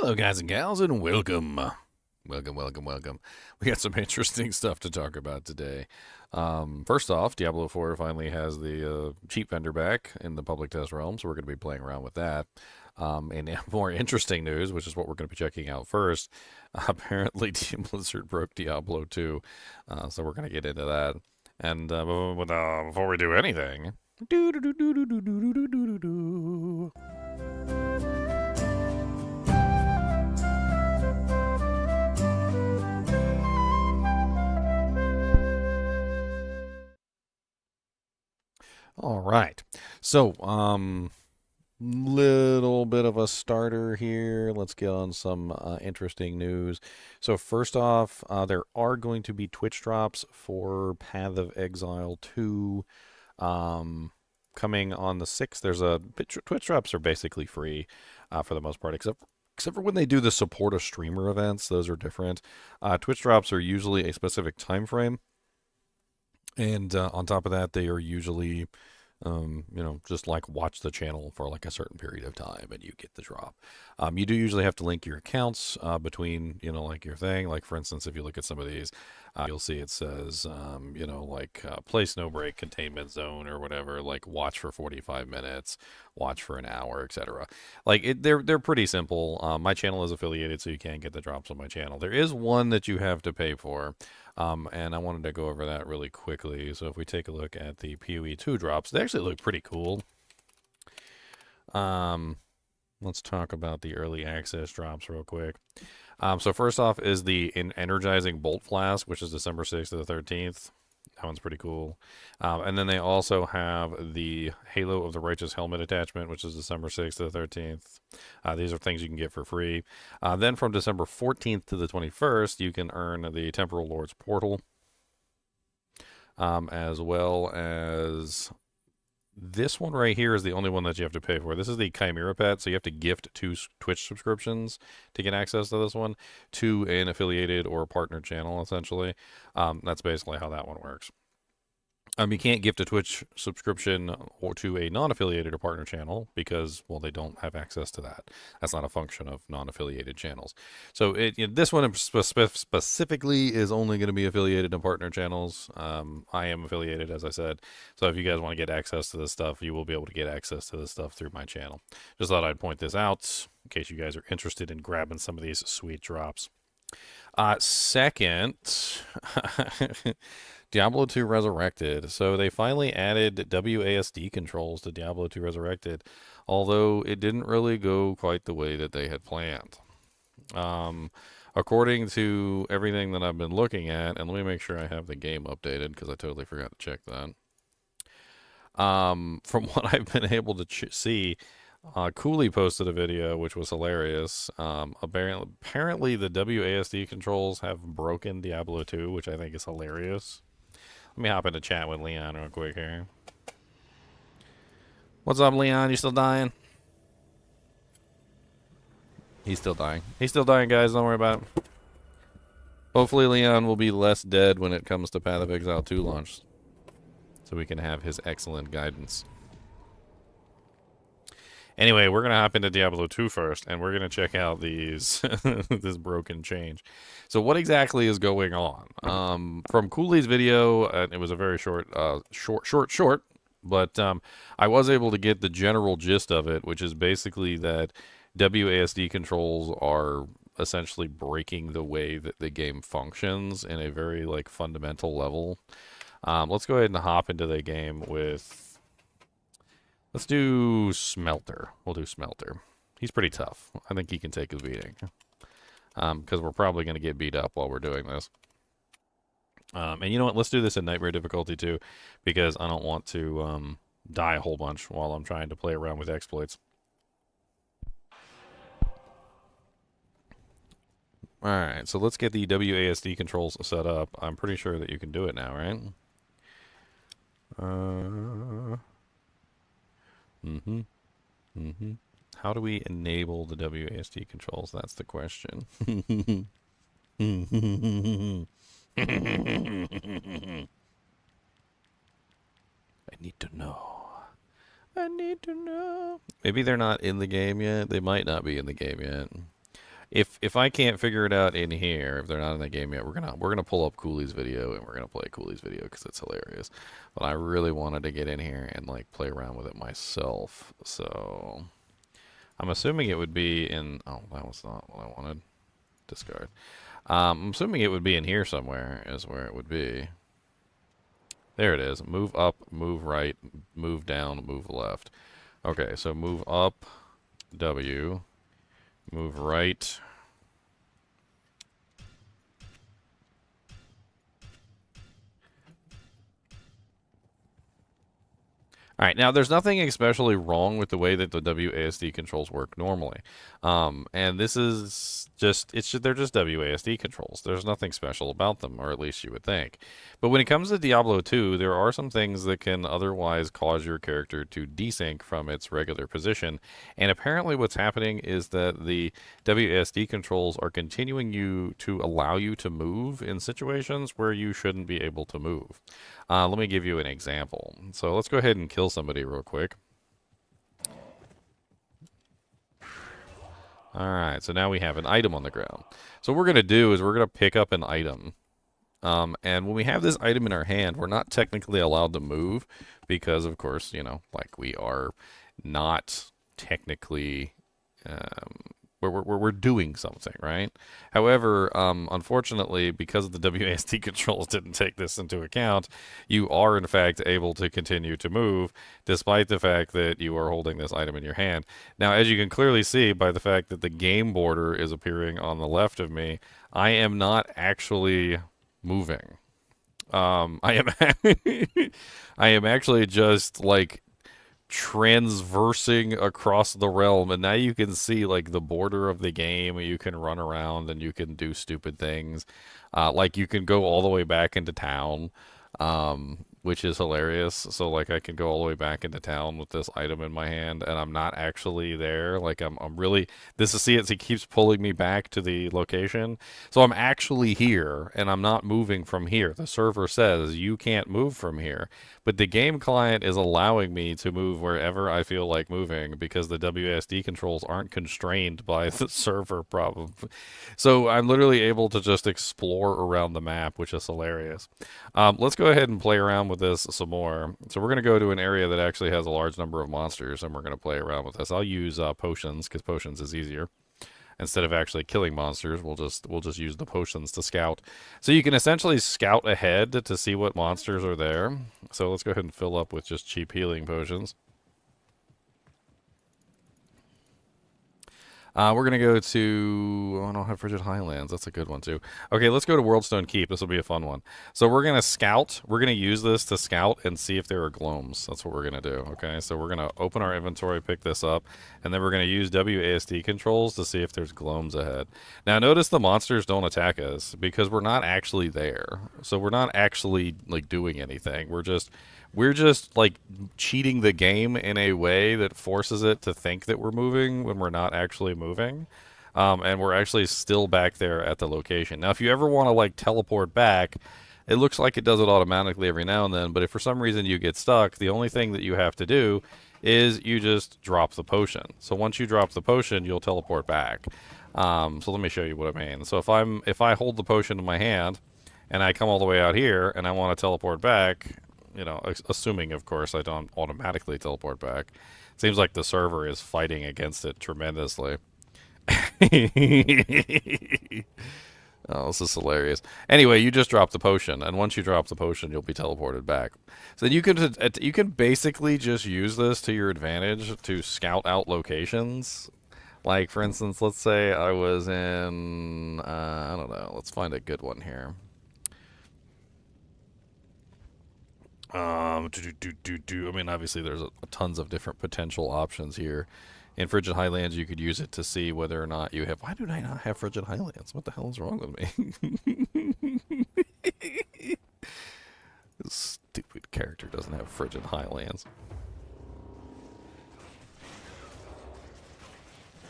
Hello, guys and gals, and welcome. Welcome. We got some interesting stuff to talk about today. First off, Diablo 4 finally has the cheap vendor back in the public test realm, so we're going to be playing around with that. And more interesting news, which is what we're going to be checking out first. Apparently, Blizzard broke Diablo 2, so we're going to get into that. And before we do anything, do do do do do do do do do do. All right. So, little bit of a starter here. Let's get on some interesting news. So first off, there are going to be Twitch drops for Path of Exile 2 coming on the 6th. Twitch drops are basically free for the most part, except for when they do the support of streamer events. Those are different. Twitch drops are usually a specific time frame. And on top of that, they are usually, just like watch the channel for like a certain period of time and you get the drop. You do usually have to link your accounts between, like your thing. Like, for instance, if you look at some of these, you'll see it says, place no break containment zone or whatever, like watch for 45 minutes, watch for an hour, etc. They're pretty simple. My channel is affiliated, so you can get the drops on my channel. There is one that you have to pay for. And I wanted to go over that really quickly. So if we take a look at the PoE 2 drops, they actually look pretty cool. Let's talk about the early access drops real quick. So first off is the Energizing Bolt Flask, which is December 6th to the 13th. That one's pretty cool. And then they also have the Halo of the Righteous Helmet attachment, which is December 6th to the 13th. These are things you can get for free. Then from December 14th to the 21st, you can earn the Temporal Lord's Portal, as well as this one right here is the only one that you have to pay for. This is the Chimera Pet, so you have to gift 2 Twitch subscriptions to get access to this one, to an affiliated or partner channel, essentially. That's basically how that one works. You can't gift a Twitch subscription or to a non-affiliated or partner channel because, well, they don't have access to that. That's not a function of non-affiliated channels. So this one specifically is only going to be affiliated and partner channels. I am affiliated, as I said. So if you guys want to get access to this stuff, you will be able to get access to this stuff through my channel. Just thought I'd point this out in case you guys are interested in grabbing some of these sweet drops. Second, Diablo 2 Resurrected. So they finally added WASD controls to Diablo 2 Resurrected, although it didn't really go quite the way that they had planned. According to everything that I've been looking at, and let me make sure I have the game updated because I totally forgot to check that. From what I've been able to see, Cooley posted a video which was hilarious. Apparently the WASD controls have broken Diablo 2, which I think is hilarious. Let me hop into chat with Leon real quick here. What's up, Leon? You still dying? He's still dying. He's still dying, guys. Don't worry about it. Hopefully Leon will be less dead when it comes to Path of Exile 2 launch, so we can have his excellent guidance. Anyway, we're going to hop into Diablo 2 first, and we're going to check out these this broken change. So what exactly is going on? From Cooley's video, it was a very short, but I was able to get the general gist of it, which is basically that WASD controls are essentially breaking the way that the game functions in a very fundamental level. Let's go ahead and hop into the game with... Let's do Smelter. We'll do Smelter. He's pretty tough. I think he can take his beating. Because we're probably going to get beat up while we're doing this. And you know what? Let's do this in Nightmare difficulty too, because I don't want to die a whole bunch while I'm trying to play around with exploits. Alright, so let's get the WASD controls set up. I'm pretty sure that you can do it now, right? How do we enable the WASD controls? That's the question. I need to know. I need to know. Maybe they're not in the game yet. They might not be in the game yet. if I can't figure it out in here, if they're not in the game yet, we're gonna pull up Cooley's video and we're gonna play Cooley's video because it's hilarious. But I really wanted to get in here and like play around with it myself. So I'm assuming it would be in. Oh, that was not what I wanted. Discard. I'm assuming it would be in here somewhere. Is where it would be. There it is. Move up, move right, move down, move left. Okay, so move up, W. Move right. All right, now there's nothing especially wrong with the way that the WASD controls work normally, and this is they're just WASD controls. There's nothing special about them, or at least you would think. But when it comes to Diablo 2, there are some things that can otherwise cause your character to desync from its regular position, and apparently what's happening is that the WASD controls are continuing to allow you to move in situations where you shouldn't be able to move. Let me give you an example. So let's go ahead and kill somebody real quick. Alright, so now we have an item on the ground. So what we're going to do is we're going to pick up an item. And when we have this item in our hand, we're not technically allowed to move because, of course, you know, like we are not technically... we're doing something, right? However, unfortunately, because the WASD controls didn't take this into account, you are in fact able to continue to move despite the fact that you are holding this item in your hand. Now, as you can clearly see by the fact that the game border is appearing on the left of me, I am not actually moving. I am I am actually just like transversing across the realm, and now you can see like the border of the game. You can run around and you can do stupid things, like you can go all the way back into town, which is hilarious. So like I can go all the way back into town with this item in my hand and I'm not actually there. Like I'm really, this is, see it keeps pulling me back to the location, so I'm actually here and I'm not moving from here. The server says you can't move from here, but the game client is allowing me to move wherever I feel like moving because the WSD controls aren't constrained by the server problem. So I'm literally able to just explore around the map, which is hilarious. Let's go ahead and play around with this some more. So we're going to go to an area that actually has a large number of monsters, and we're going to play around with this. I'll use potions because potions is easier. Instead of actually killing monsters, we'll just use the potions to scout. So you can essentially scout ahead to see what monsters are there. So let's go ahead and fill up with just cheap healing potions. We're going to go to... Oh, I don't have Frigid Highlands. That's a good one, too. Okay, let's go to Worldstone Keep. This will be a fun one. So we're going to scout. We're going to use this to scout and see if there are gloams. That's what we're going to do, okay? So we're going to open our inventory, pick this up, and then we're going to use WASD controls to see if there's gloams ahead. Now, notice the monsters don't attack us because we're not actually there. So we're not actually, like, doing anything. We're just like cheating the game in a way that forces it to think that we're moving when we're not actually moving. And we're actually still back there at the location. Now, if you ever want to like teleport back, it looks like it does it automatically every now and then. But if for some reason you get stuck, the only thing that you have to do is you just drop the potion. So once you drop the potion, you'll teleport back. So let me show you what I mean. So if I hold the potion in my hand and I come all the way out here and I want to teleport back, you know, assuming, of course, I don't automatically teleport back. Seems like the server is fighting against it tremendously. Oh, this is hilarious. Anyway, you just drop the potion, and once you drop the potion, you'll be teleported back. So you can basically just use this to your advantage to scout out locations. Like, for instance, let's say I was in, I don't know, let's find a good one here. I mean, obviously, there's tons of different potential options here. In Frigid Highlands, you could use it to see whether or not you have... Why do I not have Frigid Highlands? What the hell is wrong with me? This stupid character doesn't have Frigid Highlands.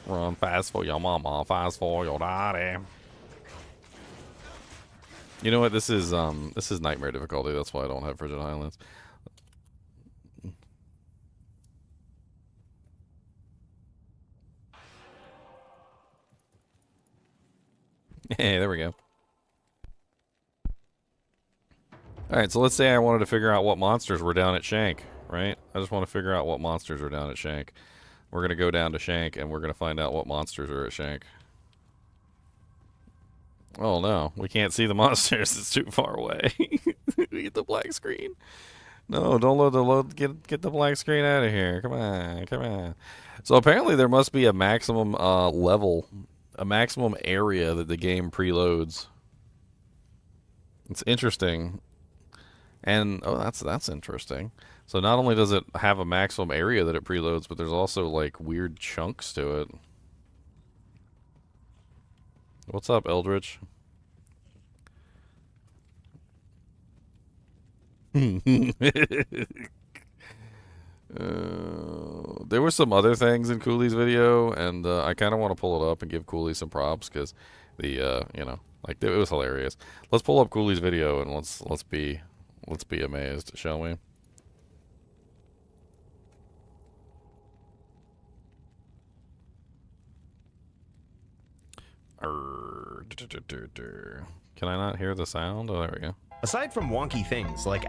Run fast for your mama, fast for your daddy. You know what? This is nightmare difficulty. That's why I don't have Frigid Highlands. Hey, there we go. Alright, so let's say I wanted to figure out what monsters were down at Shank, right? I just want to figure out what monsters are down at Shank. We're going to go down to Shank, and we're going to find out what monsters are at Shank. Oh no, we can't see the monsters. It's too far away. We get the black screen. No, don't load the load. Get the black screen out of here. Come on, come on. So apparently there must be a maximum level, a maximum area that the game preloads. It's interesting, and oh, that's interesting. So not only does it have a maximum area that it preloads, but there's also like weird chunks to it. What's up, Eldritch? There were some other things in Cooley's video, and I kind of want to pull it up and give Cooley some props because the you know, like it was hilarious. Let's pull up Cooley's video and let's be amazed, shall we? Can I not hear the sound? Oh, there we go. Aside from wonky things like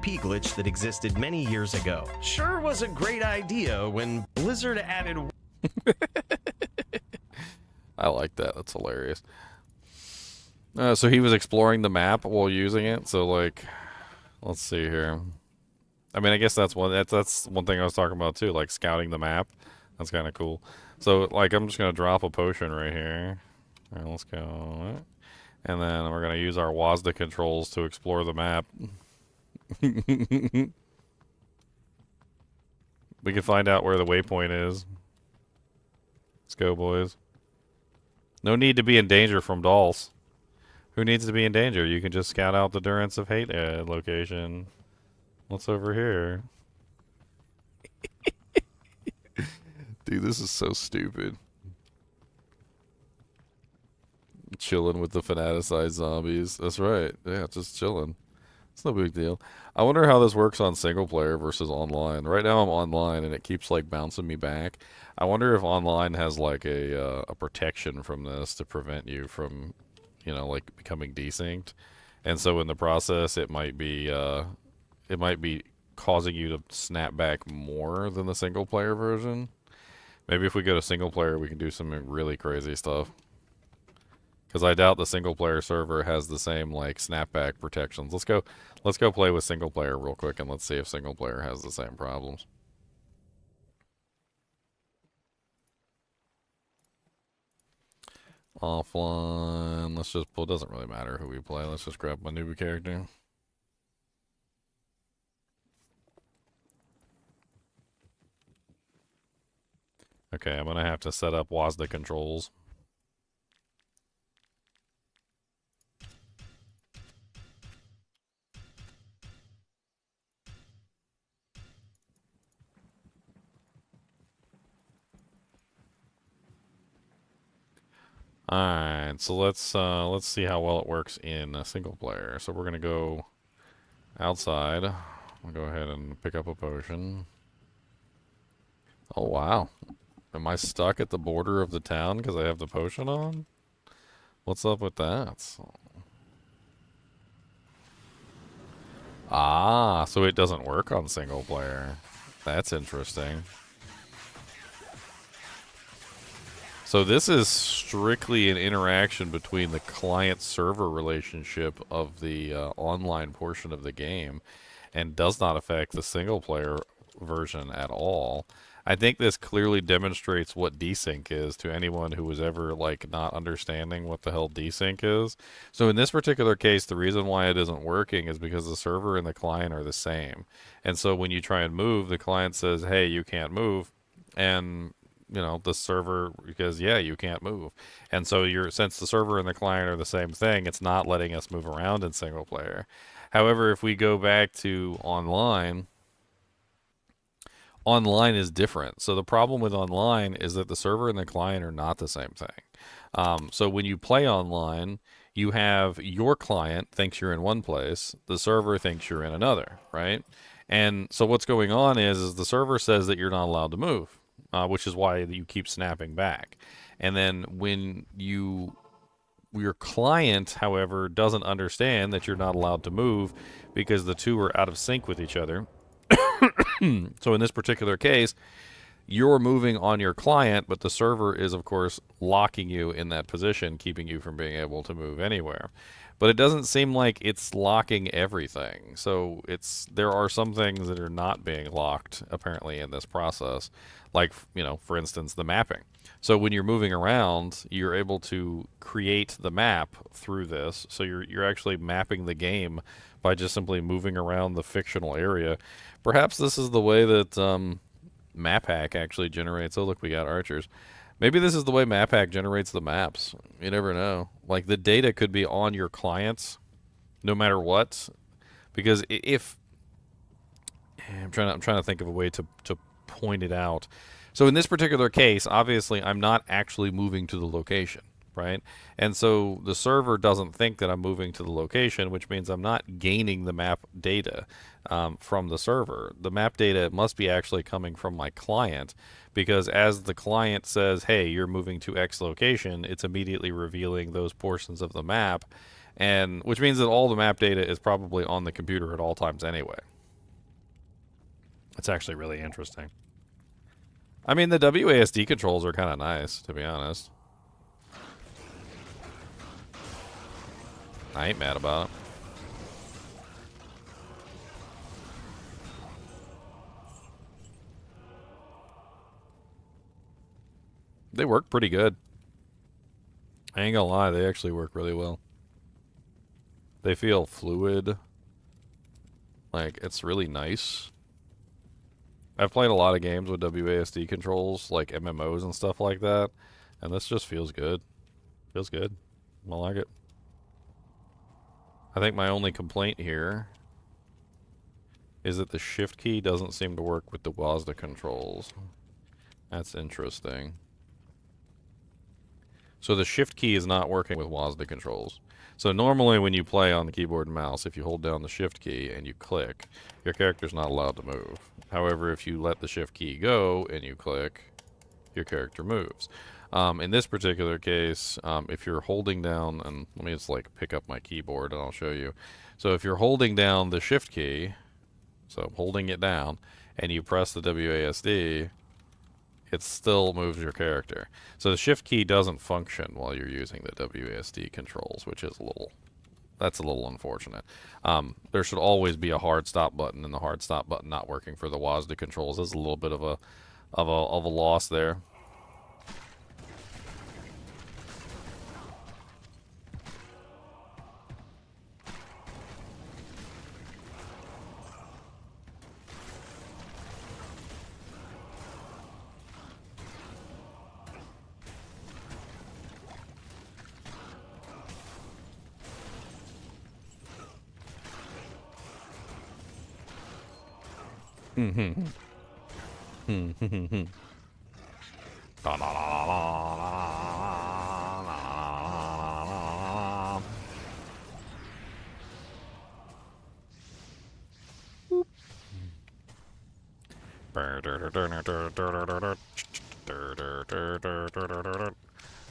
glitch that existed many years ago. Sure was a great idea when Blizzard added... I like that. That's hilarious. So he was exploring the map while using it. So like, let's see here. I mean, I guess that's one thing I was talking about too, like scouting the map. That's kind of cool. So like, I'm just gonna drop a potion right here. All right, let's go. And then we're gonna use our WASD controls to explore the map. We can find out where the waypoint is. Let's go, boys. No need to be in danger from dolls. Who needs to be in danger? You can just scout out the Durance of Hate location. What's over here? Dude, this is so stupid. Chilling with the fanaticized zombies. That's right. Yeah, just chilling. It's no big deal. I wonder how this works on single player versus online. Right now I'm online and it keeps like bouncing me back. I wonder if online has like a protection from this to prevent you from, you know, like becoming desynced. And so in the process it might be causing you to snap back more than the single player version. Maybe if we go to single player we can do some really crazy stuff. Because I doubt the single player server has the same like snapback protections. Let's go play with single player real quick and let's see if single player has the same problems. Offline. Let's just pull. It doesn't really matter who we play. Let's just grab my newbie character. Okay, I'm gonna have to set up WASD controls. Alright, so let's see how well it works in a single player. So we're gonna go outside. I'll go ahead and pick up a potion. Oh wow. Am I stuck at the border of the town because I have the potion on? What's up with that? Ah, so it doesn't work on single player. That's interesting. So this is strictly an interaction between the client-server relationship of the online portion of the game and does not affect the single-player version at all. I think this clearly demonstrates what desync is to anyone who was ever like not understanding what the hell desync is. So in this particular case, the reason why it isn't working is because the server and the client are the same. And so when you try and move, the client says, "Hey, you can't move." And the server because yeah, you can't move. And so since the server and the client are the same thing, it's not letting us move around in single player. However, if we go back to online, online is different. So the problem with online is that the server and the client are not the same thing. So when you play online, you have your client thinks you're in one place, the server thinks you're in another, right? And so what's going on is the server says that you're not allowed to move, which is why you keep snapping back. And then when your client, however, doesn't understand that you're not allowed to move because the two are out of sync with each other. So in this particular case, you're moving on your client, but the server is, of course, locking you in that position, keeping you from being able to move anywhere. But it doesn't seem like it's locking everything. So there are some things that are not being locked, apparently, in this process. Like, for instance, the mapping. So when you're moving around, you're able to create the map through this. So you're actually mapping the game by just simply moving around the fictional area. Perhaps this is the way that map hack actually generates. Oh, look, we got archers. Maybe this is the way map hack generates the maps. You never know. Like the data could be on your clients, no matter what. Because if I'm trying to think of a way to point it out. So in this particular case, obviously, I'm not actually moving to the location, right? And so the server doesn't think that I'm moving to the location, which means I'm not gaining the map data from the server. The map data must be actually coming from my client, because as the client says, hey, you're moving to X location, it's immediately revealing those portions of the map, and which means that all the map data is probably on the computer at all times anyway. It's actually really interesting. I mean, the WASD controls are kind of nice, to be honest. I ain't mad about it. They work pretty good. I ain't gonna lie, they actually work really well. They feel fluid. Like, it's really nice. I've played a lot of games with WASD controls, like MMOs and stuff like that, and this just feels good. Feels good. I like it. I think my only complaint here is that the shift key doesn't seem to work with the WASD controls. That's interesting. So the shift key is not working with WASD controls. So normally when you play on the keyboard and mouse, if you hold down the shift key and you click, your character's not allowed to move. However, if you let the shift key go and you click, your character moves. In this particular case, if you're holding down, and let me just like pick up my keyboard and I'll show you. So if you're holding down the shift key, so holding it down, and you press the WASD, it still moves your character. So the shift key doesn't function while you're using the WASD controls, which is that's a little unfortunate. There should always be a hard stop button, and the hard stop button not working for the WASD controls is a little bit of a loss there. Ooh,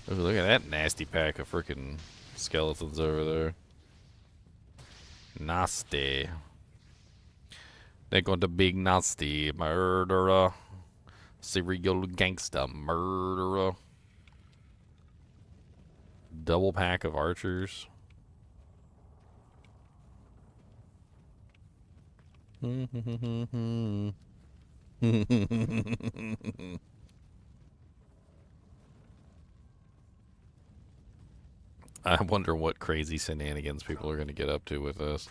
look at that nasty pack of freaking skeletons over there. Nasty. They're going to big nasty murderer. Serial gangster murderer. Double pack of archers. I wonder what crazy shenanigans people are going to get up to with this.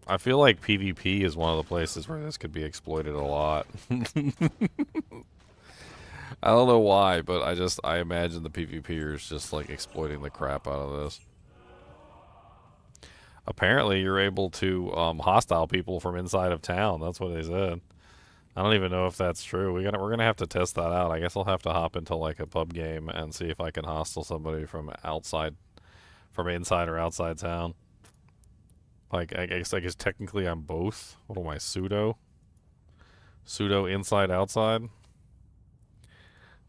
I feel like PvP is one of the places where this could be exploited a lot. I don't know why, but I imagine the PvPers just like exploiting the crap out of this. Apparently, you're able to hostile people from inside of town. That's what they said. I don't even know if that's true. We're gonna have to test that out. I guess I'll have to hop into like a pub game and see if I can hostile somebody from outside, from inside or outside town. Like I guess technically I'm both. What am I, pseudo inside outside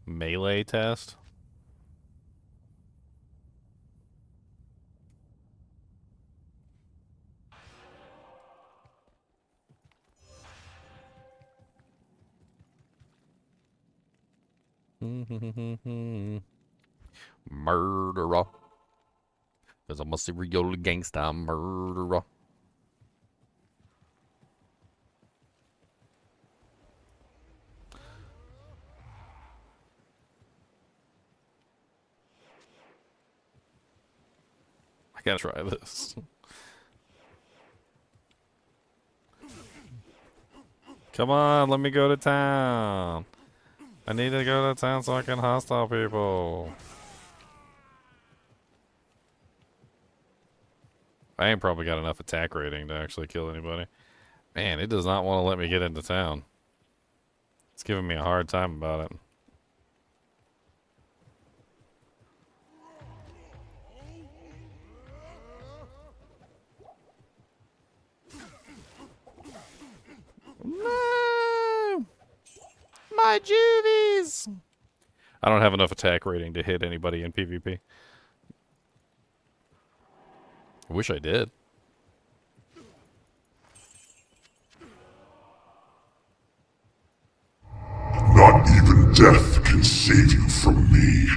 melee test? Murderer. Because I'm a serial gangsta murderer. I gotta try this. Come on, let me go to town. I need to go to town so I can hostile people. I ain't probably got enough attack rating to actually kill anybody. Man, it does not want to let me get into town. It's giving me a hard time about it. No! My juvies! I don't have enough attack rating to hit anybody in PvP. I wish I did. Not even death can save you from me.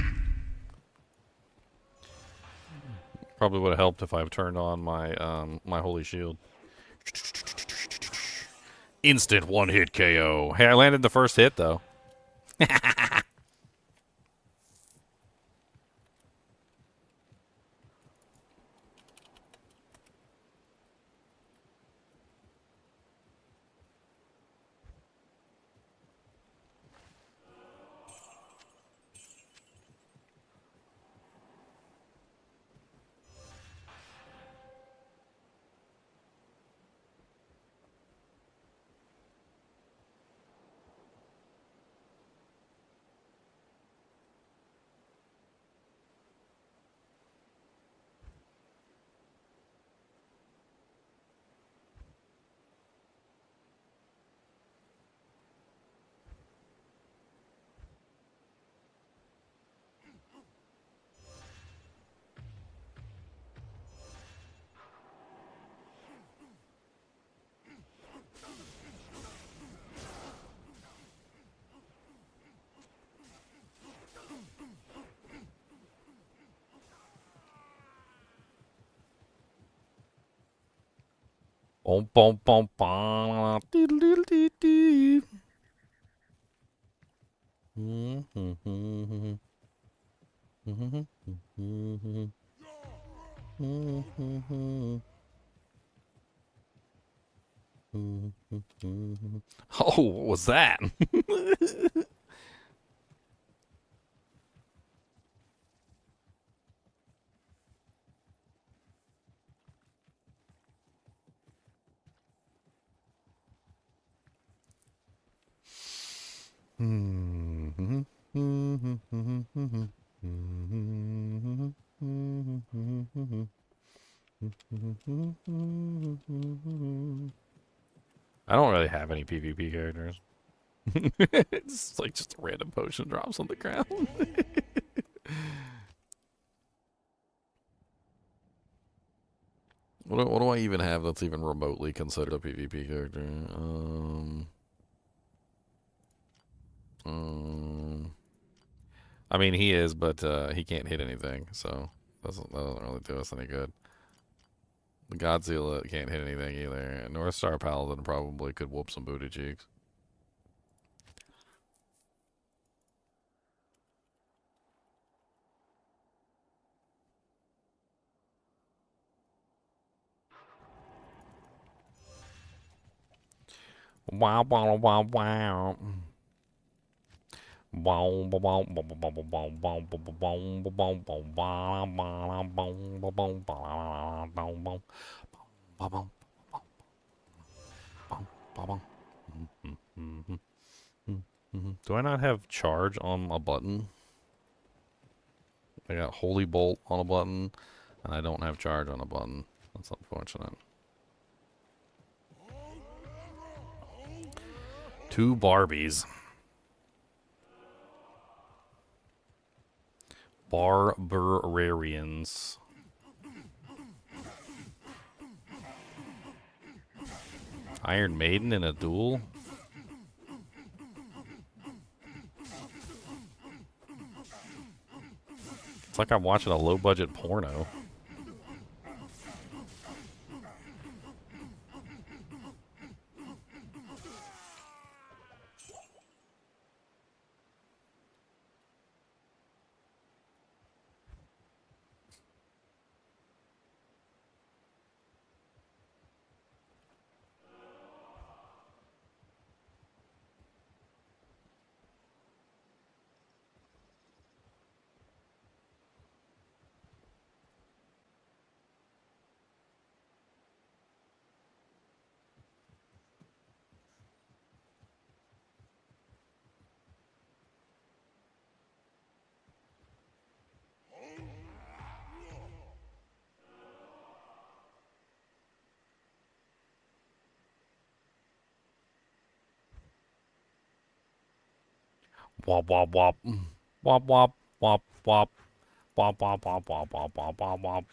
Probably would have helped if I've turned on my my holy shield. Instant one-hit KO. Hey, I landed the first hit though. Bom, bom, bom, bom. Diddle-diddle-dee-dee. Oh, what was that? I don't really have any PvP characters. It's like just a random potion drops on the ground. What do I even have that's even remotely considered a PvP character? I mean, he is, but he can't hit anything, so that doesn't really do us any good. The Godzilla can't hit anything either. North Star Paladin probably could whoop some booty cheeks. Wow, wow, wow, wow. Do I not have charge on a button? I got Holy Bolt on a button, and I don't have charge on a button. That's unfortunate. 2 Barbies. Barbarians. Iron Maiden in a duel? It's like I'm watching a low-budget porno. Wop wop wop. Wop wop wop wop. Wop wop wop wop wop wop wop wop.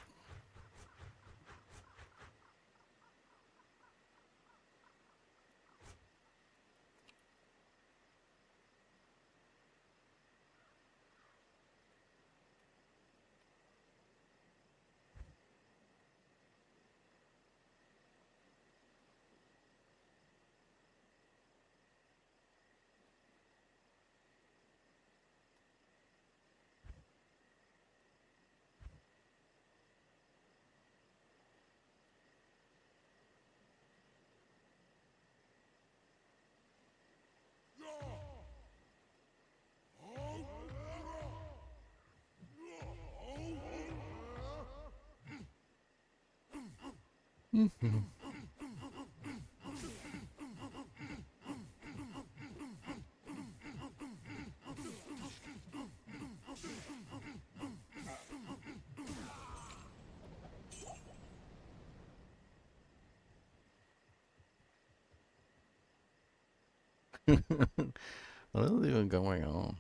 What is even going on?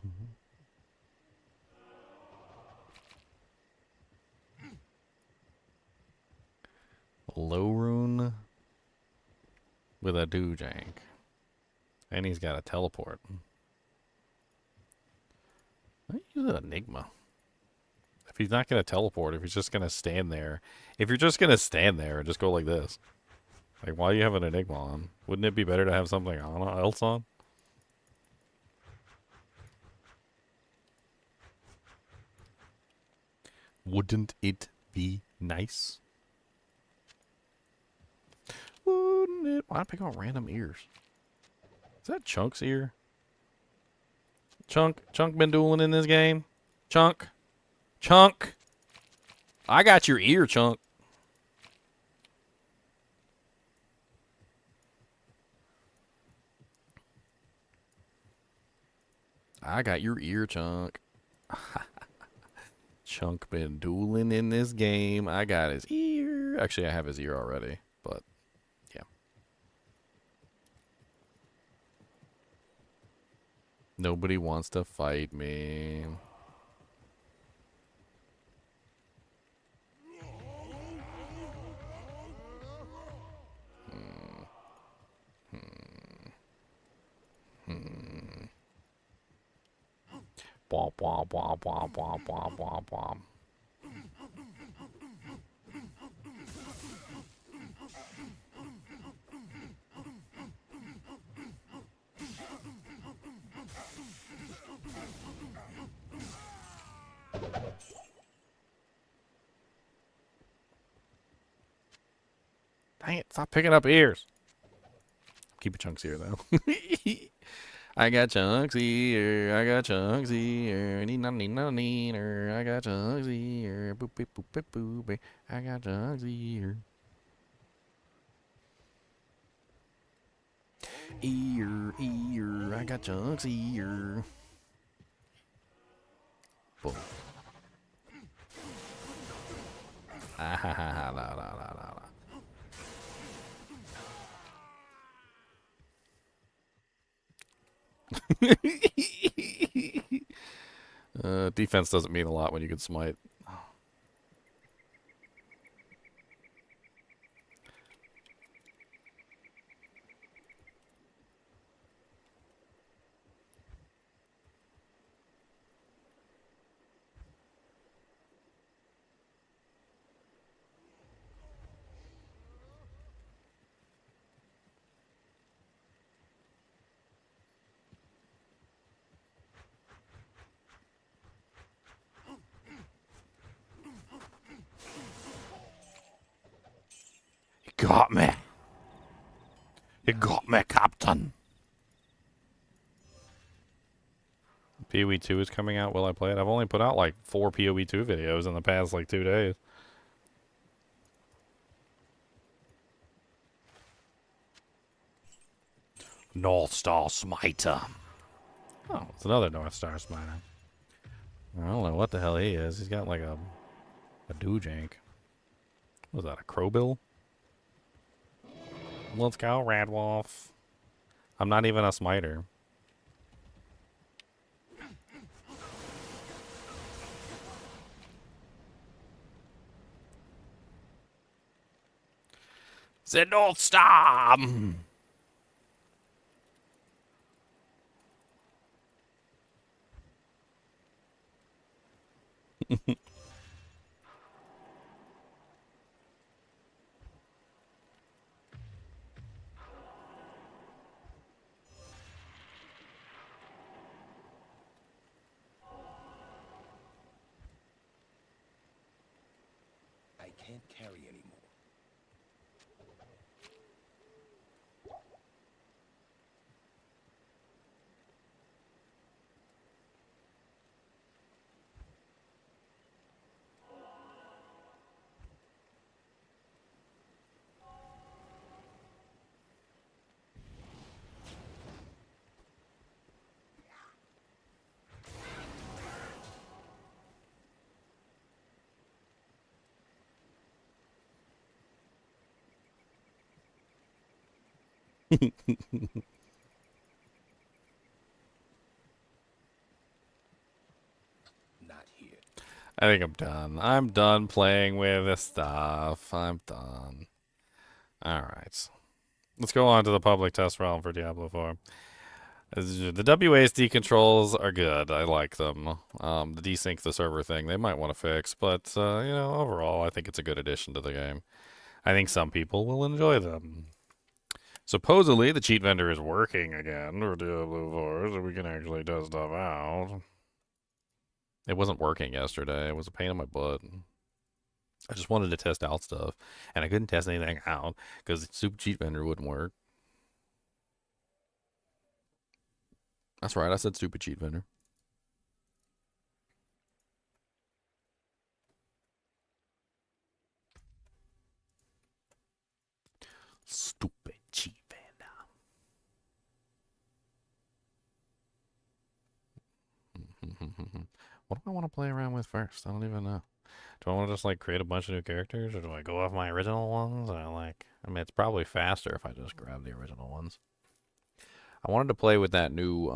Low rune with a doojank. And he's got a teleport. I use an Enigma. If he's not going to teleport, if he's just going to stand there. If you're just going to stand there and just go like this. Like, why do you have an Enigma on? Wouldn't it be better to have something else on? Wouldn't it be nice? Wouldn't it? Why pick on random ears? Is that Chunk's ear? Chunk been dueling in this game? Chunk. I got your ear, Chunk. I got your ear, Chunk. Chunk been dueling in this game. I got his ear. Actually, I have his ear already, but yeah. Nobody wants to fight me. Womp womp womp womp womp womp womp womp. Dang it, stop picking up ears. Keep your chunks here, though. I got chunks here. I got chunks here. I got chunks here. Boop, boop, boop, boop, boop. I got chunks here. Ear. I got chunks here. Boom. Ah ha ha ha la la la la la. Defense doesn't mean a lot when you can smite. You got me. You got me, Captain. PoE 2 is coming out. Will I play it? I've only put out like 4 PoE 2 videos in the past like 2 days. North Star Smiter. Oh, it's another North Star Smiter. I don't know what the hell he is. He's got like a doojank. What was that, a crowbill? Let's go, Radwolf. I'm not even a smiter. The North Star! I can't carry anymore. Not here. I think I'm done. I'm done playing with this stuff. I'm done. Alright. Let's go on to the public test realm for Diablo 4. The WASD controls are good. I like them. The desync the server thing, they might want to fix, but, overall, I think it's a good addition to the game. I think some people will enjoy them. Supposedly, the cheat vendor is working again for Diablo 4, so we can actually test stuff out. It wasn't working yesterday. It was a pain in my butt. I just wanted to test out stuff, and I couldn't test anything out because the super cheat vendor wouldn't work. That's right, I said stupid cheat vendor. Stupid cheat vendor. What do I want to play around with first? I don't even know. Do I want to just like create a bunch of new characters, or do I go off my original ones? I mean, it's probably faster if I just grab the original ones. I wanted to play with that new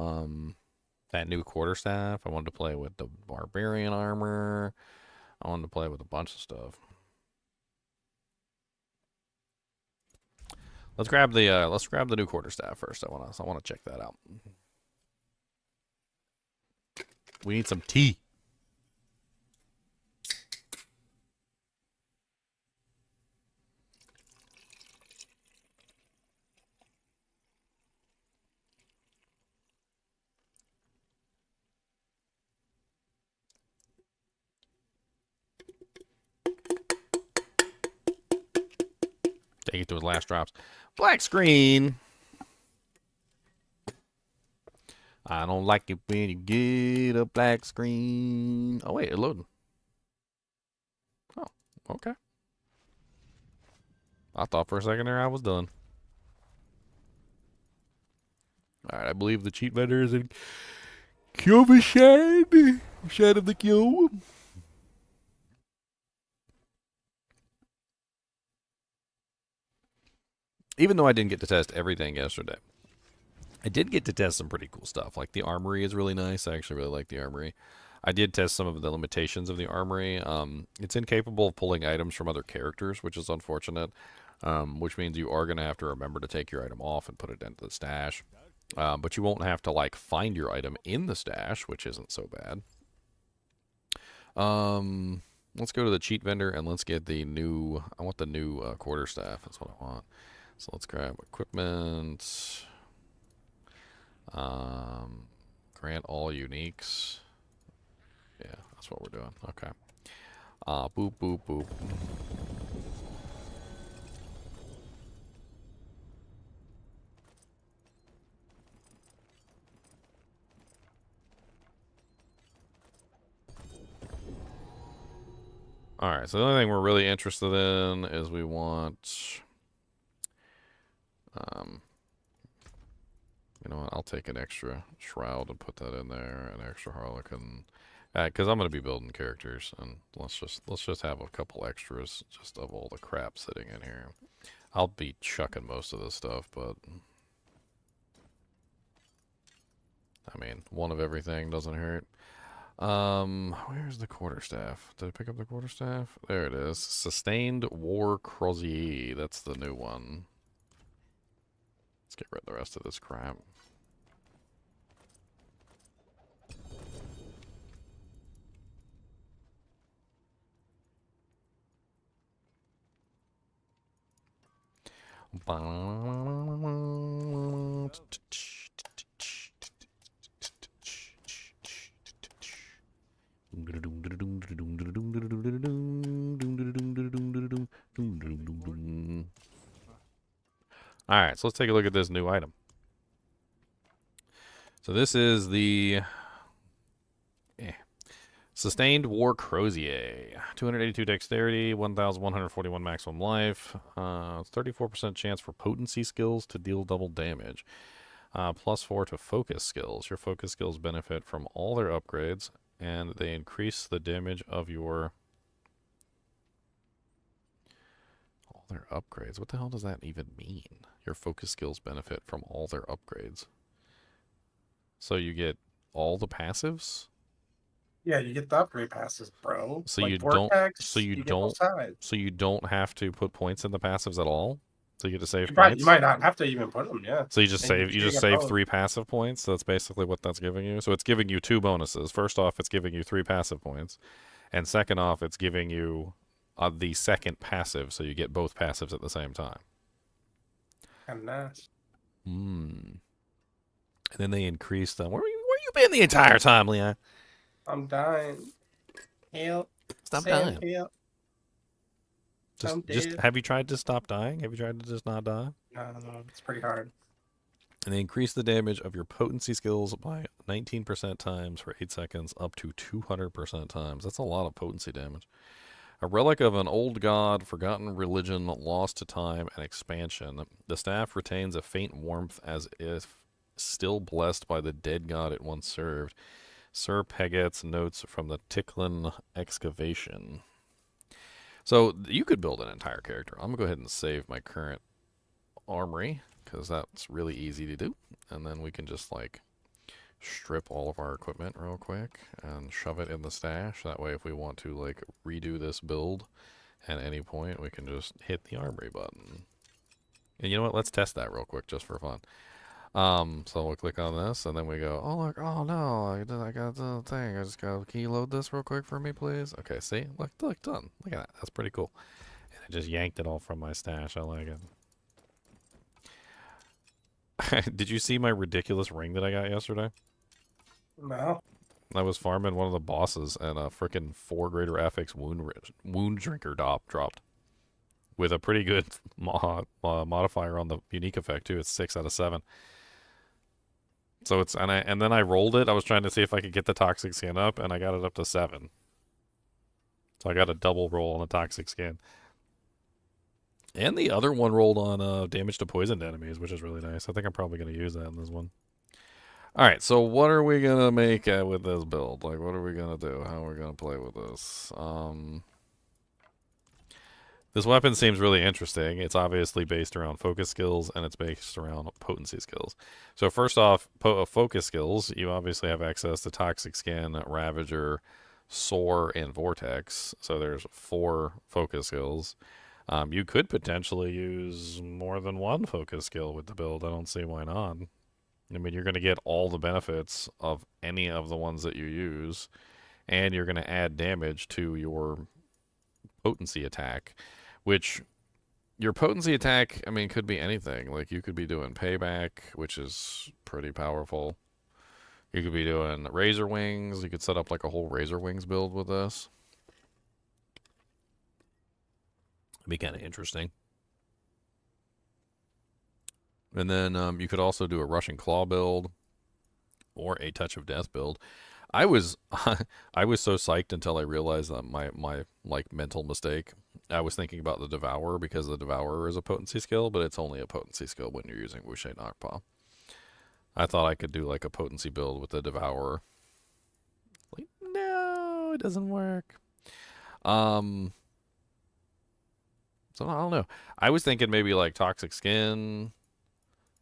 quarterstaff. I wanted to play with the Barbarian armor. I wanted to play with a bunch of stuff. Let's grab the new quarterstaff first. I wanna check that out. We need some tea. Take it to his last drops. Black screen. I don't like it when you get a black screen. Oh, wait, it's loading. Oh, okay. I thought for a second there I was done. Alright, I believe the cheat vendor is in Cube Shad. Shad of the Cube. Even though I didn't get to test everything yesterday, I did get to test some pretty cool stuff. Like the armory is really nice. I actually really like the armory. I did test some of the limitations of the armory. It's incapable of pulling items from other characters, which is unfortunate. Which means you are going to have to remember to take your item off and put it into the stash. But you won't have to like find your item in the stash, which isn't so bad. Let's go to the cheat vendor and let's get the new. I want the new quarterstaff. That's what I want. So let's grab equipment. Grant all uniques. Yeah, that's what we're doing. Okay. Boop, boop, boop. Alright, so the only thing we're really interested in is we want... you know what, I'll take an extra shroud and put that in there, an extra harlequin. Because I'm going to be building characters, and let's just have a couple extras just of all the crap sitting in here. I'll be chucking most of this stuff, but... I mean, one of everything doesn't hurt. Where's the quarterstaff? Did I pick up the quarterstaff? There it is. Sustained War Crosier. That's the new one. Let's get rid of the rest of this crap. Alright, so let's take a look at this new item. So this is the Sustained War Crosier. 282 dexterity, 1,141 maximum life, 34% chance for potency skills to deal double damage. +4 to focus skills. Your focus skills benefit from all their upgrades, and they increase the damage of your... All their upgrades? What the hell does that even mean? Your focus skills benefit from all their upgrades. So you get all the passives? Yeah, you get the upgrade passes, bro. So like you Vortex, don't get both sides. so you don't have to put points in the passives at all? So you get to save You points? might not have to even put them, yeah. So you just And save get both. 3 passive points. So that's basically what that's giving you. So it's giving you 2 bonuses. First off, it's giving you 3 passive points, and second off, it's giving you the second passive, so you get both passives at the same time. Kind of nice. And then they increased. Where you been the entire time, Leon? I'm dying. Help. Stop Sam, dying. help. I'm Just dead. have you tried to stop dying? Have you tried to just not die? No, it's pretty hard. And they increase the damage of your potency skills by 19% times for 8 seconds, up to 200% times. That's a lot of potency damage. A relic of an old god, forgotten religion, lost to time and expansion. The staff retains a faint warmth as if still blessed by the dead god it once served. Sir Peget's notes from the Ticklin excavation. So you could build an entire character. I'm going to go ahead and save my current armory, because that's really easy to do. And then we can just, like, strip all of our equipment real quick and shove it in the stash. That way if we want to, like, redo this build at any point, we can just hit the armory button. And you know what? Let's test that real quick just for fun. So we'll click on this, and then we go, oh, look, oh, no, I got the thing. I just got to keyload this real quick for me, please. Okay, see? Look, done. Look at that. That's pretty cool. And I just yanked it all from my stash. I like it. Did you see my ridiculous ring that I got yesterday? No. I was farming one of the bosses, and a freaking 4 greater affix wound drinker dropped. with a pretty good modifier on the unique effect too. It's 6 out of 7. So it's and then I rolled it. I was trying to see if I could get the toxic skin up, and I got it up to 7. So I got a double roll on the toxic skin. And the other one rolled on damage to poisoned enemies, which is really nice. I think I'm probably going to use that in this one. All right, so what are we going to make with this build? Like, what are we going to do? How are we going to play with this? This weapon seems really interesting. It's obviously based around focus skills, and it's based around potency skills. So first off, focus skills, you obviously have access to Toxic Skin, Ravager, Soar, and Vortex. So there's 4 focus skills. You could potentially use more than one focus skill with the build. I don't see why not. I mean, you're going to get all the benefits of any of the ones that you use, and you're going to add damage to your potency attack, which your potency attack, I mean, could be anything. Like, you could be doing Payback, which is pretty powerful. You could be doing Razor Wings. You could set up like a whole Razor Wings build with this. It'd be kind of interesting. And then you could also do a Rushing Claw build or a Touch of Death build. I was I was so psyched until I realized that my like mental mistake. I was thinking about the Devourer because the Devourer is a potency skill, but it's only a potency skill when you're using Wuxie Knockpaw. I thought I could do like a potency build with the Devourer. Like, no, it doesn't work. So I don't know. I was thinking maybe like Toxic Skin.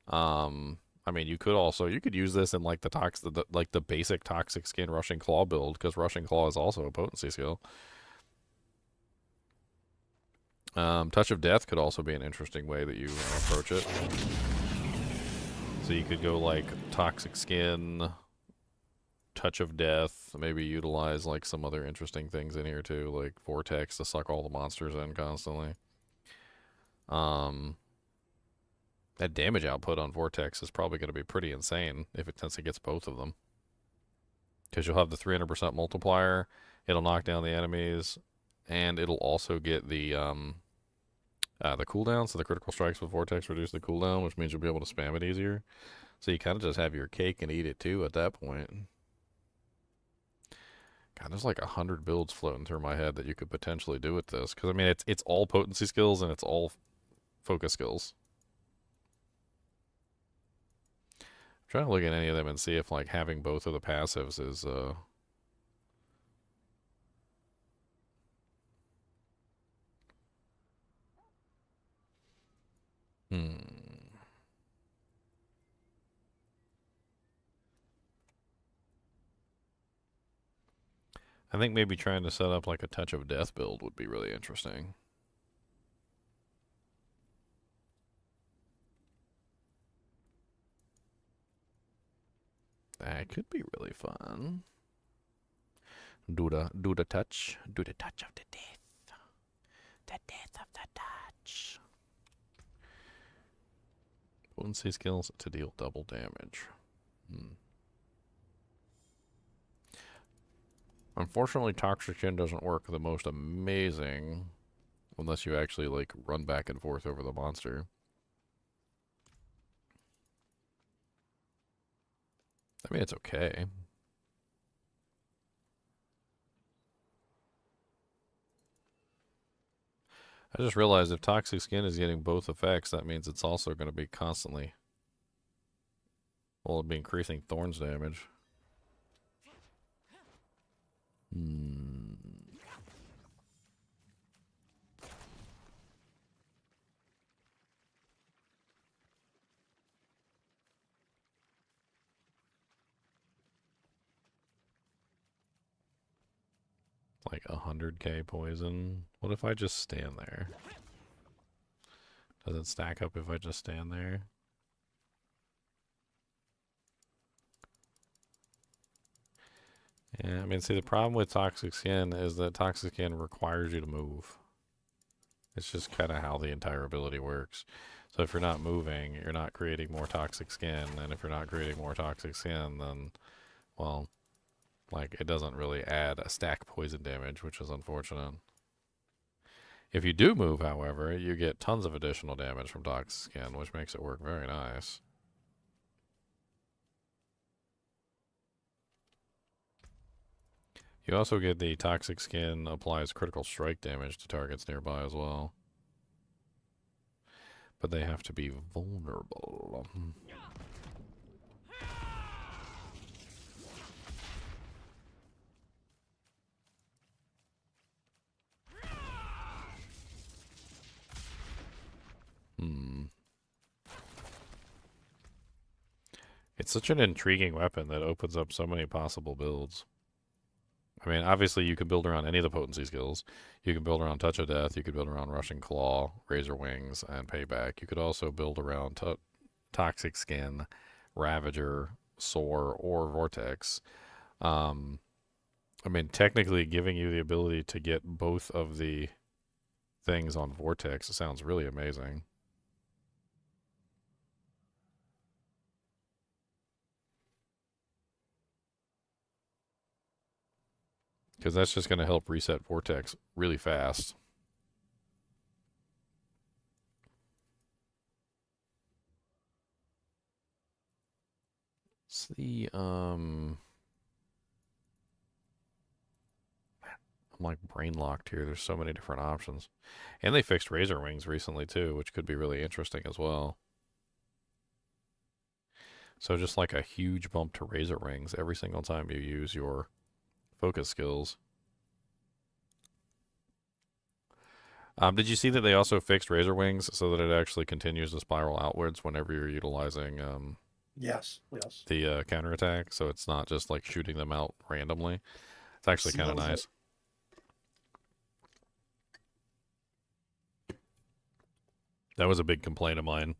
I mean, you could use this in like the basic Toxic Skin Rushing Claw build, because Rushing Claw is also a potency skill. Touch of Death could also be an interesting way that you approach it. So you could go like Toxic Skin, Touch of Death, maybe utilize like some other interesting things in here too, like Vortex to suck all the monsters in constantly. That damage output on Vortex is probably going to be pretty insane since it gets both of them. Because you'll have the 300% multiplier, it'll knock down the enemies, and it'll also get the cooldown. So the critical strikes with Vortex reduce the cooldown, which means you'll be able to spam it easier. So you kind of just have your cake and eat it too at that point. God, there's like 100 builds floating through my head that you could potentially do with this. Because I mean, it's all potency skills and it's all focus skills. I'm trying to look at any of them and see if like having both of the passives is I think maybe trying to set up like a Touch of Death build would be really interesting. That could be really fun. Do the touch. Do the touch of the death. The death of the touch. Potency skills to deal double damage. Unfortunately, Toxic Skin doesn't work the most amazing unless you actually like run back and forth over the monster. I mean, it's okay. I just realized if Toxic Skin is getting both effects, that means it's also going to be constantly... Well, it'll be increasing Thorn's damage. Like 100k poison. What if I just stand there? Does it stack up if I just stand there? Yeah, I mean, see, the problem with Toxic Skin is that Toxic Skin requires you to move. It's just kind of how the entire ability works. So if you're not moving, you're not creating more Toxic Skin, and if you're not creating more Toxic Skin, then, well, like, it doesn't really add a stack poison damage, which is unfortunate. If you do move, however, you get tons of additional damage from Toxic Skin, which makes it work very nice. You also get the Toxic Skin applies critical strike damage to targets nearby as well. But they have to be vulnerable. It's such an intriguing weapon that opens up so many possible builds. I mean, obviously you can build around any of the potency skills. You can build around Touch of Death, you could build around Rushing Claw, Razor Wings, and Payback. You could also build around Toxic Skin, Ravager, Soar, or Vortex. I mean, technically giving you the ability to get both of the things on Vortex sounds really amazing. Because that's just going to help reset Vortex really fast. Let's see, I'm like brain locked here. There's so many different options. And they fixed Razor Wings recently too, which could be really interesting as well. So just like a huge bump to Razor Wings every single time you use your focus skills. Did you see that they also fixed Razor Wings so that it actually continues to spiral outwards whenever you're utilizing Yes. the counterattack? So it's not just like shooting them out randomly. It's actually kind of nice. That was a big complaint of mine.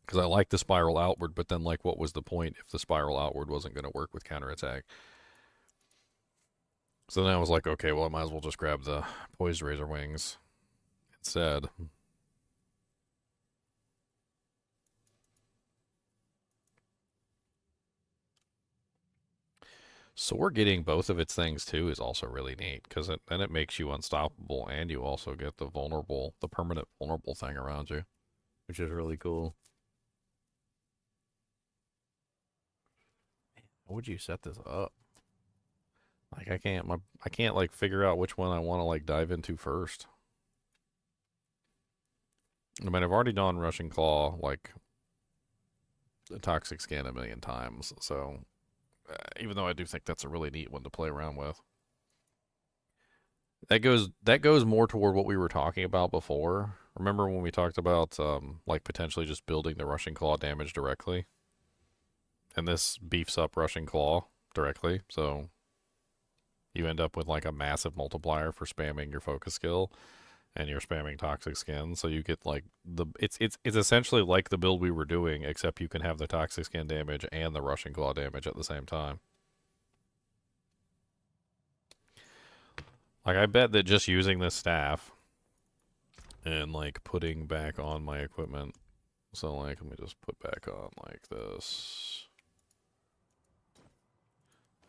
Because I like the spiral outward, but then like what was the point if the spiral outward wasn't going to work with counterattack? So then I was like, okay, well I might as well just grab the Poised Razor Wings instead. Soar getting both of its things too is also really neat because then it makes you unstoppable and you also get the permanent vulnerable thing around you, which is really cool. How would you set this up? Like I can't like figure out which one I want to like dive into first. I mean, I've already done Rushing Claw like the Toxic Skin a million times, so even though I do think that's a really neat one to play around with. That goes more toward what we were talking about before. Remember when we talked about like potentially just building the Rushing Claw damage directly? And this beefs up Rushing Claw directly, so you end up with like a massive multiplier for spamming your focus skill, and you're spamming Toxic Skin, so you get like it's essentially like the build we were doing, except you can have the Toxic Skin damage and the Rushing Claw damage at the same time. Like I bet that just using this staff and like putting back on my equipment, so like let me just put back on like this.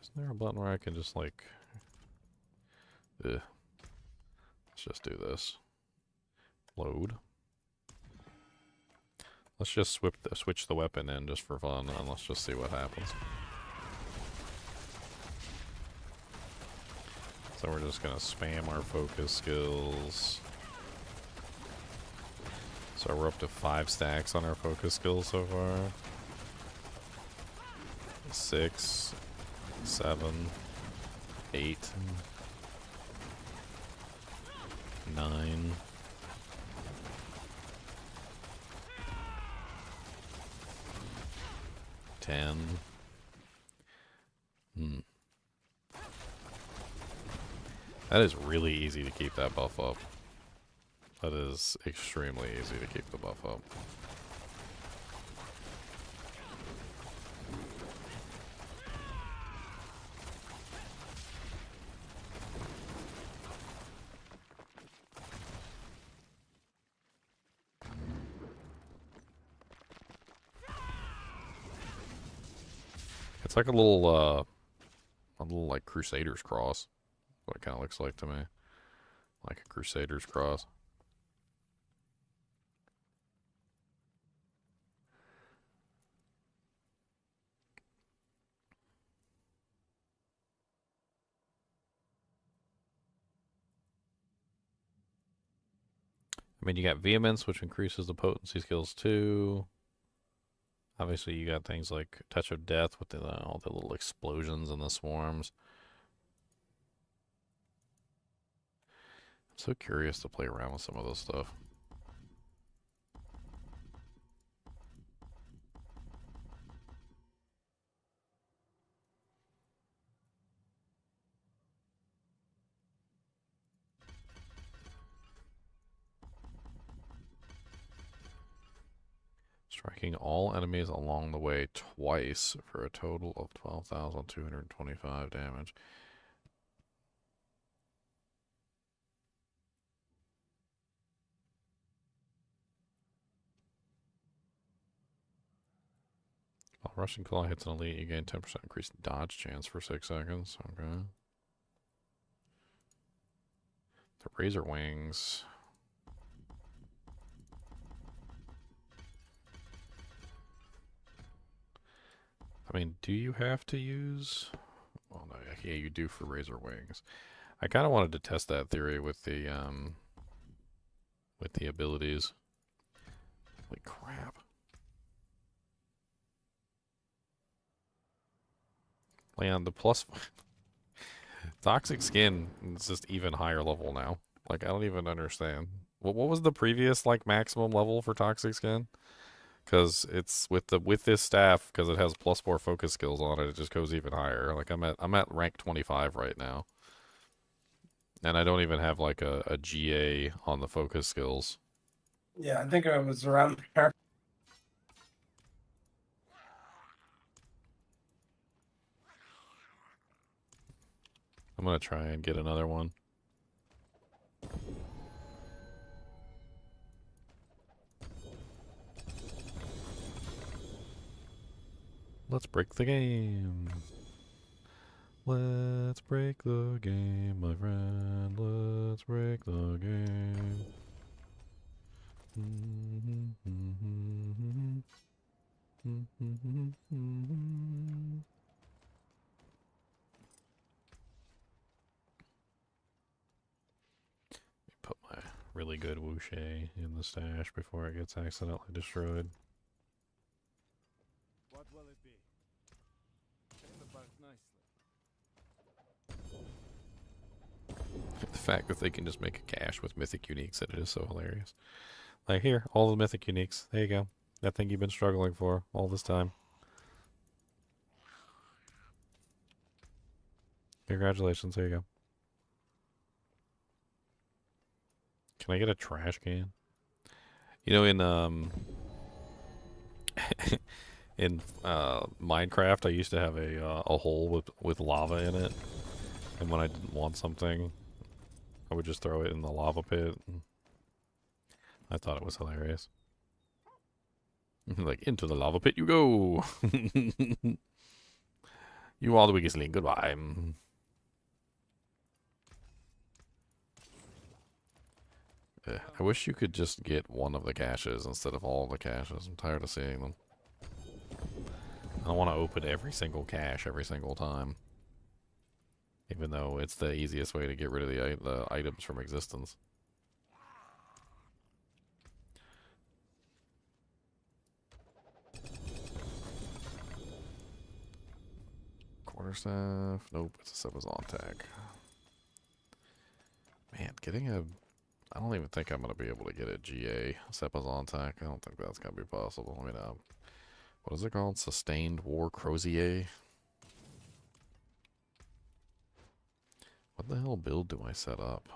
Isn't there a button where I can just like let's just do this. Load. Let's just switch the weapon in just for fun, and let's just see what happens. So we're just gonna spam our focus skills. So we're up to 5 stacks on our focus skills so far. 6, 7, 8, 9. 10. That is really easy to keep that buff up. That is extremely easy to keep the buff up. It's like a little like Crusader's cross. What it kind of looks like to me. Like a Crusader's cross. I mean, you got Vehemence, which increases the potency skills too. Obviously, you got things like Touch of Death with all the little explosions and the swarms. I'm so curious to play around with some of this stuff. Striking all enemies along the way twice for a total of 12,225 damage. While Rushing Claw hits an elite, you gain 10% increased dodge chance for 6 seconds. Okay. The Razor Wings. I mean, do you have to use... Well, no, yeah, you do for Razor Wings. I kind of wanted to test that theory with the abilities. Holy crap. Man, the plus... Toxic Skin is just even higher level now. Like, I don't even understand. What was the previous, like, maximum level for Toxic Skin? Because it's with this staff, because it has +4 focus skills on it, it just goes even higher. Like I'm at rank 25 right now, and I don't even have like a GA on the focus skills. Yeah, I think I was around there. I'm gonna try and get another one. Let's break the game. Let's break the game, my friend. Let's break the game. Put my really good Wuxie in the stash before it gets accidentally destroyed. What will it be? Came about nicely. The fact that they can just make a cache with mythic uniques, that it is so hilarious. Like, here, all the mythic uniques. There you go. That thing you've been struggling for all this time. Congratulations, there you go. Can I get a trash can? You know, in in Minecraft, I used to have a hole with lava in it, and when I didn't want something, I would just throw it in the lava pit. I thought it was hilarious. Like, into the lava pit you go. You are the weakest link. Goodbye. I wish you could just get one of the caches instead of all the caches. I'm tired of seeing them. I don't want to open every single cache every single time. Even though it's the easiest way to get rid of the items from existence. Quarterstaff. Nope, it's a Sebazon tag. Man, getting a... I don't even think I'm going to be able to get a GA Sebazon tag. I don't think that's going to be possible. I mean, what is it called? Sustained War Crosier? What the hell build do I set up?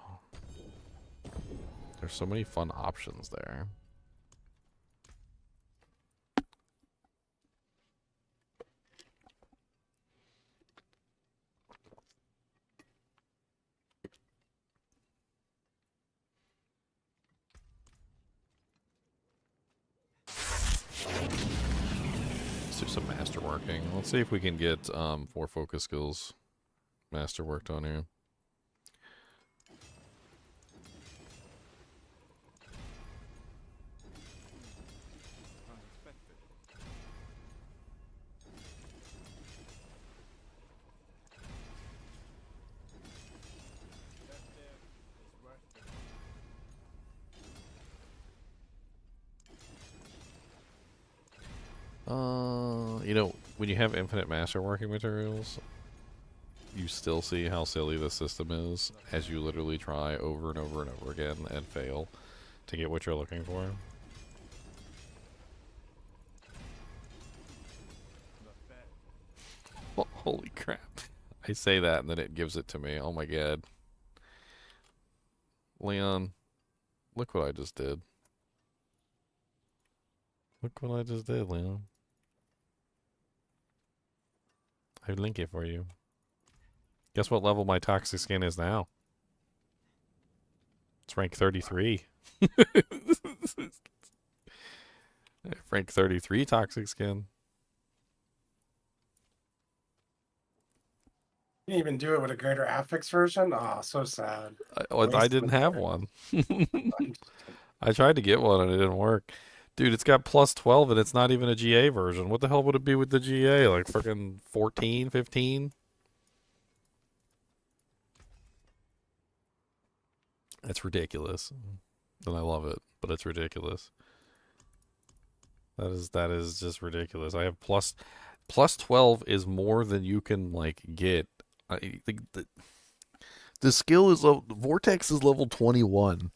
There's so many fun options there. Let's do some masterworking. Let's see if we can get 4 focus skills masterworked on here. Unexpected. That there is worth it. You know, when you have infinite masterworking materials, you still see how silly the system is as you literally try over and over and over again and fail to get what you're looking for. Oh, holy crap. I say that and then it gives it to me. Oh my god. Leon, look what I just did. Look what I just did, Leon. I link it for you. Guess what level my toxic skin is now? It's rank 33. Rank 33 toxic skin. You didn't even do it with a greater affix version? Oh, so sad. I didn't have one. I tried to get one and it didn't work. Dude, it's got plus 12 and it's not even a GA version. What the hell would it be with the GA? Like freaking 14, 15? That's ridiculous. And I love it, but it's ridiculous. That is just ridiculous. I have plus 12 is more than you can like get. The skill is Vortex is level 21.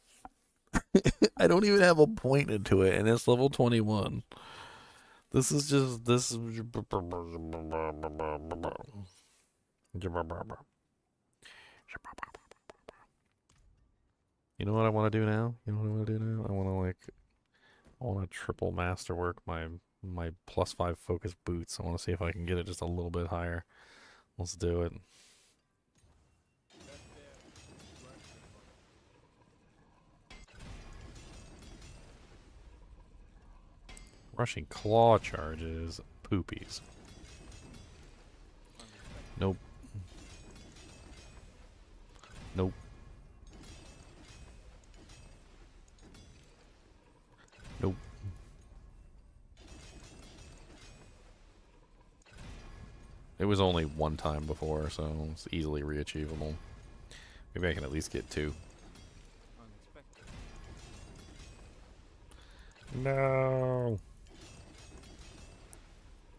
I don't even have a point into it, and it's level 21. This is just this. You know what I want to do now? You know what I want to do now? I want to triple masterwork my plus 5 focus boots. I want to see if I can get it just a little bit higher. Let's do it. Rushing claw charges, poopies. Nope. Nope. Nope. It was only one time before, so it's easily reachievable. Maybe I can at least get 2. No.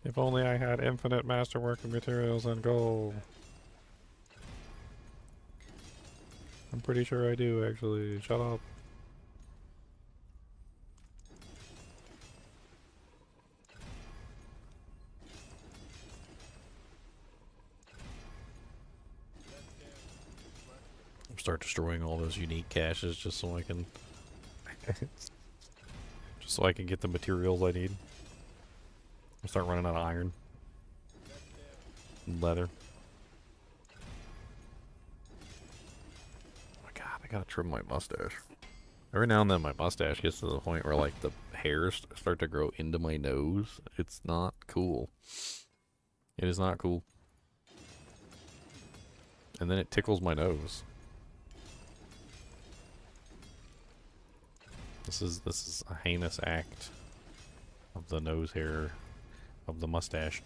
If only I had infinite masterworking materials and gold. I'm pretty sure I do, actually. Shut up. Start destroying all those unique caches just so I can just so I can get the materials I need. I'll start running out of iron. Leather. Oh my god, I gotta trim my mustache. Every now and then my mustache gets to the point where like the hairs start to grow into my nose. It's not cool. It is not cool. And then it tickles my nose. This is a heinous act of the nose hair, of the mustache,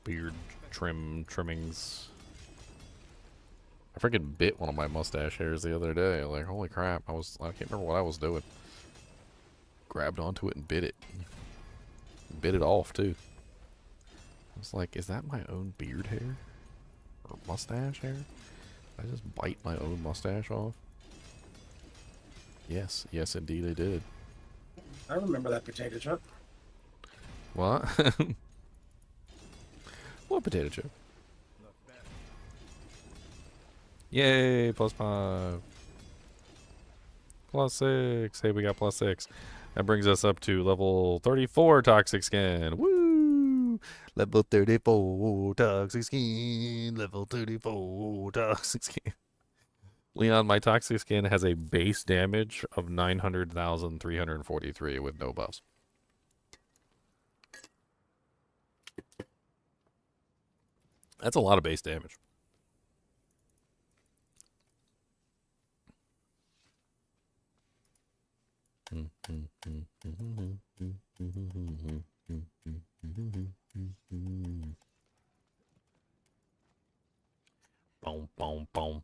beard trimmings. I freaking bit one of my mustache hairs the other day. Like, holy crap! I can't remember what I was doing. Grabbed onto it and bit it. Bit it off too. I was like, is that my own beard hair or mustache hair? Did I just bite my own mustache off? Yes, yes, indeed, I did. I remember that potato chip. What? What potato chip? Yay, plus 5. Plus 6. Hey, we got plus 6. That brings us up to level 34 toxic skin. Woo! Level 34 toxic skin. Level 34 toxic skin. Leon, my toxic skin has a base damage of 900,343 with no buffs. That's a lot of base damage. Boom, boom, boom.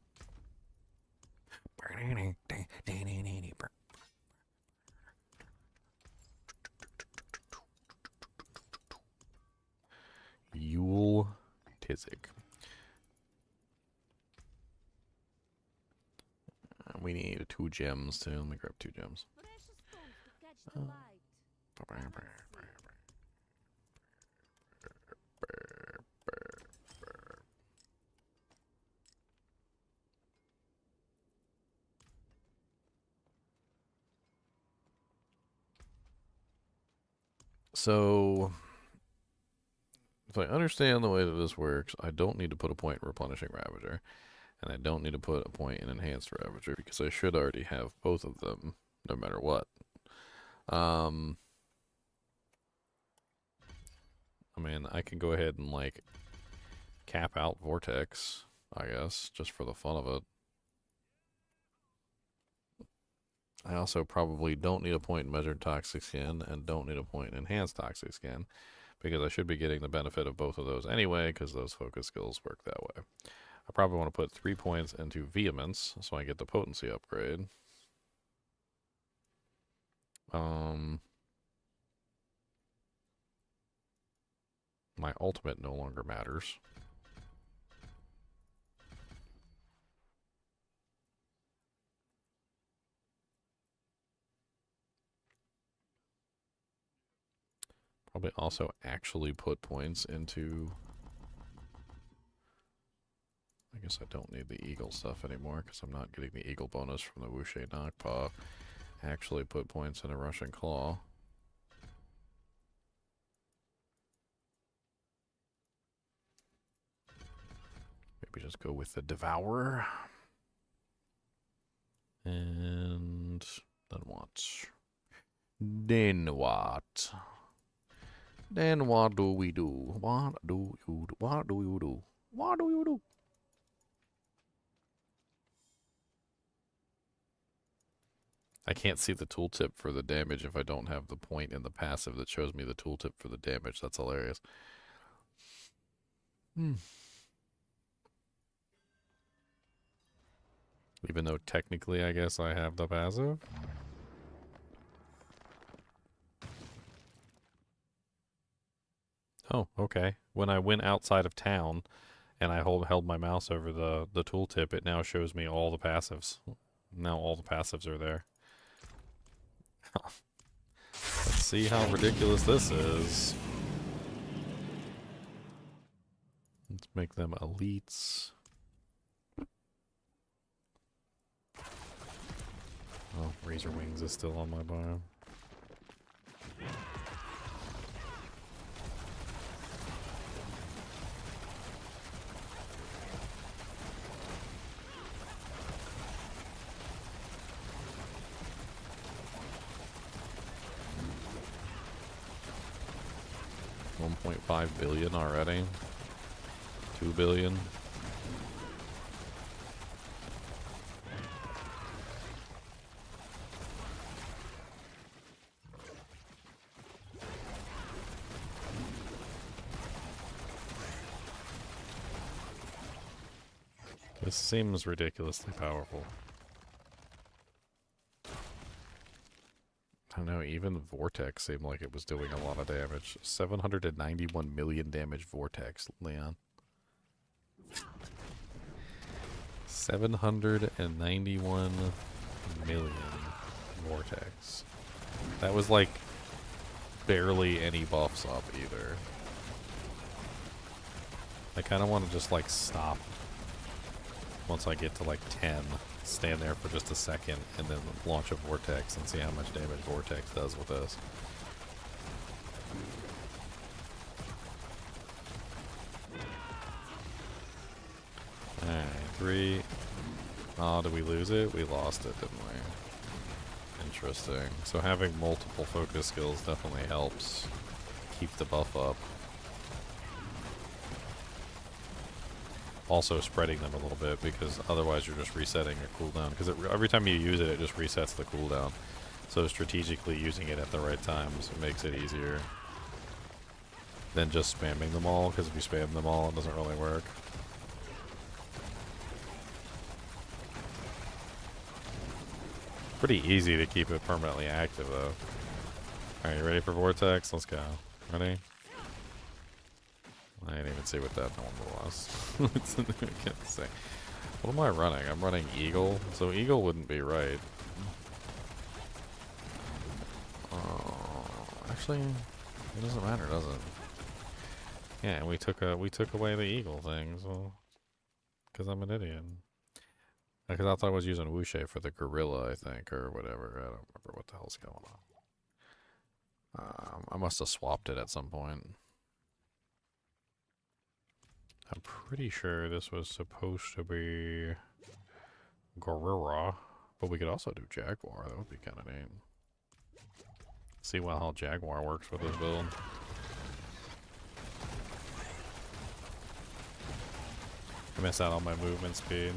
Tizik. We need 2 gems too. Let me grab 2 gems. So, if I understand the way that this works, I don't need to put a point in Replenishing Ravager, and I don't need to put a point in Enhanced Ravager, because I should already have both of them, no matter what. I mean, I can go ahead and, like, cap out Vortex, I guess, just for the fun of it. I also probably don't need a point in Measured Toxic Skin and don't need a point in Enhanced Toxic Skin because I should be getting the benefit of both of those anyway because those focus skills work that way. I probably want to put 3 points into Vehemence so I get the potency upgrade. My ultimate no longer matters. Probably also actually put points into... I guess I don't need the eagle stuff anymore because I'm not getting the eagle bonus from the Wuxie Knockpaw. Actually put points in a Russian Claw. Maybe just go with the Devourer. And then what? Then what? Then what do we do? What do you do? What do you do? What do you do? I can't see the tooltip for the damage if I don't have the point in the passive that shows me the tooltip for the damage. That's hilarious. Even though technically I guess I have the passive. Oh, okay. When I went outside of town and I held my mouse over the tooltip, it now shows me all the passives. Now all the passives are there. Let's see how ridiculous this is. Let's make them elites. Oh, Razor Wings is still on my biome. $1.5 billion already. 2 billion. This seems ridiculously powerful. I don't know, even Vortex seemed like it was doing a lot of damage. 791 million damage Vortex, Leon. 791 million Vortex. That was like barely any buffs up either. I kind of want to just like stop once I get to like 10, stand there for just a second, and then launch a Vortex and see how much damage Vortex does with this. Alright, 3. Oh, did we lose it? We lost it, didn't we? Interesting. So having multiple focus skills definitely helps keep the buff up. Also spreading them a little bit because otherwise you're just resetting a cooldown because every time you use it, it just resets the cooldown. So strategically using it at the right times makes it easier than just spamming them all, because if you spam them all, it doesn't really work. Pretty easy to keep it permanently active though. Alright, you ready for Vortex? Let's go. Ready? I didn't even see what that one was. I can't say. What am I running? I'm running Eagle, so Eagle wouldn't be right. Actually, it doesn't matter, does it? Yeah, we took away the Eagle thing, so because I'm an idiot. Because I thought I was using Wuxie for the gorilla, I think, or whatever. I don't remember what the hell's going on. I must have swapped it at some point. I'm pretty sure this was supposed to be gorilla, but we could also do Jaguar. That would be kind of neat. See how Jaguar works with this build. I miss out on my movement speed.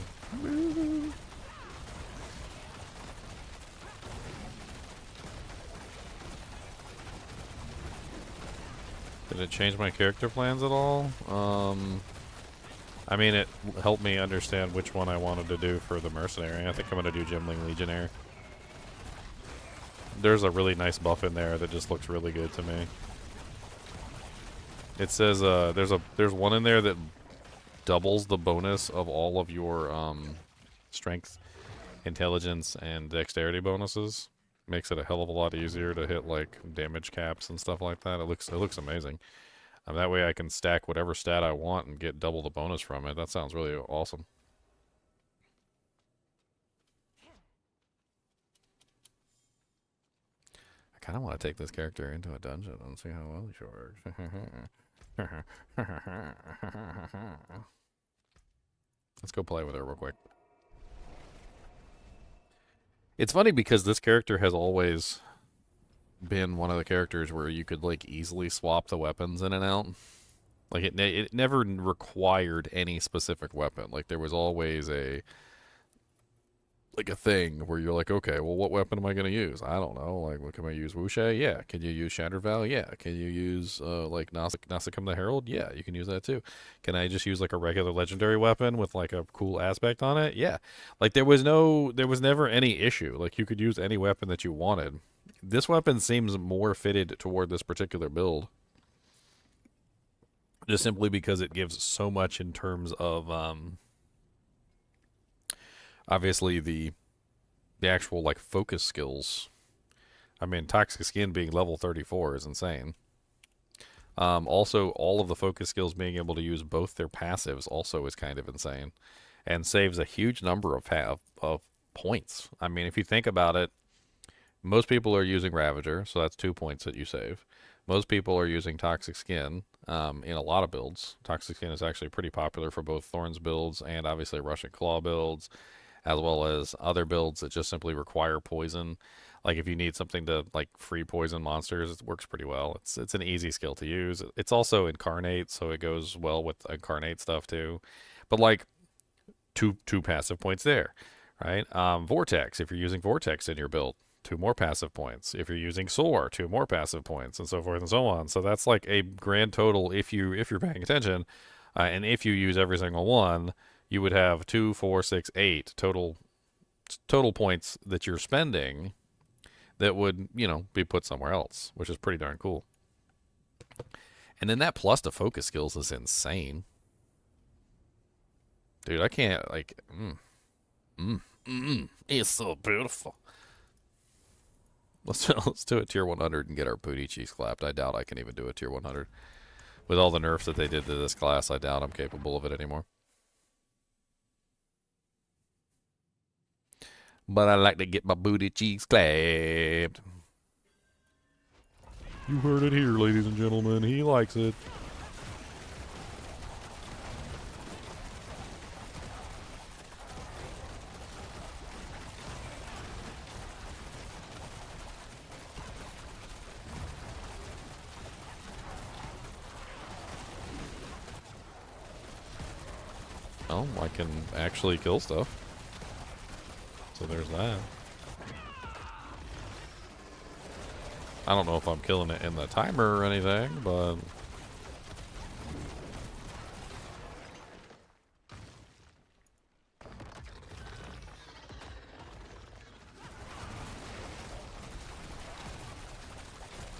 Did it change my character plans at all? I mean, it helped me understand which one I wanted to do for the Mercenary. I think I'm going to do Gimling Legionnaire. There's a really nice buff in there that just looks really good to me. It says there's one in there that doubles the bonus of all of your strength, intelligence, and dexterity bonuses. Makes it a hell of a lot easier to hit like damage caps and stuff like that. It looks amazing. That way I can stack whatever stat I want and get double the bonus from it. That sounds really awesome. I kind of want to take this character into a dungeon and see how well he works. Let's go play with her real quick. It's funny because this character has always been one of the characters where you could like easily swap the weapons in and out. Like it never required any specific weapon. Like there was always a thing where you're like, okay, well, what weapon am I going to use? I don't know. Like, what can I use? Wuxie? Yeah. Can you use Shattered Vow? Yeah. Can you use like Nausicaa the Herald? Yeah, you can use that too. Can I just use like a regular legendary weapon with like a cool aspect on it? Yeah. Like there was never any issue. Like you could use any weapon that you wanted. This weapon seems more fitted toward this particular build. Just simply because it gives so much in terms of obviously the actual like focus skills. I mean, Toxic Skin being level 34 is insane. Also, all of the focus skills being able to use both their passives also is kind of insane, and saves a huge number of points. I mean, if you think about it, most people are using Ravager, so that's 2 points that you save. Most people are using Toxic Skin in a lot of builds. Toxic Skin is actually pretty popular for both Thorns builds and obviously Russian Claw builds, as well as other builds that just simply require poison. Like if you need something to like free poison monsters, it works pretty well. It's an easy skill to use. It's also incarnate, so it goes well with incarnate stuff too. But like two passive points there, right? Vortex, if you're using Vortex in your build, 2 more passive points. If you're using Soar, 2 more passive points, and so forth and so on. So that's like a grand total if you're paying attention, and if you use every single one, you would have 2, 4, 6, 8 total points that you're spending that would, be put somewhere else, which is pretty darn cool. And then that plus the focus skills is insane. Dude, I can't, like, it's so beautiful. Let's do a tier 100 and get our booty cheeks clapped. I doubt I can even do a tier 100. With all the nerfs that they did to this class, I doubt I'm capable of it anymore. But I like to get my booty cheeks clapped. You heard it here, ladies and gentlemen. He likes it. Oh, I can actually kill stuff. So there's that. I don't know if I'm killing it in the timer or anything, but...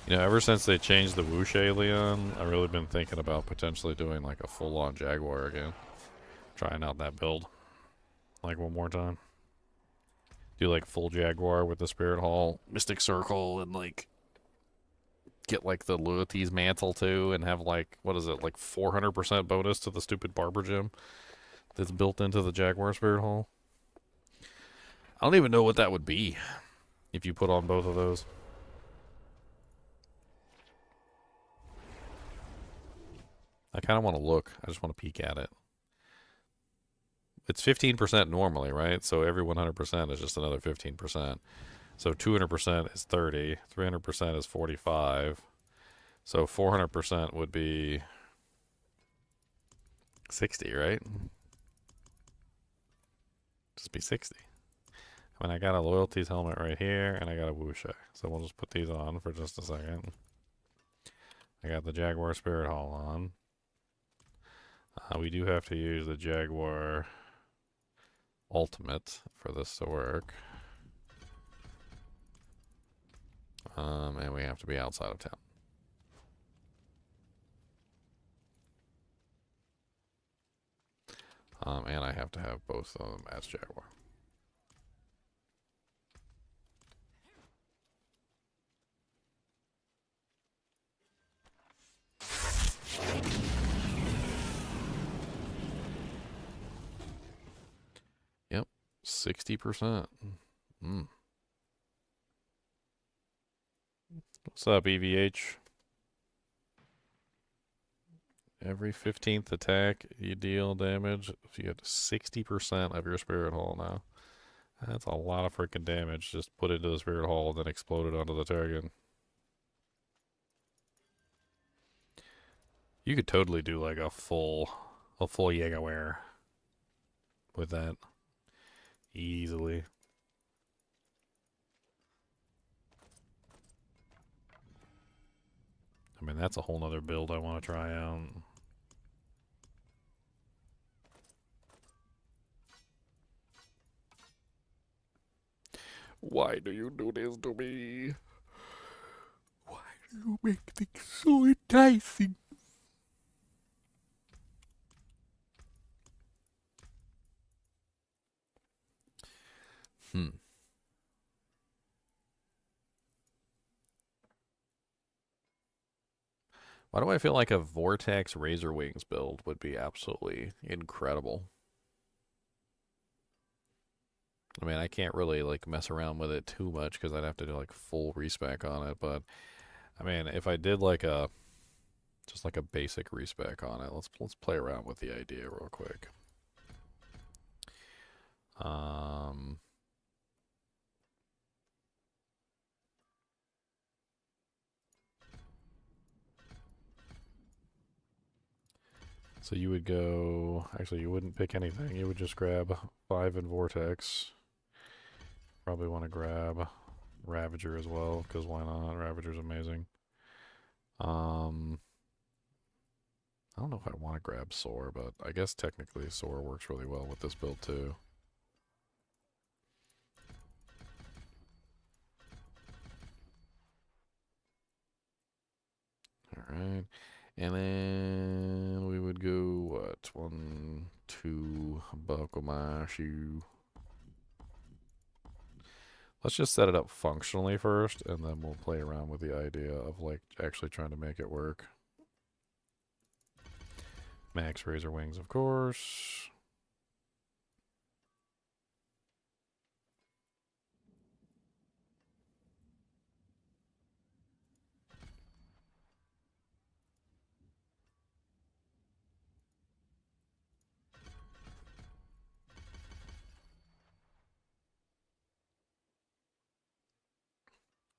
You know, ever since they changed the Whoosh alien, I've really been thinking about potentially doing like a full-on Jaguar again. Trying out that build. Like one more time. Do like full Jaguar with the Spirit Hall, Mystic Circle, and like get like the Loyalties Mantle too, and have like, what is it, like 400% bonus to the stupid Barber Gem that's built into the Jaguar Spirit Hall. I don't even know what that would be if you put on both of those. I kind of want to look. I just want to peek at it. It's 15% normally, right? So every 100% is just another 15%. So 200% is 30. 300% is 45. So 400% would be 60, right? Just be 60. I mean, I got a Loyalties helmet right here, and I got a Whoosh. So we'll just put these on for just a second. I got the Jaguar Spirit Hall on. We do have to use the Jaguar Ultimate for this to work. And we have to be outside of town. And I have to have both of them as Jaguar. Yep, 60%. What's up, EVH? Every 15th attack you deal damage, if you get 60% of your Spirit Hall now. That's a lot of freaking damage just put into the Spirit Hall and then exploded onto the target. You could totally do like a full Jaguar with that easily. I mean, that's a whole nother build I want to try out. Why do you do this to me? Why do you make things so enticing? Why do I feel like a Vortex Razor Wings build would be absolutely incredible? I mean, I can't really like mess around with it too much because I'd have to do like full respec on it. But I mean, if I did like a just like a basic respec on it, let's play around with the idea real quick. So you would go, actually you wouldn't pick anything, you would just grab 5 in Vortex. Probably want to grab Ravager as well, because why not? Ravager's amazing. I don't know if I want to grab Soar, but I guess technically Soar works really well with this build too. Alright. And then we would go, what? 1, 2, buckle my shoe. Let's just set it up functionally first, and then we'll play around with the idea of like actually trying to make it work. Max Razor Wings, of course.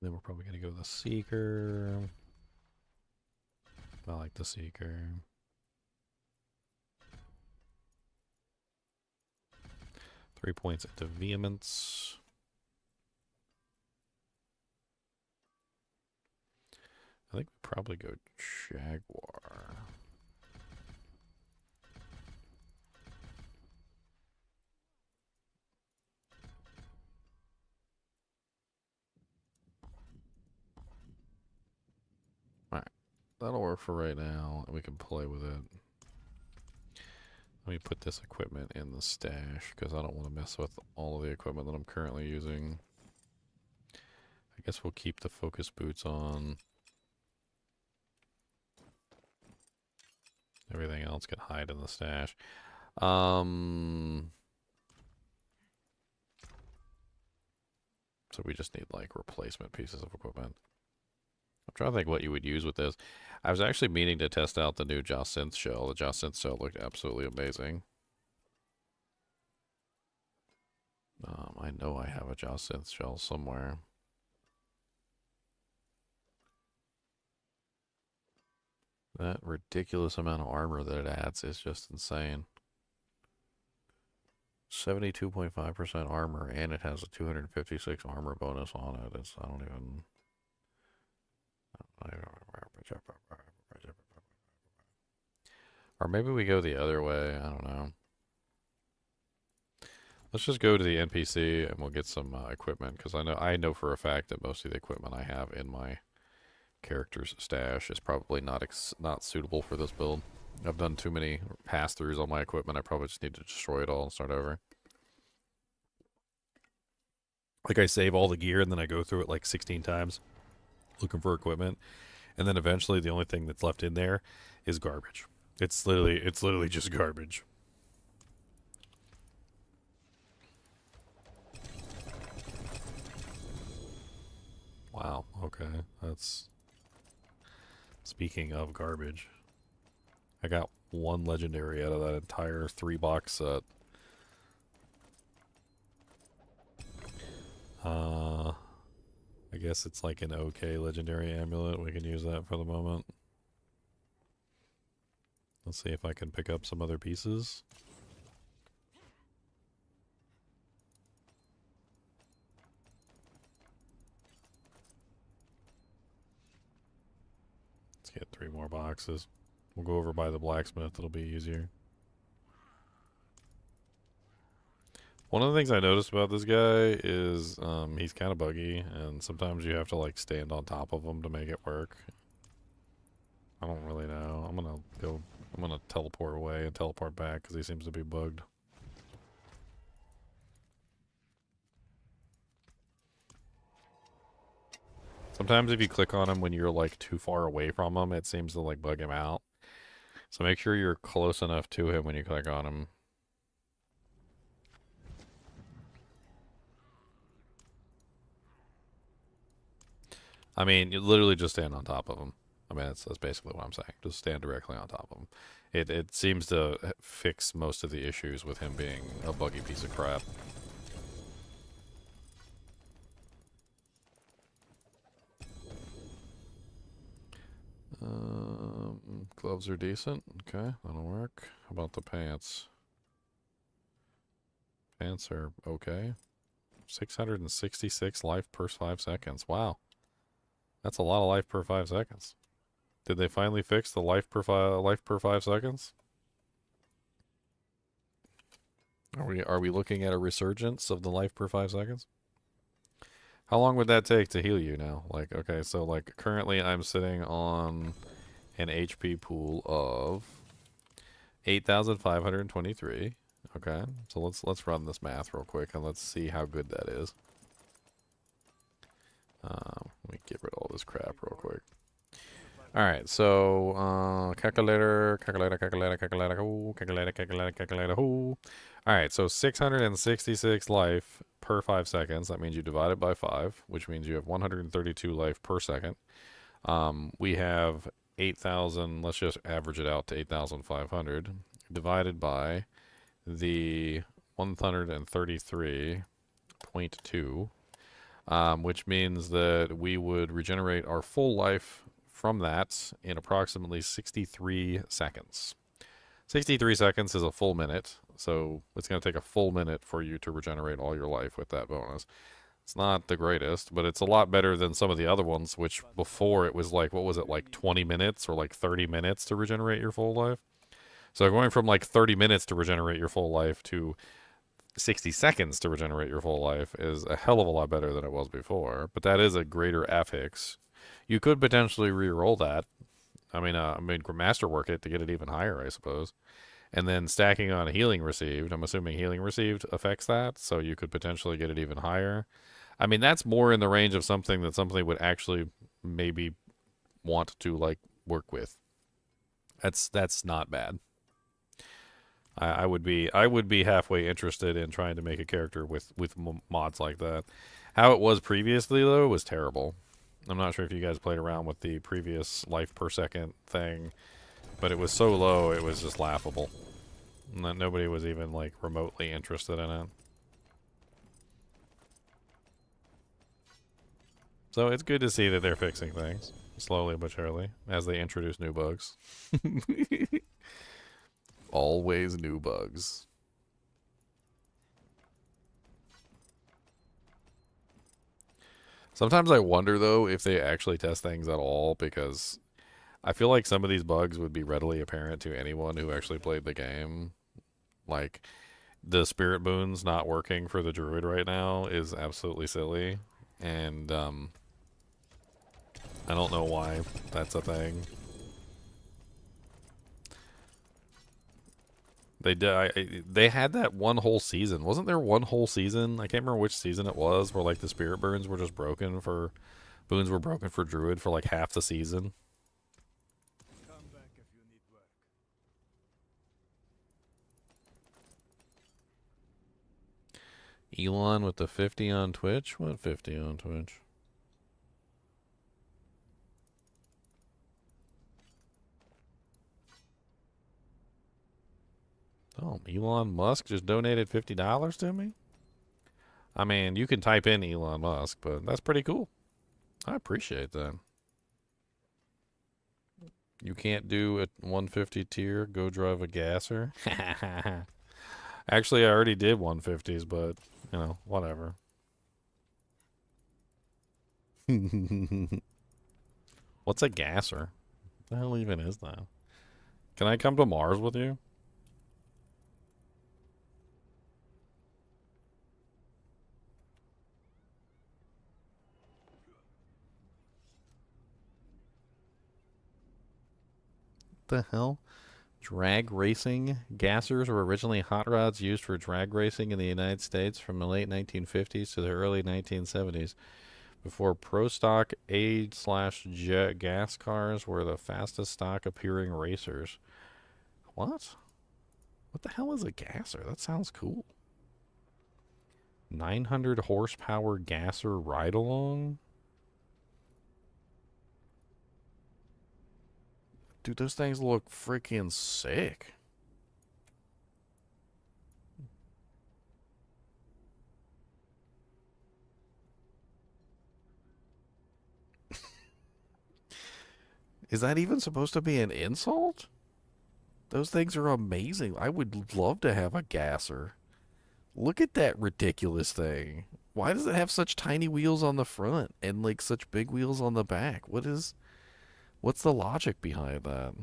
Then we're probably going to go the Seeker. I like the Seeker. 3 points into Vehemence. I think we probably go Jaguar. that'll work for right now, and we can play with it. Let me put this equipment in the stash, because I don't want to mess with all of the equipment that I'm currently using. I guess we'll keep the focus boots on. Everything else can hide in the stash. So we just need, like, replacement pieces of equipment. I'm trying to think what you would use with this. I was actually meaning to test out the new Jacinthe shell. The Jacinthe shell looked absolutely amazing. I know I have a Jacinthe shell somewhere. That ridiculous amount of armor that it adds is just insane. 72.5% armor, and it has a 256 armor bonus on it. It's, I don't even... Or maybe we go the other way. I don't know. Let's just go to the NPC and we'll get some equipment, because I know for a fact that most of the equipment I have in my character's stash is probably not suitable for this build. I've done too many pass-throughs on my equipment. I probably just need to destroy it all and start over. Like, I save all the gear and then I go through it like 16 times looking for equipment, and then eventually the only thing that's left in there is garbage. It's literally just garbage. Wow, okay. That's... Speaking of garbage, I got one legendary out of that entire 3-box set. I guess it's like an okay legendary amulet. We can use that for the moment. Let's see if I can pick up some other pieces. Let's get 3 more boxes. We'll go over by the blacksmith. It'll be easier. One of the things I noticed about this guy is he's kind of buggy, and sometimes you have to like stand on top of him to make it work. I don't really know. I'm gonna teleport away and teleport back because he seems to be bugged. Sometimes if you click on him when you're like too far away from him, it seems to like bug him out. So make sure you're close enough to him when you click on him. I mean, you literally just stand on top of him. I mean, that's basically what I'm saying. Just stand directly on top of him. It seems to fix most of the issues with him being a buggy piece of crap. Gloves are decent. Okay, that'll work. How about the pants? Pants are okay. 666 life per 5 seconds. Wow. That's a lot of life per 5 seconds. Did they finally fix the life per 5 seconds? Are we looking at a resurgence of the life per 5 seconds? How long would that take to heal you now? Like, okay, so like currently I'm sitting on an HP pool of 8,523. Okay, so let's run this math real quick and let's see how good that is. Let me get rid of all this crap real quick. Alright, so calculator. Alright, so 666 life per 5 seconds. That means you divide it by 5, which means you have 132 life per second. We have 8,000, let's just average it out to 8,500, divided by the 133.2, which means that we would regenerate our full life from that in approximately 63 seconds. 63 seconds is a full minute, so it's going to take a full minute for you to regenerate all your life with that bonus. It's not the greatest, but it's a lot better than some of the other ones, which before it was like, what was it, like 20 minutes or like 30 minutes to regenerate your full life? So going from like 30 minutes to regenerate your full life to 60 seconds to regenerate your full life is a hell of a lot better than it was before, but that is a greater affix. You could potentially re-roll that I mean, masterwork it to get it even higher, I suppose. And then stacking on healing received. I'm assuming healing received affects that, so you could potentially get it even higher. I mean, that's more in the range of something that somebody would actually maybe want to like work with. That's not bad. I would be halfway interested in trying to make a character with mods like that. How it was previously though was terrible. I'm not sure if you guys played around with the previous life per second thing, but it was so low it was just laughable. And that nobody was even like remotely interested in it. So it's good to see that they're fixing things slowly but surely as they introduce new bugs. Always new bugs. Sometimes I wonder, though, if they actually test things at all, because I feel like some of these bugs would be readily apparent to anyone who actually played the game. Like, the spirit boons not working for the druid right now is absolutely silly, and I don't know why that's a thing. They had that one whole season. Wasn't there one whole season? I can't remember which season it was, where like the spirit boons were just broken for druid for like half the season. Come back if you need work. Elon with the 50 on Twitch? What 50 on Twitch? Oh, Elon Musk just donated $50 to me? I mean, you can type in Elon Musk, but that's pretty cool. I appreciate that. You can't do a 150 tier, go drive a gasser. Actually, I already did 150s, but, you know, whatever. What's a gasser? What the hell even is that? Can I come to Mars with you? The hell? Drag racing? Gassers were originally hot rods used for drag racing in the United States from the late 1950s to the early 1970s, before pro stock A/J gas cars were the fastest stock appearing racers. What? What the hell is a gasser? That sounds cool. 900 horsepower gasser ride along? Dude, those things look freaking sick. Is that even supposed to be an insult? Those things are amazing. I would love to have a gasser. Look at that ridiculous thing. Why does it have such tiny wheels on the front and like such big wheels on the back? What's the logic behind that?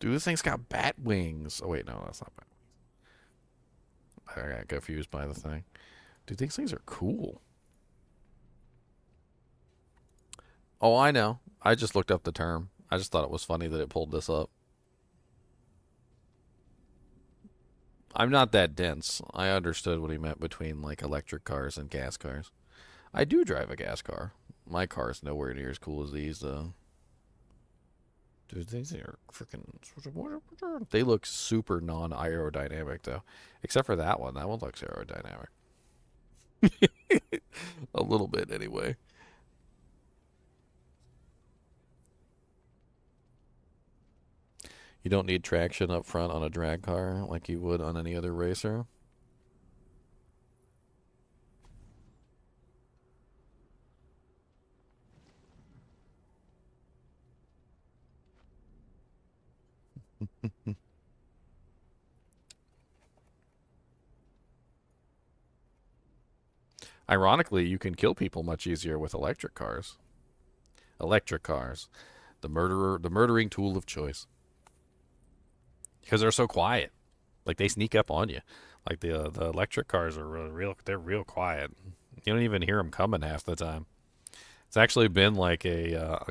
Dude, this thing's got bat wings. Oh wait, no, that's not bat wings. I got confused by the thing. Dude, these things are cool. Oh, I know. I just looked up the term. I just thought it was funny that it pulled this up. I'm not that dense. I understood what he meant between like electric cars and gas cars. I do drive a gas car. My car's nowhere near as cool as these though. Dude, these are freaking... They look super non-aerodynamic though. Except for that one. That one looks aerodynamic. A little bit anyway. You don't need traction up front on a drag car like you would on any other racer. Ironically, you can kill people much easier with electric cars. Electric cars. The murdering tool of choice. Because they're so quiet. Like, they sneak up on you. Like the electric cars are really real. They're real quiet. You don't even hear them coming half the time. It's actually been like a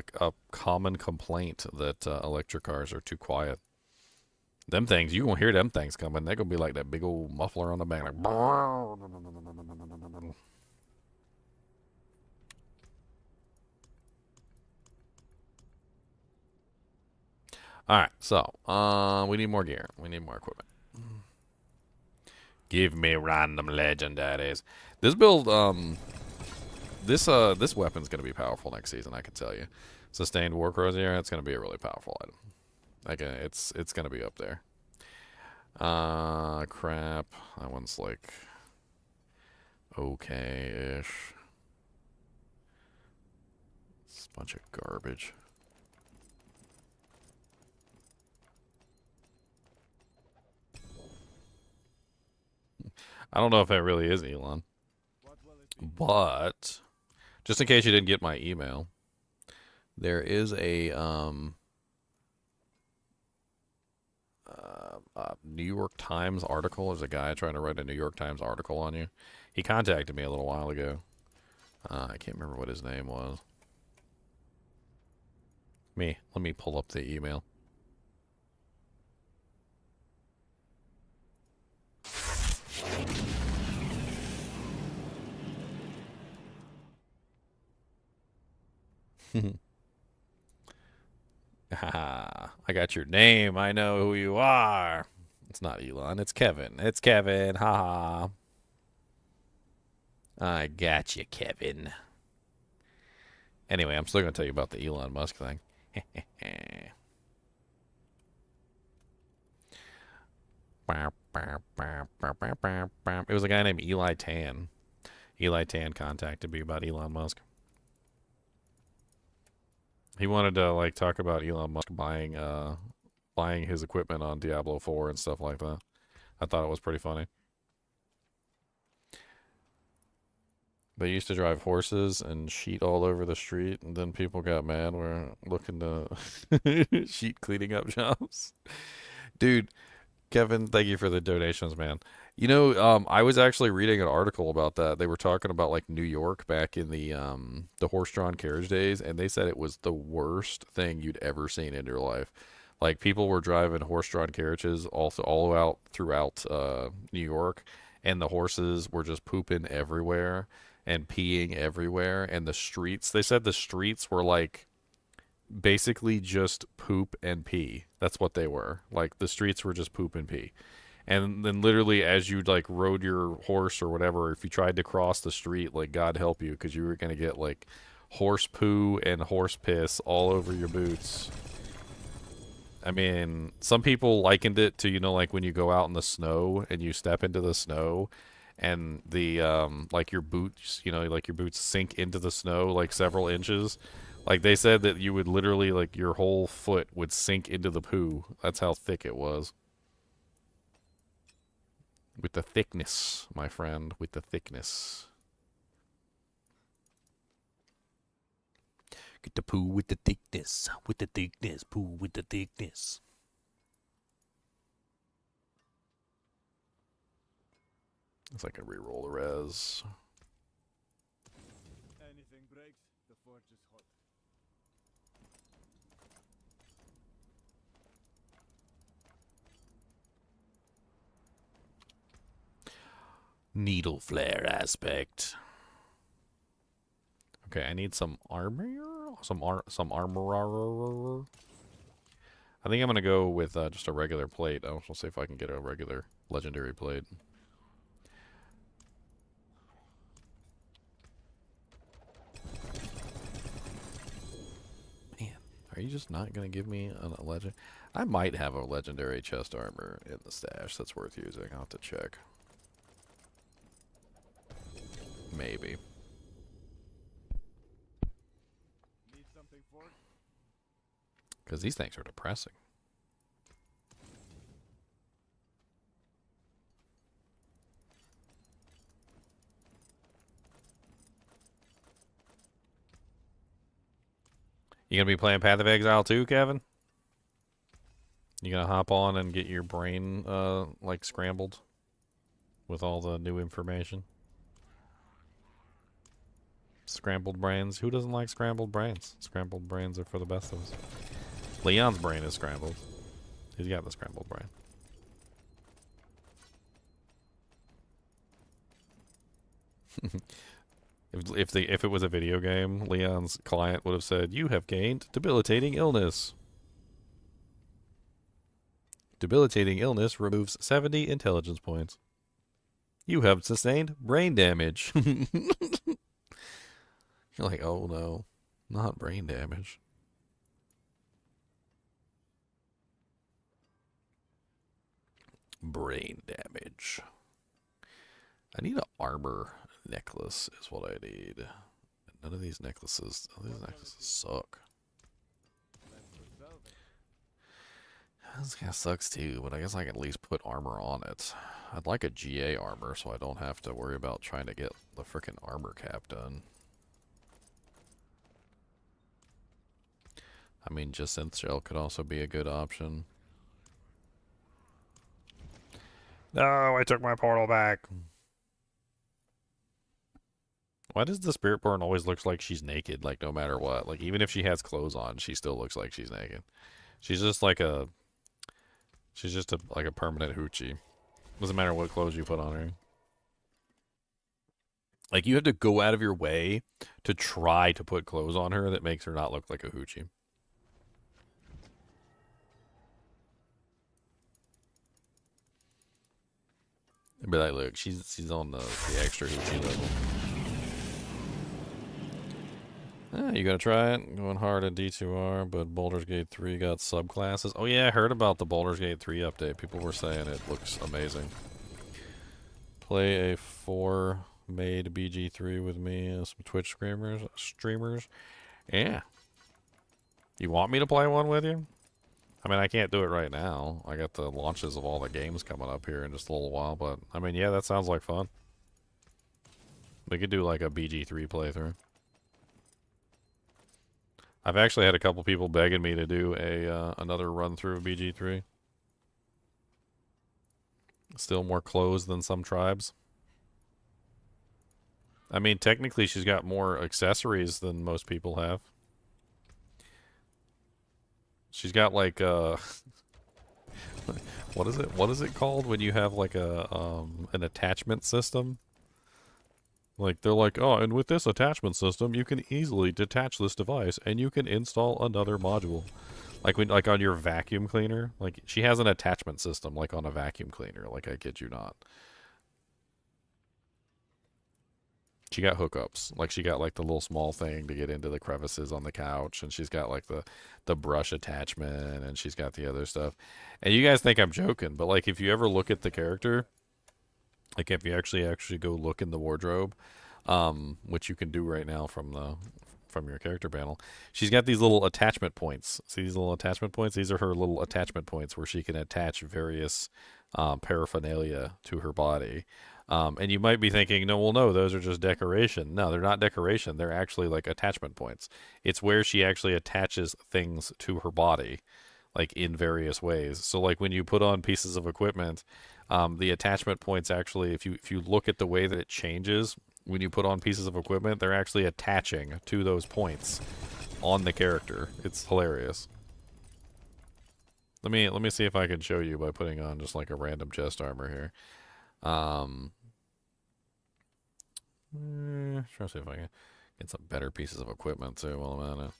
common complaint that electric cars are too quiet. Them things, you gonna hear them things coming. They're gonna be like that big old muffler on the back, like. All right, so we need more gear. We need more equipment. Give me random legendaries. This build, this weapon's gonna be powerful next season. I can tell you. Sustained War Crosier, it's gonna be a really powerful item. Like it's gonna be up there. Crap. That one's like okay-ish. It's a bunch of garbage. I don't know if that really is Elon. But just in case you didn't get my email, there is a New York Times article. There's a guy trying to write a New York Times article on you. He contacted me a little while ago. I can't remember what his name was. Let me pull up the email. I got your name. I know who you are. It's not Elon. It's Kevin. It's Kevin. Ha. I got you, Kevin. Anyway, I'm still going to tell you about the Elon Musk thing. It was a guy named Eli Tan. Eli Tan contacted me about Elon Musk. He wanted to like talk about Elon Musk buying his equipment on Diablo 4 and stuff like that. I thought it was pretty funny. They used to drive horses and sheet all over the street, and then people got mad. We're looking to sheet cleaning up jobs. Dude, Kevin, thank you for the donations, man. You know, I was actually reading an article about that. They were talking about like New York back in the horse-drawn carriage days, and they said it was the worst thing you'd ever seen in your life. Like people were driving horse-drawn carriages all out throughout New York, and the horses were just pooping everywhere and peeing everywhere, and the streets. They said the streets were like basically just poop and pee. That's what they were. Like the streets were just poop and pee. And then literally as you like rode your horse or whatever, if you tried to cross the street, like God help you, because you were going to get like horse poo and horse piss all over your boots. I mean, some people likened it to, you know, like when you go out in the snow and you step into the snow and the like your boots, you know, like your boots sink into the snow like several inches. Like they said that you would literally like your whole foot would sink into the poo. That's how thick it was. With the thickness, my friend, with the thickness. Get the poo with the thickness, poo with the thickness. It's like I can reroll the res. Anything breaks, the forge is hot. Needle flare aspect. Okay, I need some armor. Some armor. I think I'm gonna go with just a regular plate. I'll see if I can get a regular legendary plate. Man, are you just not gonna give me a legend? I might have a legendary chest armor in the stash that's worth using. I'll have to check. Maybe. Need something for it? Because these things are depressing. You gonna be playing Path of Exile too, Kevin? You gonna hop on and get your brain like scrambled? with all the new information. Scrambled brains. Who doesn't like scrambled brains? Scrambled brains are for the best of us. Leon's brain is scrambled. He's got the scrambled brain. If it was a video game, Leon's client would have said, "You have gained debilitating illness. Debilitating illness removes 70 intelligence points. You have sustained brain damage." You're like, oh no, not brain damage. Brain damage. I need an armor necklace is what I need. None of these necklaces suck. This kind of sucks too, but I guess I can at least put armor on it. I'd like a GA armor so I don't have to worry about trying to get the frickin' armor cap done. I mean, Jacinth Shell could also be a good option. No, I took my portal back. Why does the Spiritborn always look like she's naked, like no matter what? Like even if she has clothes on, she still looks like she's naked. She's just like a like a permanent hoochie. Doesn't matter what clothes you put on her. Like you have to go out of your way to try to put clothes on her that makes her not look like a hoochie. And be like, look, she's on the extra hoochie level. You gonna try it? Going hard at D2R, but Baldur's Gate 3 got subclasses. Oh yeah, I heard about the Baldur's Gate 3 update. People were saying it looks amazing. Play a 4 made BG3 with me and some Twitch streamers. Yeah. You want me to play one with you? I mean, I can't do it right now. I got the launches of all the games coming up here in just a little while, but I mean, yeah, that sounds like fun. We could do like a BG3 playthrough. I've actually had a couple people begging me to do a another run through of BG3. Still more clothes than some tribes. I mean, technically she's got more accessories than most people have. She's got like what is it called when you have like a an attachment system? Like they're like, oh, and with this attachment system, you can easily detach this device and you can install another module. Like when on your vacuum cleaner, like she has an attachment system like on a vacuum cleaner, like I kid you not. She got hookups. Like she got like the little small thing to get into the crevices on the couch, and she's got like the brush attachment, and she's got the other stuff. And you guys think I'm joking, but like if you ever look at the character, like if you actually go look in the wardrobe, which you can do right now from your character panel, she's got these little attachment points. See these little attachment points? These are her little attachment points where she can attach various paraphernalia to her body. And you might be thinking, no, well, no, those are just decoration. No, they're not decoration. They're actually like attachment points. It's where she actually attaches things to her body, like in various ways. So like when you put on pieces of equipment, the attachment points actually, if you look at the way that it changes when you put on pieces of equipment, they're actually attaching to those points on the character. It's hilarious. Let me see if I can show you by putting on just like a random chest armor here. Trying to see if I can get some better pieces of equipment too while I'm at it.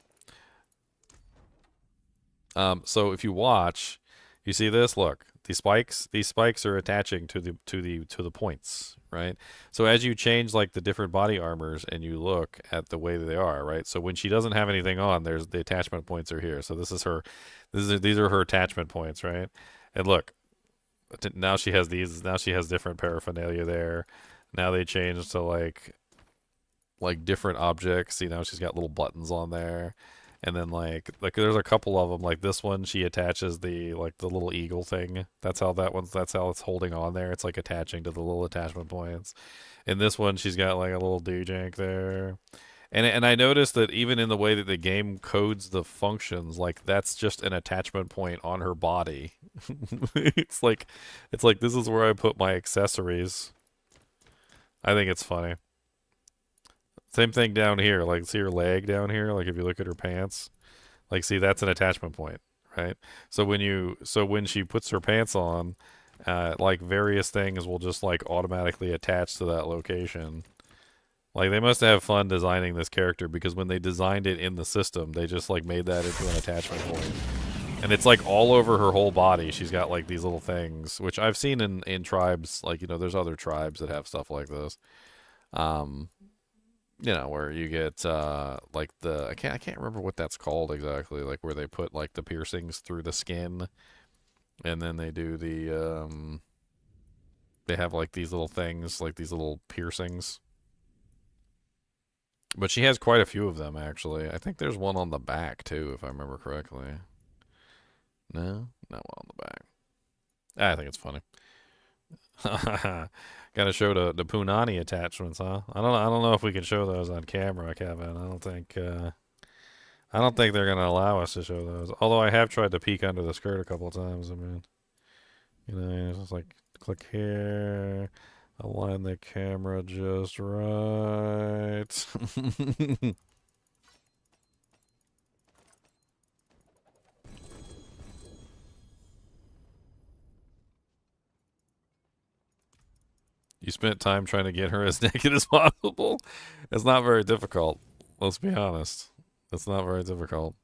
So if you watch, you see this. Look, these spikes are attaching to the points, right? So as you change like the different body armors and you look at the way that they are, right? So when she doesn't have anything on, there's the attachment points are here. So these are her attachment points, right? And look, now she has these. Now she has different paraphernalia there. Now they change to like different objects. See, now she's got little buttons on there. And then like there's a couple of them, like this one, she attaches the little eagle thing. That's how it's holding on there. It's like attaching to the little attachment points. In this one, she's got like a little D-Jank there. And I noticed that even in the way that the game codes the functions, like that's just an attachment point on her body. It's like this is where I put my accessories. I think it's funny. Same thing down here. Like, see her leg down here? Like, if you look at her pants, like, see, that's an attachment point, right? So when she puts her pants on, like, various things will just, like, automatically attach to that location. Like, they must have fun designing this character, because when they designed it in the system, they just, like, made that into an attachment point. And it's, like, all over her whole body. She's got, like, these little things, which I've seen in tribes. Like, you know, there's other tribes that have stuff like this. You know, where you get, like, I can't remember what that's called exactly. Like, where they put, like, the piercings through the skin. And then they do they have, like, these little things, like, these little piercings. But she has quite a few of them, actually. I think there's one on the back, too, if I remember correctly. No? Not one on the back. I think it's funny. Gotta show the punani attachments, huh? I don't know if we can show those on camera, Kevin. I don't think they're gonna allow us to show those. Although I have tried to peek under the skirt a couple of times. I mean, you know, it's just like click here. Align the camera just right. You spent time trying to get her as naked as possible? It's not very difficult. Let's be honest. It's not very difficult.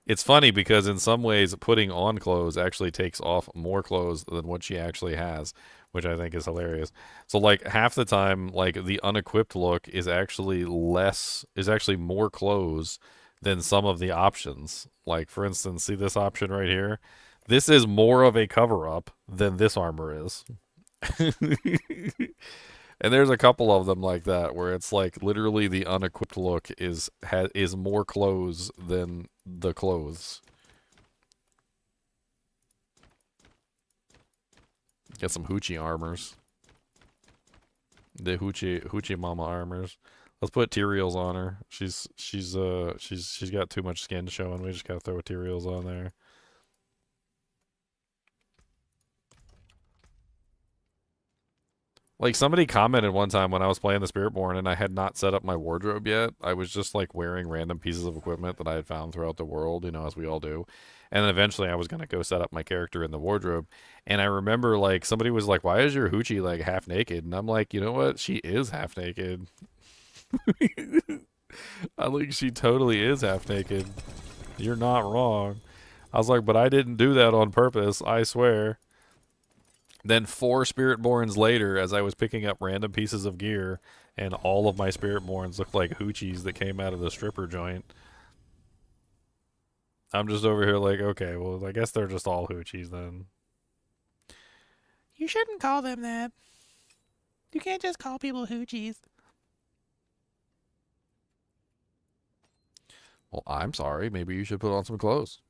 It's funny because in some ways putting on clothes actually takes off more clothes than what she actually has, which I think is hilarious. So like half the time, like the unequipped look is actually more clothes than some of the options. Like for instance, see this option right here? This is more of a cover up than this armor is. And there's a couple of them like that where it's like literally the unequipped look is more clothes than the clothes. Get some hoochie armors. The hoochie mama armors. Let's put Tyrael's on her. She's got too much skin showing. We just gotta throw Tyrael's on there. Like, somebody commented one time when I was playing the Spiritborn and I had not set up my wardrobe yet. I was just, like, wearing random pieces of equipment that I had found throughout the world, you know, as we all do. And then eventually I was going to go set up my character in the wardrobe. And I remember, like, somebody was like, why is your hoochie, like, half naked? And I'm like, you know what? She is half naked. I think she totally is half naked. You're not wrong. I was like, but I didn't do that on purpose, I swear. Then 4 Spiritborns later, as I was picking up random pieces of gear, and all of my Spiritborns looked like hoochies that came out of the stripper joint. I'm just over here like, okay, well, I guess they're just all hoochies then. You shouldn't call them that. You can't just call people hoochies. Well, I'm sorry. Maybe you should put on some clothes.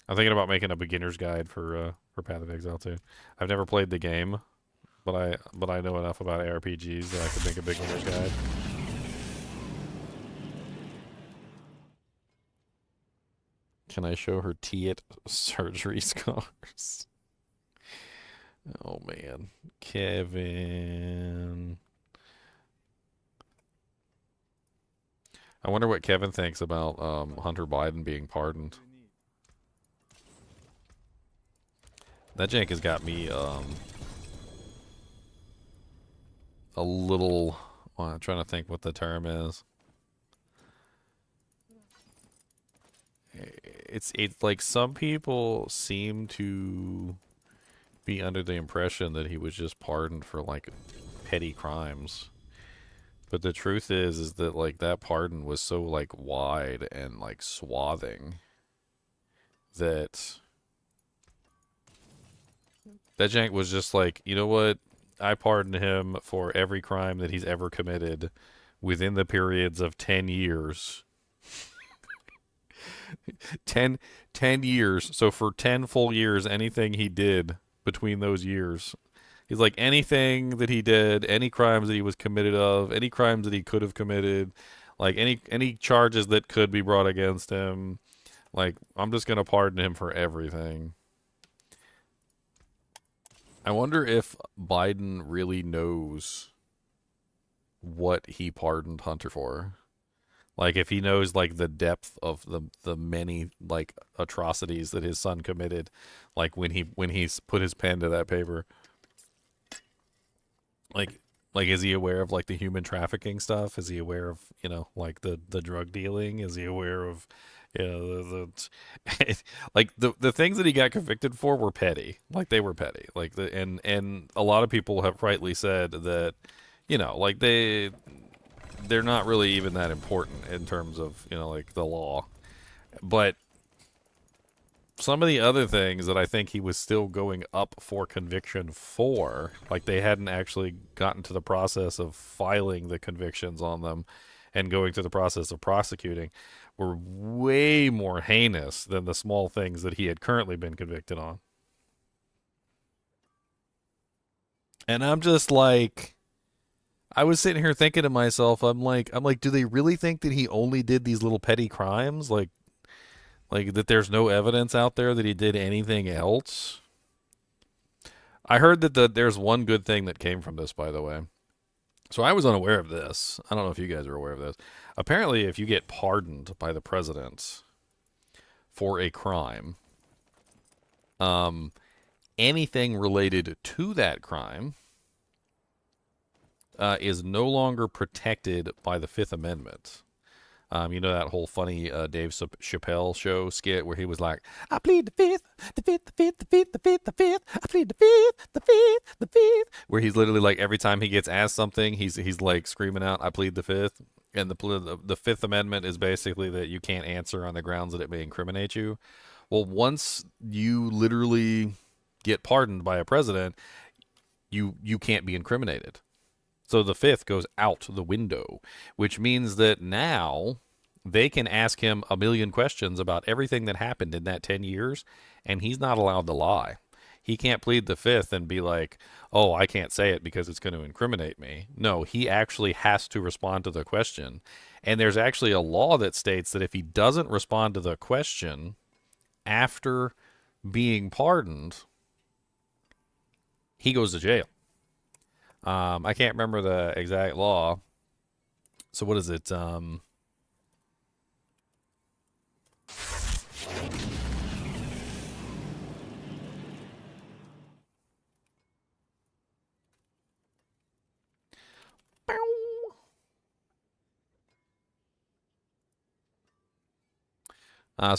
I'm thinking about making a beginner's guide for Path of Exile too. I've never played the game, but I know enough about ARPGs that I could make a beginner's guide. Can I show her Tiet surgery scars? Oh man, Kevin. I wonder what Kevin thinks about Hunter Biden being pardoned. That jank has got me a little. Well, I'm trying to think what the term is. It's like some people seem to be under the impression that he was just pardoned for like petty crimes. But the truth is that like that pardon was so like wide and like swathing that jank was just like, you know what? I pardon him for every crime that he's ever committed within the periods of 10 years. 10 10 years. So for 10 full years, anything he did between those years, he's like anything that he did, any crimes that he was committed of, any crimes that he could have committed, like any charges that could be brought against him, like I'm just gonna pardon him for everything. I wonder if Biden really knows what he pardoned Hunter for. Like if he knows like the depth of the many like atrocities that his son committed, like when he's put his pen to that paper. Like is he aware of like the human trafficking stuff? Is he aware of, you know, like the drug dealing? Is he aware of, you know, like the things that he got convicted for were petty. Like they were petty. Like and a lot of people have rightly said that, you know, like they're not really even that important in terms of, you know, like the law. But some of the other things that I think he was still going up for conviction for, like they hadn't actually gotten to the process of filing the convictions on them and going through the process of prosecuting, were way more heinous than the small things that he had currently been convicted on. And I'm just like, I was sitting here thinking to myself, I'm like, do they really think that he only did these little petty crimes? Like that there's no evidence out there that he did anything else? I heard that there's one good thing that came from this, by the way. So I was unaware of this. I don't know if you guys are aware of this. Apparently, if you get pardoned by the president for a crime, anything related to that crime is no longer protected by the Fifth Amendment. You know that whole funny Dave Chappelle show skit where he was like, I plead the fifth, the fifth, the fifth, the fifth, the fifth, the fifth, I plead the fifth, the fifth, the fifth. Where he's literally like every time he gets asked something, he's like screaming out, I plead the fifth. And the Fifth Amendment is basically that you can't answer on the grounds that it may incriminate you. Well, once you literally get pardoned by a president, you can't be incriminated. So the fifth goes out the window, which means that now they can ask him a million questions about everything that happened in that 10 years, and he's not allowed to lie. He can't plead the fifth and be like, oh, I can't say it because it's going to incriminate me. No, he actually has to respond to the question. And there's actually a law that states that if he doesn't respond to the question after being pardoned, he goes to jail. I can't remember the exact law. So what is it? So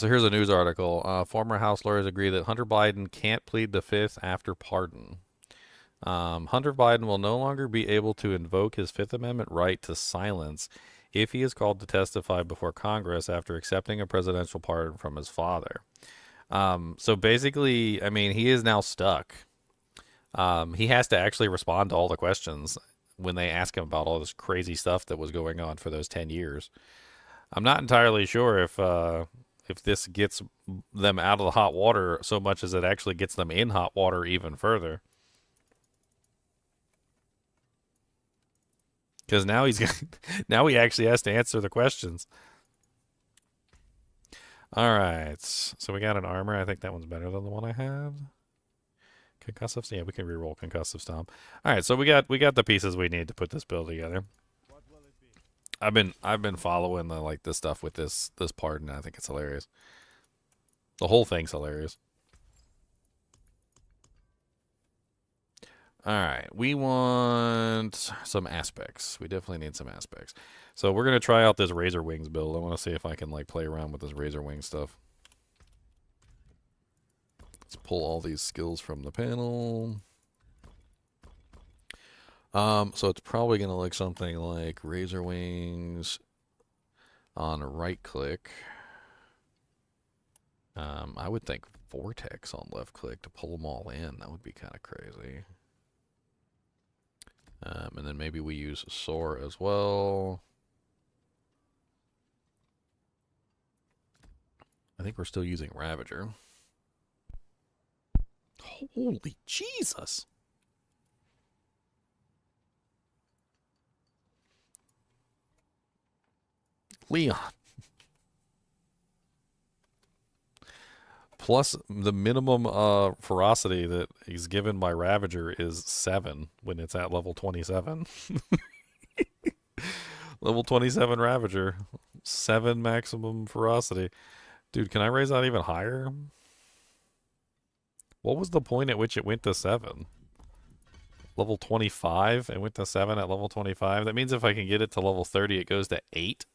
here's a news article. Former House lawyers agree that Hunter Biden can't plead the fifth after pardon. Hunter Biden will no longer be able to invoke his Fifth Amendment right to silence if he is called to testify before Congress after accepting a presidential pardon from his father. So basically, I mean, he is now stuck. He has to actually respond to all the questions when they ask him about all this crazy stuff that was going on for those 10 years. I'm not entirely sure if this gets them out of the hot water so much as it actually gets them in hot water even further. Because now now he actually has to answer the questions. All right, so we got an armor. I think that one's better than the one I had. Concussive, yeah, we can reroll concussive stomp. All right, so we got the pieces we need to put this build together. What will it be? I've been following this stuff with this pardon. I think it's hilarious. The whole thing's hilarious. All right, we want some aspects. We definitely need some aspects. So we're going to try out this Razor Wings build. I want to see if I can like play around with this Razor Wing stuff. Let's pull all these skills from the panel. So it's probably going to look something like Razor Wings on right click. I would think Vortex on left click to pull them all in. That would be kind of crazy. And then maybe we use Soar as well. I think we're still using Ravager. Holy Jesus! Leon. Plus, the minimum ferocity that is given by Ravager is 7 when it's at level 27. Level 27 Ravager. 7 maximum ferocity. Dude, can I raise that even higher? What was the point at which it went to 7? Level 25? It went to 7 at level 25? That means if I can get it to level 30, it goes to 8?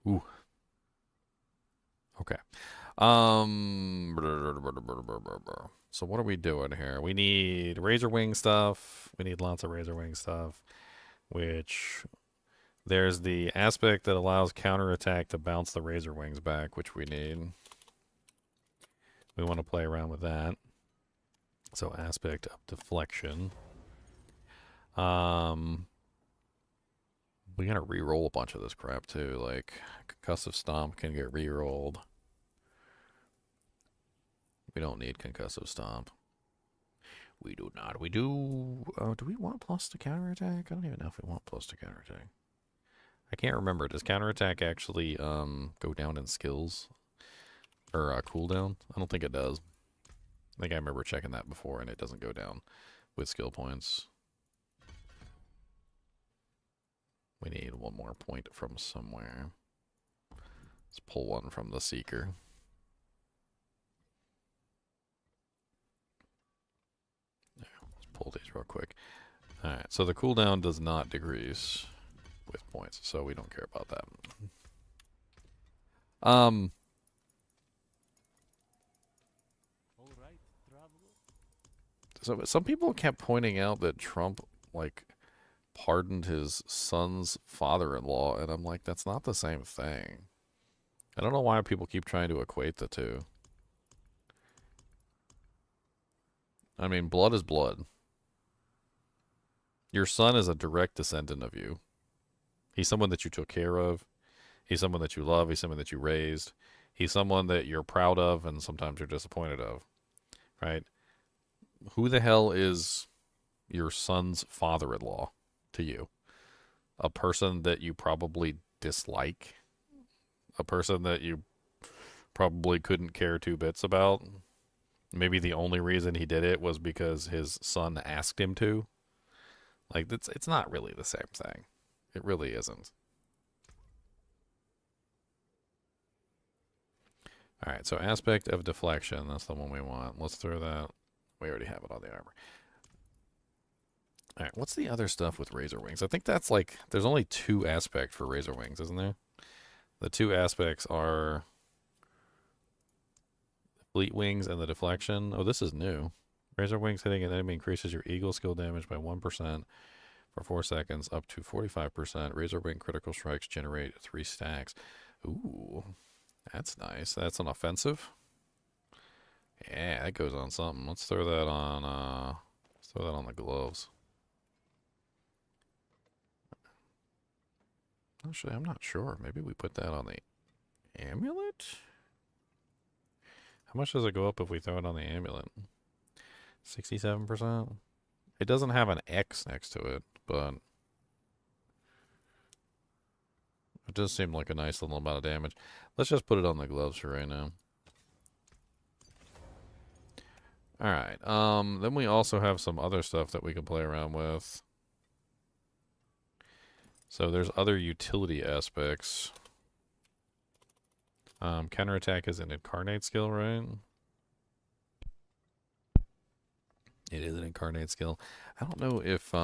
Ooh. Okay. So what are we doing here? We need Razor Wing stuff. We need lots of Razor Wing stuff. Which there's the aspect that allows counterattack to bounce the Razor Wings back, which we need. We want to play around with that. So aspect of deflection. We gotta re-roll a bunch of this crap too. Like concussive stomp can get re-rolled. We don't need concussive stomp. We do not. We do. Do we want plus to counterattack? I don't even know if we want plus to counterattack. I can't remember. Does counterattack actually go down in skills or cooldown? I don't think it does. I think I remember checking that before, and it doesn't go down with skill points. We need one more point from somewhere. Let's pull one from the Seeker. There, let's pull these real quick. Alright, so the cooldown does not decrease with points, so we don't care about that. So some people kept pointing out that Trump, like, pardoned his son's father-in-law, and I'm like, that's not the same thing. I don't know why people keep trying to equate the two. I mean, blood is blood. Your son is a direct descendant of you. He's someone that you took care of. He's someone that you love. He's someone that you raised. He's someone that you're proud of and sometimes you're disappointed of. Right? Who the hell is your son's father-in-law to you? A person that you probably dislike? A person that you probably couldn't care 2 bits about? Maybe the only reason he did it was because his son asked him to? Like, it's not really the same thing. It really isn't. Alright, so aspect of deflection. That's the one we want. Let's throw that. We already have it on the armor. Alright, what's the other stuff with Razor Wings? I think that's like, there's only 2 aspects for Razor Wings, isn't there? The 2 aspects are Fleet Wings and the deflection. Oh, this is new. Razor Wings hitting an enemy increases your eagle skill damage by 1% for 4 seconds up to 45%. Razor Wing critical strikes generate 3 stacks. Ooh, that's nice. That's an offensive. Yeah, that goes on something. Let's throw that on the gloves. Actually, I'm not sure. Maybe we put that on the amulet? How much does it go up if we throw it on the amulet? 67%? It doesn't have an X next to it, but it does seem like a nice little amount of damage. Let's just put it on the gloves for right now. Alright, then we also have some other stuff that we can play around with. So there's other utility aspects. Counterattack is an incarnate skill, right? It is an incarnate skill. I don't know if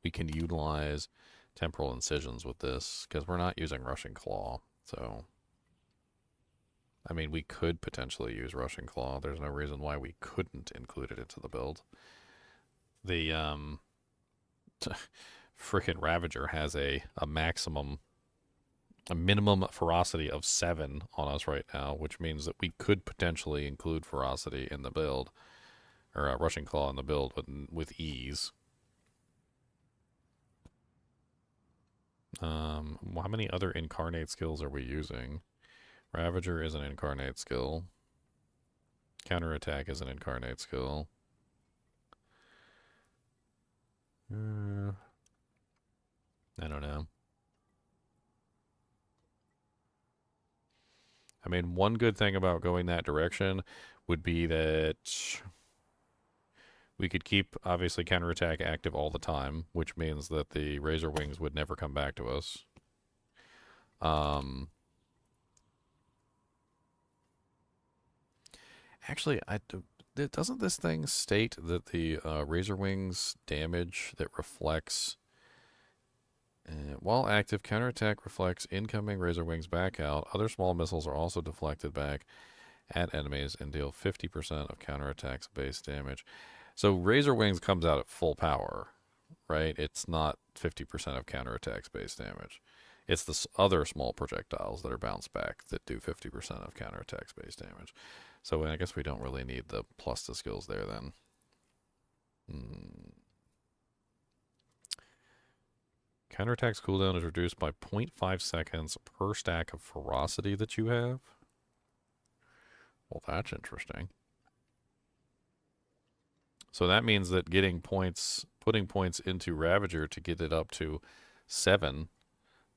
we can utilize temporal incisions with this, because we're not using Rushing Claw, so... I mean, we could potentially use Rushing Claw. There's no reason why we couldn't include it into the build. The frickin' Ravager has a minimum ferocity of 7 on us right now, which means that we could potentially include ferocity in the build. or Rushing Claw in the build with ease. How many other incarnate skills are we using? Ravager is an incarnate skill. Counterattack is an incarnate skill. I don't know. I mean, one good thing about going that direction would be that we could keep, obviously, counterattack active all the time, which means that the Razor Wings would never come back to us. Actually, doesn't this thing state that the Razor Wings damage that reflects... while active, counterattack reflects incoming Razor Wings back out. Other small missiles are also deflected back at enemies and deal 50% of counterattack's base damage. So Razor Wings comes out at full power, right? It's not 50% of counterattack's base damage. It's the other small projectiles that are bounced back that do 50% of counterattack's base damage. So I guess we don't really need the plus to skills there then. Counterattack's cooldown is reduced by 0.5 seconds per stack of ferocity that you have. Well, that's interesting. So that means that getting points, putting points into Ravager to get it up to 7,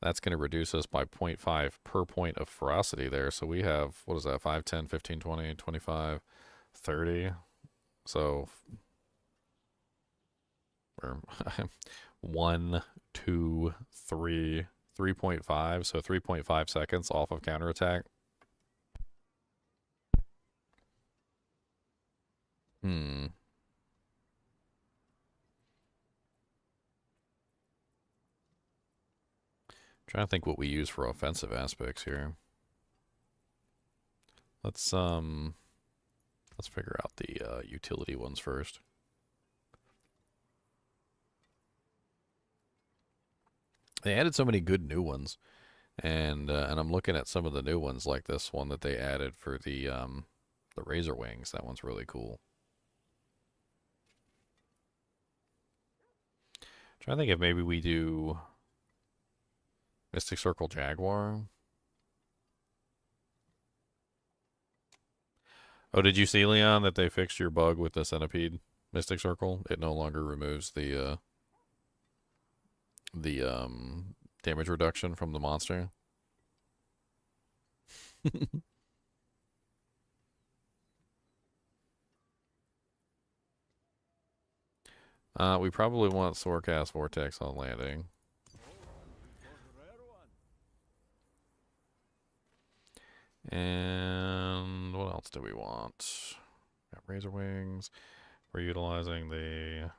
that's going to reduce us by 0.5 per point of ferocity there. So we have, what is that, 5, 10, 15, 20, 25, 30. So, or 1, 2, 3, 3.5. So 3.5 seconds off of counterattack. Trying to think what we use for offensive aspects here. Let's figure out the utility ones first. They added so many good new ones, and I'm looking at some of the new ones like this one that they added for the Razor Wings. That one's really cool. Trying to think if maybe we do Mystic Circle Jaguar. Oh, did you see, Leon, that they fixed your bug with the Centipede Mystic Circle? It no longer removes the damage reduction from the monster. We probably want Swordcast Vortex on landing. And what else do we want? Got Razor Wings. We're utilizing the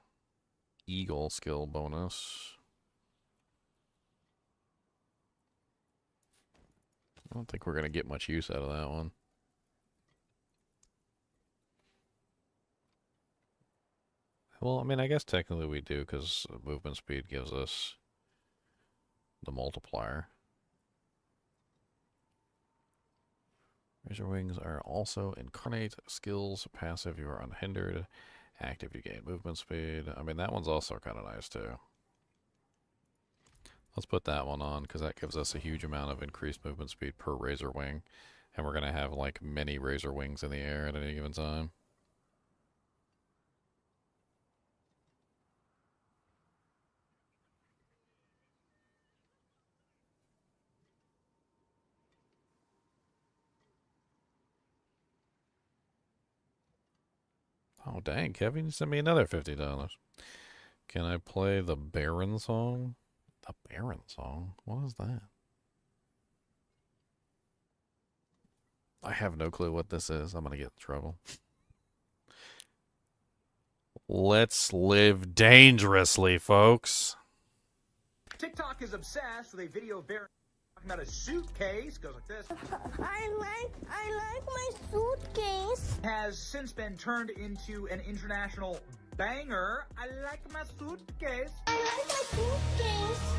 Eagle skill bonus. I don't think we're going to get much use out of that one. Well, I mean, I guess technically we do, because movement speed gives us the multiplier. Razor Wings are also incarnate skills. Passive, you are unhindered. Active, you gain movement speed. I mean, that one's also kind of nice, too. Let's put that one on, because that gives us a huge amount of increased movement speed per Razor Wing. And we're going to have, like, many Razor Wings in the air at any given time. Oh, dang, Kevin, you sent me another $50. Can I play the Baron song? The Baron song? What is that? I have no clue what this is. I'm going to get in trouble. Let's live dangerously, folks. TikTok is obsessed with a video of Baron talking about a suitcase. Goes like this. I like my suitcase. Has since been turned into an international banger. I like my suitcase. I like my suitcase.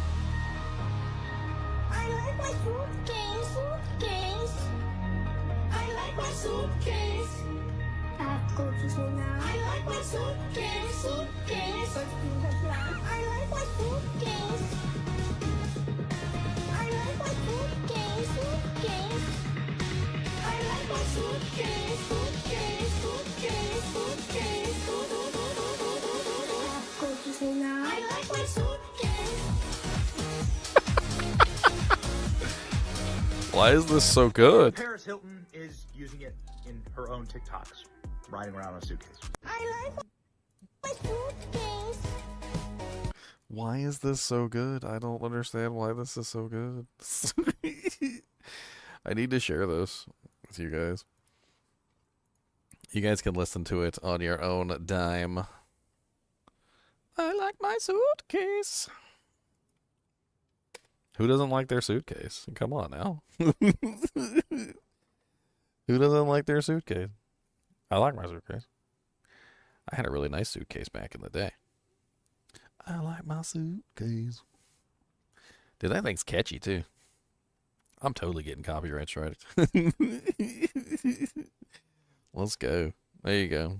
I like my suitcase. I like my suitcase. go to school now. I like my suitcase. Suitcase. Let's do the plan. I like my suitcase. I like my suitcase. Suitcase. I like my suitcase. Suitcase. Suitcase. Suitcase. Go to school now. I like my suitcase. Why is this so good? Paris Hilton is using it in her own TikToks, riding around on a suitcase. I like my suitcase. Why is this so good? I don't understand why this is so good. I need to share this with you guys. You guys can listen to it on your own dime. I like my suitcase. Who doesn't like their suitcase? Come on now. Who doesn't like their suitcase? I like my suitcase. I had a really nice suitcase back in the day. I like my suitcase. Dude, that thing's catchy too. I'm totally getting copyright strike. Let's go. There you go.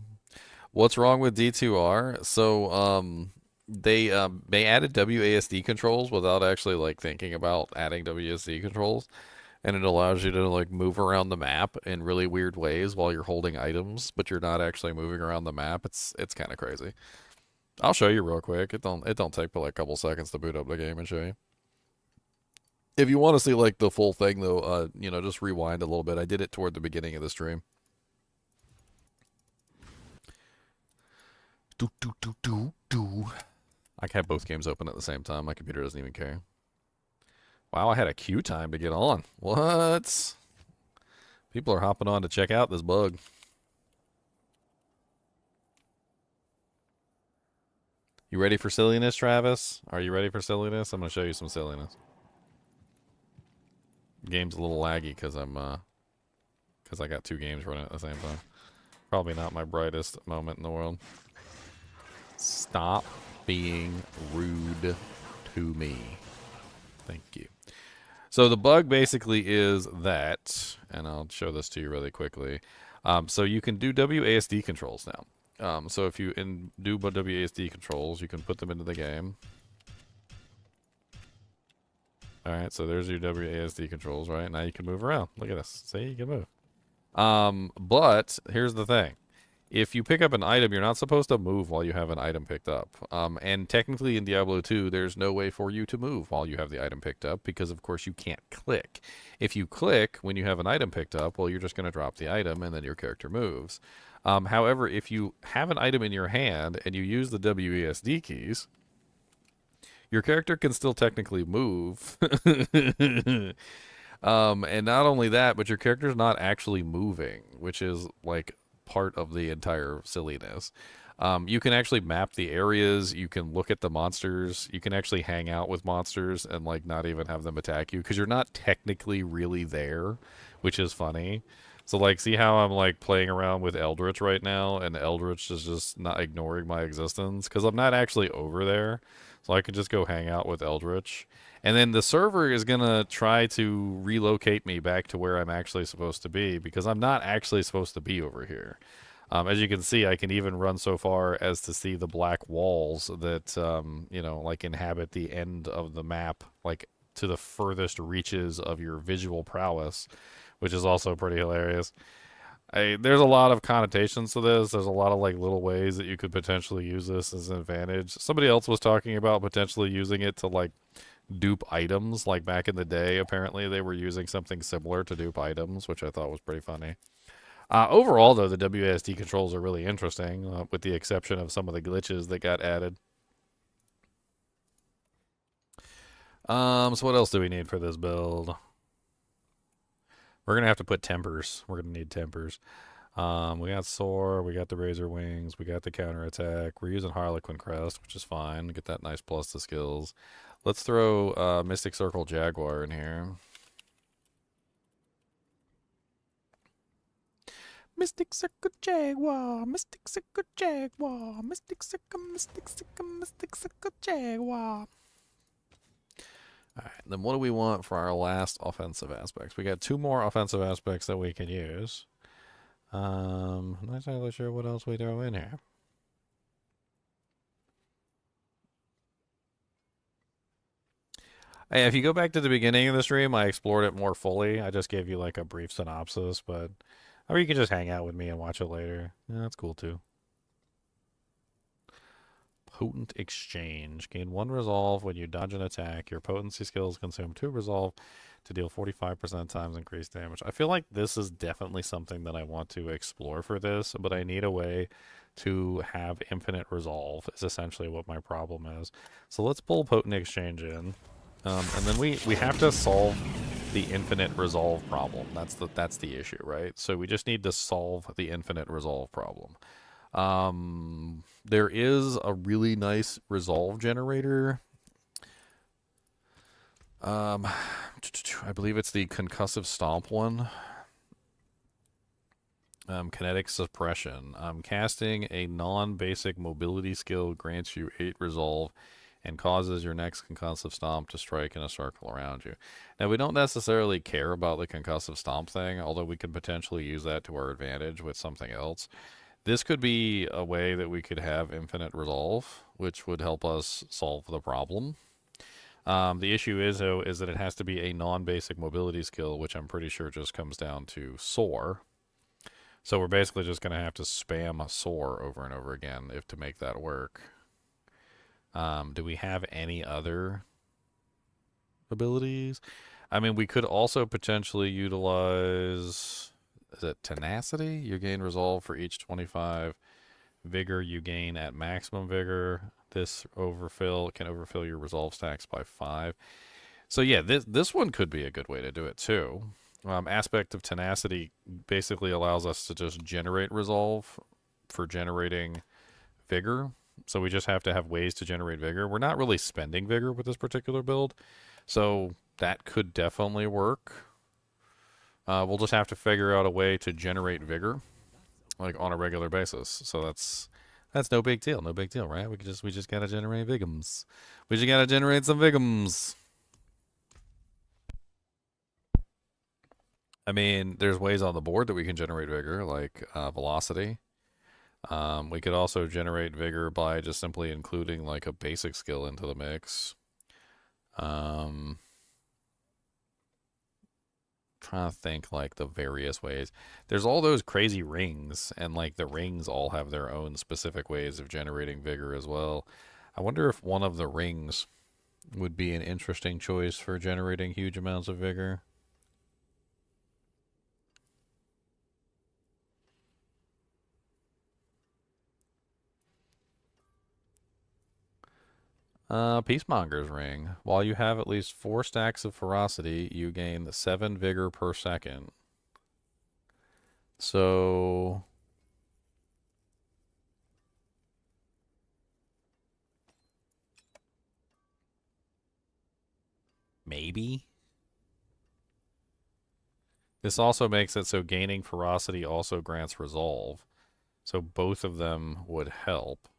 What's wrong with D2R? So, they added WASD controls without actually like thinking about adding WASD controls, and it allows you to like move around the map in really weird ways while you're holding items, but you're not actually moving around the map. It's kind of crazy. I'll show you real quick. It don't take but like a couple seconds to boot up the game and show you. If you want to see like the full thing though, you know, just rewind a little bit. I did it toward the beginning of the stream. I have both games open at the same time. My computer doesn't even care. Wow, I had a queue time to get on. What? People are hopping on to check out this bug. You ready for silliness, Travis? Are you ready for silliness? I'm going to show you some silliness. Game's a little laggy because I got two games running at the same time. Probably not my brightest moment in the world. Stop being rude to me. Thank you. So the bug basically is that, and I'll show this to you really quickly. So you can do WASD controls now. So if you do WASD controls, you can put them into the game. All right, so there's your WASD controls, right? Now you can move around. Look at this. See, you can move. But here's the thing. If you pick up an item, you're not supposed to move while you have an item picked up. And technically in Diablo 2, there's no way for you to move while you have the item picked up because, of course, you can't click. If you click when you have an item picked up, well, you're just going to drop the item and then your character moves. However, if you have an item in your hand and you use the WASD keys, your character can still technically move. And not only that, but your character's not actually moving, which is like part of the entire silliness. You can actually map the areas, you can look at the monsters, you can actually hang out with monsters and like not even have them attack you because you're not technically really there, which is funny. So like, see how I'm like playing around with Eldritch right now and Eldritch is just not ignoring my existence because I'm not actually over there. So I can just go hang out with Eldritch. And then the server is going to try to relocate me back to where I'm actually supposed to be because I'm not actually supposed to be over here. As you can see, I can even run so far as to see the black walls that, you know, like inhabit the end of the map, like to the furthest reaches of your visual prowess, which is also pretty hilarious. There's a lot of connotations to this. There's a lot of like little ways that you could potentially use this as an advantage. Somebody else was talking about potentially using it to like dupe items. Like back in the day, apparently they were using something similar to dupe items, which I thought was pretty funny. Overall, though, the WASD controls are really interesting, with the exception of some of the glitches that got added. So what else do we need for this build? We're going to have to put tempers. We're going to need tempers. We got Soar, we got the Razor Wings, we got the counterattack. We're using Harlequin Crest, which is fine. Get that nice plus to skills. Let's throw Mystic Circle Jaguar in here. Mystic Circle Jaguar, Mystic Circle Jaguar, Mystic Circle, Mystic Circle, Mystic Circle Jaguar. Alright, then what do we want for our last offensive aspects? We got two more offensive aspects that we can use. I'm not entirely sure what else we throw in here. Hey, if you go back to the beginning of the stream, I explored it more fully. I just gave you like a brief synopsis, but or you can just hang out with me and watch it later. Yeah, that's cool too. Potent Exchange. Gain 1 resolve when you dodge an attack. Your potency skills consume 2 resolve to deal 45% times increased damage. I feel like this is definitely something that I want to explore for this, but I need a way to have infinite resolve is essentially what my problem is. So let's pull Potent Exchange in. And then we have to solve the infinite resolve problem. That's the issue, right? So we just need to solve the infinite resolve problem. There is a really nice resolve generator. I believe it's the concussive stomp one. Kinetic suppression. Casting a non-basic mobility skill grants you 8 resolve and causes your next concussive stomp to strike in a circle around you. Now, we don't necessarily care about the concussive stomp thing, although we could potentially use that to our advantage with something else. This could be a way that we could have infinite resolve, which would help us solve the problem. The issue is, though, is that it has to be a non-basic mobility skill, which I'm pretty sure just comes down to soar. So we're basically just going to have to spam a soar over and over again to make that work. Do we have any other abilities? I mean, we could also potentially utilize... Is it tenacity? You gain resolve for each 25 vigor you gain at maximum vigor. This can overfill your resolve stacks by 5. So yeah, this one could be a good way to do it too. Aspect of tenacity basically allows us to just generate resolve for generating vigor. So we just have to have ways to generate vigor. We're not really spending vigor with this particular build, so that could definitely work. We'll just have to figure out a way to generate vigor, like on a regular basis. So that's no big deal. No big deal, right? We just gotta generate vigums. We just gotta generate some vigums. I mean, there's ways on the board that we can generate vigor, like velocity. We could also generate vigor by just simply including like a basic skill into the mix. Trying to think like the various ways. There's all those crazy rings, and like the rings all have their own specific ways of generating vigor as well. I wonder if one of the rings would be an interesting choice for generating huge amounts of vigor. Peacemonger's Ring. While you have at least 4 stacks of ferocity, you gain 7 vigor per second. So... maybe? This also makes it so gaining ferocity also grants resolve. So both of them would help.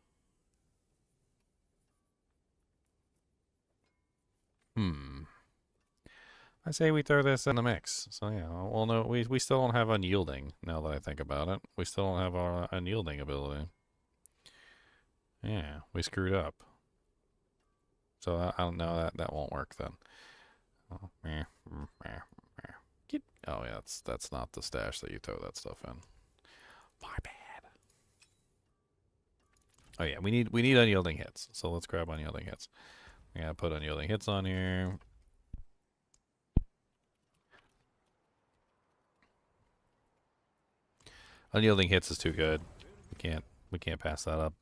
I say we throw this in the mix. So yeah, well no, we still don't have unyielding now that I think about it. We still don't have our unyielding ability. Yeah, we screwed up. So I don't know, that won't work then. Oh yeah, that's not the stash that you throw that stuff in. My bad. Oh yeah, we need unyielding hits. So let's grab unyielding hits. We gotta put unyielding hits on here. Unyielding hits is too good. We can't pass that up.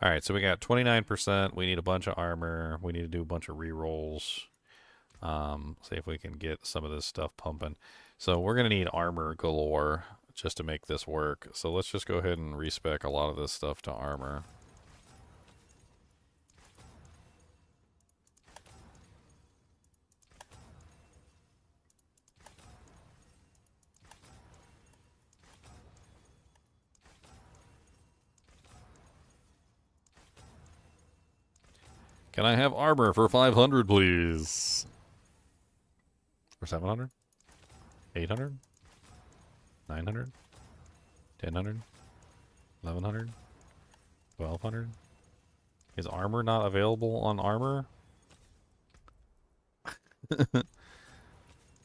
All right, so we got 29%. We need a bunch of armor. We need to do a bunch of rerolls. See if we can get some of this stuff pumping. So we're gonna need armor galore just to make this work. So let's just go ahead and respec a lot of this stuff to armor. Can I have armor for 500, please? For 700? 800? 900? 1000? 1100? 1200? Is armor not available on armor?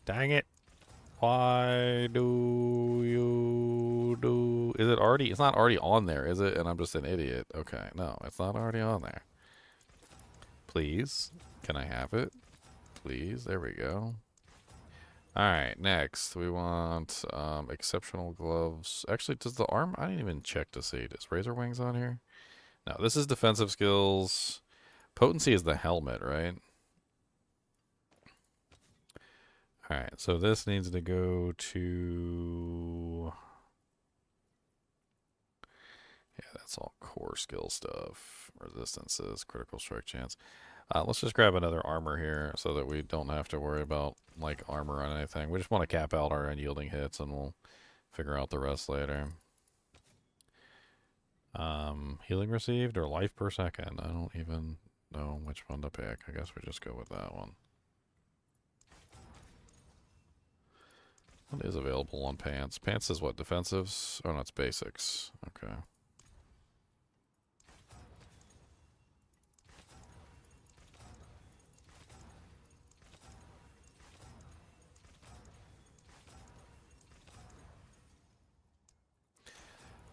Dang it. Why do you do... Is it already... It's not already on there, is it? And I'm just an idiot. Okay, no, it's not already on there. Please. Can I have it? Please. There we go. Alright, next. We want exceptional gloves. Actually, does the arm... I didn't even check to see. Does Razor Wings on here? No, this is defensive skills. Potency is the helmet, right? Alright, so this needs to go to... Yeah, that's all core skill stuff. Resistances, critical strike chance. Let's just grab another armor here so that we don't have to worry about, like, armor on anything. We just want to cap out our unyielding hits and we'll figure out the rest later. Healing received or life per second? I don't even know which one to pick. I guess we just go with that one. What is available on pants? Pants is what? Defensives? Oh, no, it's basics. Okay.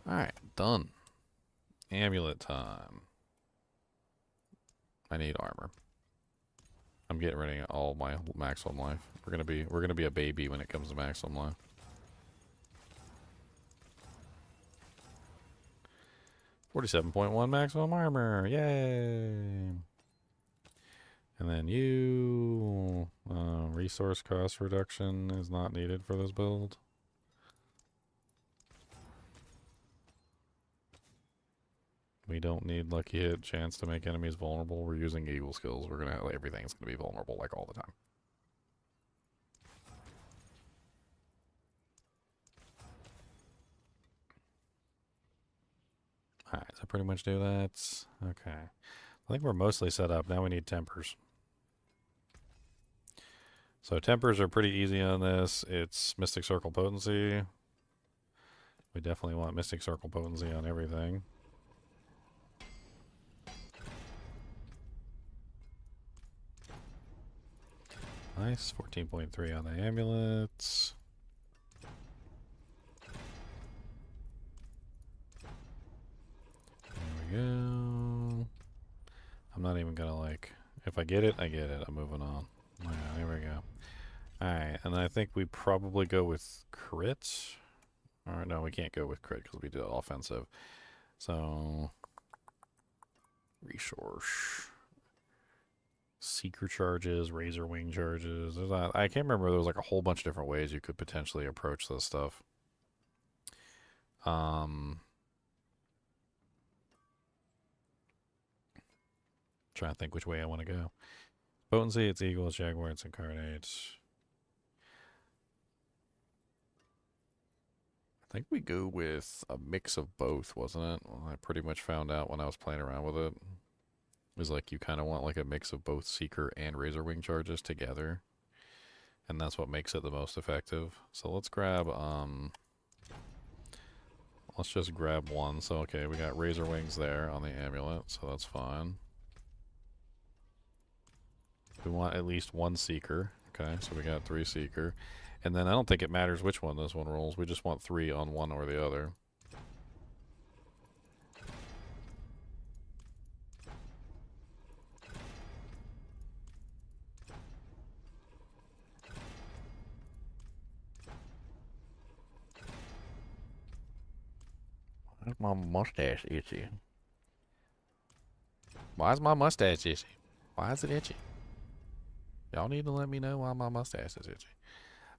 Alright, done. Amulet time. I need armor. I'm getting rid of all my maximum life. We're gonna be a baby when it comes to maximum life. $47.1 maximum armor. Yay! And then you resource cost reduction is not needed for this build. We don't need lucky hit chance to make enemies vulnerable. We're using eagle skills. We're gonna everything's gonna be vulnerable like all the time. Alright, so pretty much do that. Okay. I think we're mostly set up. Now we need tempers. So tempers are pretty easy on this. It's Mystic Circle potency. We definitely want Mystic Circle potency on everything. Nice. 14.3 on the amulets. There we go. I'm not even gonna like... If I get it, I get it. I'm moving on. Yeah, there we go. Alright, and I think we probably go with crit. Or no, we can't go with crit because we did offensive. So... Resource... Seeker charges, razor wing charges. I can't remember. There was like a whole bunch of different ways you could potentially approach this stuff. Trying to think which way I want to go. Potency, it's eagle, it's jaguar, it's incarnate. I think we go with a mix of both, wasn't it? Well, I pretty much found out when I was playing around with it. It was like you kind of want like a mix of both Seeker and Razor Wing charges together. And that's what makes it the most effective. So let's grab, let's just grab one. So, okay, we got Razor Wings there on the amulet, so that's fine. We want at least one Seeker. Okay, so we got 3 Seeker. And then I don't think it matters which one this one rolls. We just want 3 on one or the other. Why's my mustache itchy? Why is my mustache itchy? Why is it itchy? Y'all need to let me know why my mustache is itchy.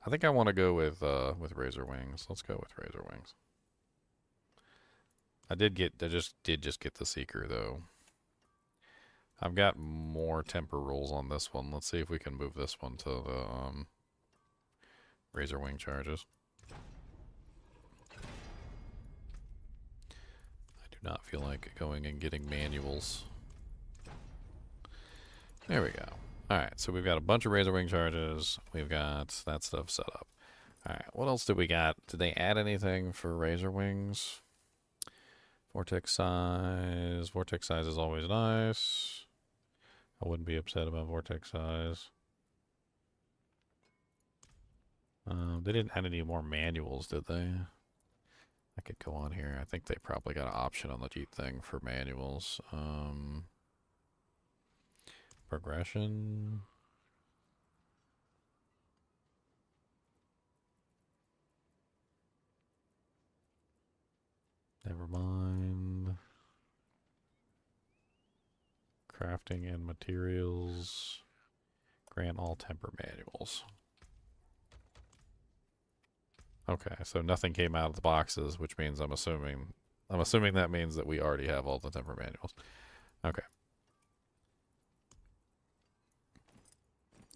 I think I want to go with Razor Wings. Let's go with Razor Wings. I just did get the Seeker though. I've got more temper rolls on this one. Let's see if we can move this one to the Razor Wing charges. Not feel like going and getting manuals. There we go. Alright, so we've got a bunch of Razor Wing charges. We've got that stuff set up. Alright, what else did we got? Did they add anything for Razor Wings? Vortex size. Vortex size is always nice. I wouldn't be upset about vortex size. They didn't add any more manuals, did they? I could go on here. I think they probably got an option on the Jeep thing for manuals. Progression. Never mind. Crafting and materials. Grant all temper manuals. Okay, so nothing came out of the boxes, which means I'm assuming that means that we already have all the temper manuals. Okay.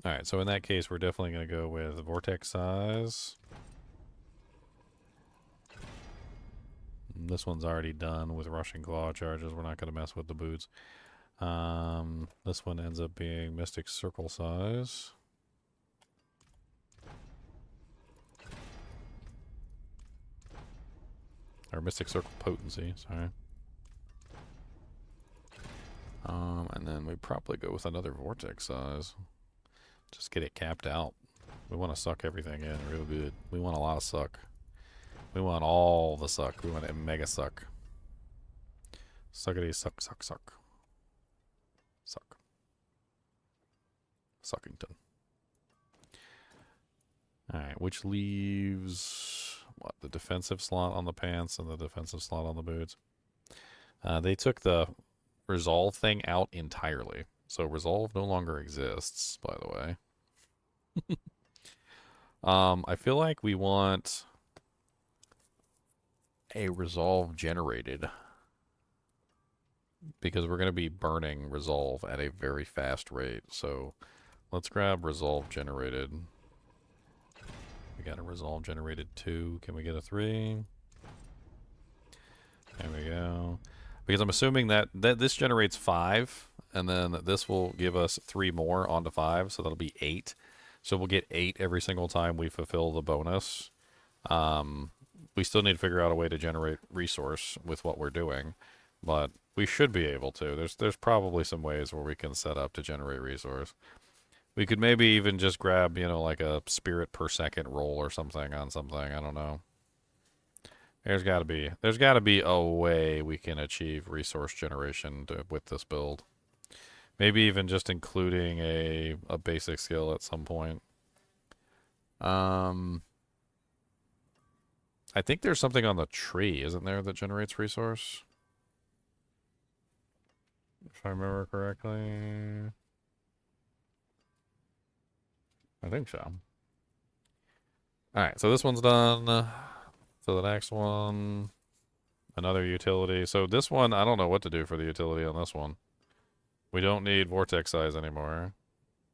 Alright, so in that case, we're definitely going to go with vortex size. This one's already done with rushing claw charges. We're not going to mess with the boots. This one ends up being mystic circle size. Or mystic circle potency, sorry. And then we probably go with another vortex size. Just get it capped out. We want to suck everything in real good. We want a lot of suck. We want all the suck. We want a mega suck. Suckity suck, suck, suck. Suck. Suckington. Alright, which leaves what, the defensive slot on the pants and the defensive slot on the boots. They took the resolve thing out entirely. So resolve no longer exists, by the way. I feel like we want a resolve generated. Because we're going to be burning resolve at a very fast rate. So let's grab resolve generated. We got a resolve generated 2. Can we get a 3? There we go. Because I'm assuming that this generates 5, and then this will give us 3 more onto 5, so that'll be 8. So we'll get 8 every single time we fulfill the bonus. We still need to figure out a way to generate resource with what we're doing, but we should be able to. There's probably some ways where we can set up to generate resource. We could maybe even just grab, you know, like a spirit per second roll or something on something. I don't know. There's got to be a way we can achieve resource generation with this build. Maybe even just including a basic skill at some point. I think there's something on the tree, isn't there, that generates resource? If I remember correctly. I think so. Alright, so this one's done. So the next one, another utility. So this one, I don't know what to do for the utility on this one. We don't need vortex size anymore.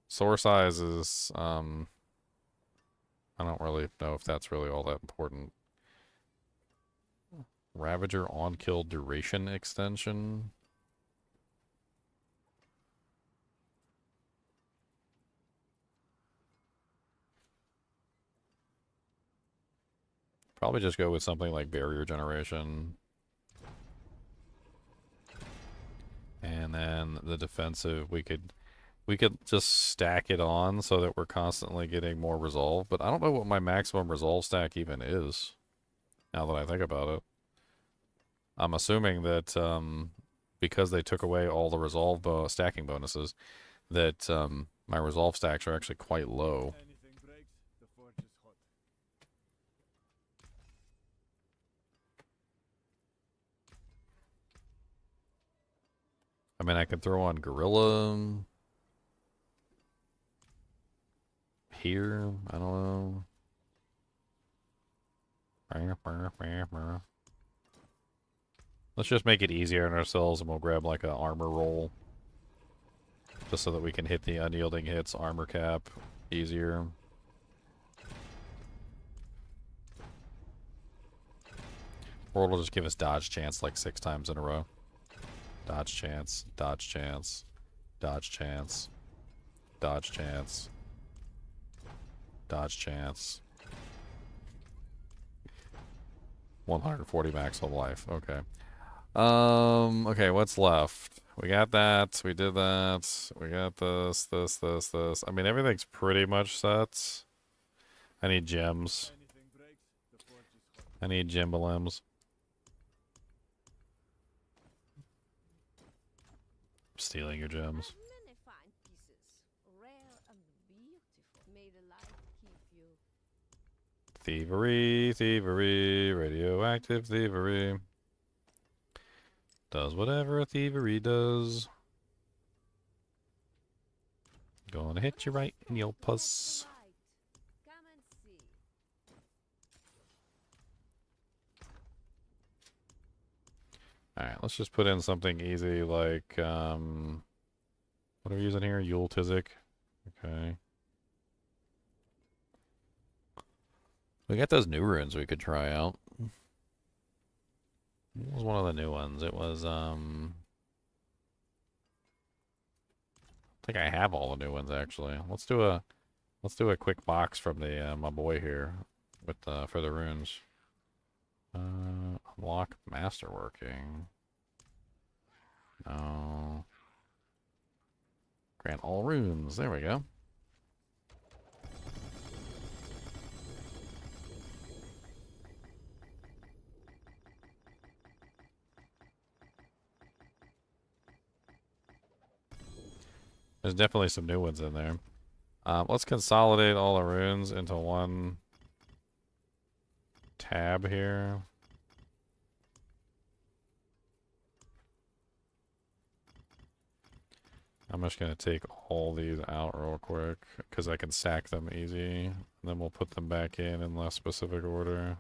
Source size is, I don't really know if that's really all that important. Ravager on-kill duration extension. Probably just go with something like barrier generation. And then the defensive, we could just stack it on so that we're constantly getting more resolve. But I don't know what my maximum resolve stack even is, now that I think about it. I'm assuming that because they took away all the resolve stacking bonuses, that my resolve stacks are actually quite low. I mean, I could throw on Gorilla here. I don't know. Let's just make it easier on ourselves, and we'll grab like an armor roll. Just so that we can hit the unyielding hits armor cap easier. Or it'll just give us dodge chance like 6 times in a row. Dodge chance, dodge chance, dodge chance, dodge chance, dodge chance, 140 max of life. Okay. Okay, what's left? We got that. We did that. We got this, this, this, this. I mean, everything's pretty much set. I need gems. I need Jimbalems. Stealing your gems. Many fine pieces, rare and beautiful. May the light keep you. Thievery, thievery, radioactive thievery. Does whatever a thievery does. Gonna hit you right in your puss. Come and see. Alright, let's just put in something easy like, what are we using here? Yule Tizik. Okay. We got those new runes we could try out. What was one of the new ones? It was, I think I have all the new ones actually. Let's do a quick box from the my boy here with for the runes. Unlock Masterworking. No. Grant all runes. There we go. There's definitely some new ones in there. Let's consolidate all the runes into one tab here. I'm just going to take all these out real quick because I can sack them easy. And then we'll put them back in less specific order.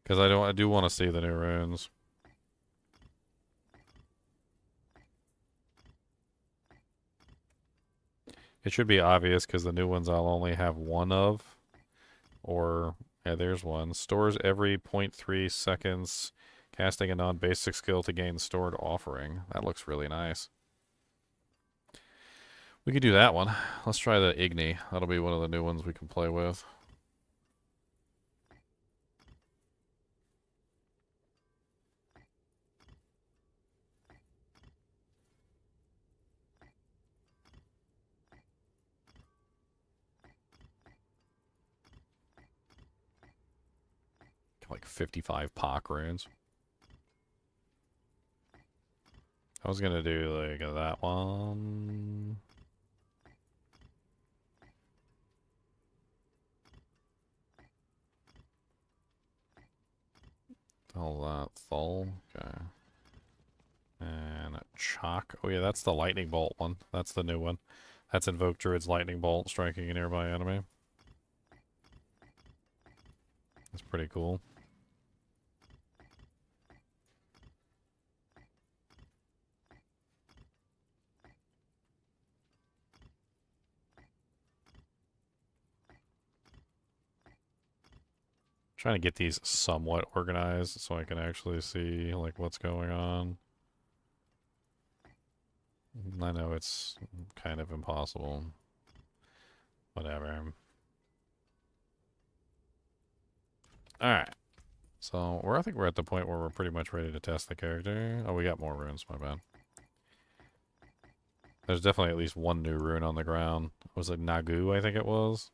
Because I do want to see the new runes. It should be obvious because the new ones I'll only have one of. Or, yeah, there's one. Stores every 0.3 seconds, casting a non-basic skill to gain stored offering. That looks really nice. We could do that one. Let's try the Igni. That'll be one of the new ones we can play with. Like 55 Pock runes. I was gonna do like that one. All that Thul. Okay. And Chalk. Oh yeah, that's the Lightning Bolt one. That's the new one. That's Invoke Druid's Lightning Bolt striking a nearby enemy. That's pretty cool. Trying to get these somewhat organized so I can actually see like what's going on. I know it's kind of impossible. Whatever. Alright. So I think we're at the point where we're pretty much ready to test the character. Oh, we got more runes, my bad. There's definitely at least one new rune on the ground. Was it Nagu, I think it was?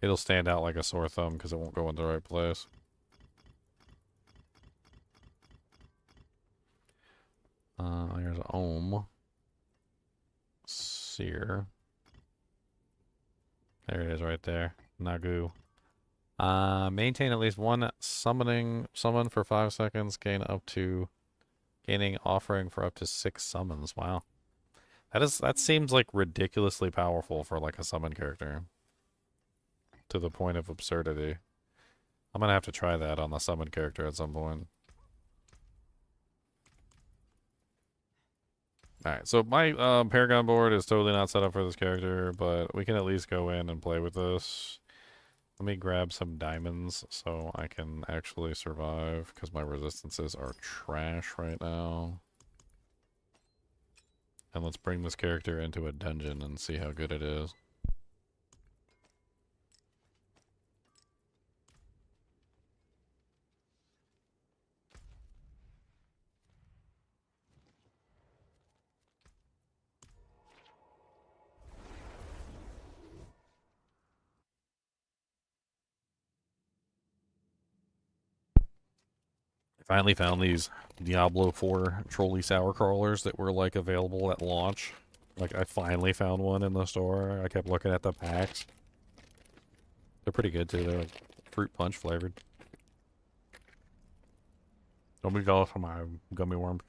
It'll stand out like a sore thumb because it won't go in the right place. Here's Ohm. Seer. There it is right there. Nagu. Maintain at least one summon for 5 seconds. Gaining offering for up to 6 summons. Wow. That seems like ridiculously powerful for like a summon character. To the point of absurdity. I'm gonna have to try that on the summon character at some point. Alright, so my Paragon board is totally not set up for this character, but we can at least go in and play with this. Let me grab some diamonds so I can actually survive, because my resistances are trash right now. And let's bring this character into a dungeon and see how good it is. I finally found these Diablo 4 trolley sour crawlers that were like available at launch. Like I finally found one in the store. I kept looking at the packs. They're pretty good too. They're like fruit punch flavored. Don't be jealous of my gummy worms.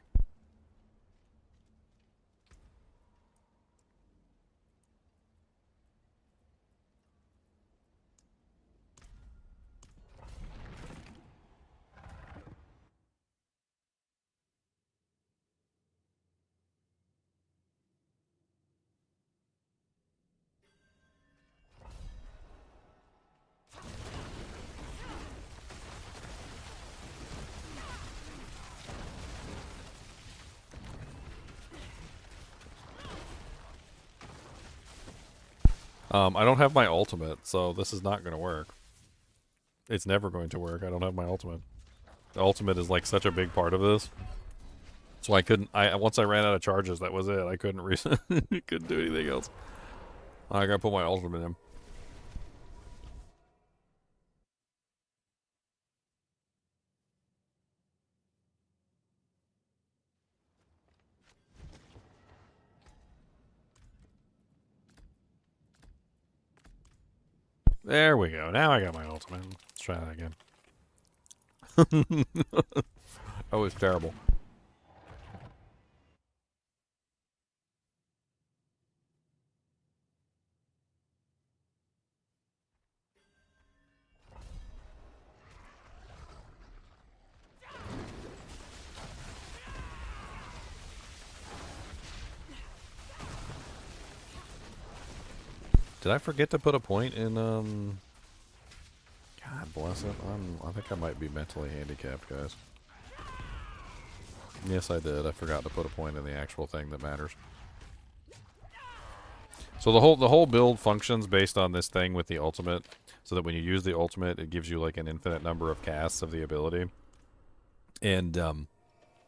I don't have my ultimate, so this is not going to work. It's never going to work. I don't have my ultimate. The ultimate is like such a big part of this. So I couldn't, once I ran out of charges, that was it. I couldn't couldn't do anything else. I gotta put my ultimate in. There we go. Now I got my ultimate. Let's try that again. That was terrible. Did I forget to put a point in, God bless it. I think I might be mentally handicapped, guys. Yes, I did. I forgot to put a point in the actual thing that matters. So the whole build functions based on this thing with the ultimate, so that when you use the ultimate, it gives you like an infinite number of casts of the ability. And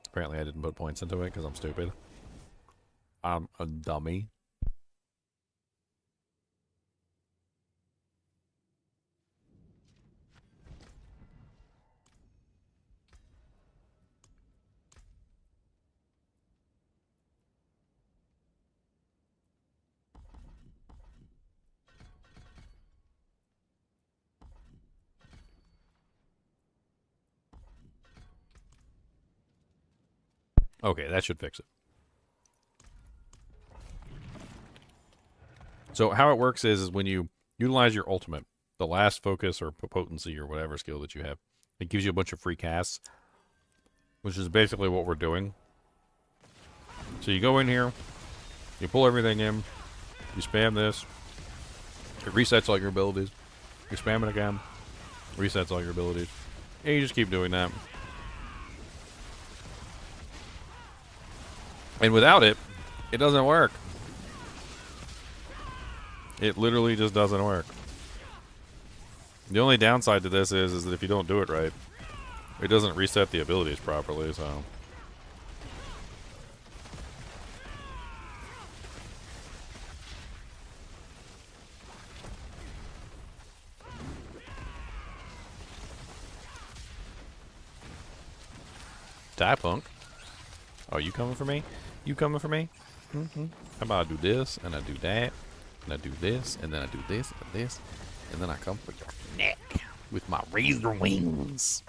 apparently I didn't put points into it because I'm stupid. I'm a dummy. Okay, that should fix it. So how it works is when you utilize your ultimate, the last focus or potency or whatever skill that you have, it gives you a bunch of free casts, which is basically what we're doing. So you go in here, you pull everything in, you spam this, it resets all your abilities, you spam it again, resets all your abilities, and you just keep doing that. And without it, it doesn't work. It literally just doesn't work. The only downside to this is that if you don't do it right, it doesn't reset the abilities properly, so. Die, punk. Oh, you coming for me? You coming for me? Mm-hmm. How about I do this, and I do that, and I do this, and then I do this, and this, and then I come for your neck with my razor wings.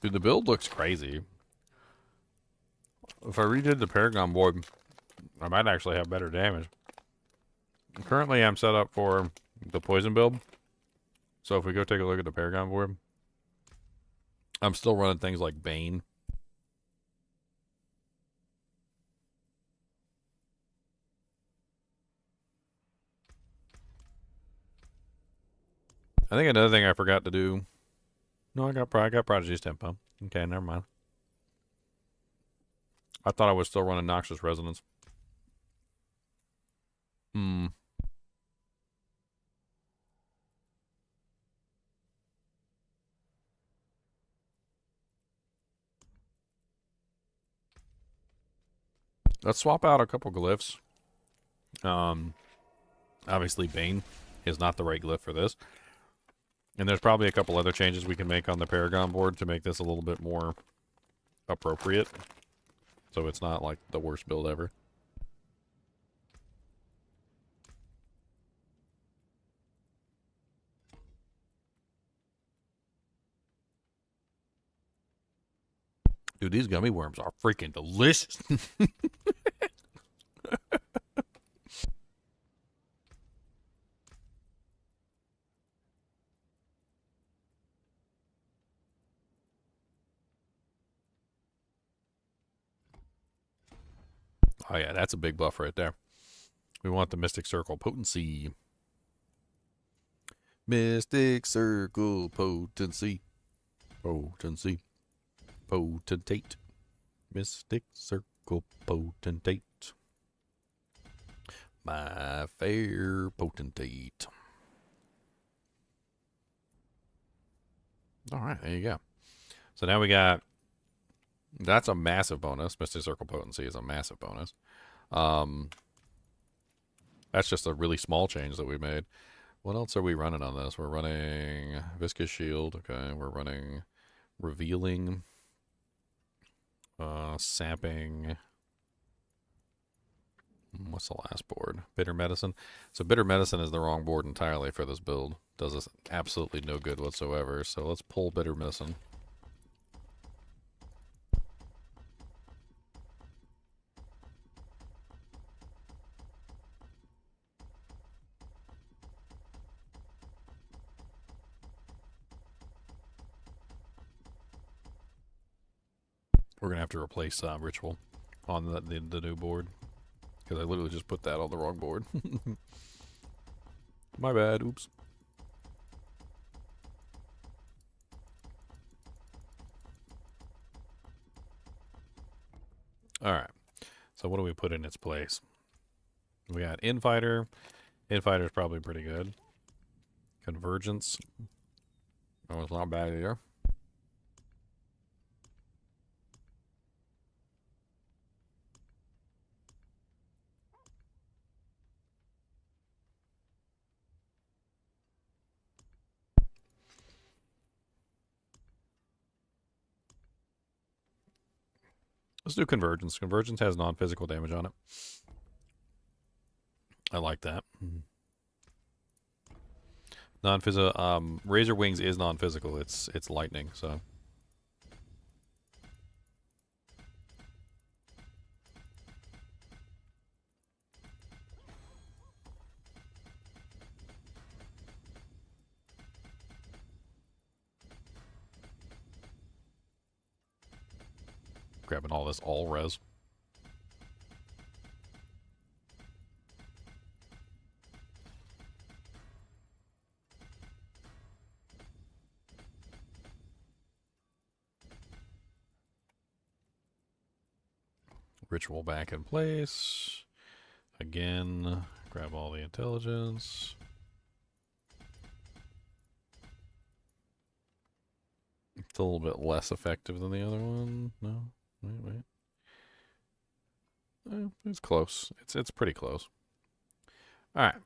Dude, the build looks crazy. If I redid the Paragon board, I might actually have better damage. Currently, I'm set up for the poison build. So if we go take a look at the Paragon board, I'm still running things like Bane. I think another thing I forgot to do. No, I got Prodigy's Tempo. Okay, never mind. I thought I was still running Noxious Resonance. Let's swap out a couple glyphs. Obviously Bane. is not the right glyph for this. And there's probably a couple other changes we can make on the Paragon board to make this a little bit more appropriate. So it's not like the worst build ever. Dude, these gummy worms are freaking delicious. Oh yeah, that's a big buff right there. We want the Mystic Circle potency. Mystic Circle potency. Potency. Potentate. Mystic Circle potentate. My fair potentate. Alright, there you go. So now we got... That's a massive bonus. Mystic Circle potency is a massive bonus. That's just a really small change that we made. What else are we running on this? We're running Viscous Shield. Okay, we're running Revealing. Sapping. What's the last board? Bitter Medicine. So Bitter Medicine is the wrong board entirely for this build. Does us absolutely no good whatsoever. So let's pull Bitter Medicine. We're going to have to replace Ritual on the new board. Because I literally just put that on the wrong board. My bad. Oops. Alright. So what do we put in its place? We got Infighter. Infighter is probably pretty good. Convergence. Oh, it's not bad either. Let's do Convergence. Convergence has non-physical damage on it. I like that. Non-physical. Razor Wings is non-physical. It's lightning, so. Grabbing all this all res. Ritual back in place. Again, grab all the intelligence. It's a little bit less effective than the other one. No? Wait. It's close. It's pretty close. Alright.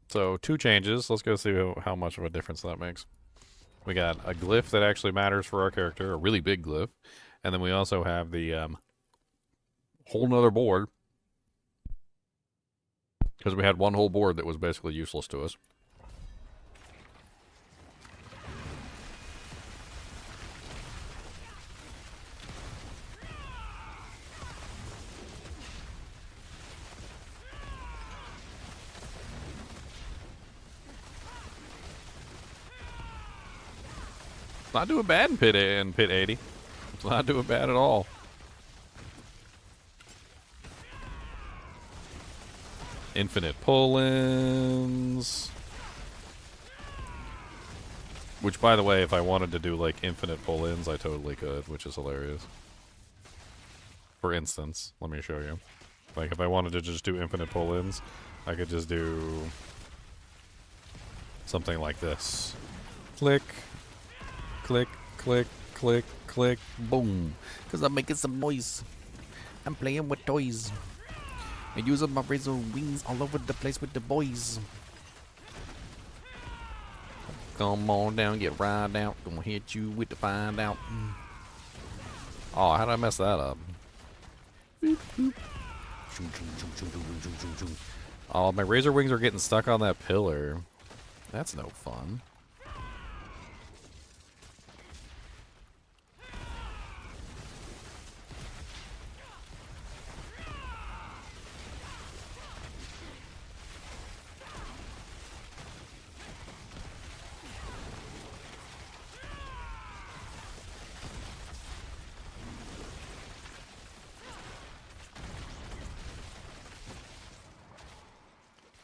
So, 2 changes. Let's go see how much of a difference that makes. We got a glyph that actually matters for our character, a really big glyph. And then we also have the whole nother board. Because we had one whole board that was basically useless to us. Not doing bad in Pit 80. It's not doing bad at all. Infinite pull-ins. Which, by the way, if I wanted to do, like, infinite pull-ins, I totally could, which is hilarious. For instance, let me show you. Like, if I wanted to just do infinite pull-ins, I could just do something like this. Click. Click, click, click, click, boom. Because I'm making some noise. I'm playing with toys. I'm using my razor wings all over the place with the boys. Come on down, get right out. Gonna hit you with the find out. Oh, how did I mess that up? Oh, my razor wings are getting stuck on that pillar. That's no fun.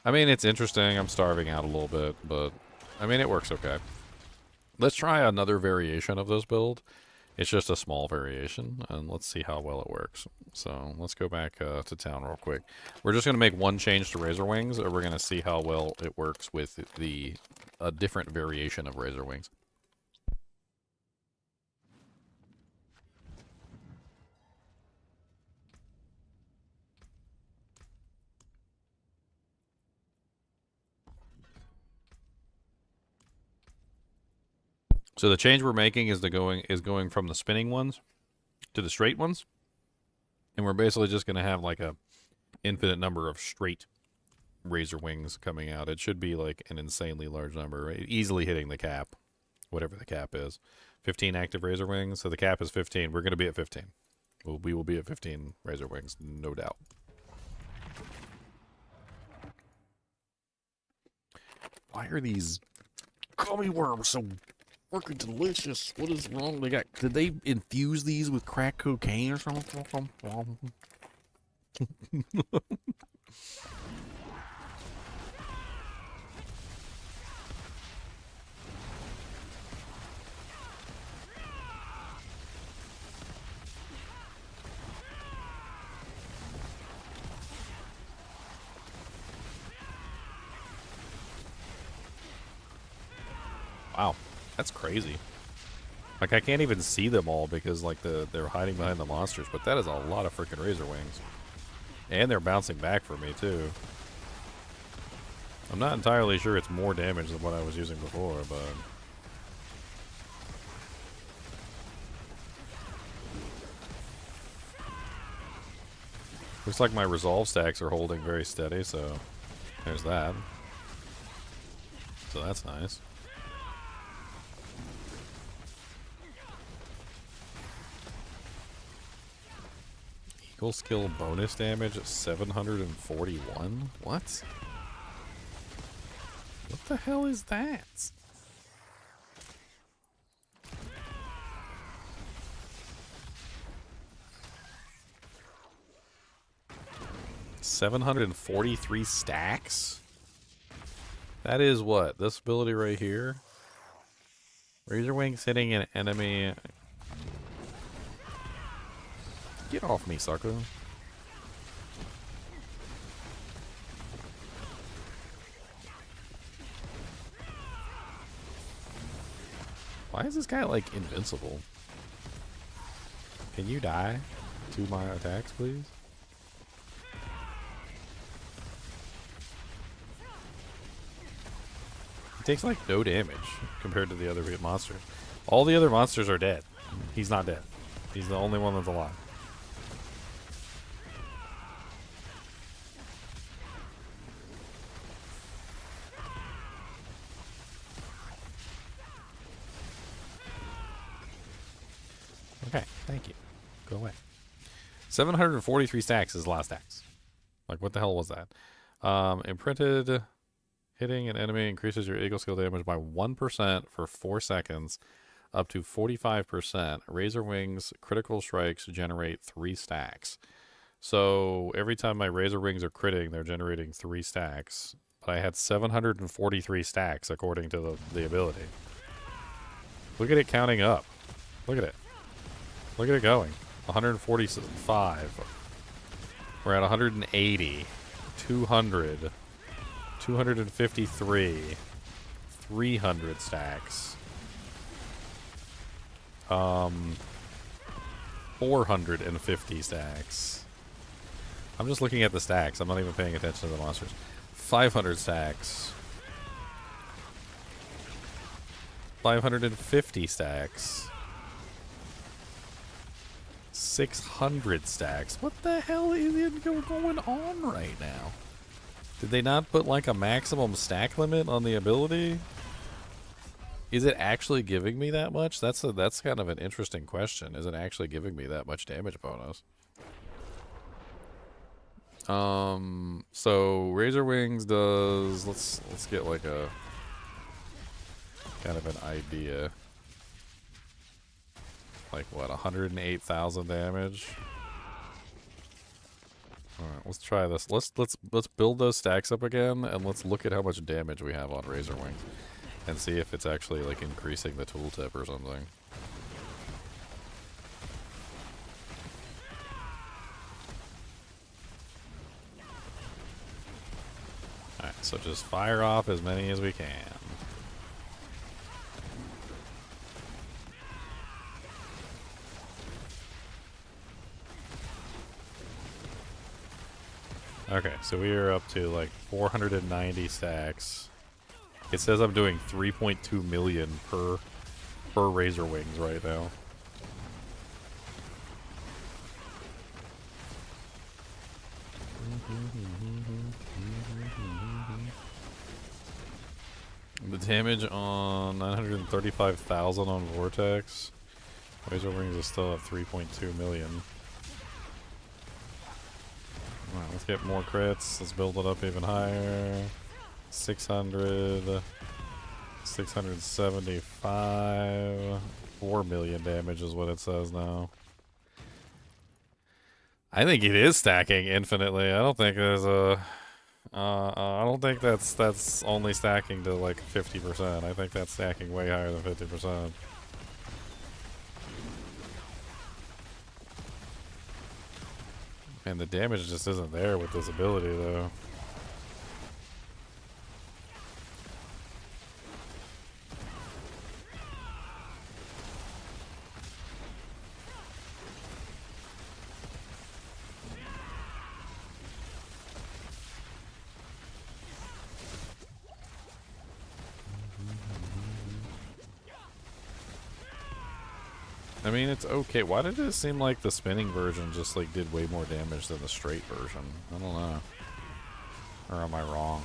I mean, it's interesting. I'm starving out a little bit, but I mean, it works okay. Let's try another variation of this build. It's just a small variation, and let's see how well it works. So let's go back to town real quick. We're just going to make one change to Razor Wings, and we're going to see how well it works with the different variation of Razor Wings. So the change we're making is going from the spinning ones to the straight ones. And we're basically just going to have like a infinite number of straight razor wings coming out. It should be like an insanely large number, right? Easily hitting the cap, whatever the cap is. 15 active razor wings. So the cap is 15. We're going to be at 15. We will be at 15 razor wings, no doubt. Why are these gummy worms so freaking delicious? What is wrong? Did they infuse these with crack cocaine or something? Wow, that's crazy. Like, I can't even see them all because, like, they're hiding behind the monsters, but that is a lot of freaking razor wings. And they're bouncing back for me, too. I'm not entirely sure it's more damage than what I was using before, but... Looks like my resolve stacks are holding very steady, so there's that. So that's nice. Eagle skill bonus damage at 741? What? What the hell is that? $743 stacks? That is what? This ability right here? Razor Wings hitting an enemy... Get off me, sucker. Why is this guy, like, invincible? Can you die to my attacks, please? He takes, like, no damage compared to the other monsters. All the other monsters are dead. He's not dead. He's the only one that's alive. Okay, thank you. Go away. 743 stacks is a lot of stacks. Like, what the hell was that? Imprinted, hitting an enemy increases your eagle skill damage by 1% for 4 seconds, up to 45%. Razor Wings critical strikes generate 3 stacks. So every time my Razor Wings are critting, they're generating 3 stacks. But I had 743 stacks according to the ability. Look at it counting up. Look at it. Look at it going. 145. We're at 180. 200. 253. 300 stacks. 450 stacks. I'm just looking at the stacks. I'm not even paying attention to the monsters. 500 stacks. 550 stacks. 600 stacks. What the hell is going on right now? Did they not put like a maximum stack limit on the ability? Is it actually giving me that much? That's kind of an interesting question. Is it actually giving me that much damage bonus? So Razor Wings does, let's get like a kind of an idea. Like what, 108,000 damage? Alright, let's try this. Let's build those stacks up again and let's look at how much damage we have on Razor Wings. And see if it's actually like increasing the tooltip or something. Alright, so just fire off as many as we can. Okay, so we are up to like 490 stacks. It says I'm doing 3.2 million per Razor Wings right now. The damage on 935,000 on Vortex. Razor Wings is still at 3.2 million. Alright, let's get more crits. Let's build it up even higher. 600, 675, 4 million damage is what it says now. I think it is stacking infinitely. I don't think there's a, I don't think that's only stacking to like 50%. I think that's stacking way higher than 50%. And the damage just isn't there with this ability though. I mean, it's okay. Why did it seem like the spinning version just like did way more damage than the straight version? I don't know. Or am I wrong?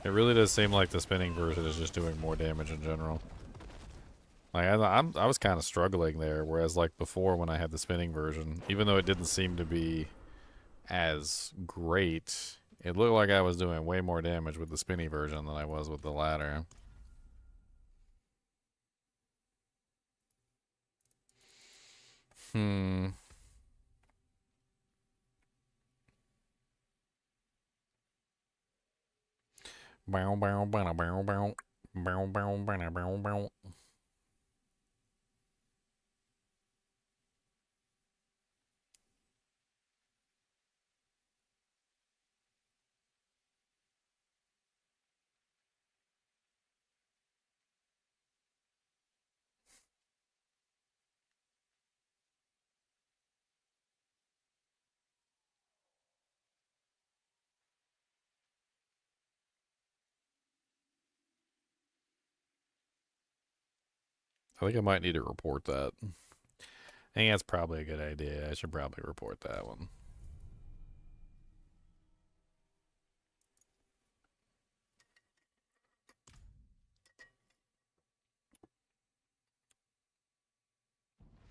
It really does seem like the spinning version is just doing more damage in general. Like I was kind of struggling there, whereas like before when I had the spinning version, even though it didn't seem to be as great, it looked like I was doing way more damage with the spinny version than I was with the latter. Hmm. Bow bow bow bow bow bow bow bow bow bow. I think I might need to report that. I think that's probably a good idea. I should probably report that one.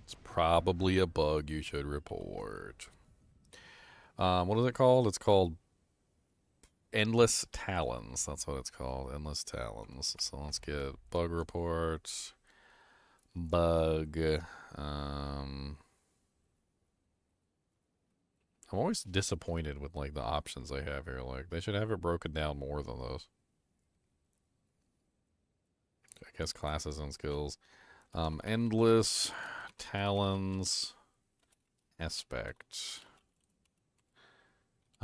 It's probably a bug you should report. What is it called? It's called Endless Talons. That's what it's called. Endless Talons. So let's get bug reports. Bug. I'm always disappointed with like the options they have here. Like they should have it broken down more than those. I guess classes and skills. Endless Talons aspect.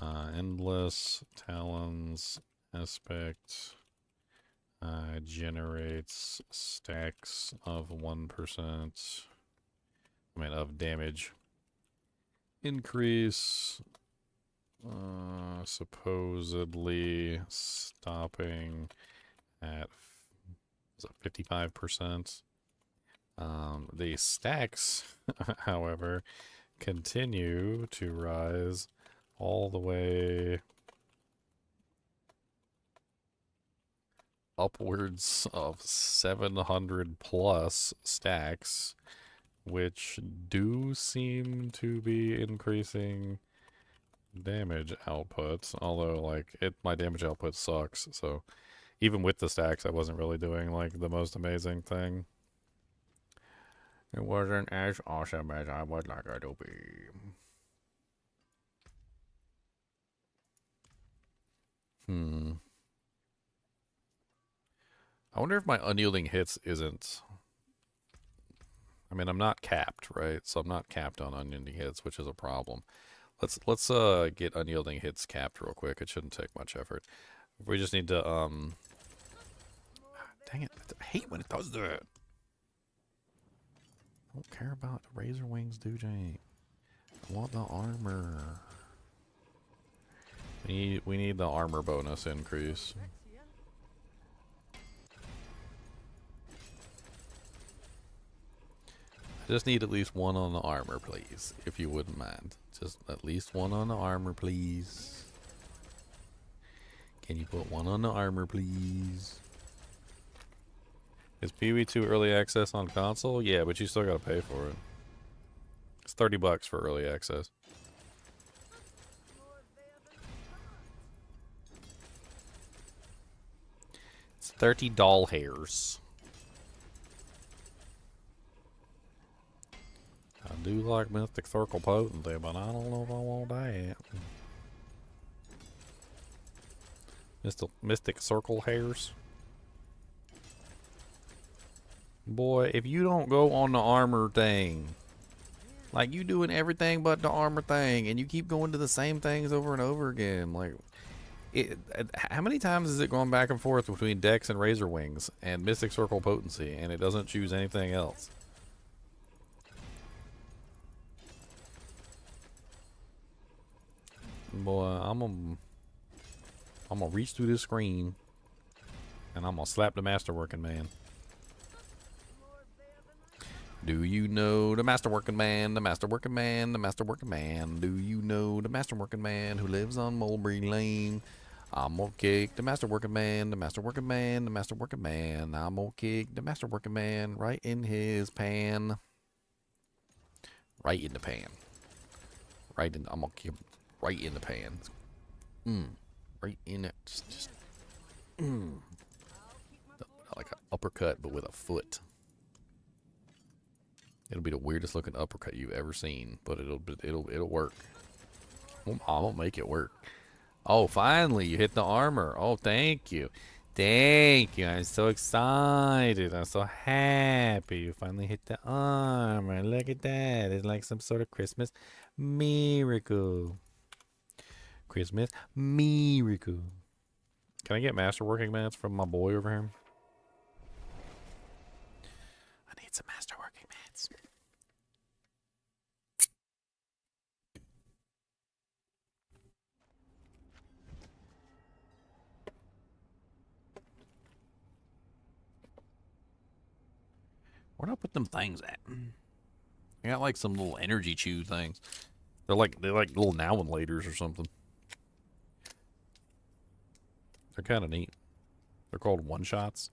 Endless Talons aspect generates stacks of 1%. I mean, of damage. Increase. Supposedly stopping at It's a 55%. The stacks, however, continue to rise all the way upwards of 700 plus stacks, which do seem to be increasing damage output, although like my damage output sucks, so even with the stacks I wasn't really doing like the most amazing thing. It wasn't as awesome as I would like it to be. I wonder if my unyielding hits isn't... I mean, I'm not capped, right? So I'm not capped on unyielding hits, which is a problem. Let's get unyielding hits capped real quick. It shouldn't take much effort. We just need to dang it! I hate when it does that. I don't care about the Razor Wings, dude. I want the armor. We need the armor bonus increase. I just need at least one on the armor, please, if you wouldn't mind. Just at least one on the armor, please. Can you put one on the armor, please? Is PV2 early access on console? Yeah, but you still gotta pay for it. It's $30 for early access. It's 30 doll hairs. I do like Mystic Circle Potency, but I don't know if I want that. Mystic Circle hairs. Boy, if you don't go on the armor thing, like you doing everything but the armor thing, and you keep going to the same things over and over again, like, how many times is it going back and forth between Dex and Razor Wings and Mystic Circle Potency, and it doesn't choose anything else? Boy, I'm gonna reach through this screen, and I'm gonna slap the Masterworking Man. Do you know the Masterworking Man, the Masterworking Man, the Masterworking Man? Do you know the Masterworking Man who lives on Mulberry Lane? I'm gonna kick the Masterworking Man, the Masterworking Man, the Masterworking Man. I'm gonna kick the Masterworking Man right in his pan. Right in the pan. Right in, I'm gonna kick him right in the pan. Right in it. Just like an uppercut, but with a foot. It'll be the weirdest looking uppercut you've ever seen, but it'll work. I'm gonna make it work. Oh, finally you hit the armor. Oh, thank you. Thank you. I'm so excited. I'm so happy you finally hit the armor. Look at that. It's like some sort of Christmas miracle. Christmas miracle. Can I get Masterworking mats from my boy over here? I need some Masterworking mats. Where'd I put them things at? I got like some little energy chew things. They're like little now and laters or something. They're kind of neat. They're called one-shots.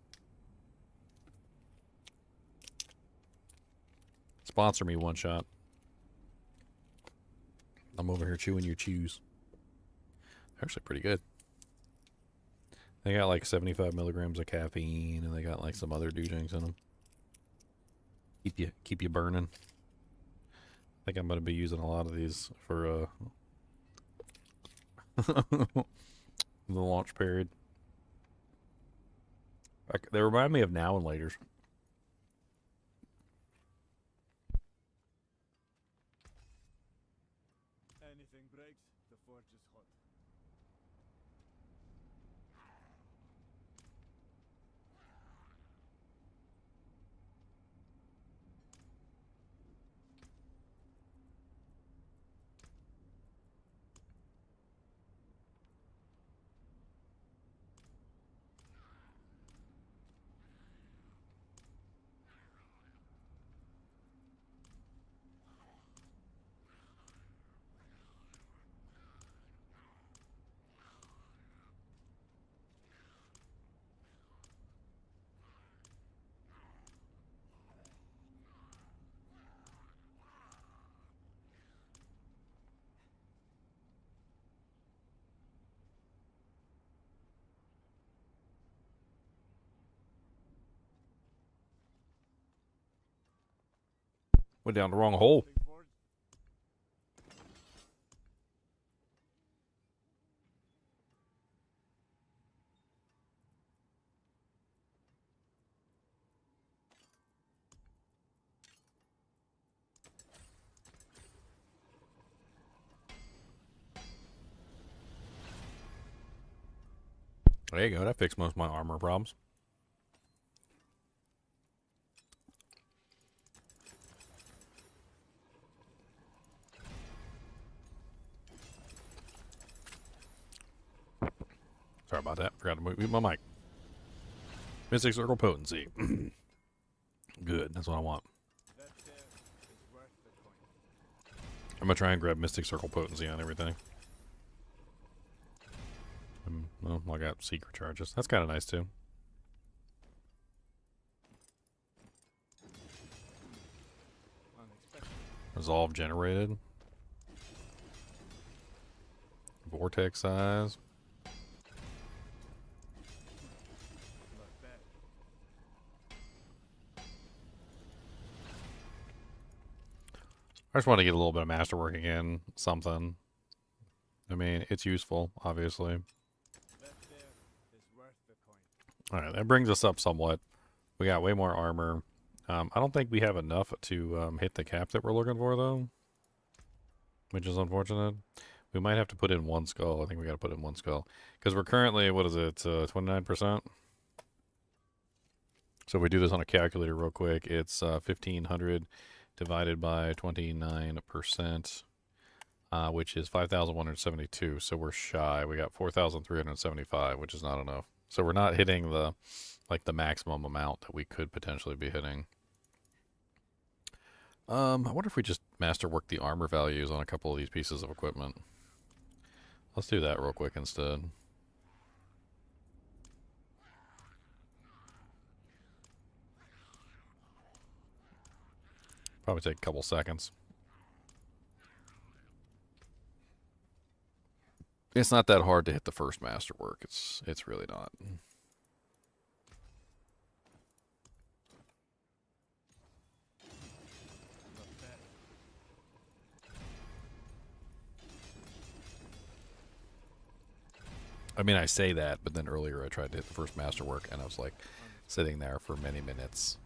Sponsor me, One Shot. I'm over here chewing your chews. They're actually pretty good. They got like 75 milligrams of caffeine, and they got like some other doojangs in them. Keep you burning. I think I'm gonna be using a lot of these for the launch period. They remind me of now and laters. Anything breaks, the forge is hot. Went down the wrong hole. There you go. That fixed most of my armor problems. Sorry about that. Forgot to mute my mic. Mystic Circle Potency. Good. That's what I want. I'm going to try and grab Mystic Circle Potency on everything. Well, I got secret charges. That's kind of nice, too. Resolve generated. Vortex size. I just want to get a little bit of masterworking in, something. I mean, it's useful, obviously. Alright, that brings us up somewhat. We got way more armor. I don't think we have enough to hit the cap that we're looking for, though. Which is unfortunate. We might have to put in one skull. I think we got to put in one skull. Because we're currently, what is it, 29%? So if we do this on a calculator real quick, it's 1,500 divided by 29%, which is 5,172. So we're shy. We got 4,375, which is not enough. So we're not hitting the maximum amount that we could potentially be hitting. I wonder if we just masterwork the armor values on a couple of these pieces of equipment. Let's do that real quick instead. Probably take a couple seconds. It's not that hard to hit the first masterwork. It's really not. I mean, I say that, but then earlier I tried to hit the first masterwork, and I was like sitting there for many minutes.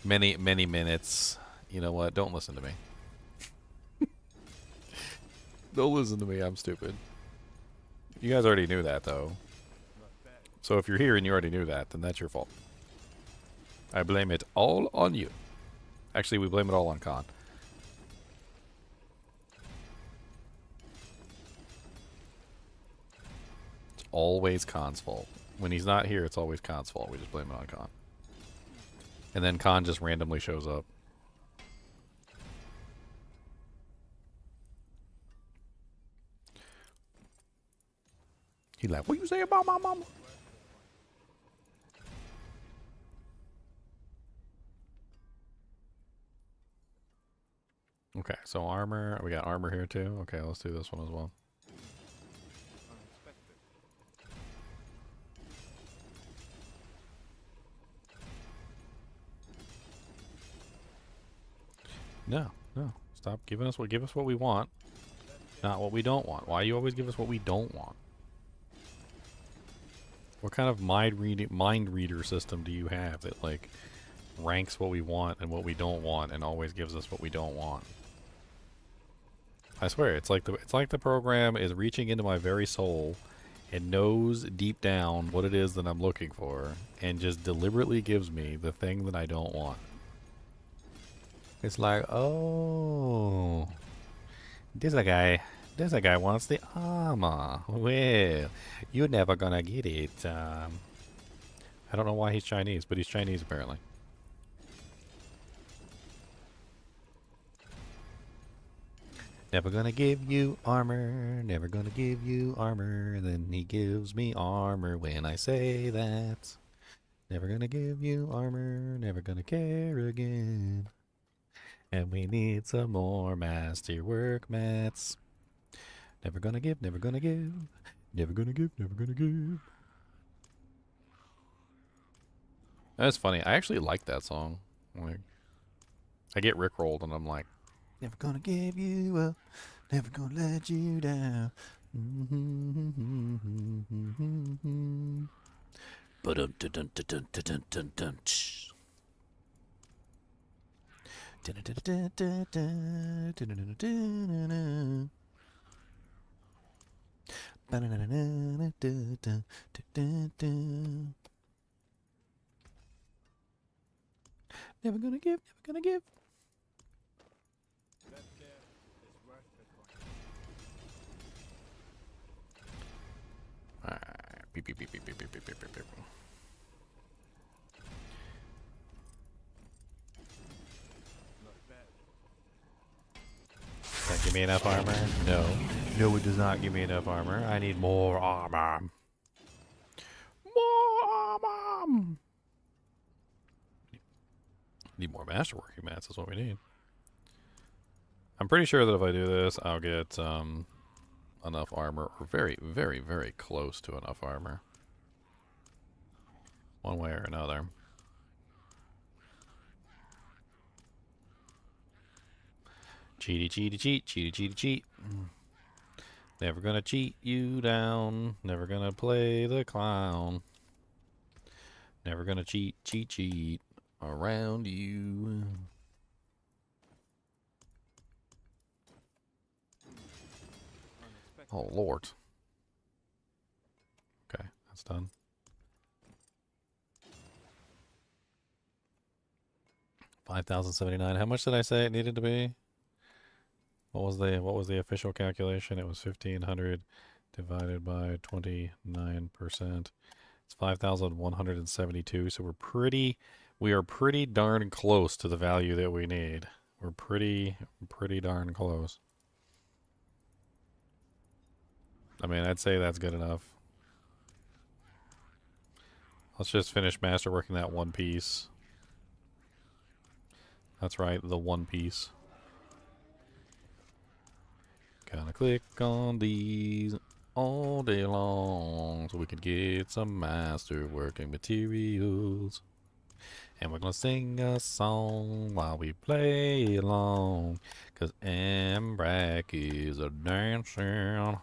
Many minutes. You know what? Don't listen to me. Don't listen to me. I'm stupid. You guys already knew that, though. So if you're here and you already knew that, then that's your fault. I blame it all on you. Actually, we blame it all on Khan. It's always Khan's fault. When he's not here, it's always Khan's fault. We just blame it on Khan. And then Khan just randomly shows up. He's like, what you say about my mama? Okay, so armor. We got armor here too. Okay, let's do this one as well. No. Stop giving us give us what we want, not what we don't want. Why you always give us what we don't want? What kind of mind reader system do you have that like ranks what we want and what we don't want and always gives us what we don't want? I swear, it's like the program is reaching into my very soul and knows deep down what it is that I'm looking for and just deliberately gives me the thing that I don't want. It's like, oh, this guy wants the armor. Well, you're never gonna get it. I don't know why he's Chinese, but he's Chinese apparently. Never gonna give you armor, never gonna give you armor. Then he gives me armor when I say that. Never gonna give you armor, never gonna care again. And we need some more masterwork mats. Never gonna give, never gonna give. Never gonna give, never gonna give. That's funny. I actually like that song. Like, I get rickrolled and I'm like, never gonna give you up, never gonna let you down. Never gonna give, never gonna give. That care is worth it for Alright. Beep, beep, beep, beep, beep, beep, beep, beep, beep. not bad. Does that give me enough armor? No. No, it does not give me enough armor. I need more armor. More armor! Need more masterworking mats is what we need. I'm pretty sure that if I do this, I'll get enough armor, or very, very, very close to enough armor. One way or another. Cheaty, cheaty, cheat, cheaty, cheaty, cheat. Never gonna cheat you down. Never gonna play the clown. Never gonna cheat, cheat, cheat around you. Oh, Lord. Okay, that's done. $5,079. How much did I say it needed to be? What was the official calculation? It was 1,500 divided by 29%. It's 5,172. So we are pretty darn close to the value that we need. We're pretty darn close. I mean, I'd say that's good enough. Let's just finish masterworking that one piece. That's right, the one piece. Gonna click on these all day long so we can get some masterworking materials. And we're gonna sing a song while we play along, 'cause Ambrack is a dancing.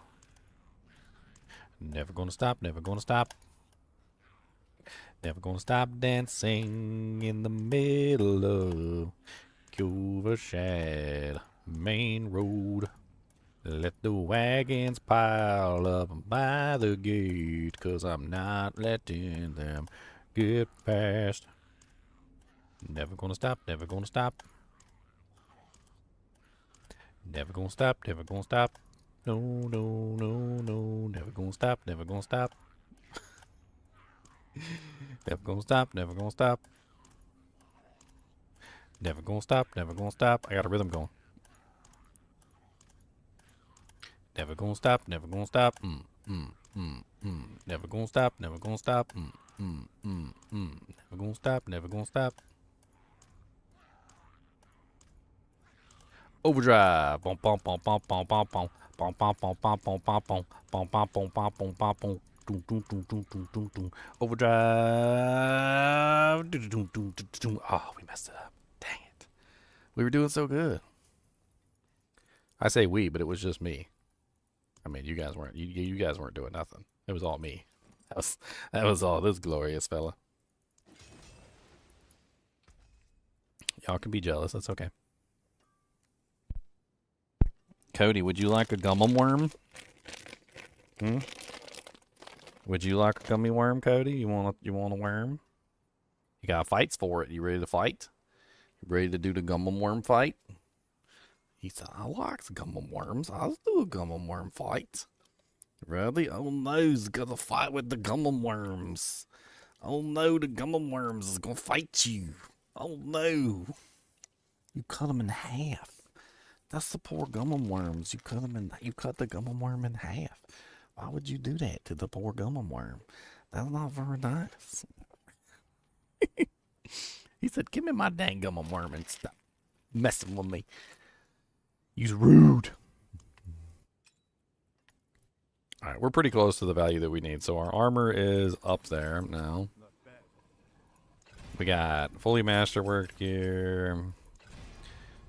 Never gonna stop, never gonna stop. Never gonna stop dancing in the middle of Culvershad Main Road. Let the wagons pile up by the gate, 'cause I'm not letting them get past. Never gonna stop, never gonna stop. Never gonna stop, never gonna stop. No, no, no, no. Never gonna stop, never gonna stop. Never gonna stop, never gonna stop. Never gonna stop, never gonna stop. I got a rhythm going. Never gonna stop, never gonna stop. Never gonna stop, never gonna stop. Never gonna stop, never gonna stop. Overdrive. Bum bum bum bum bum bum bum. Bum bum bum bum bum bum bum. Bum bum bum bum bum bum bum. Doom doom doom doom doom doom doom. Overdrive. Doom doom doom doom doom. Oh, we messed it up. Dang it. We were doing so good. I say we, but it was just me. I mean, you guys weren't. You guys weren't doing nothing. It was all me. That was all this glorious fella. Y'all can be jealous. That's okay. Cody, would you like a gummy worm? Would you like a gummy worm, Cody? You want a worm? You got fights for it. You ready to fight? You ready to do the gummy worm fight? He said, I like the gummy worms. I'll do a gummy worm fight. Ready? Oh no, he's gonna fight with the gummy worms. Oh no, the gummy worms is gonna fight you. Oh no. You cut them in half. That's the poor gummy worms. You cut the gummy worm in half. Why would you do that to the poor gummy worm? That's not very nice. He said, give me my dang gummy worm and stop messing with me. He's rude. Alright, we're pretty close to the value that we need. So our armor is up there now. We got fully masterworked gear.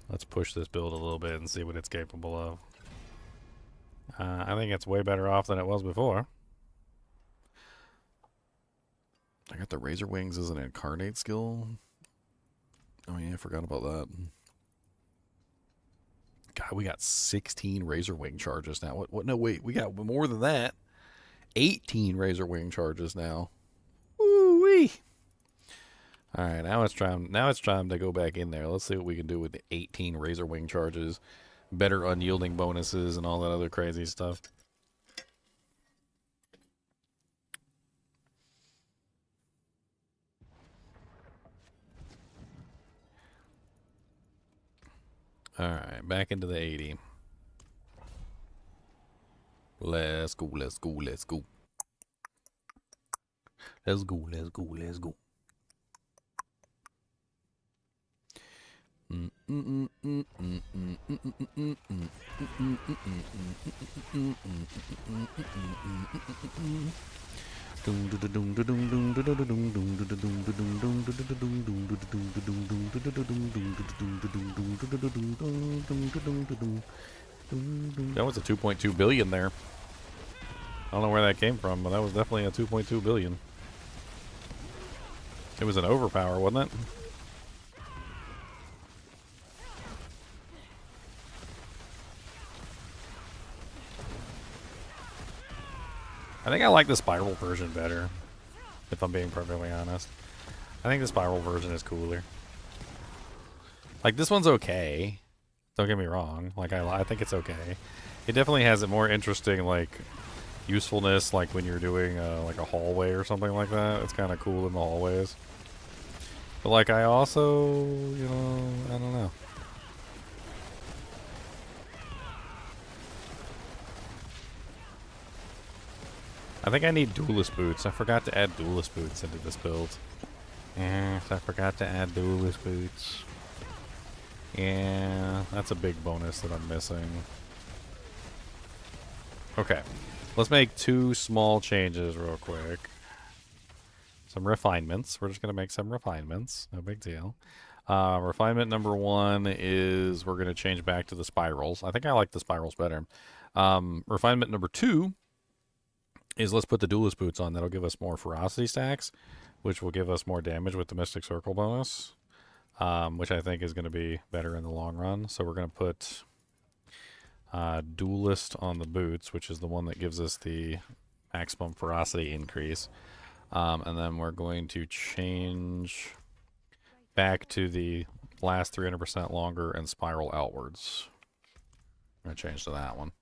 Let's push this build a little bit and see what it's capable of. I think it's way better off than it was before. I got the Razor Wings as an incarnate skill. Oh yeah, I forgot about that. God, we got 16 Razor Wing charges now. What? No, wait, we got more than that. 18 Razor Wing charges now. Woo-wee! All right, now it's time to go back in there. Let's see what we can do with the 18 Razor Wing charges, better unyielding bonuses, and all that other crazy stuff. All right, back into the 80. Let's go, let's go, let's go. Let's go, let's go, let's go. That was a 2.2 billion there. I don't know where that came from, but that was definitely a 2.2 billion. It was an overpower, wasn't it? I think I like the spiral version better, if I'm being perfectly honest. I think the spiral version is cooler. Like, this one's okay. Don't get me wrong. Like, I think it's okay. It definitely has a more interesting, like, usefulness, like when you're doing, like a hallway or something like that. It's kind of cool in the hallways. But, like, I also, you know, I don't know. I think I need duelist boots. I forgot to add duelist boots into this build. Yes, I forgot to add duelist boots. Yeah, that's a big bonus that I'm missing. Okay, let's make two small changes real quick. Some refinements. We're just going to make some refinements. No big deal. Refinement number 1 is we're going to change back to the spirals. I think I like the spirals better. Refinement number 2 is let's put the duelist boots on. That'll give us more ferocity stacks, which will give us more damage with the Mystic Circle bonus, which I think is going to be better in the long run. So we're going to put duelist on the boots, which is the one that gives us the maximum ferocity increase. And then we're going to change back to the last 300% longer and spiral outwards. I'm going to change to that one.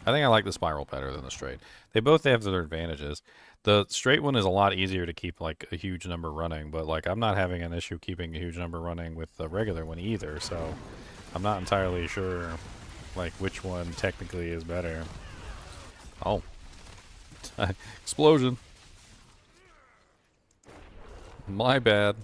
I think I like the spiral better than the straight. They both have their advantages. The straight one is a lot easier to keep like a huge number running, but like I'm not having an issue keeping a huge number running with the regular one either, so I'm not entirely sure like which one technically is better. Oh. Explosion. My bad.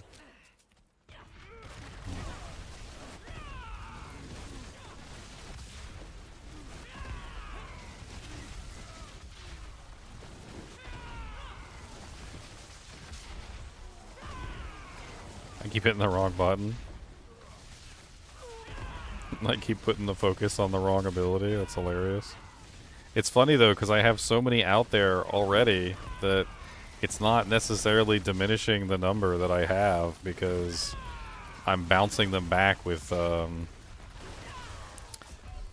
I keep hitting the wrong button. I keep putting the focus on the wrong ability. That's hilarious. It's funny though, because I have so many out there already that it's not necessarily diminishing the number that I have because I'm bouncing them back with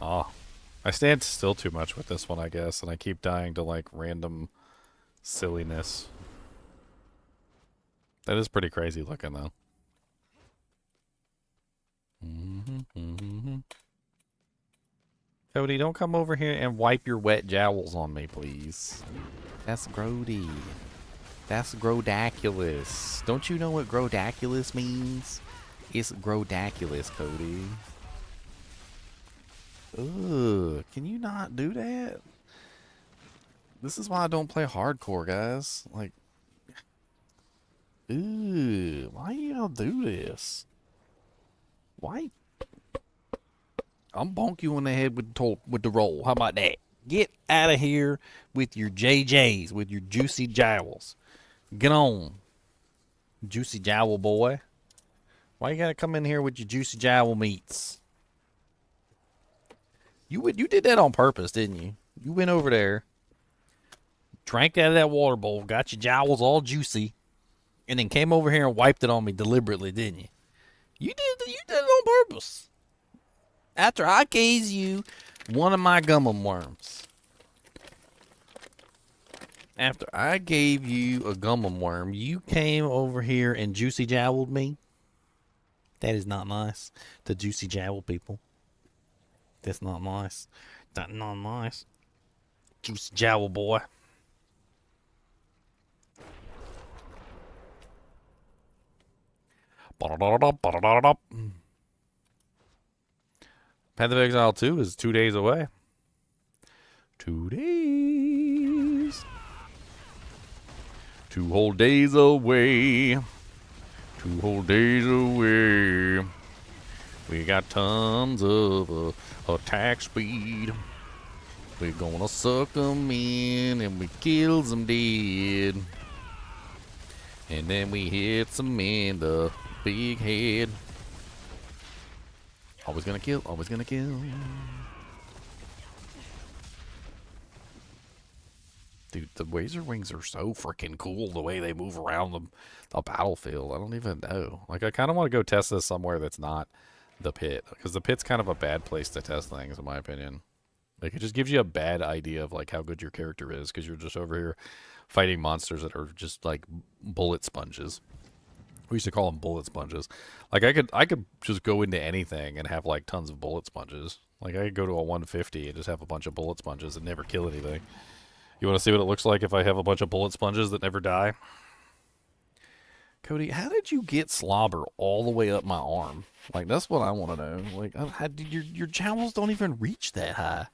I stand still too much with this one, I guess, and I keep dying to like random silliness. That is pretty crazy looking though. Cody, don't come over here and wipe your wet jowls on me, please. That's grody. That's grodaculous. Don't you know what grodaculous means? It's grodaculous, Cody. Ugh, can you not do that? This is why I don't play hardcore, guys. Like, ooh, why y'all do this? Why? I'm bonk you on the head with the roll. How about that? Get out of here with your JJs, with your juicy jowls. Get on. Juicy jowl boy. Why you gotta come in here with your juicy jowl meats? You did that on purpose, didn't you? You went over there, drank out of that water bowl, got your jowls all juicy, and then came over here and wiped it on me deliberately, didn't you? You did it on purpose. After I gave you one of my gummum worms. After I gave you a gummum worm, you came over here and juicy jowled me. That is not nice. The juicy jowl people. That's not nice. That's not nice. Juicy jowl boy. Path of Exile 2 is 2 days away. 2 days. 2 whole days away. 2 whole days away. We got tons of attack speed. We're gonna suck them in and we kill them dead. And then we hit them in the big head. Always gonna kill, always gonna kill. Dude, the Razor Wings are so freaking cool the way they move around the battlefield. I don't even know. Like, I kind of want to go test this somewhere that's not the pit. Because the pit's kind of a bad place to test things, in my opinion. Like, it just gives you a bad idea of, like, how good your character is. Because you're just over here fighting monsters that are just, like, bullet sponges. We used to call them bullet sponges. Like, I could just go into anything and have, like, tons of bullet sponges. Like, I could go to a 150 and just have a bunch of bullet sponges and never kill anything. You want to see what it looks like if I have a bunch of bullet sponges that never die? Cody, how did you get slobber all the way up my arm? Like, that's what I want to know. Like, how did your jowls don't even reach that high.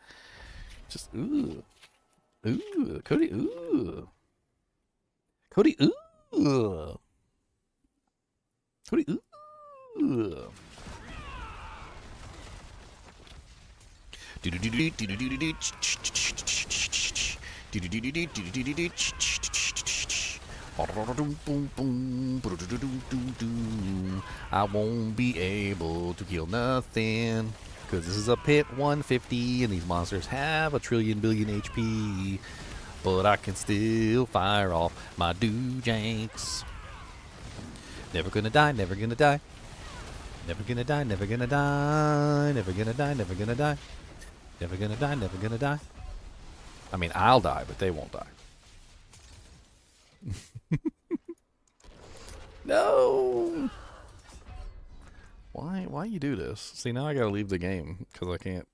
Just, ooh. Ooh. Cody, ooh. Cody, ooh. Cody, ooh. I won't be able to kill nothing because this is a pit 150 and these monsters have a trillion billion HP, but I can still fire off my doojanks. Never gonna die, never gonna die. Never gonna die, never gonna die. Never gonna die, never gonna die. Never gonna die, never gonna die. I mean, I'll die, but they won't die. No! Why you do this? See, now I gotta leave the game because I can't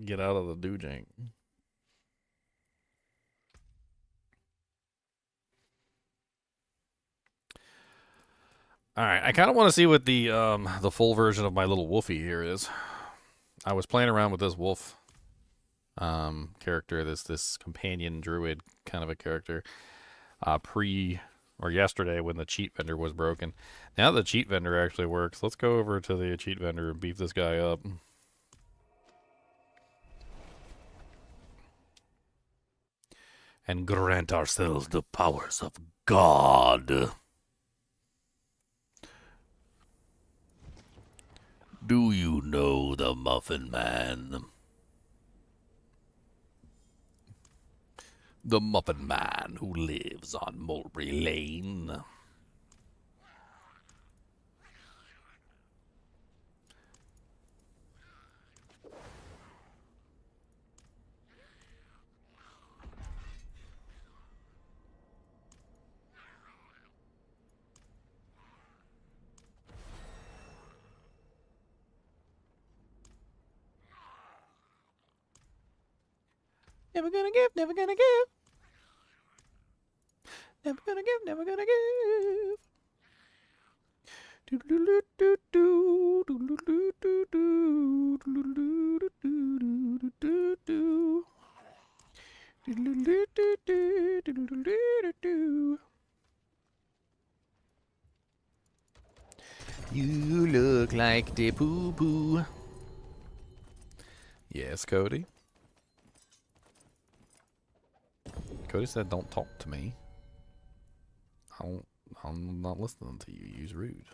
get out of the doojank. Alright, I kind of want to see what the full version of my little wolfie here is. I was playing around with this wolf character, this companion druid kind of a character, yesterday when the cheat vendor was broken. Now the cheat vendor actually works. Let's go over to the cheat vendor and beef this guy up. And grant ourselves the powers of God. Do you know the Muffin Man? The Muffin Man who lives on Mulberry Lane. Never gonna give, never gonna give. Never gonna give, never gonna give. You look like the poo-poo. Yes, Cody. Cody said don't talk to me. I'm not listening to you. Use rude.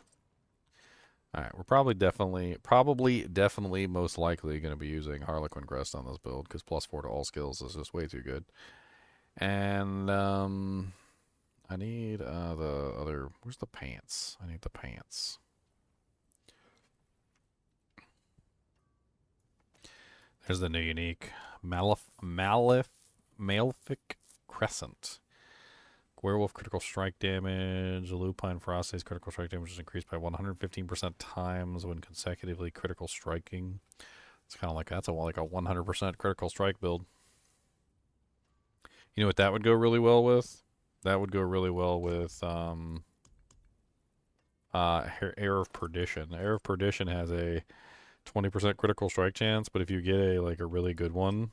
All right, we're probably definitely most likely going to be using Harlequin Crest on this build because +4 to all skills is just way too good. And I need the other. Where's the pants? I need the pants. There's the new unique Malefic Crescent. Werewolf critical strike damage. Lupine Frosty's critical strike damage is increased by 115% times when consecutively critical striking. It's kind of like that's like a 100% critical strike build. You know what that would go really well with? That would go really well with Air of Perdition. Air of Perdition has a 20% critical strike chance, but if you get a really good one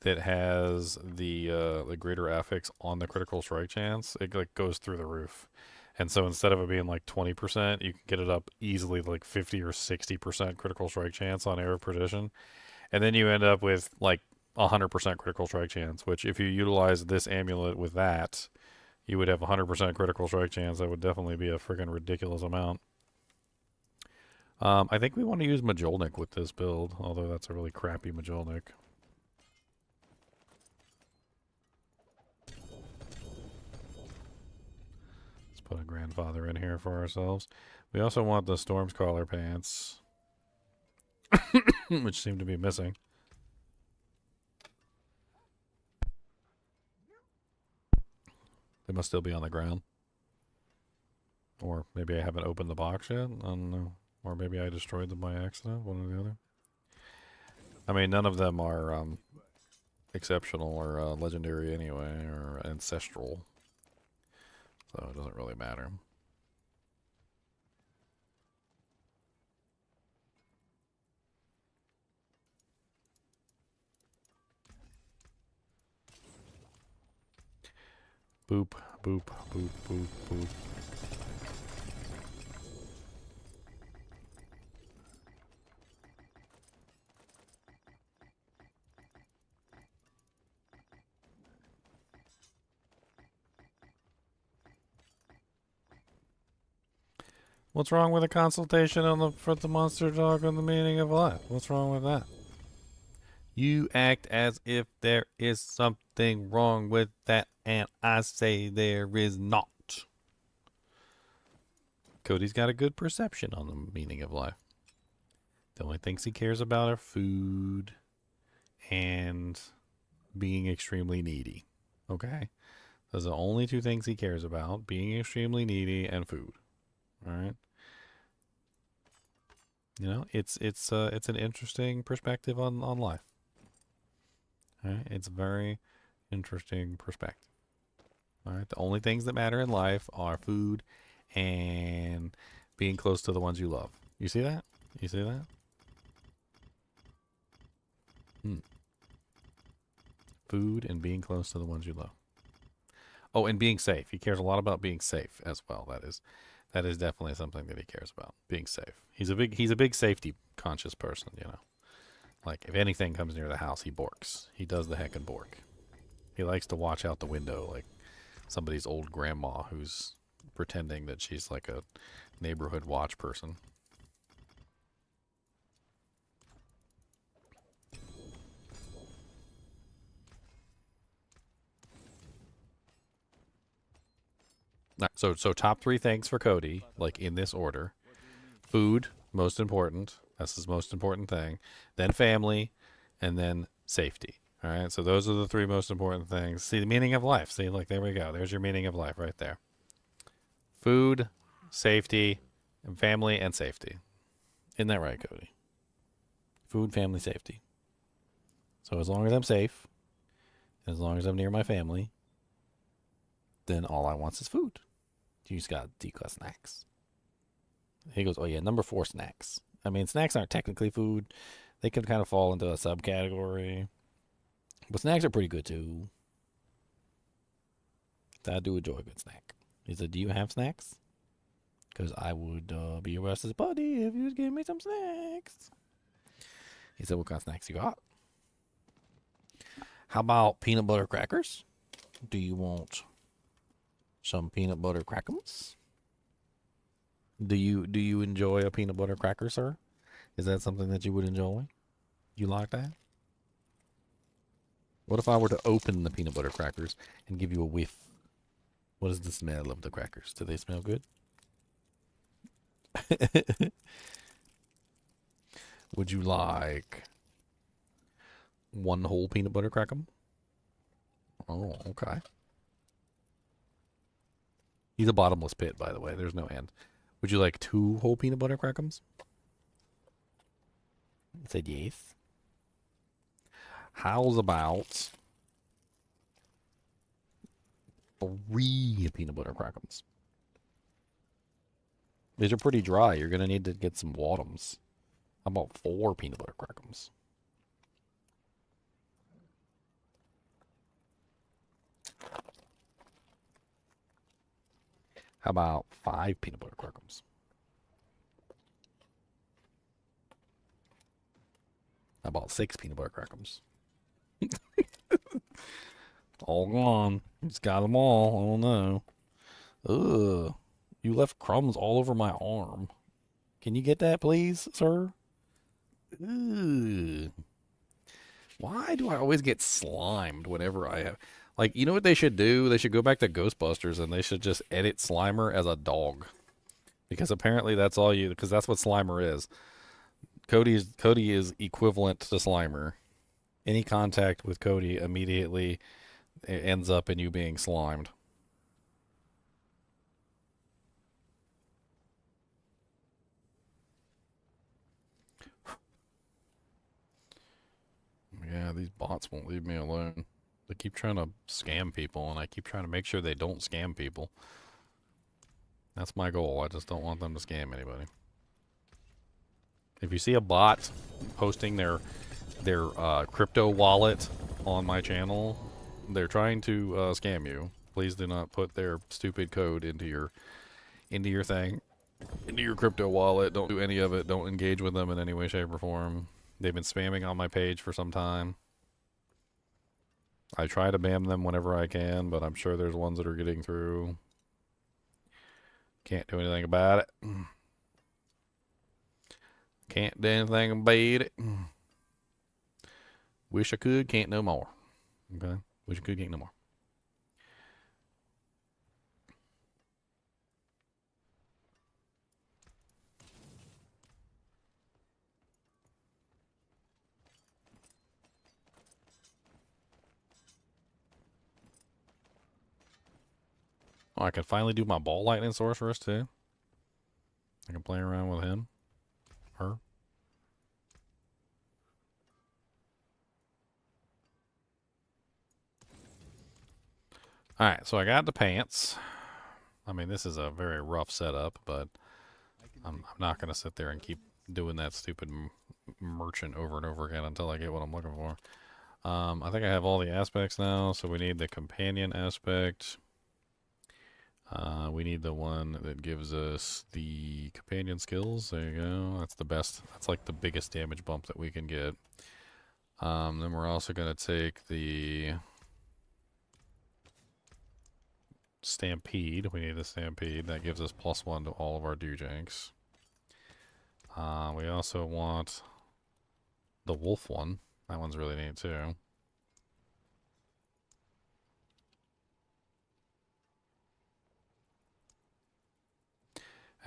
that has the greater affix on the critical strike chance, it goes through the roof. And so instead of it being like 20%, you can get it up easily like 50 or 60% critical strike chance on Air of Perdition. And then you end up with like 100% critical strike chance, which if you utilize this amulet with that, you would have 100% critical strike chance. That would definitely be a freaking ridiculous amount. I think we want to use Majolnik with this build, although that's a really crappy Majolnik. Let's put a grandfather in here for ourselves. We also want the Storm's Collar pants, which seem to be missing. They must still be on the ground. Or maybe I haven't opened the box yet. I don't know. Or maybe I destroyed them by accident. One or the other. I mean, none of them are exceptional or legendary anyway, or ancestral. So it doesn't really matter. Boop, boop, boop, boop, boop. What's wrong with a consultation for the monster dog on the meaning of life? What's wrong with that? You act as if there is something wrong with that, and I say there is not. Cody's got a good perception on the meaning of life. The only things he cares about are food and being extremely needy. Okay? Those are the only two things he cares about, being extremely needy and food. All right? You know, it's an interesting perspective on life. All right? It's a very interesting perspective. All right? The only things that matter in life are food and being close to the ones you love. You see that? You see that? Food and being close to the ones you love. Oh, and being safe. He cares a lot about being safe as well. That is definitely something that he cares about. Being safe. He's a big safety conscious person, you know. Like if anything comes near the house, he borks. He does the heckin' bork. He likes to watch out the window like somebody's old grandma who's pretending that she's like a neighborhood watch person. So top 3 things for Cody, like in this order. Food, most important. That's his most important thing. Then family, and then safety. All right, so those are the 3 most important things. See, the meaning of life. See, like, there we go. There's your meaning of life right there. Food, safety, and family, and safety. Isn't that right, Cody? Food, family, safety. So as long as I'm safe, as long as I'm near my family, then all I want is food. You just got D-class snacks. He goes, oh yeah, number 4, snacks. I mean, snacks aren't technically food. They can kind of fall into a subcategory. But snacks are pretty good too. I do enjoy a good snack. He said, do you have snacks? Because I would be your best's buddy if you would give me some snacks. He said, what kind of snacks you got? How about peanut butter crackers? Do you want some peanut butter crackers. Do you enjoy a peanut butter cracker, sir? Is that something that you would enjoy? You like that? What if I were to open the peanut butter crackers and give you a whiff? What is the smell of the crackers? Do they smell good? Would you like one whole peanut butter cracker? Oh, okay. He's a bottomless pit, by the way. There's no end. Would you like 2 whole peanut butter crackers? I said yes. How's about 3 peanut butter crackers? These are pretty dry. You're going to need to get some Wadhams. How about 4 peanut butter crackers? How about 5 peanut butter crackers? How about 6 peanut butter crackers? All gone. Just got them all. Oh no. Ugh. You left crumbs all over my arm. Can you get that, please, sir? Ugh. Why do I always get slimed whenever I have... Like, you know what they should do? They should go back to Ghostbusters and they should just edit Slimer as a dog. Because apparently that's all you... Because that's what Slimer is. Cody is equivalent to Slimer. Any contact with Cody immediately ends up in you being slimed. Yeah, these bots won't leave me alone. They keep trying to scam people, and I keep trying to make sure they don't scam people. That's my goal. I just don't want them to scam anybody. If you see a bot posting their crypto wallet on my channel, they're trying to scam you. Please do not put their stupid code into your thing, into your crypto wallet. Don't do any of it. Don't engage with them in any way, shape, or form. They've been spamming on my page for some time. I try to ban them whenever I can, but I'm sure there's ones that are getting through. Can't do anything about it. Can't do anything about it. Wish I could, can't no more. Okay? Wish I could, can't no more. Oh, I can finally do my ball lightning sorceress too. I can play around with him. Her. Alright, so I got the pants. I mean, this is a very rough setup, but I'm not going to sit there and keep doing that stupid merchant over and over again until I get what I'm looking for. I think I have all the aspects now, so we need the companion aspect. We need the one that gives us the companion skills. There you go. That's the best. That's like the biggest damage bump that we can get. Then we're also going to take the Stampede. We need the Stampede. That gives us +1 to all of our Dujanks. We also want the Wolf one. That one's really neat too.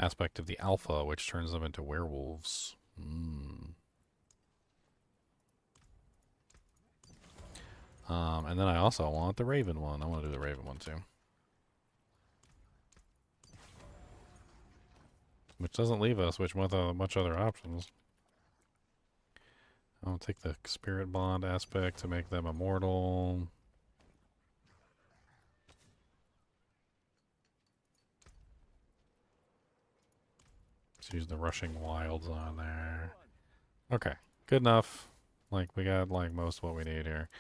Aspect of the Alpha, which turns them into werewolves. And then I also want the Raven one. I want to do the Raven one too. Which doesn't leave us with much other options. I'll take the Spirit Bond aspect to make them immortal. Let's use the Rushing Wilds on there. Okay, good enough. Like, we got, like, most of what we need here.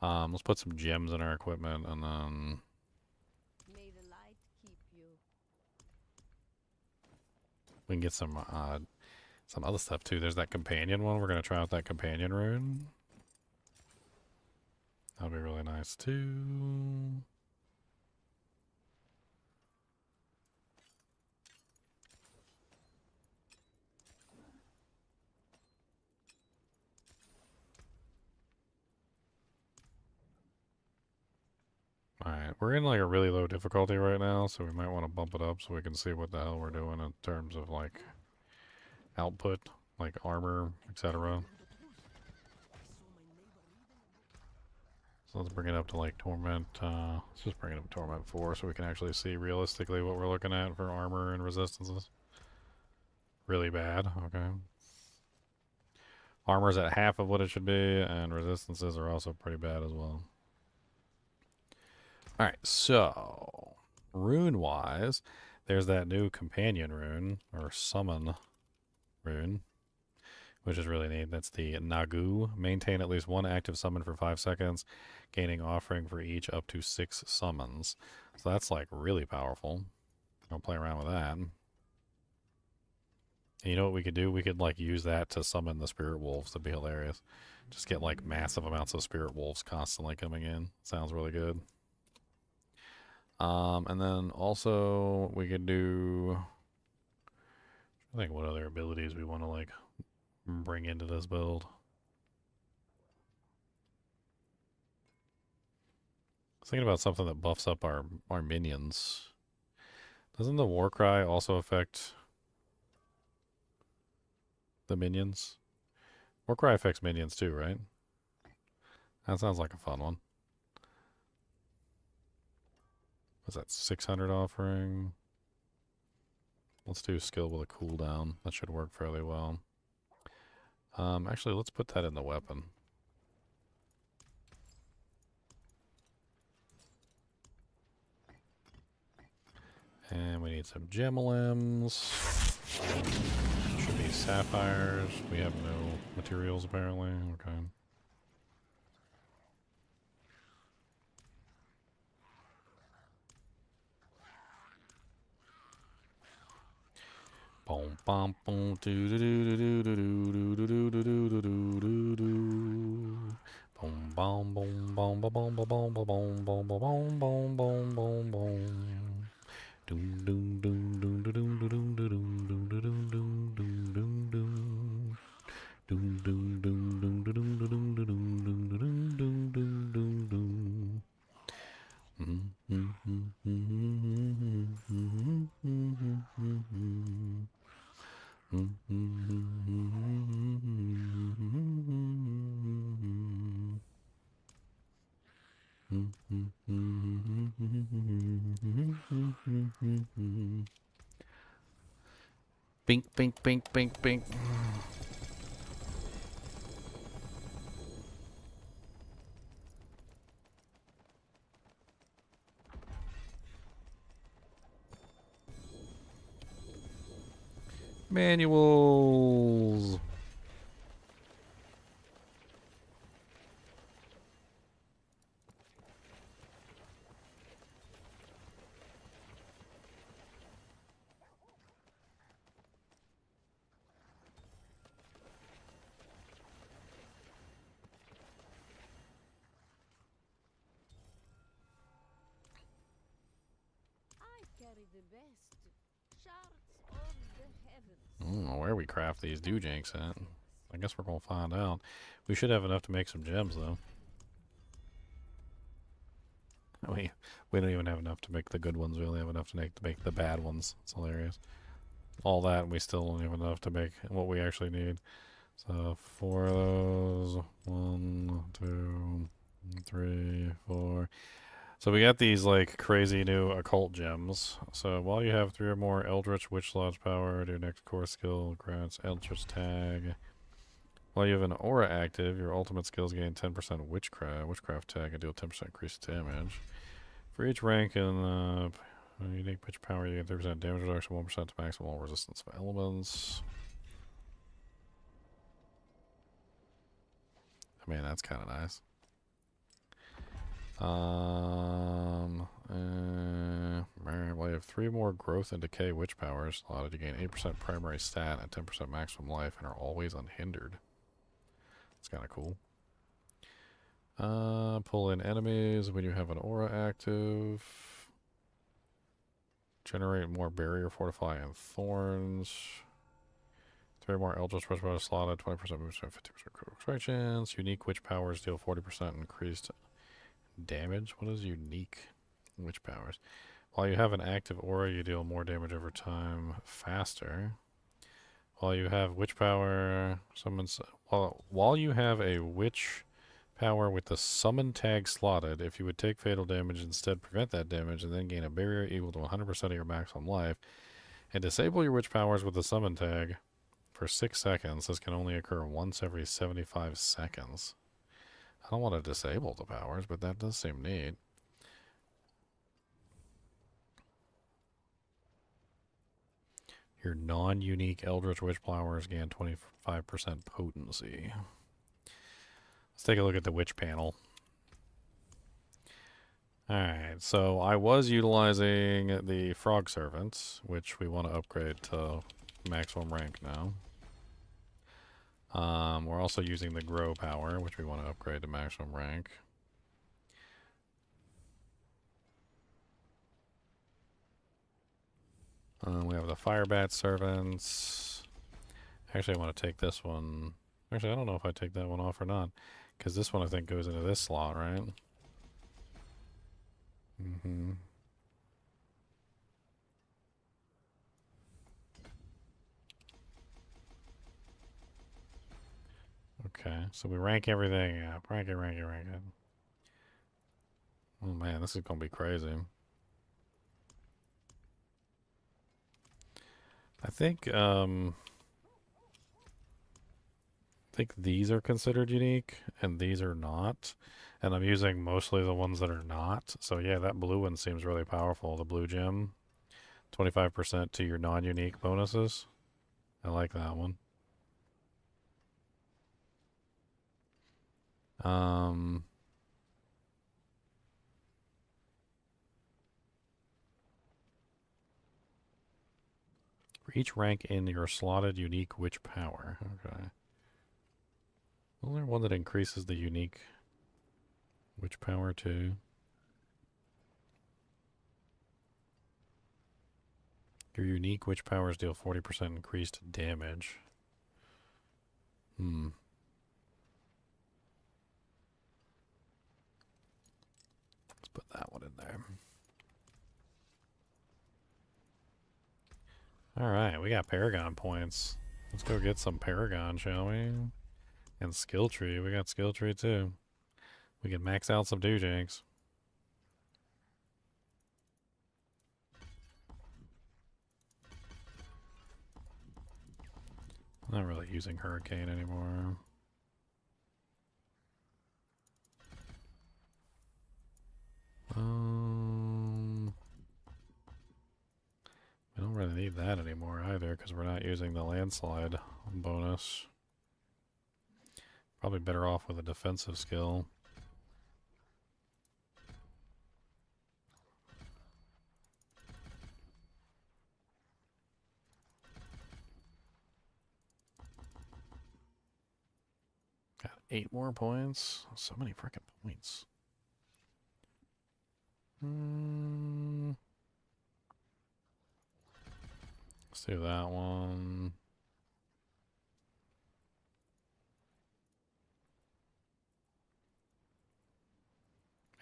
Let's put some gems in our equipment, and then... May the light keep you. we can get some other stuff, too. There's that companion one. We're going to try out that companion rune. That'll be really nice, too. Alright, we're in like a really low difficulty right now, so we might want to bump it up so we can see what the hell we're doing in terms of like output, like armor, etc. So let's bring it up to like Torment, let's just bring it up to Torment 4 so we can actually see realistically what we're looking at for armor and resistances. Really bad, okay. Armor's at half of what it should be, and resistances are also pretty bad as well. Alright, so rune-wise, there's that new companion rune, or summon rune, which is really neat. That's the Nagu. Maintain at least one active summon for 5 seconds, gaining offering for each up to 6 summons. So that's like really powerful. I'll play around with that. And you know what we could do? We could like use that to summon the spirit wolves. That'd be hilarious. Just get like massive amounts of spirit wolves constantly coming in. Sounds really good. And then also we could do, I think what other abilities we want to like bring into this build. I was thinking about something that buffs up our minions. Doesn't the Warcry also affect the minions? Warcry affects minions too, right? That sounds like a fun one. What's that, 600 offering? Let's do skill with a cooldown. That should work fairly well. Actually, let's put that in the weapon. And we need some gemlims. Should be sapphires. We have no materials apparently. Okay. Boom, bum, boom, do do do do do do do do do do do do do do. Boom, bum, boom, bum, ba, boom, ba, boom, ba, boom, boom, ba, boom, boom, boom, boom, boom. Doom, doom, doom, doom, doom, doom, doom, doom, doom, doom, doom, doom, doom, doom. Doom, doom, doom, doom, doom, doom, doom, doom, doom, doom, doom, doom, doom, doom. Bink, bink, bink, bink, bink. Manuals. I carry the best shards of the heavens. I don't know where we craft these dewjanks at. I guess we're gonna find out. We should have enough to make some gems, though. We don't even have enough to make the good ones. We only have enough to make the bad ones. It's hilarious. All that, and we still don't have enough to make what we actually need. So 4 of those. 1, 2, 3, 4. So we got these like crazy new occult gems. So while you have 3 or more Eldritch Witch Lodge power, your next core skill grants Eldritch tag. While you have an aura active, your ultimate skills gain 10% witchcraft tag and deal 10% increased damage. For each rank in unique witch power, you get 30% damage reduction, 1% to maximal resistance of elements. I mean, that's kind of nice. Well, you have 3 more growth and decay witch powers allowed to gain 8% primary stat and 10% maximum life and are always unhindered. It's kind of cool. Pull in enemies when you have an aura active. Generate more barrier, fortify, and thorns. 3 more Eldritch Witch powers slotted, 20% movement, 50% critical strike chance. Unique witch powers deal 40% increased damage. What is unique? Witch powers. While you have an active aura, you deal more damage over time faster. While you have witch power, while you have a witch power with the summon tag slotted, if you would take fatal damage, instead prevent that damage and then gain a barrier equal to 100% of your maximum life, and disable your witch powers with the summon tag for 6 seconds. This can only occur once every 75 seconds. I don't want to disable the powers, but that does seem neat. Your non-unique Eldritch Witch powers gain 25% potency. Let's take a look at the witch panel. Alright, so I was utilizing the Frog Servants, which we want to upgrade to maximum rank now. We're also using the Grow power, which we want to upgrade to maximum rank. We have the Firebat Servants. Actually, I want to take this one. Actually, I don't know if I take that one off or not, because this one I think goes into this slot, right? Mm-hmm. Okay, so we rank everything up. Rank it, rank it, rank it. Oh man, this is gonna be crazy. I think these are considered unique, and these are not. And I'm using mostly the ones that are not. So yeah, that blue one seems really powerful. The blue gem. 25% to your non-unique bonuses. I like that one. For each rank in your slotted unique witch power. Okay. Well, there's one that increases the unique witch power too. Your unique witch powers deal 40% increased damage. Let's put that one in there. Alright, we got Paragon points. Let's go get some Paragon, shall we? And Skill Tree. We got Skill Tree too. We can max out some Doojanks. Not really using Hurricane anymore. We don't really need that anymore either because we're not using the landslide bonus. Probably better off with a defensive skill. Got 8 more points. So many freaking points. Let's do that one.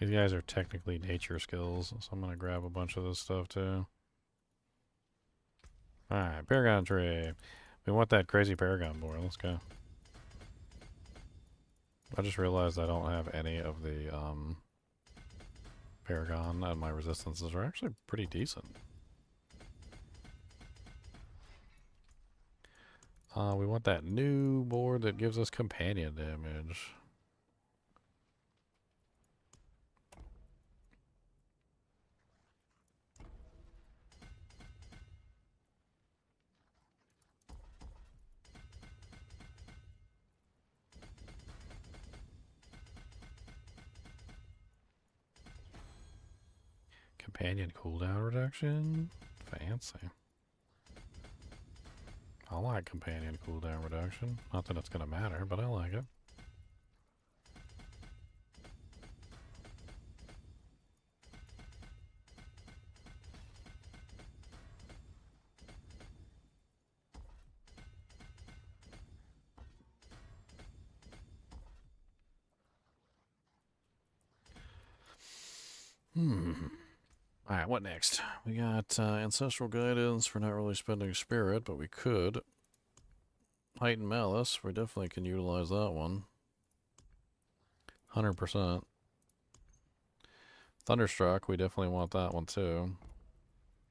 These guys are technically nature skills, so I'm going to grab a bunch of this stuff too. Alright, Paragon Tree. We want that crazy Paragon board. Let's go. I just realized I don't have any of the Paragon, and my resistances are actually pretty decent. We want that new board that gives us companion damage. Companion cooldown reduction? Fancy. I like companion cooldown reduction. Not that it's going to matter, but I like it. Alright, what next? We got Ancestral Guidance for not really spending Spirit, but we could. Heighten Malice, we definitely can utilize that one. 100%. Thunderstruck, we definitely want that one too.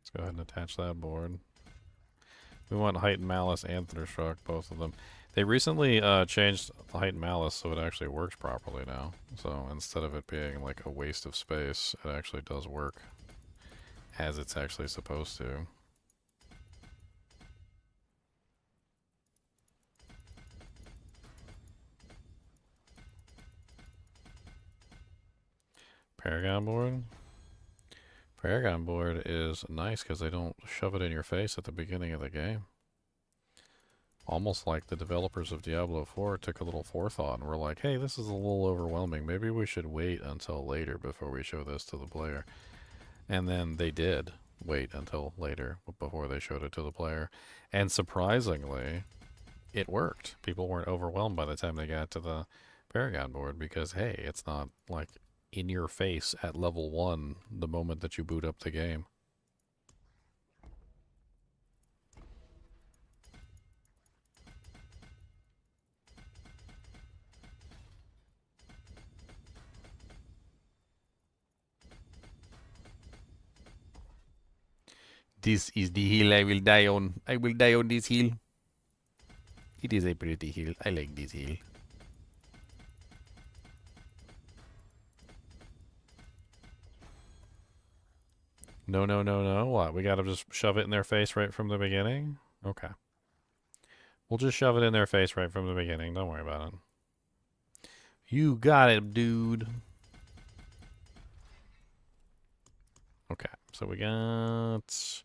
Let's go ahead and attach that board. We want Heightened Malice and Thunderstruck, both of them. They recently changed the Heightened Malice so it actually works properly now. So instead of it being like a waste of space, it actually does work as it's actually supposed to. Paragon board. Paragon board is nice because they don't shove it in your face at the beginning of the game. Almost like the developers of Diablo 4 took a little forethought and were like, hey, this is a little overwhelming. Maybe we should wait until later before we show this to the player. And then they did wait until later before they showed it to the player. And surprisingly, it worked. People weren't overwhelmed by the time they got to the Paragon board because, hey, it's not like in your face at level 1 the moment that you boot up the game. This is the hill I will die on. I will die on this hill. It is a pretty hill. I like this hill. No, no, no, no. What? We gotta just shove it in their face right from the beginning? Okay. We'll just shove it in their face right from the beginning. Don't worry about it. You got it, dude. Okay, so we got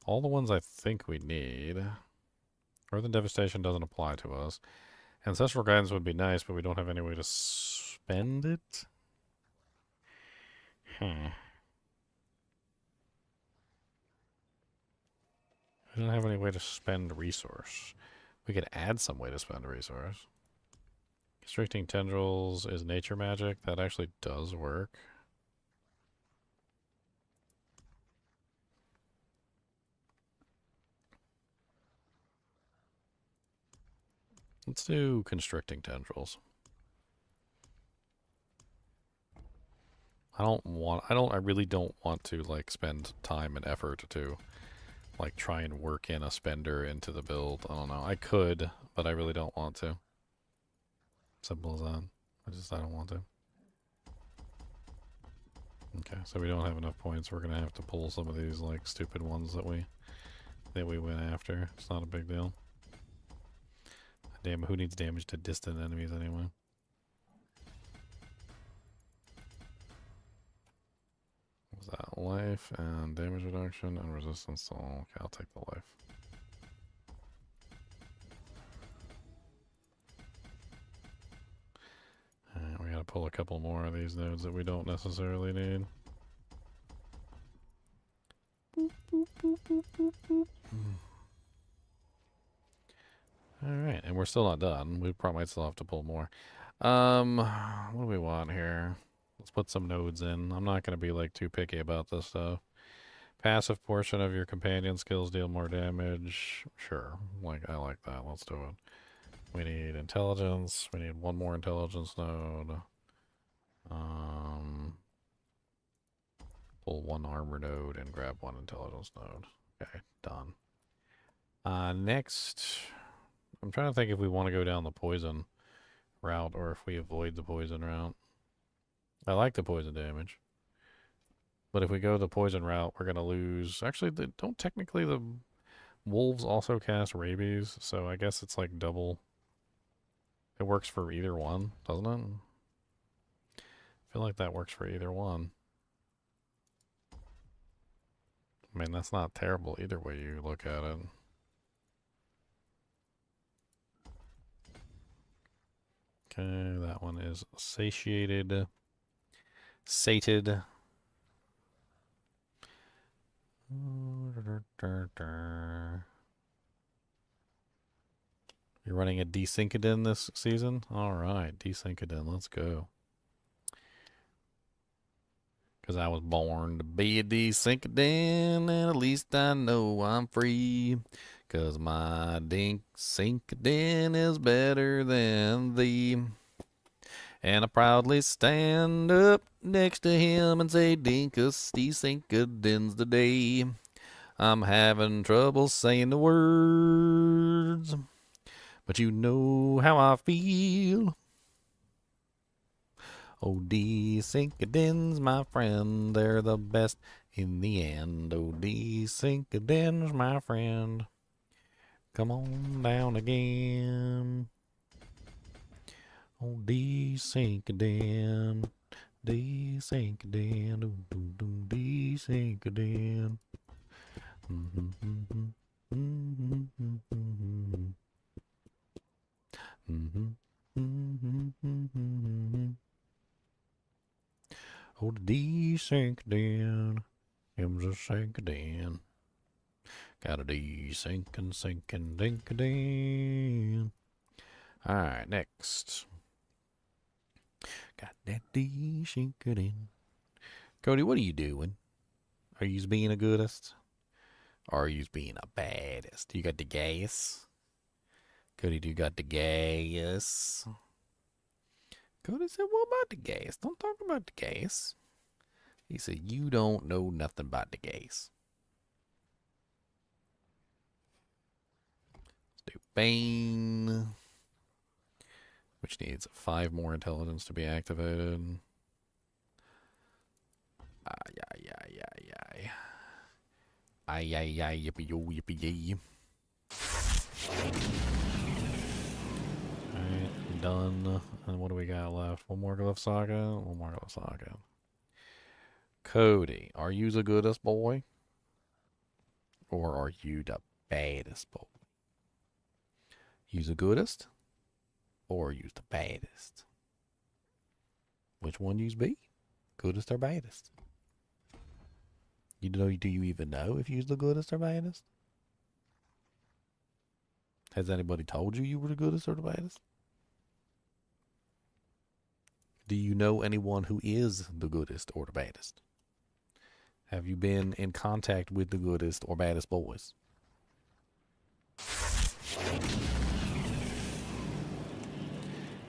all the ones I think we need. Earth and Devastation doesn't apply to us. Ancestral Guidance would be nice, but we don't have any way to spend it. We don't have any way to spend resource. We could add some way to spend a resource. Constricting Tendrils is nature magic. That actually does work. Let's do Constricting Tendrils. I really don't want to like spend time and effort to like try and work in a spender into the build. I don't know. I could, but I really don't want to. Simple as that. I don't want to. Okay, so we don't have enough points. We're gonna have to pull some of these like stupid ones that we went after. It's not a big deal. Damn, who needs damage to distant enemies anyway? What was that? Life and damage reduction and resistance to all. Okay, I'll take the life. Alright, we gotta pull a couple more of these nodes that we don't necessarily need. Boop, boop, boop, boop, boop, boop. Alright, and we're still not done. We probably might still have to pull more. What do we want here? Let's put some nodes in. I'm not going to be like too picky about this stuff. Passive portion of your companion skills deal more damage. Sure, I like that. Let's do it. We need intelligence. We need one more intelligence node. Pull one armor node and grab one intelligence node. Okay, done. Next, I'm trying to think if we want to go down the poison route or if we avoid the poison route. I like the poison damage. But if we go the poison route, we're going to lose... Actually, don't technically the wolves also cast rabies? So I guess it's like double... It works for either one, doesn't it? I feel like that works for either one. I mean, that's not terrible either way you look at it. Okay, that one is satiated. Sated. You're running a Desync this season? Alright, Desync, let's go. 'Cause I was born to be a Desync-a-din, and at least I know I'm free. 'Cause my Desync-a-din is better than thee. And I proudly stand up next to him and say, Dinkus, Desync-a-din's the day. I'm having trouble saying the words, but you know how I feel. Oh, Desync-a-din's my friend, they're the best in the end. Oh, Desync-a-din's my friend. Come on down again. Oh, Desync-a-din, Desync-a-din, Desync-a-din. Oh, the Desync-a-din, him's a sink-a-din. Got a desync and sink and dink-a-din. Alright, next. Got that desync-a-din. Cody, what are you doing? Are you being a goodest? Or are you being a baddest? You got the gas? Cody, do you got the gas? Cody said, what about the gas? Don't talk about the gas. He said, you don't know nothing about the gas. Let's do Bane, which needs 5 more intelligence to be activated. Ay, ay, ay, ay, ay. Ay, ay, ay, yippee, yo, yippee, yay. Alright, done. And what do we got left? One more glove socket? One more glove socket. Cody, are you the goodest boy? Or are you the baddest boy? You the goodest? Or you the baddest? Which one yous be? Goodest or baddest? You know, do you even know if you're the goodest or baddest? Has anybody told you were the goodest or the baddest? Do you know anyone who is the goodest or the baddest? Have you been in contact with the goodest or baddest boys?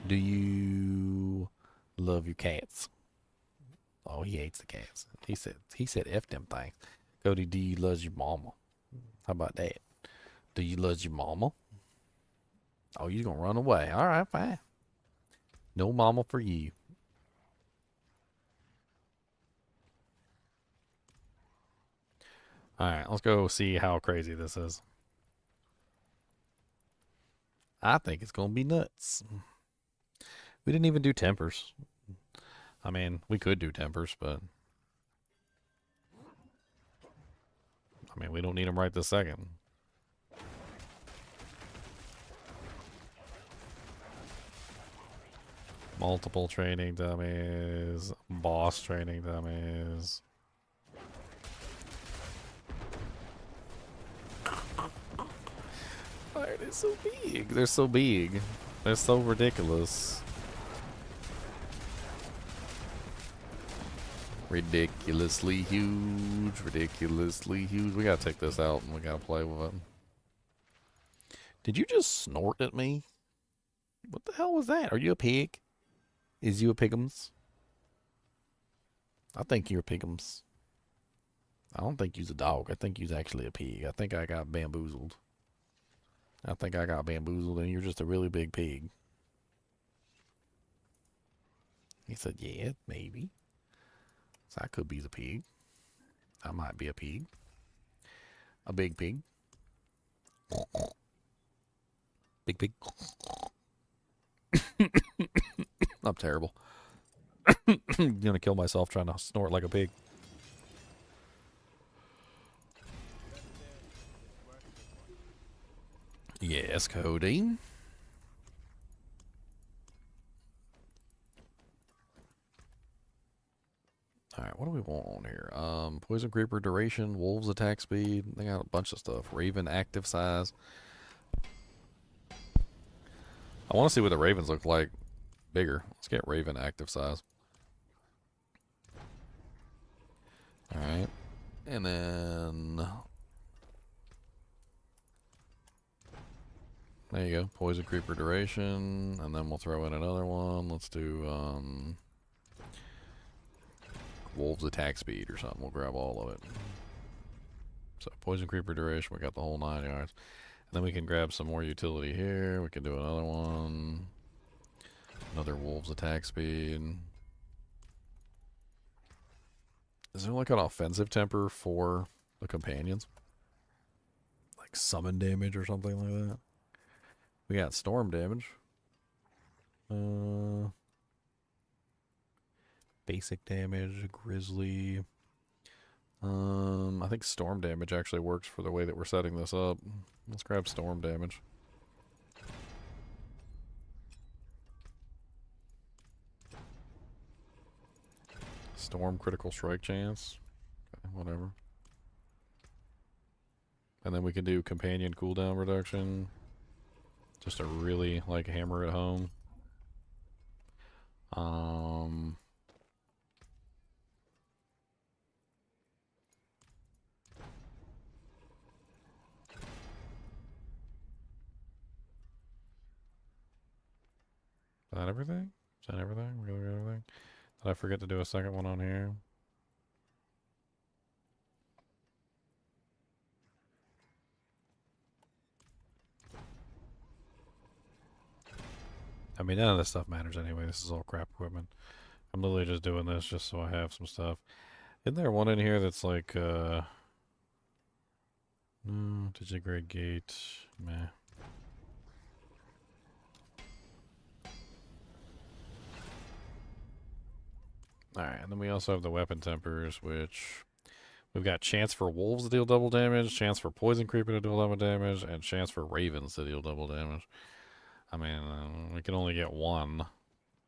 Do you love your cats? Oh, he hates the cats. He said F them things. Cody, do you love your mama? How about that? Do you love your mama? Oh, you're gonna run away. All right, fine. No mama for you. All right, let's go see how crazy this is. I think it's gonna be nuts. We didn't even do tempers. I mean, we could do tempers, but I mean, we don't need them right this second. Multiple training dummies, boss training dummies. Why are they so big? They're so big. They're so ridiculous. Ridiculously huge. Ridiculously huge. We gotta take this out and we gotta play with it. Did you just snort at me? What the hell was that? Are you a pig? Is you a pigums? I think you're a pigums. I don't think you's a dog. I think you's actually a pig. I think I got bamboozled. I think I got bamboozled and you're just a really big pig. He said, yeah, maybe. So I could be the pig. I might be a pig. A big pig. Big pig. I'm terrible. I'm gonna kill myself trying to snort like a pig. Yes, Cody. Alright, what do we want on here? Poison Creeper duration, Wolves attack speed. They got a bunch of stuff. Raven active size. I want to see what the Ravens look like bigger. Let's get Raven active size. Alright. And then... There you go. Poison Creeper duration. And then we'll throw in another one. Let's do, Wolves attack speed or something. We'll grab all of it. So, Poison Creeper duration. We got the whole 9 yards. And then we can grab some more utility here. We can do another one. Another Wolves attack speed. Is there like an offensive temper for the companions? Like summon damage or something like that? We got storm damage. Basic damage, grizzly. I think storm damage actually works for the way that we're setting this up. Let's grab storm damage. Storm critical strike chance. Okay, whatever. And then we can do companion cooldown reduction. Just to really like hammer it home. Is that everything? Is that everything? We're gonna do everything? Did I forget to do a second one on here? I mean, none of this stuff matters anyway. This is all crap equipment. I'm literally just doing this just so I have some stuff. Isn't there one in here that's like, no, digigrade gate, meh. Alright, and then we also have the weapon tempers, which we've got chance for wolves to deal double damage, chance for poison creeper to deal double damage, and chance for ravens to deal double damage. I mean, we can only get one.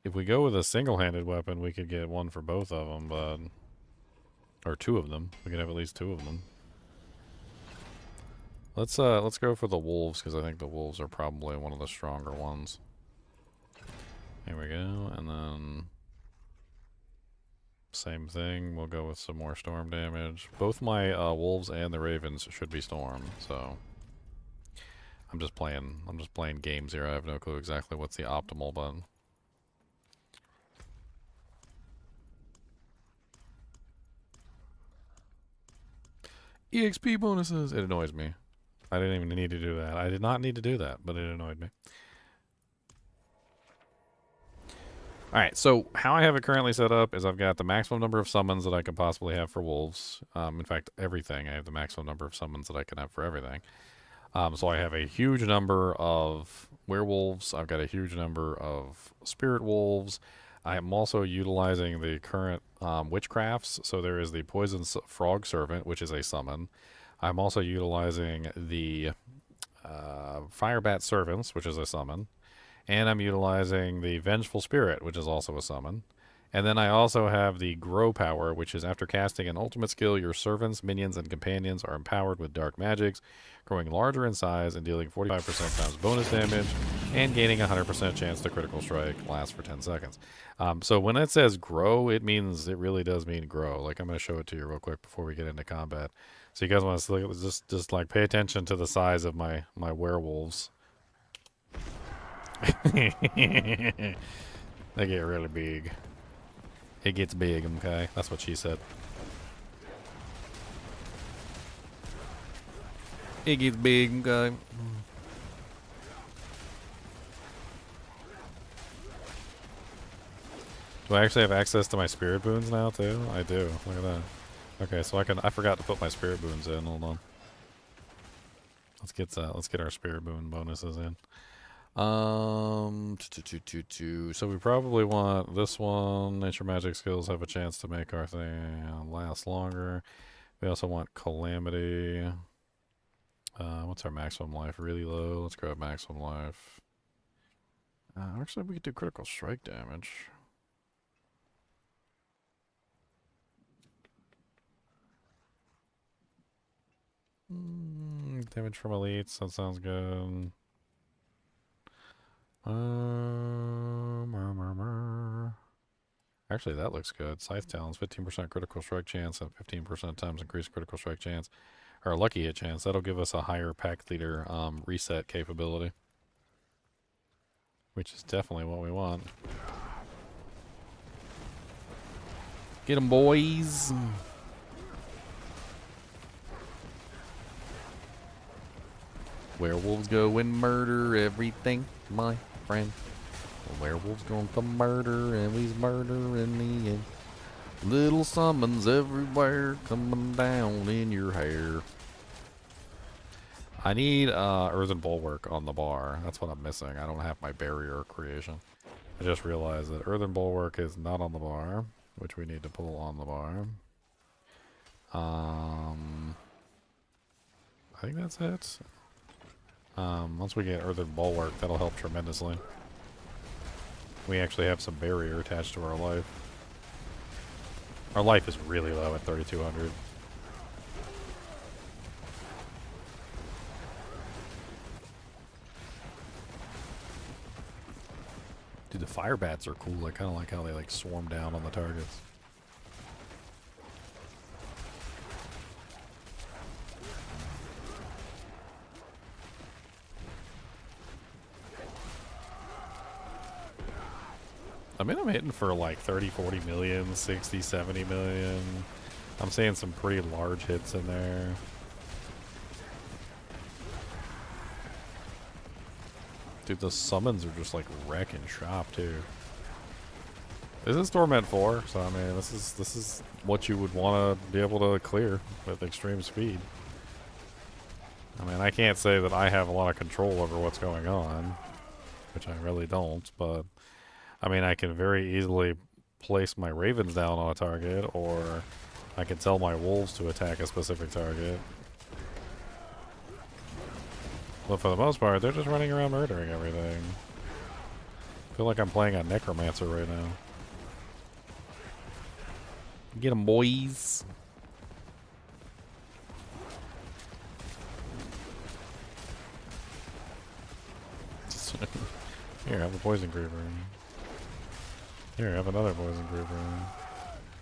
If we go with a single-handed weapon, we could get one for both of them, but... Or two of them. We could have at least two of them. Let's go for the wolves, because I think the wolves are probably one of the stronger ones. Here we go, and then... Same thing, we'll go with some more storm damage. Both my wolves and the ravens should be storm, so... I'm just playing games here. I have no clue exactly what's the optimal button. EXP bonuses! It annoys me. I didn't even need to do that. I did not need to do that, but it annoyed me. Alright, so how I have it currently set up is I've got the maximum number of summons that I could possibly have for wolves. In fact, everything. I have the maximum number of summons that I can have for everything. So I have a huge number of werewolves. I've got a huge number of spirit wolves. I am also utilizing the current witchcrafts. So there is the poison frog servant, which is a summon. I'm also utilizing the firebat servants, which is a summon. And I'm utilizing the vengeful spirit, which is also a summon. And then I also have the grow power, which is after casting an ultimate skill, your servants, minions, and companions are empowered with dark magics, growing larger in size and dealing 45% times bonus damage, and gaining 100% chance to critical strike, lasts for 10 seconds. So when it says grow, it means, it really does mean grow. Like, I'm going to show it to you real quick before we get into combat. So you guys want to just like pay attention to the size of my werewolves. They get really big. It gets big, okay? That's what she said. It gets big, okay? Do I actually have access to my spirit boons now, too? I do. Look at that. Okay, so I forgot to put my spirit boons in. Hold on. Let's get our spirit boon bonuses in. So we probably want this one. Nature magic skills have a chance to make our thing last longer. We also want calamity. What's our maximum life? Really low. Let's grab maximum life. Actually, we could do critical strike damage. Damage from elites. That sounds good. Actually, that looks good. Scythe Talons, 15% critical strike chance and 15% times increased critical strike chance. Or a lucky hit chance. That'll give us a higher pack leader reset capability. Which is definitely what we want. Get 'em, boys! Werewolves go and murder everything, my friend. The werewolves going to murder and he's murdering the end. Little summons everywhere coming down in your hair. I need Earthen Bulwark on the bar. That's what I'm missing. I don't have my barrier creation. I just realized that Earthen Bulwark is not on the bar, which we need to pull on the bar. I think that's it. Once we get Earthen Bulwark, that'll help tremendously. We actually have some barrier attached to our life. Our life is really low at 3,200. Dude, the fire bats are cool. I kind of like how they like swarm down on the targets. I mean, I'm hitting for like 30, 40 million, 60, 70 million. I'm seeing some pretty large hits in there. Dude, the summons are just like wrecking shop too. This is Torment 4, so I mean, this is what you would want to be able to clear with extreme speed. I mean, I can't say that I have a lot of control over what's going on, which I really don't, but I mean, I can very easily place my ravens down on a target, or I can tell my wolves to attack a specific target. But for the most part, they're just running around murdering everything. I feel like I'm playing a Necromancer right now. Get 'em, boys! Here, have a poison creeper. Here, have another poison creeper.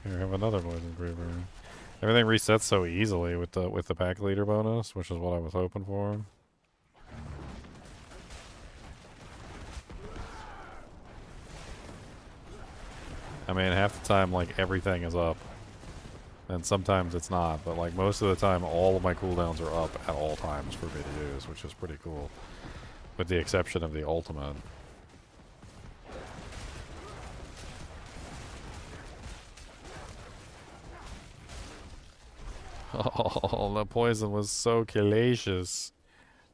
Here, have another poison creeper. Everything resets so easily with the pack leader bonus, which is what I was hoping for. I mean, half the time, like, everything is up. And sometimes it's not, but, like, most of the time, all of my cooldowns are up at all times for videos, which is pretty cool. With the exception of the ultimate. Oh, the poison was so killacious.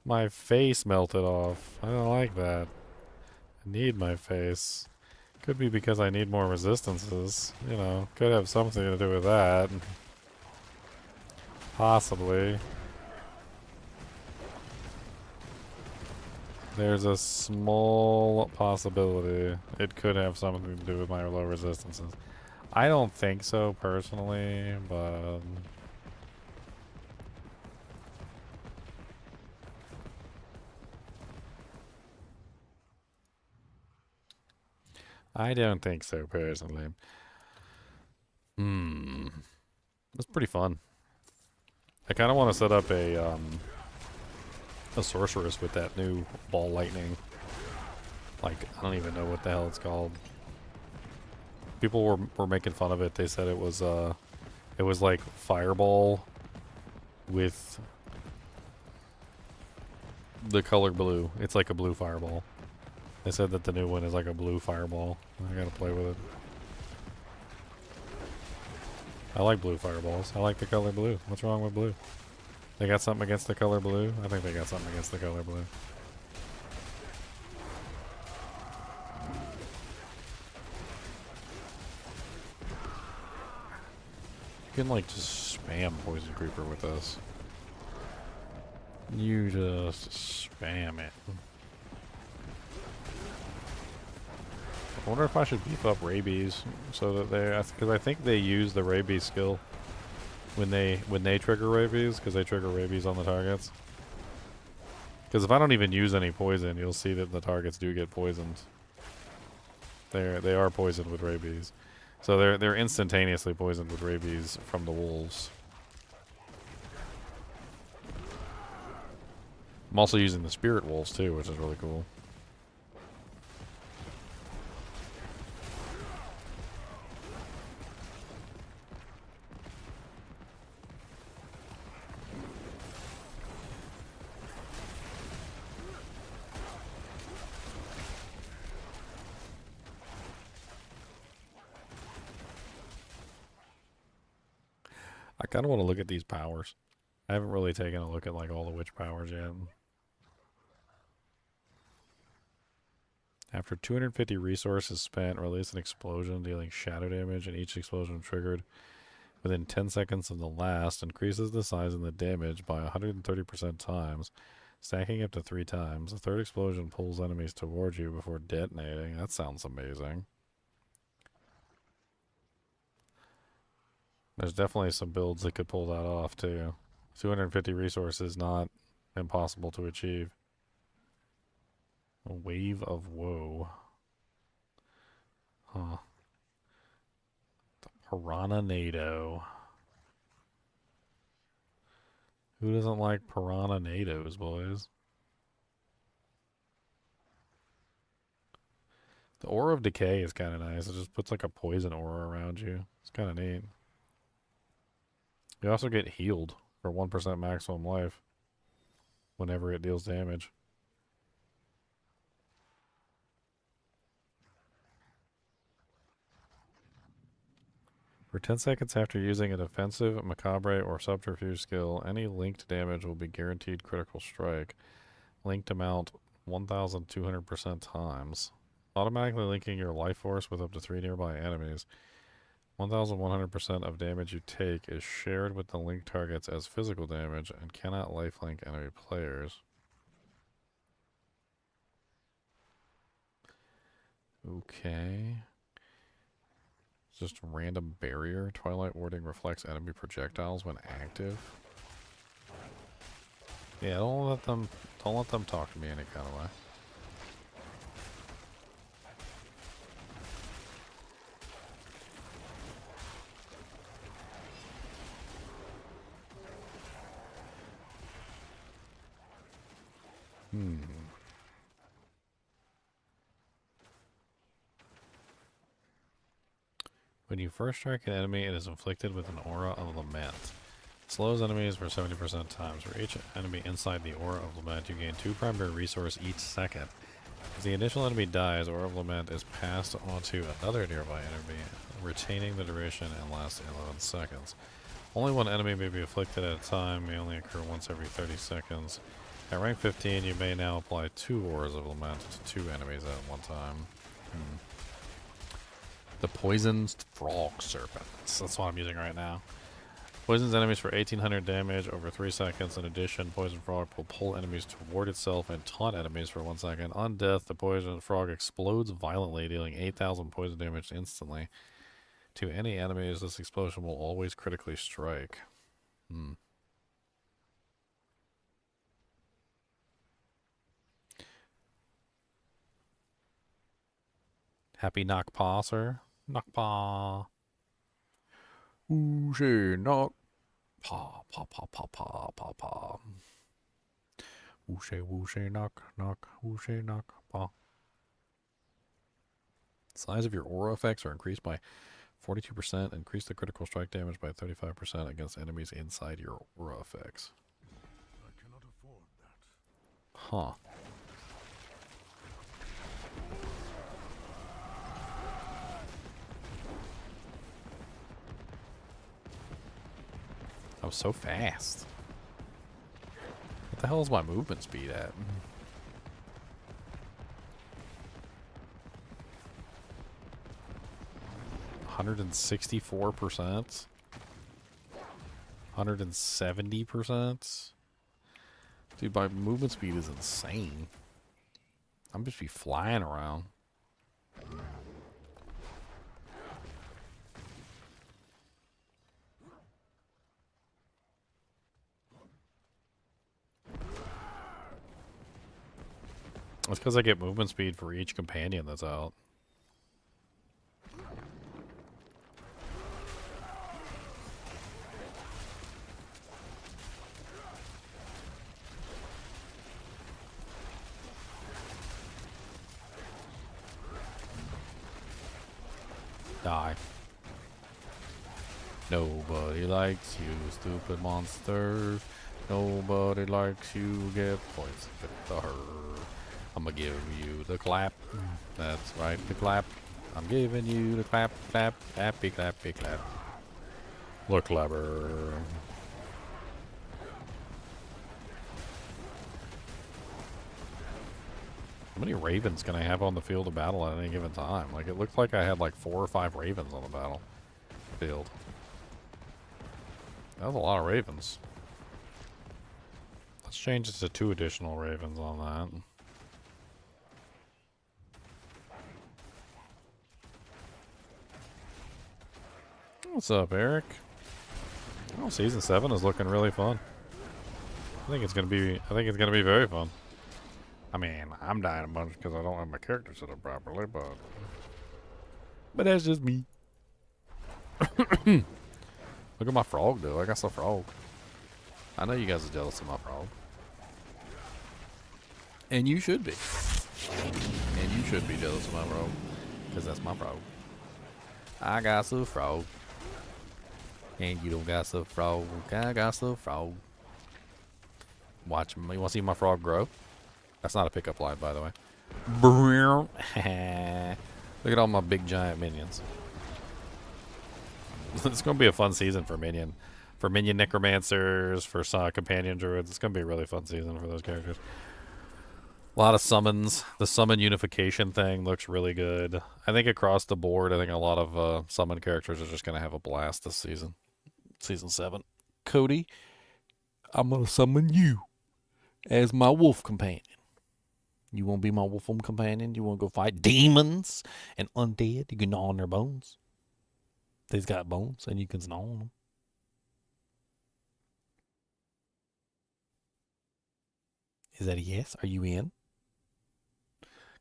My face melted off. I don't like that. I need my face. Could be because I need more resistances. You know, could have something to do with that. Possibly. There's a small possibility it could have something to do with my low resistances. I don't think so personally, but I don't think so personally. That's pretty fun. I kind of want to set up a sorceress with that new ball lightning. Like, I don't even know what the hell it's called. People were making fun of it. They said it was like fireball with the color blue. It's like a blue fireball. They said that the new one is like a blue fireball. I gotta play with it. I like blue fireballs. I like the color blue. What's wrong with blue? They got something against the color blue? I think they got something against the color blue. You can like just spam Poison Creeper with this. You just spam it. I wonder if I should beef up rabies so that they, because I think they use the rabies skill when they trigger rabies, because they trigger rabies on the targets. Because if I don't even use any poison, you'll see that the targets do get poisoned. They are poisoned with rabies. So they're instantaneously poisoned with rabies from the wolves. I'm also using the spirit wolves too, which is really cool. I kind of want to look at these powers. I haven't really taken a look at like all the witch powers yet. After 250 resources spent, release an explosion dealing shadow damage, and each explosion triggered within 10 seconds of the last increases the size and the damage by 130% times, stacking up to 3 times. The third explosion pulls enemies towards you before detonating. That sounds amazing. There's definitely some builds that could pull that off too. 250 resources, not impossible to achieve. A wave of woe. Huh. The Piranha-nado. Who doesn't like Piranha-nados, boys? The Aura of Decay is kind of nice. It just puts like a poison aura around you. It's kind of neat. You also get healed for 1% maximum life whenever it deals damage. For 10 seconds after using a defensive, macabre, or subterfuge skill, any linked damage will be guaranteed critical strike. Linked amount 1,200% times. Automatically linking your life force with up to 3 nearby enemies. 1,100% of damage you take is shared with the linked targets as physical damage and cannot lifelink enemy players. Okay. Just random barrier. Twilight warding reflects enemy projectiles when active. Yeah, don't let them talk to me any kind of way. When you first strike an enemy, it is inflicted with an aura of lament. Slows enemies for 70% times. For each enemy inside the aura of lament, you gain 2 primary resource each second. If the initial enemy dies, aura of lament is passed onto another nearby enemy, retaining the duration and lasts 11 seconds. Only one enemy may be afflicted at a time, may only occur once every 30 seconds. At rank 15, you may now apply 2 auras of lament to 2 enemies at one time. The Poisoned Frog Serpents. That's what I'm using right now. Poisons enemies for 1,800 damage over 3 seconds. In addition, Poison Frog will pull enemies toward itself and taunt enemies for 1 second. On death, the Poison Frog explodes violently, dealing 8,000 poison damage instantly. To any enemies, this explosion will always critically strike. Happy Knockpaw, sir. Knockpaw. Ooh, she knock. Paw, paw, paw, paw, paw, paw, paw. Whooshay, knock, knock, whooshay, knock, paw. Size of your aura effects are increased by 42%. Increase the critical strike damage by 35% against enemies inside your aura effects. I cannot afford that. Huh. That was so fast. What the hell is my movement speed at? 164%? 170%? Dude, my movement speed is insane. I'm just be flying around. That's because I get movement speed for each companion that's out. Die. Nobody likes you, stupid monsters. Nobody likes you, get poisoned with the herd. I'm gonna give you the clap. That's right, the clap. I'm giving you the clap, clap, clappy, clappy, clap. Look clever. How many ravens can I have on the field of battle at any given time? Like, it looked like I had like 4 or 5 ravens on the battlefield. That was a lot of ravens. Let's change it to 2 additional ravens on that. What's up, Eric? Oh, season 7 is looking really fun. I think it's gonna be very fun. I mean, I'm dying a bunch because I don't have my character set up properly, but that's just me. Look at my frog, though. I got some frog. I know you guys are jealous of my frog. And you should be. And you should be jealous of my frog. Because that's my frog. I got some frog. And you don't got some frog. I got some frog. Watch me. You want to see my frog grow? That's not a pickup line, by the way. Look at all my big giant minions. It's going to be a fun season for minion necromancers, for companion druids. It's going to be a really fun season for those characters. A lot of summons. The summon unification thing looks really good. I think across the board, I think a lot of summon characters are just going to have a blast this season. Season 7. Cody, I'm going to summon you as my wolf companion. You want to be my wolf companion? You want to go fight demons and undead? You can gnaw on their bones. They've got bones, and you can gnaw on them. Is that a yes? Are you in?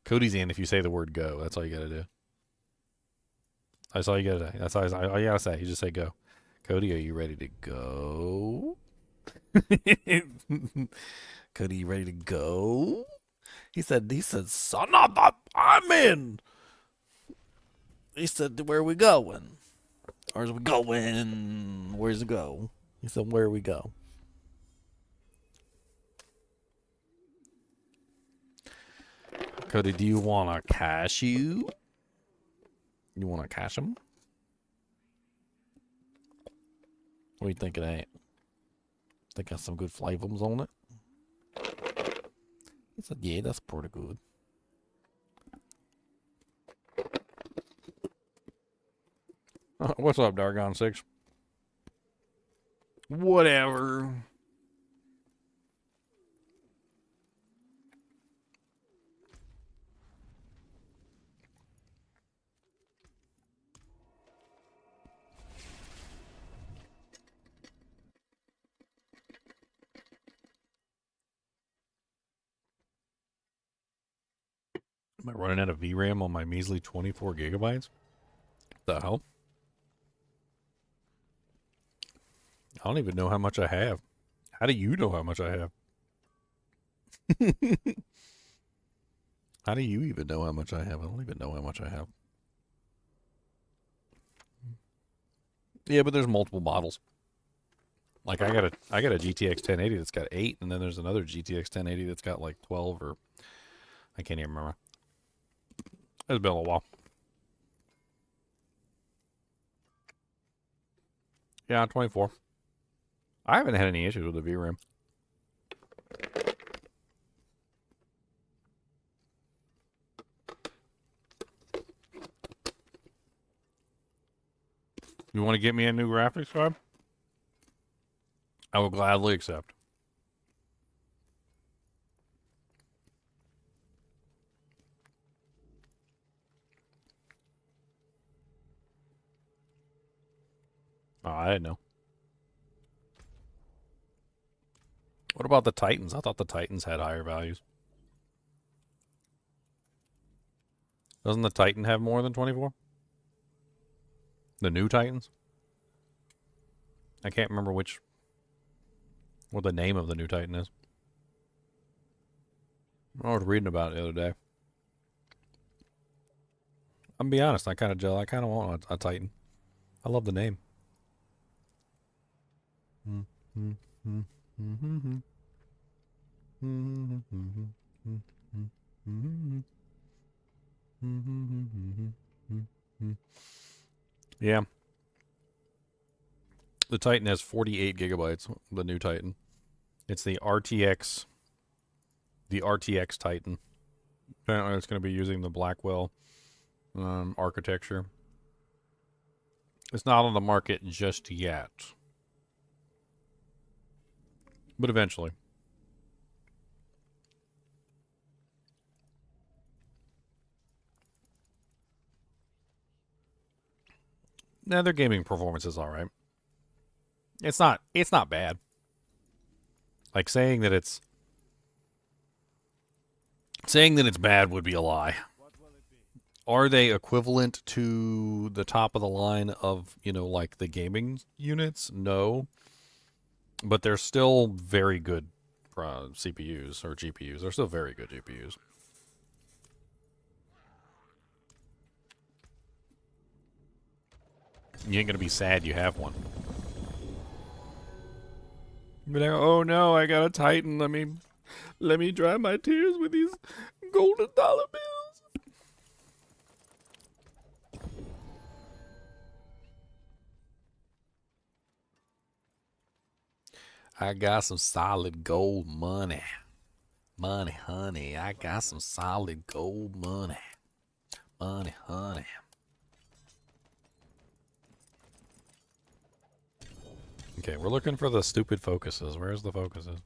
Cody's in if you say the word go. That's all you got to do. That's all you got to do. That's all you got to say. You just say go. Cody, are you ready to go? Cody, you ready to go? He said, son of a, I'm in. He said, where are we going? Where's we going? Where's it go? He said, where we go? Cody, do you want to cash you? You want to cash him? What do you think of that? They got some good flavors on it. He said, yeah, that's pretty good. What's up, Dargon 6? Whatever. Am I running out of VRAM on my measly 24 gigabytes? What the hell? I don't even know how much I have. How do you know how much I have? How do you even know how much I have? I don't even know how much I have. Yeah, but there's multiple models. Like I got a GTX 1080 that's got 8, and then there's another GTX 1080 that's got like 12, or I can't even remember. It's been a little while. Yeah, 24. I haven't had any issues with the VRAM. You want to get me a new graphics card? I will gladly accept. Oh, I didn't know. What about the Titans? I thought the Titans had higher values. Doesn't the Titan have more than 24? The new Titans? I can't remember what the name of the new Titan is. I was reading about it the other day. I'm gonna be honest. I kind of want a Titan. I love the name. Yeah. The Titan has 48 gigabytes, the new Titan. It's the RTX Titan. Apparently it's going to be using the Blackwell architecture. It's not on the market just yet. But eventually. Nah, their gaming performance is alright. It's not bad. Like saying that it's bad would be a lie. Are they equivalent to the top of the line of, like the gaming units? No. But they're still very good CPUs or GPUs. They're still very good GPUs. You ain't gonna be sad you have one. But oh no, I got a Titan. Let me dry my tears with these golden dollar bills. I got some solid gold money. Money, honey. I got some solid gold money. Money, honey. Okay, we're looking for the stupid focuses. Where's the focuses?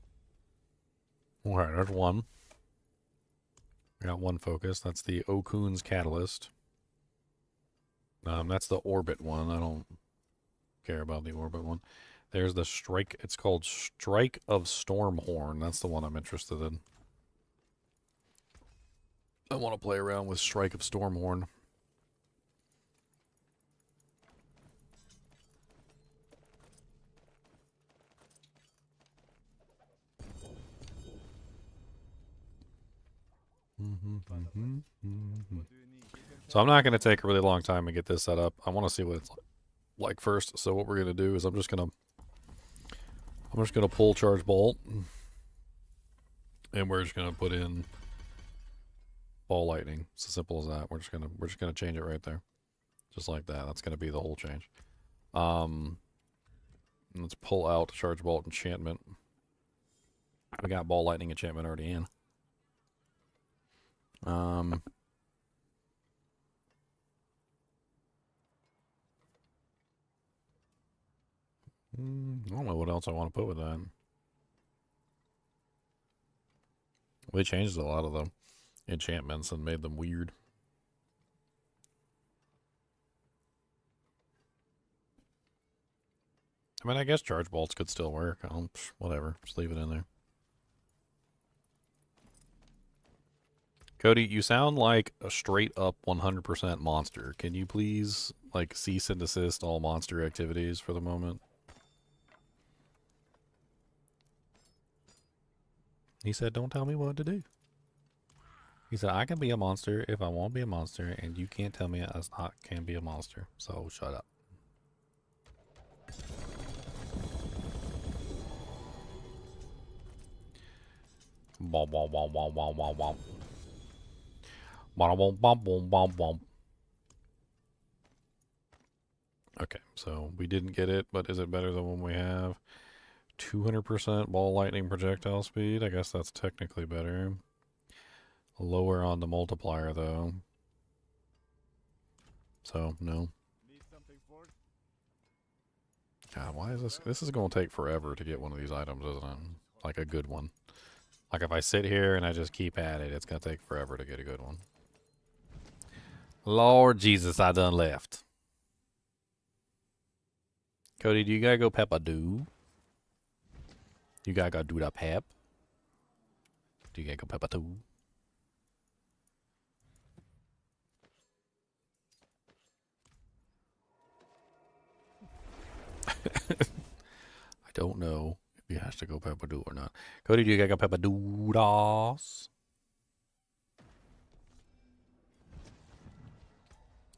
Alright, there's one. We got one focus. That's the Okun's Catalyst. That's the Orbit one. I don't care about the Orbit one. There's the Strike. It's called Strike of Stormhorn. That's the one I'm interested in. I want to play around with Strike of Stormhorn. So I'm not going to take a really long time to get this set up. I want to see what it's like first. So what we're going to do is I'm just going to pull Charge Bolt, and we're just going to put in Ball Lightning. It's as simple as that. We're just going to change it right there, just like that. That's going to be the whole change. Let's pull out Charge Bolt enchantment. We got Ball Lightning enchantment already in. I don't know what else I want to put with that. They changed a lot of the enchantments and made them weird. I mean, I guess Charge Bolts could still work. Whatever. Just leave it in there. Cody, you sound like a straight up 100% monster. Can you please, cease and desist all monster activities for the moment? He said, don't tell me what to do. He said, I can be a monster if I want to be a monster, and you can't tell me I can't be a monster. So, shut up. Bom, bom, bom, bom, bom, bom, bom. Okay, so we didn't get it, but is it better than one we have? 200% ball lightning projectile speed. I guess that's technically better. Lower on the multiplier, though. So, no. God, why is this? This is going to take forever to get one of these items, isn't it? Like a good one. Like if I sit here and I just keep at it, it's going to take forever to get a good one. Lord Jesus, I done left. Cody, do you gotta go pep-a-do? You gotta go do the pep? Do you gotta go pep-a-do? I don't know if he has to go pep-a-do or not. Cody, do you gotta go pep-a-do-das?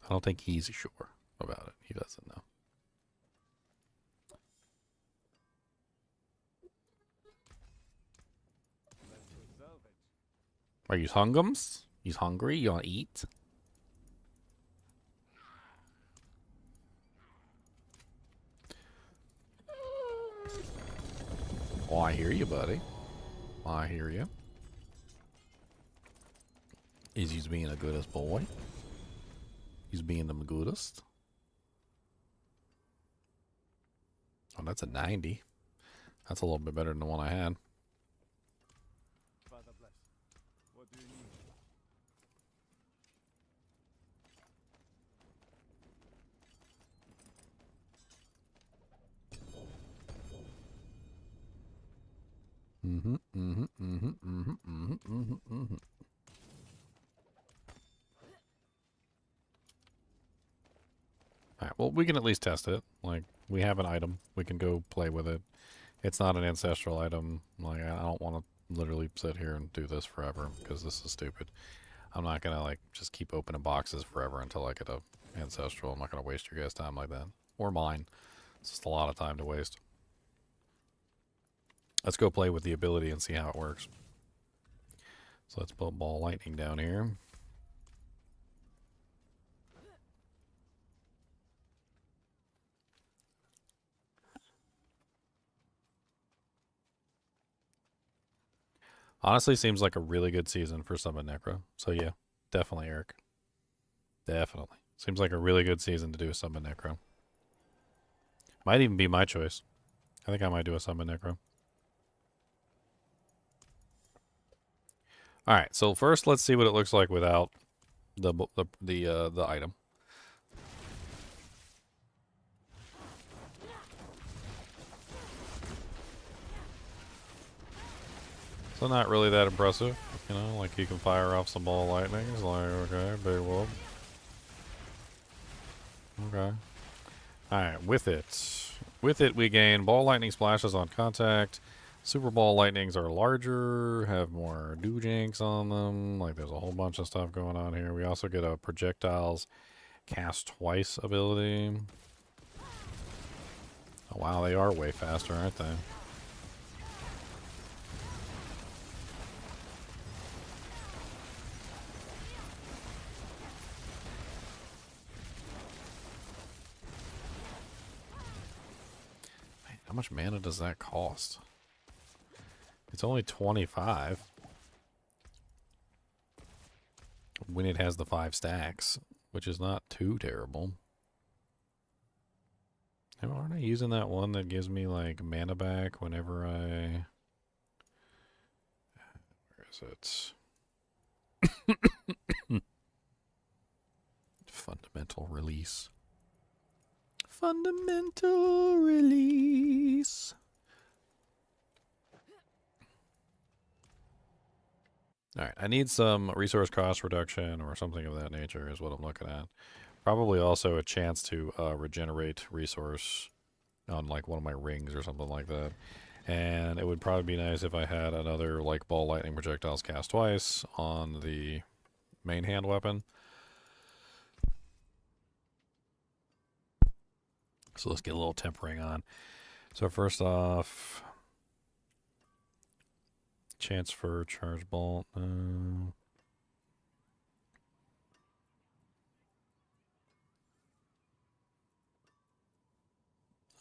I don't think he's sure about it. He doesn't know. Are you hungums? You hungry? You want to eat? Oh, I hear you, buddy. I hear you. Is he's being a goodest boy? He's being the goodest. Oh, that's a 90. That's a little bit better than the one I had. Father bless. What do you need? Alright, well, we can at least test it. Like, we have an item. We can go play with it. It's not an ancestral item. Like, I don't want to literally sit here and do this forever, because this is stupid. I'm not going to, like, just keep opening boxes forever until I get a ancestral. I'm not going to waste your guys' time like that. Or mine. It's just a lot of time to waste. Let's go play with the ability and see how it works. So let's put ball lightning down here. Honestly, seems like a really good season for Summon Necro. So yeah, definitely, Eric. Definitely. Seems like a really good season to do a Summon Necro. Might even be my choice. I think I might do a Summon Necro. Alright, so first let's see what it looks like without the item. So not really that impressive, you know, like you can fire off some ball lightning. It's like, okay, big whoop. Okay. Alright, with it we gain ball lightning splashes on contact. Super ball lightnings are larger, have more doojanks on them. Like there's a whole bunch of stuff going on here. We also get a projectiles cast twice ability. Oh wow, they are way faster, aren't they? How much mana does that cost? It's only 25. When it has the 5 stacks, which is not too terrible. And aren't I using that one that gives me like mana back whenever I... Where is it? Fundamental release. Fundamental release. Alright, I need some resource cost reduction or something of that nature is what I'm looking at. Probably also a chance to regenerate resource on like one of my rings or something like that. And it would probably be nice if I had another like ball lightning projectiles cast twice on the main hand weapon. So let's get a little tempering on. So first off, chance for charge bolt.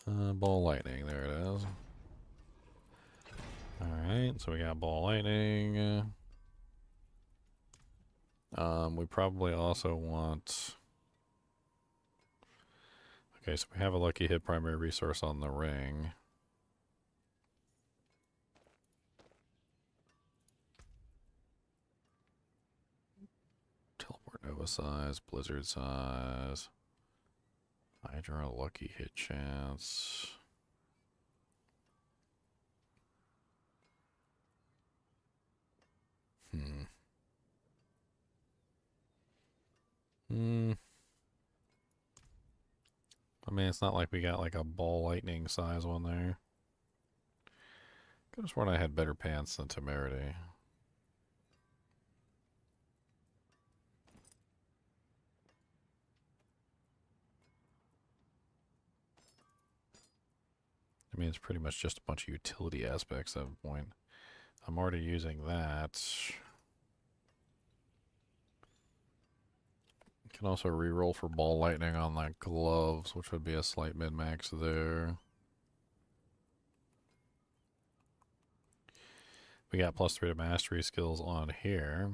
Ball lightning, there it is. Alright, so we got ball lightning. We probably also want... Okay, so we have a lucky hit primary resource on the ring. Teleport Nova size, Blizzard size. Hydra lucky hit chance. I mean, it's not like we got like a ball lightning size one there. Could have sworn I had better pants than Temerity. I mean, it's pretty much just a bunch of utility aspects at a point. I'm already using that. Can also reroll for ball lightning on like gloves, which would be a slight min-max there. We got +3 to mastery skills on here,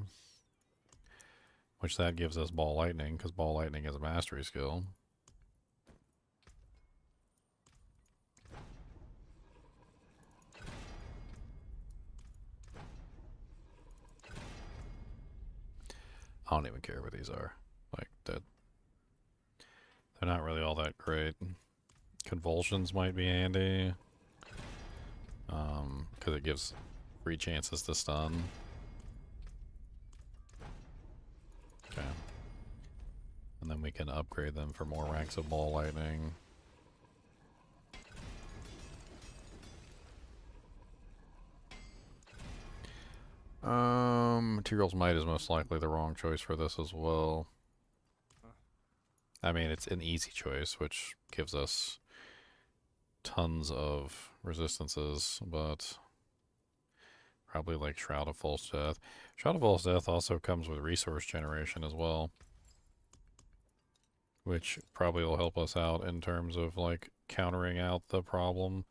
which that gives us ball lightning, because ball lightning is a mastery skill. I don't even care what these are. Like, that. They're not really all that great. Convulsions might be handy. Because it gives 3 chances to stun. Okay. And then we can upgrade them for more ranks of ball lightning. Materials might is most likely the wrong choice for this as well. I mean, it's an easy choice, which gives us tons of resistances, but probably like Shroud of False Death. Shroud of False Death also comes with resource generation as well, which probably will help us out in terms of like countering out the problem.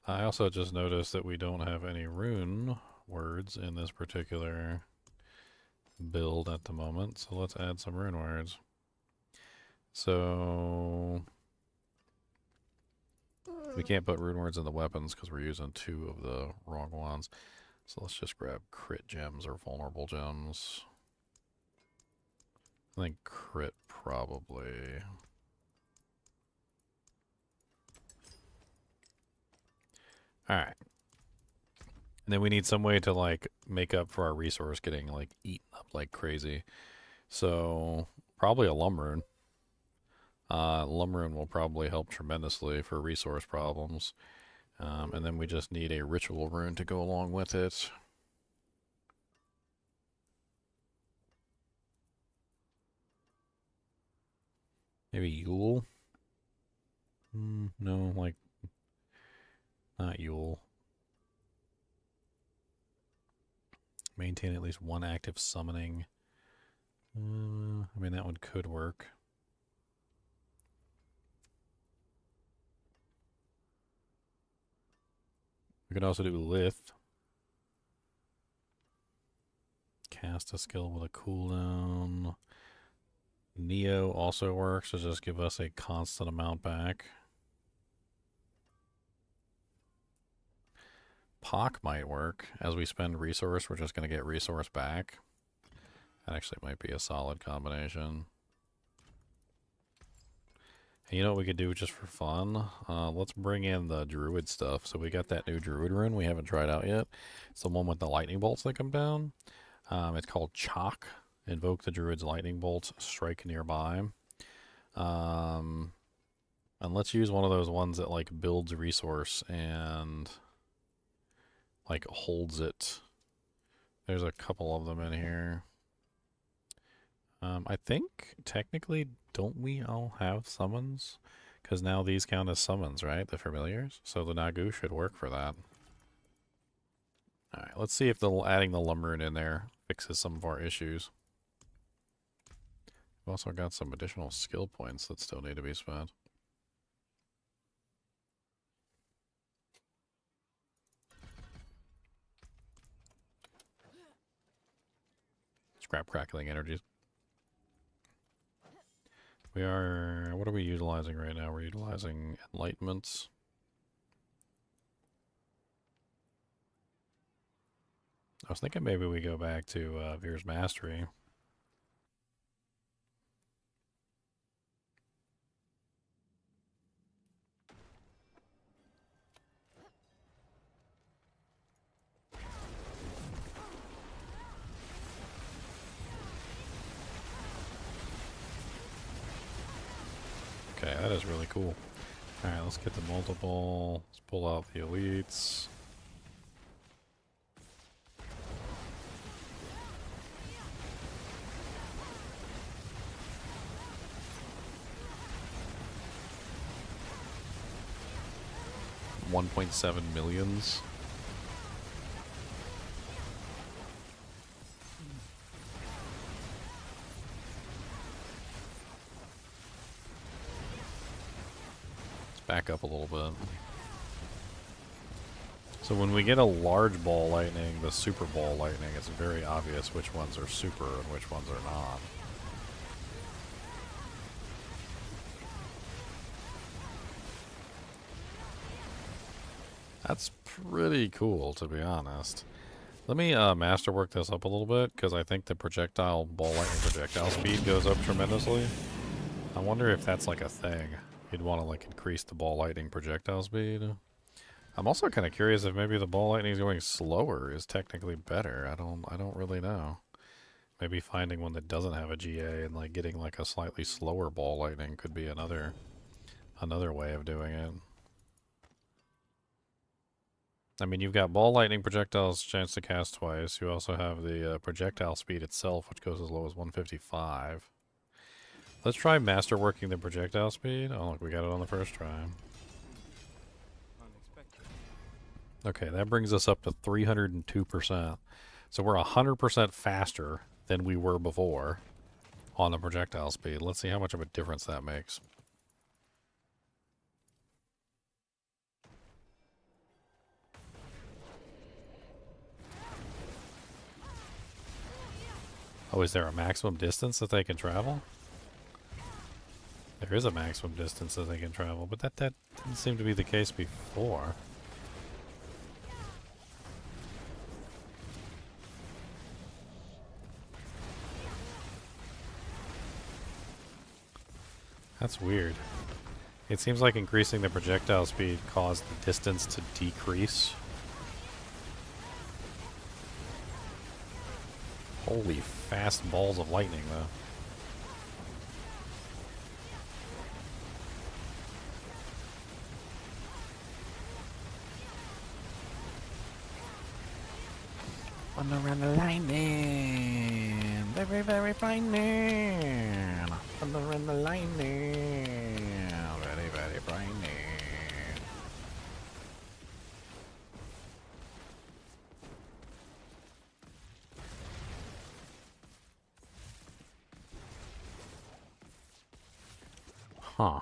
I also just noticed that we don't have any rune words in this particular build at the moment, so let's add some rune words. So we can't put rune words in the weapons because we're using 2 of the wrong ones. So let's just grab crit gems or vulnerable gems. I think crit probably. Alright. And then we need some way to like make up for our resource getting like eaten up like crazy. So probably a Lum Rune. Lum Rune will probably help tremendously for resource problems. And then we just need a Ritual Rune to go along with it. Maybe Yule? No, like, not Yule. Maintain at least 1 active summoning. I mean, that one could work. We could also do Lith. Cast a skill with a cooldown. Neo also works to just give us a constant amount back. Pock might work. As we spend resource, we're just going to get resource back. That actually might be a solid combination. And you know what we could do just for fun? Let's bring in the druid stuff. So we got that new druid rune we haven't tried out yet. It's the one with the lightning bolts that come down. It's called Chalk. Invoke the druid's lightning bolts, strike nearby. And let's use one of those ones that like builds resource and like holds it. There's a couple of them in here. I think technically, don't we all have summons? Because now these count as summons, right? The familiars. So the Nagu should work for that. Alright, let's see if adding the Lum Rune in there fixes some of our issues. We've also got some additional skill points that still need to be spent. Scrap crackling energies. We are, what are we utilizing right now? We're utilizing enlightenments. I was thinking maybe we go back to Veer's Mastery. Okay, that is really cool. Alright, let's get the multiple. Let's pull out the elites. 1.7 millions. Let's back up a little bit. So when we get a large ball lightning, the super ball lightning, it's very obvious which ones are super and which ones are not. That's pretty cool, to be honest. Let me masterwork this up a little bit, because I think the projectile ball lightning projectile speed goes up tremendously. I wonder if that's like a thing. You'd want to like increase the ball lightning projectile speed. I'm also kind of curious if maybe the ball lightning is going slower is technically better. I don't really know. Maybe finding one that doesn't have a GA and like getting like a slightly slower ball lightning could be another way of doing it. I mean, you've got ball lightning projectiles chance to cast twice. You also have the projectile speed itself, which goes as low as 155. Let's try masterworking the projectile speed. Oh, look, we got it on the first try. Okay, that brings us up to 302%. So we're 100% faster than we were before on the projectile speed. Let's see how much of a difference that makes. Oh, is there a maximum distance that they can travel? There is a maximum distance that they can travel, but that didn't seem to be the case before. That's weird. It seems like increasing the projectile speed caused the distance to decrease. Holy fast balls of lightning, though. Thunder and the lightning, very, very frightening. Thunder and the lightning, very, very frightening. Huh.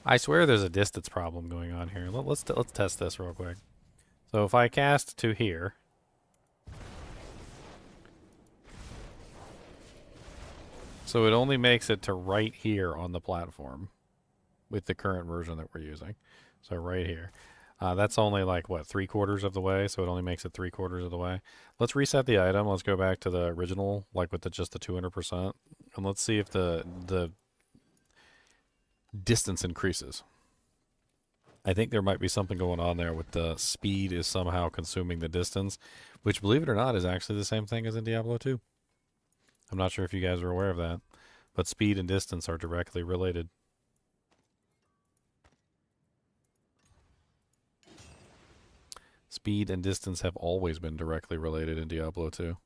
I swear there's a distance problem going on here. Let's test this real quick. So if I cast to here, so it only makes it to right here on the platform with the current version that we're using. So right here. That's only like, what, 3/4 of the way? So it only makes it 3/4 of the way. Let's reset the item. Let's go back to the original, like with just the 200%. And let's see if the distance increases. I think there might be something going on there with the speed is somehow consuming the distance, which, believe it or not, is actually the same thing as in Diablo 2. I'm not sure if you guys are aware of that, but speed and distance are directly related. Speed and distance have always been directly related in Diablo 2.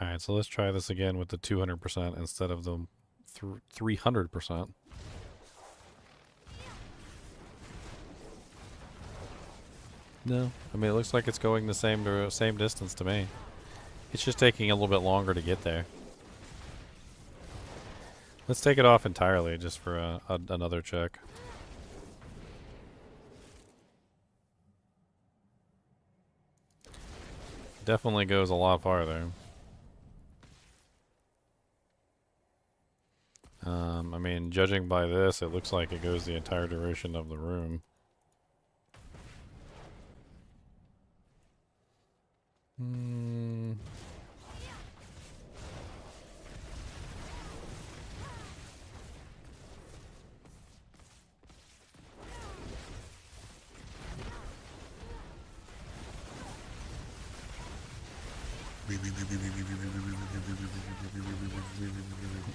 Alright, so let's try this again with the 200% instead of the 300%. No, I mean, it looks like it's going the same distance to me. It's just taking a little bit longer to get there. Let's take it off entirely just for another check. Definitely goes a lot farther. I mean, judging by this, it looks like it goes the entire duration of the room.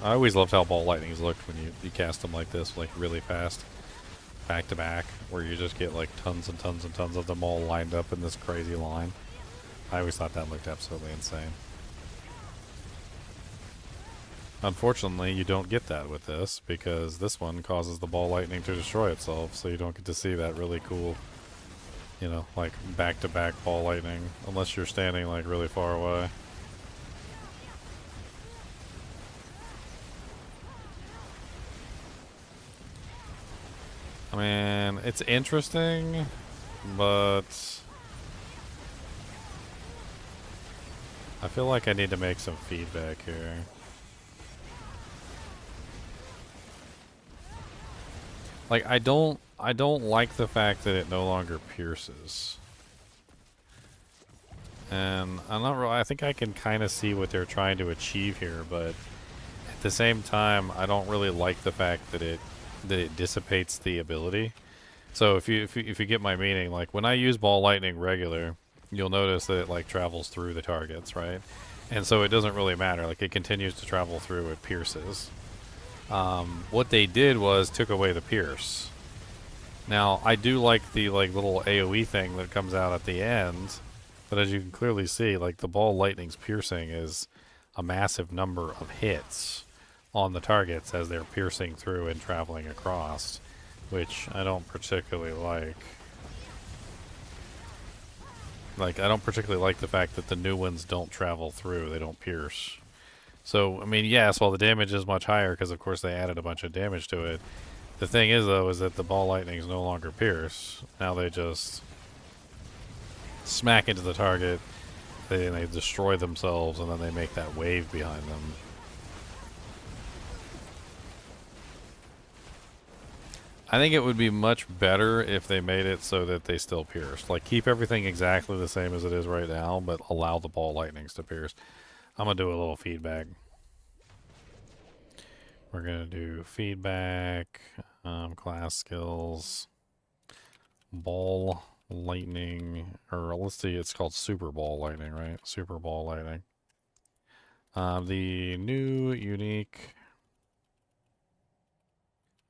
I always loved how ball lightnings looked when you cast them like this, like really fast, back to back, where you just get like tons and tons and tons of them all lined up in this crazy line. I always thought that looked absolutely insane. Unfortunately, you don't get that with this, because this one causes the ball lightning to destroy itself, so you don't get to see that really cool, you know, like back-to-back ball lightning, unless you're standing like really far away. I mean, it's interesting, but I feel like I need to make some feedback here. Like, I don't like the fact that it no longer pierces. And I'm not really, I think I can kind of see what they're trying to achieve here, but at the same time, I don't really like the fact that it dissipates the ability. So if you get my meaning, like when I use ball lightning regular, you'll notice that it like travels through the targets, right? And so it doesn't really matter, like it continues to travel through, it pierces. What they did was took away the pierce. Now I do like the like little AoE thing that comes out at the end, but as you can clearly see, like the ball lightning's piercing is a massive number of hits on the targets as they're piercing through and traveling across, which I don't particularly like. Like, I don't particularly like the fact that the new ones don't travel through, they don't pierce. So, I mean, yes, while the damage is much higher, because of course they added a bunch of damage to it, the thing is, though, is that the ball lightnings no longer pierce. Now they just smack into the target, they destroy themselves, and then they make that wave behind them. I think it would be much better if they made it so that they still pierce. Like, keep everything exactly the same as it is right now, but allow the ball lightnings to pierce. I'm going to do a little feedback. We're going to do feedback, class skills, ball lightning, or let's see, it's called super ball lightning, right? Super ball lightning. The new unique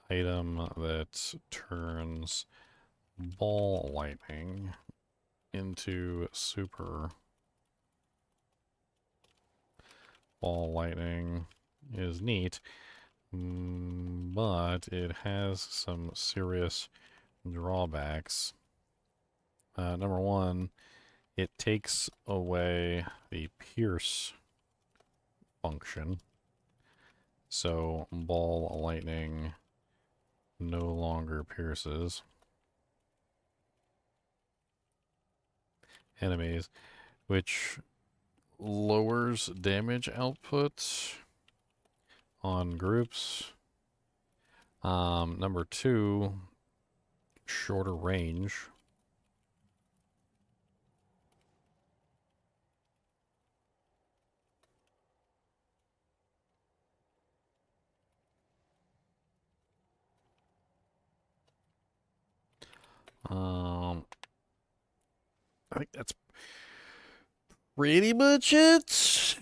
item that turns ball lightning into super ball lightning is neat, but it has some serious drawbacks. Number one, it takes away the pierce function, so ball lightning no longer pierces enemies, which lowers damage output on groups. Number two, shorter range. I think that's pretty much it.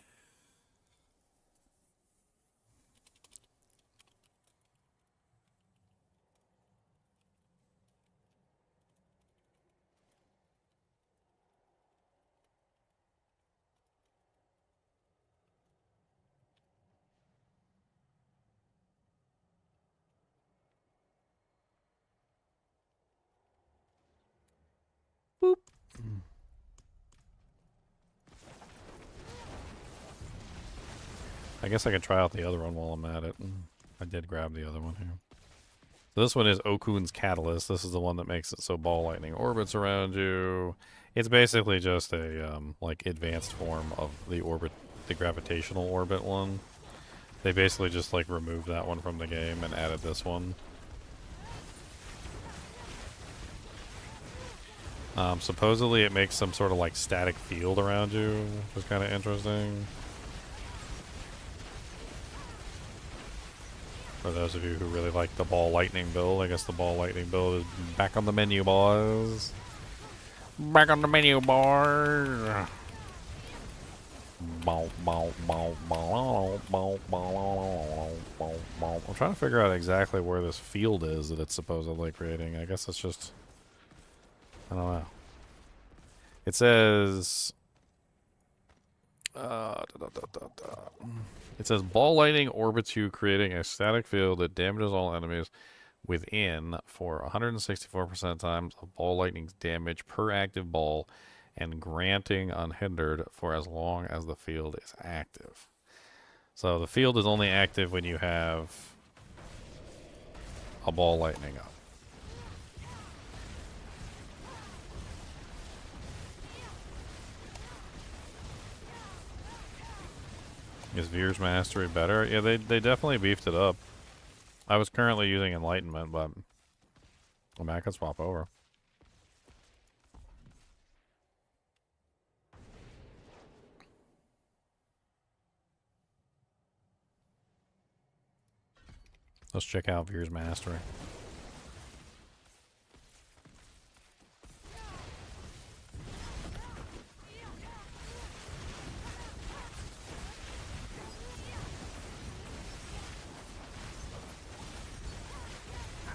Boop. I guess I can try out the other one while I'm at it. I did grab the other one here. So this one is Okun's Catalyst. This is the one that makes it so ball lightning orbits around you. It's basically just a like advanced form of the gravitational orbit one. They basically just like removed that one from the game and added this one. Supposedly it makes some sort of like static field around you, which is kind of interesting. For those of you who really like the ball lightning build, I guess the ball lightning build is back on the menu, boys. Back on the menu, boys. I'm trying to figure out exactly where this field is that it's supposedly creating. I guess it's just... I don't know. It says... It says ball lightning orbits you, creating a static field that damages all enemies within for 164% times of ball lightning's damage per active ball, and granting unhindered for as long as the field is active. So the field is only active when you have a ball lightning up. Is Veer's Mastery better? Yeah, they definitely beefed it up. I was currently using Enlightenment, but I mean, I can swap over. Let's check out Veer's Mastery.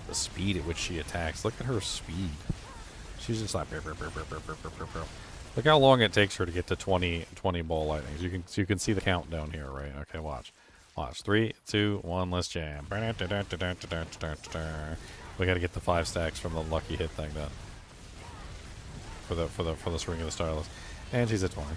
The speed at which she attacks. Look at her speed. She's just like... Look how long it takes her to get to 20 ball lightnings. You can see the countdown here, right? Okay, watch. Watch. 3, 2, 1, let's jam. We gotta get the 5 stacks from the lucky hit thing done. For the swing of the Starless. And she's at 20.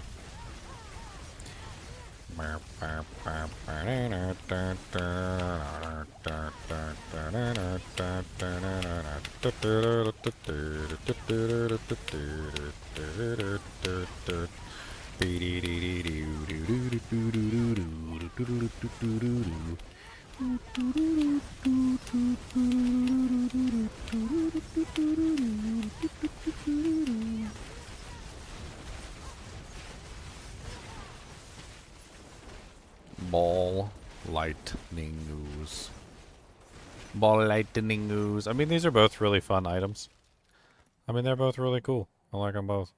Ball lightning ooze. Ball lightning ooze. I mean, these are both really fun items. I mean, they're both really cool. I like them both.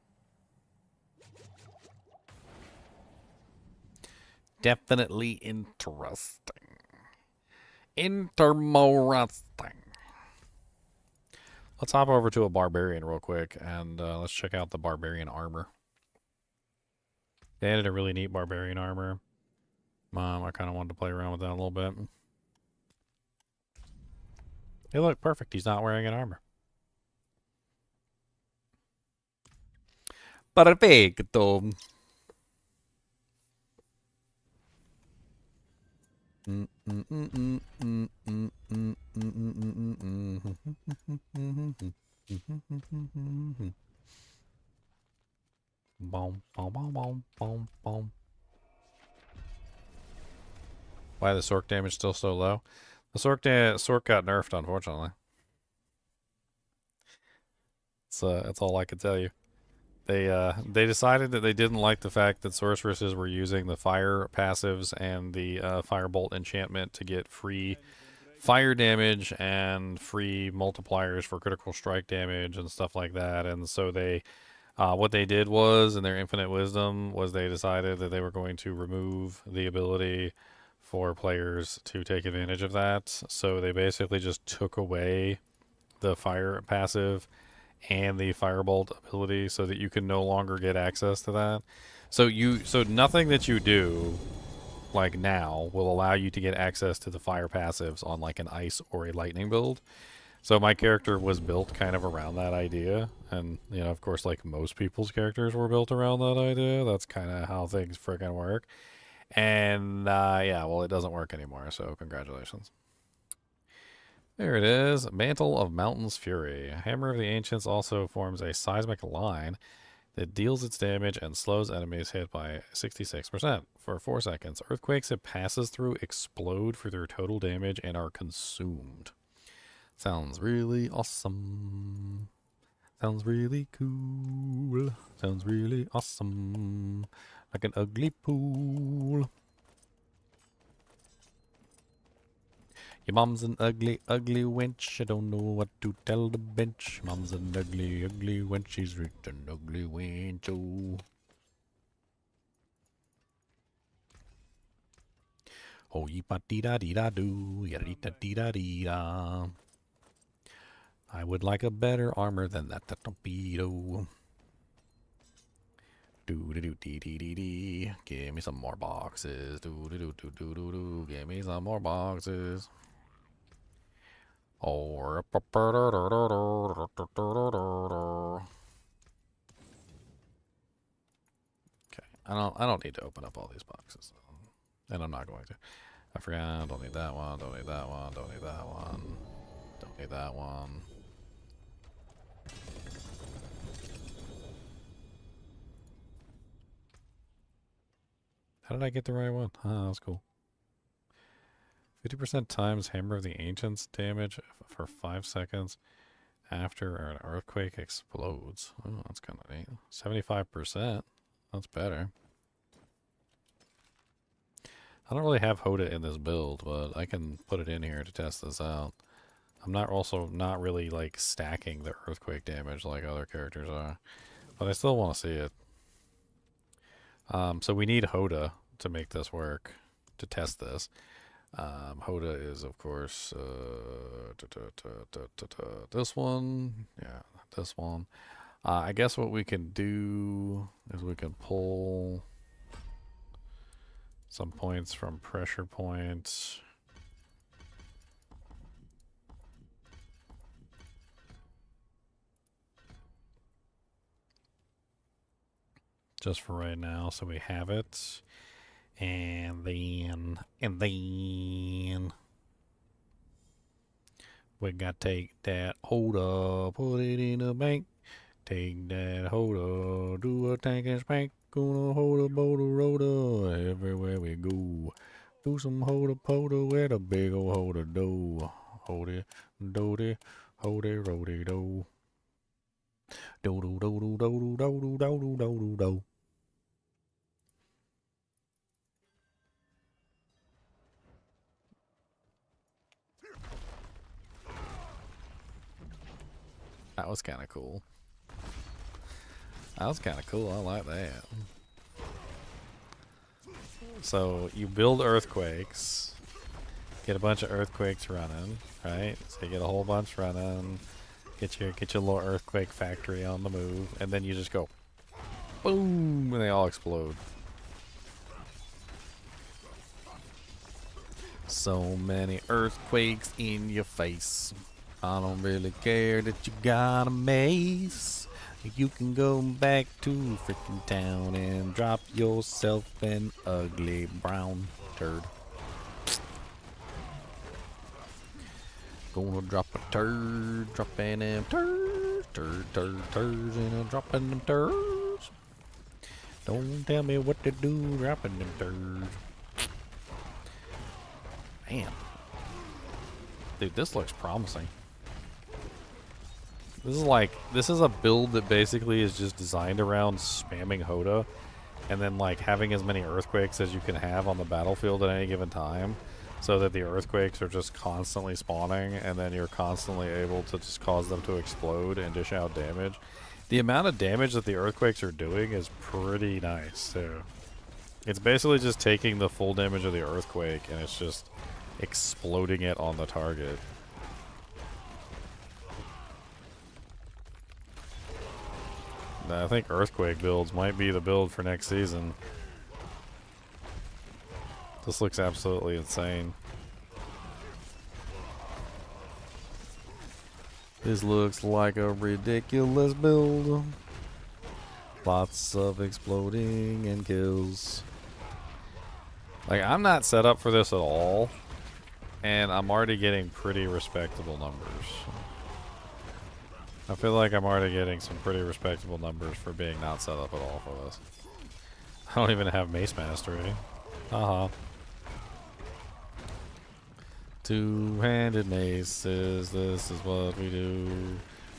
Definitely interesting. Interesting. Let's hop over to a Barbarian real quick, and let's check out the Barbarian armor. They added a really neat Barbarian armor. I kind of wanted to play around with that a little bit. Hey, look, perfect. He's not wearing an armor. Perfecto. Boom, boom, boom, boom, boom, boom. Why the Sork damage still so low? The Sork got nerfed, unfortunately. That's all I can tell you. They decided that they didn't like the fact that sorceresses were using the fire passives and the firebolt enchantment to get free fire damage and free multipliers for critical strike damage and stuff like that. And so they, what they did was, in their infinite wisdom, was they decided that they were going to remove the ability for players to take advantage of that. So they basically just took away the fire passive and the firebolt ability so that you can no longer get access to that. So nothing that you do like now will allow you to get access to the fire passives on like an ice or a lightning build. So my character was built kind of around that idea, and you know, of course, like most people's characters were built around that idea. That's kind of how things freaking work. And yeah, well, it doesn't work anymore, so congratulations. There it is. Mantle of Mountain's Fury. Hammer of the Ancients also forms a seismic line that deals its damage and slows enemies hit by 66% for 4 seconds. Earthquakes it passes through explode for their total damage and are consumed. Sounds really awesome. Sounds really cool. Sounds really awesome. Like an ugly pool. Your mom's an ugly, ugly wench. I don't know what to tell the bench. Mom's an ugly, ugly wench. She's rich an ugly wench. Oh. Oh, yee ba dee da dee da doo, yada dee da dee da dee da. I would like a better armor than that torpedo. Do do do dee dee dee dee. Give me some more boxes. Do do do do do do do. Give me some more boxes. Or okay. I don't need to open up all these boxes. And I'm not going to. I forgot. Don't need that one. Don't need that one. Don't need that one. Don't need that one. How did I get the right one? Oh, that's cool. 50% times Hammer of the Ancients damage for 5 seconds after an earthquake explodes. Oh, that's kind of neat. 75%. That's better. I don't really have Hoda in this build, but I can put it in here to test this out. I'm not really like stacking the earthquake damage like other characters are, but I still want to see it. So we need Hoda to make this work, to test this. Hoda is, of course, this one. Yeah, this one. I guess what we can do is we can pull some points from pressure points. Just for right now, so we have it. And then we got to take that Hoda, put it in the bank. Take that Hoda, do a tank and spank. Gonna Hoda, Boda, Rhoda, everywhere we go. Do some Hoda, Poda, with a big ol' Hoda do. Hold it, do it, hold it, roady do. Do do do do do do do do do do do. That was kind of cool. That was kind of cool. I like that. So you build earthquakes, get a bunch of earthquakes running, right? So you get a whole bunch running, get your little earthquake factory on the move, and then you just go boom, and they all explode. So many earthquakes in your face. I don't really care that you got a mace. You can go back to freaking town and drop yourself an ugly brown turd. Gonna drop a turd, dropping them turds, turds, and I'm dropping them turds. Don't tell me what to do, dropping them turds. Man. Dude, this looks promising. This is a build that basically is just designed around spamming Hoda and then like having as many earthquakes as you can have on the battlefield at any given time, so that the earthquakes are just constantly spawning and then you're constantly able to just cause them to explode and dish out damage. The amount of damage that the earthquakes are doing is pretty nice too. It's basically just taking the full damage of the earthquake and it's just exploding it on the target. I think earthquake builds might be the build for next season. This looks absolutely insane. This looks like a ridiculous build. Lots of exploding and kills. Like, I'm not set up for this at all, and I'm already getting pretty respectable numbers. I feel like I'm already getting some pretty respectable numbers for being not set up at all for this. I don't even have Mace Mastery. Two-handed maces, this is what we do.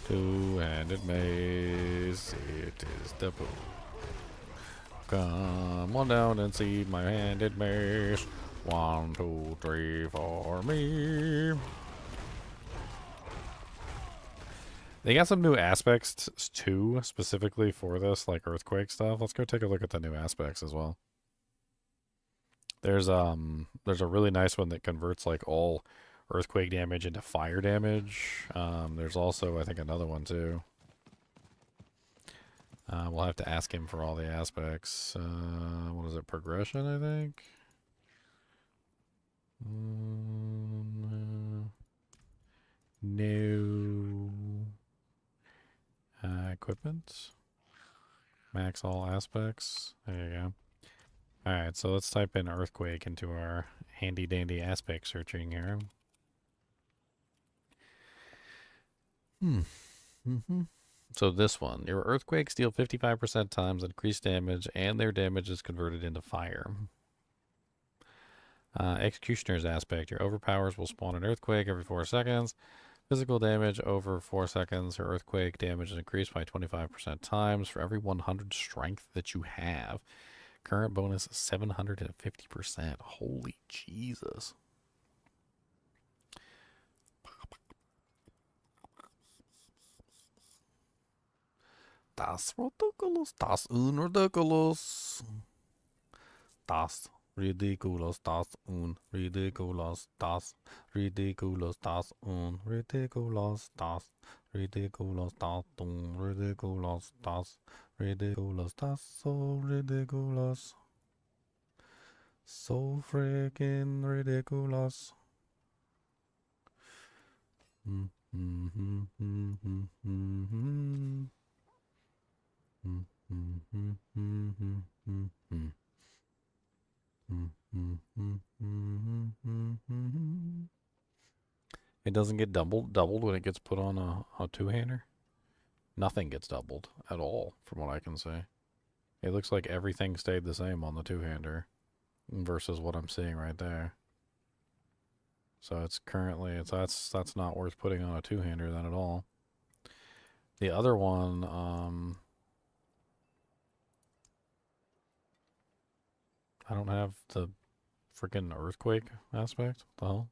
Two-handed mace, it is the boo. Come on down and see my handed mace. 1, 2, 3 for me. They got some new aspects too, specifically for this, like earthquake stuff. Let's go take a look at the new aspects as well. There's a really nice one that converts like all earthquake damage into fire damage. There's also I think another one too. We'll have to ask him for all the aspects. What is it? Progression, I think. No. Equipment. Max all aspects. There you go. Alright, so let's type in earthquake into our handy dandy aspect searching here. So this one, your earthquakes deal 55% times increased damage, and their damage is converted into fire. Executioner's aspect, your overpowers will spawn an earthquake every 4 seconds. Physical damage over 4 seconds, your earthquake damage is increased by 25% times for every 100 strength that you have. Current bonus is 750%. Holy Jesus. Das ridiculous. Das unridiculous. Das ridiculous. Das unridiculous. Das ridiculous. Das unridiculous. Das ridiculous. Das unridiculous. Das ridiculous. Das so ridiculous. So freaking ridiculous. It doesn't get doubled when it gets put on a two-hander. Nothing gets doubled at all, from what I can see. It looks like everything stayed the same on the two-hander versus what I'm seeing right there. So it's currently that's not worth putting on a two-hander then at all. The other one, I don't have the freaking earthquake aspect. What the hell?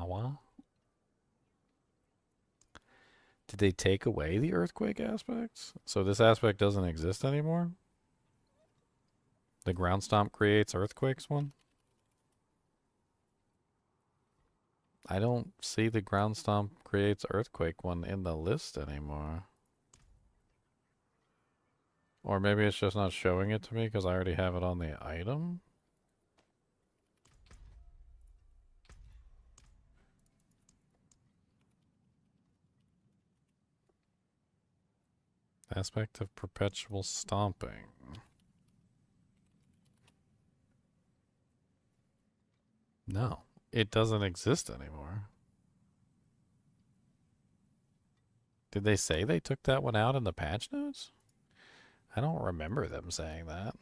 What? Did they take away the earthquake aspects? So this aspect doesn't exist anymore? The ground stomp creates earthquakes one? I don't see the ground stomp creates earthquake one in the list anymore. Or maybe it's just not showing it to me because I already have it on the item? Aspect of perpetual stomping. No, it doesn't exist anymore. Did they say they took that one out in the patch notes? I don't remember them saying that.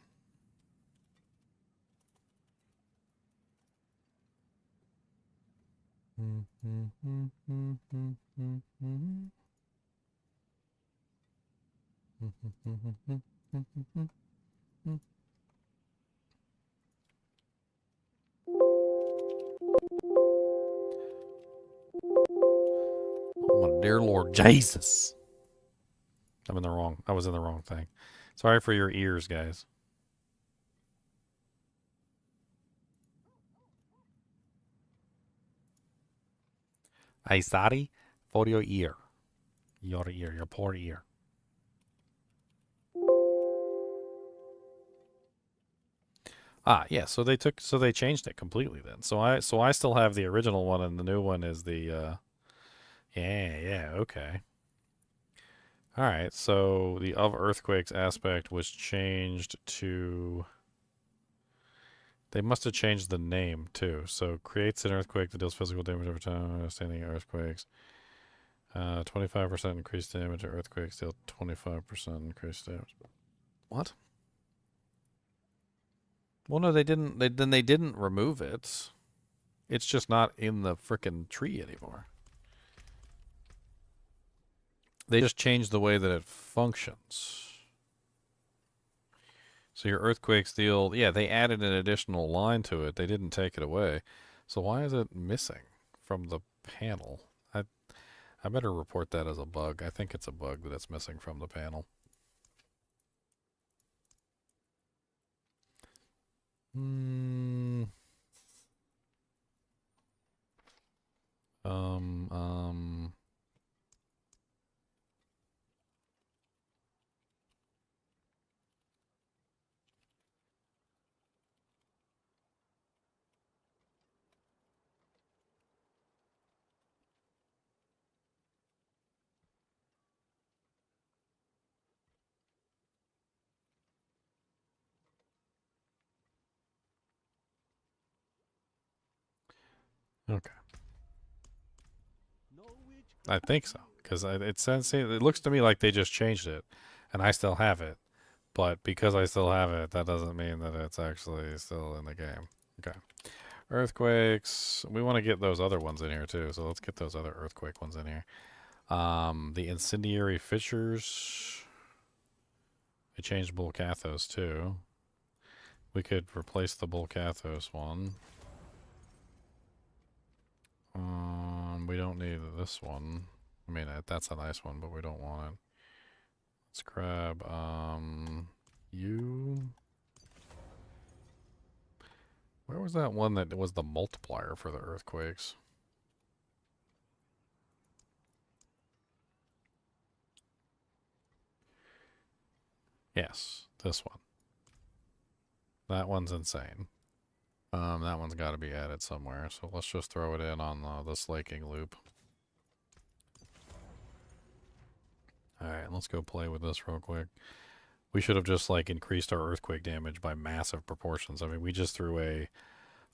Oh, my dear Lord Jesus. I was in the wrong thing. Sorry for your ears, guys. I'm sorry for your ear. Your poor ear. Yeah, so they changed it completely then. So I still have the original one and the new one is the yeah, okay. All right, so the of earthquakes aspect was changed to. They must have changed the name too. So creates an earthquake that deals physical damage over time. Standing earthquakes. 25% increased damage to earthquakes deal 25% increased damage. What? Well, no, they didn't. They didn't remove it. It's just not in the frickin' tree anymore. They just changed the way that it functions. So your earthquakes deal... Yeah, they added an additional line to it. They didn't take it away. So why is it missing from the panel? I better report that as a bug. I think it's a bug that it's missing from the panel. Hmm. Um. Okay. I think so, because it looks to me like they just changed it, and I still have it. But because I still have it, that doesn't mean that it's actually still in the game. Okay. Earthquakes. We want to get those other ones in here too, so let's get those other earthquake ones in here. The incendiary fissures. They changed Bulkathos too. We could replace the Bulkathos one. We don't need this one. I mean, that's a nice one, but we don't want it. Let's grab, you. Where was that one that was the multiplier for the earthquakes? Yes, this one. That one's insane. That one's got to be added somewhere, so let's just throw it in on the slaking loop. Alright, let's go play with this real quick. We should have just, like, increased our earthquake damage by massive proportions. I mean, we just threw an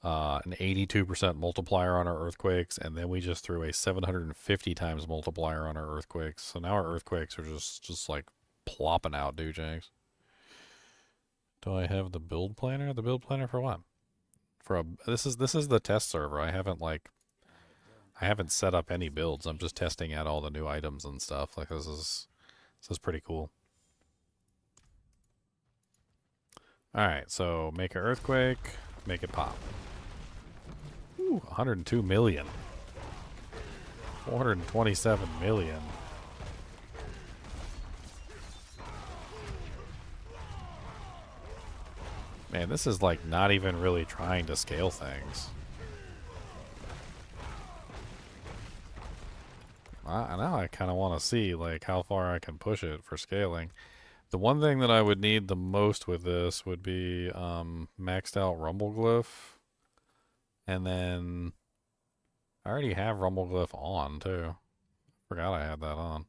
82% multiplier on our earthquakes, and then we just threw a 750 times multiplier on our earthquakes. So now our earthquakes are just like, plopping out, dude. Do I have the build planner? The build planner for what? This is the test server. I haven't set up any builds. I'm just testing out all the new items and stuff. Like this is pretty cool. All right, so make an earthquake, make it pop. Ooh, 102 million. 427 million. Man, this is like not even really trying to scale things. Now I kind of want to see like how far I can push it for scaling. The one thing that I would need the most with this would be maxed out rumble glyph. And then I already have rumble glyph on too. Forgot I had that on.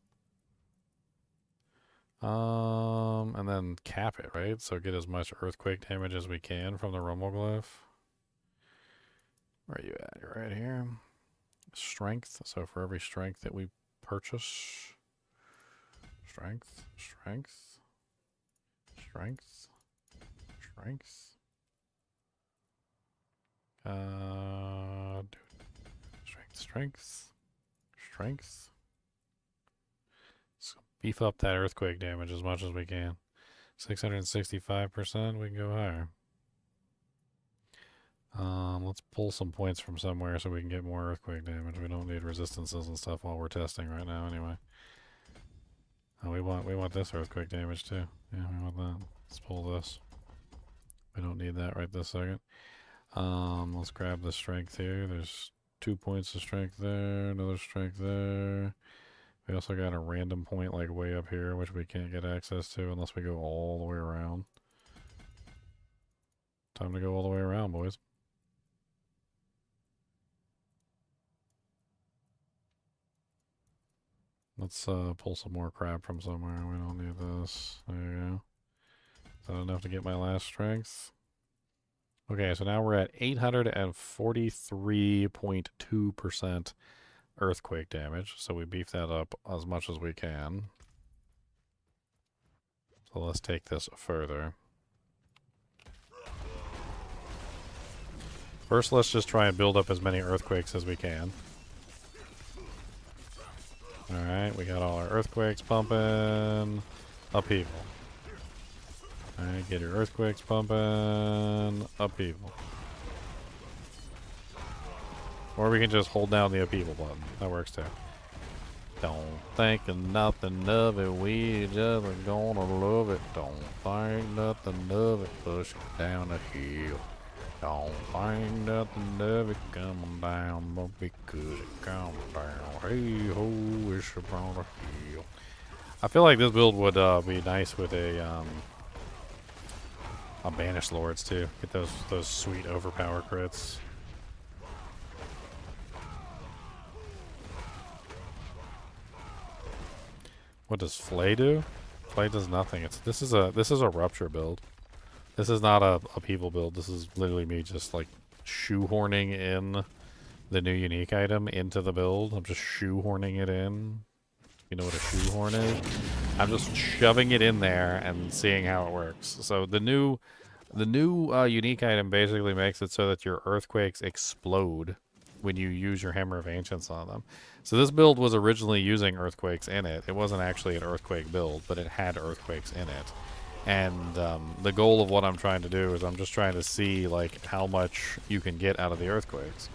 And then cap it, right? So get as much earthquake damage as we can from the rumble glyph. Where are you at? You're right here. Strength. So for every strength that we purchase, strength, strength, strength, strength. Strength, strength, strength. Beef up that earthquake damage as much as we can. 665%, we can go higher. Let's pull some points from somewhere so we can get more earthquake damage. We don't need resistances and stuff while we're testing right now anyway. Oh, we want this earthquake damage too. Yeah, we want that. Let's pull this. We don't need that right this second. Let's grab the strength here. There's 2 points of strength there, another strength there. We also got a random point like way up here, which we can't get access to unless we go all the way around. Time to go all the way around, boys. Let's pull some more crap from somewhere. We don't need this. There you go. Is that enough to get my last strength? Okay, so now we're at 843.2% earthquake damage, so we beef that up as much as we can. So let's take this further. First, let's just try and build up as many earthquakes as we can. Alright, we got all our earthquakes pumping. Upheaval. Alright, get your earthquakes pumping. Upheaval. Or we can just hold down the upheaval button. That works too. Don't think of nothing of it, we just are gonna love it. Don't think nothing of it, push it down the hill. Don't think nothing of it coming down, but because it comes down, hey ho, it's upon a hill. I feel like this build would be nice with a Banished Lords too. Get those sweet overpower crits. What does Flay do? Flay does nothing. This is a rupture build. This is not a people build. This is literally me just like shoehorning in the new unique item into the build. I'm just shoehorning it in. You know what a shoehorn is? I'm just shoving it in there and seeing how it works. So the new unique item basically makes it so that your earthquakes explode when you use your Hammer of Ancients on them. So this build was originally using earthquakes in it. It wasn't actually an earthquake build, but it had earthquakes in it. And the goal of what I'm trying to do is I'm just trying to see like how much you can get out of the earthquakes.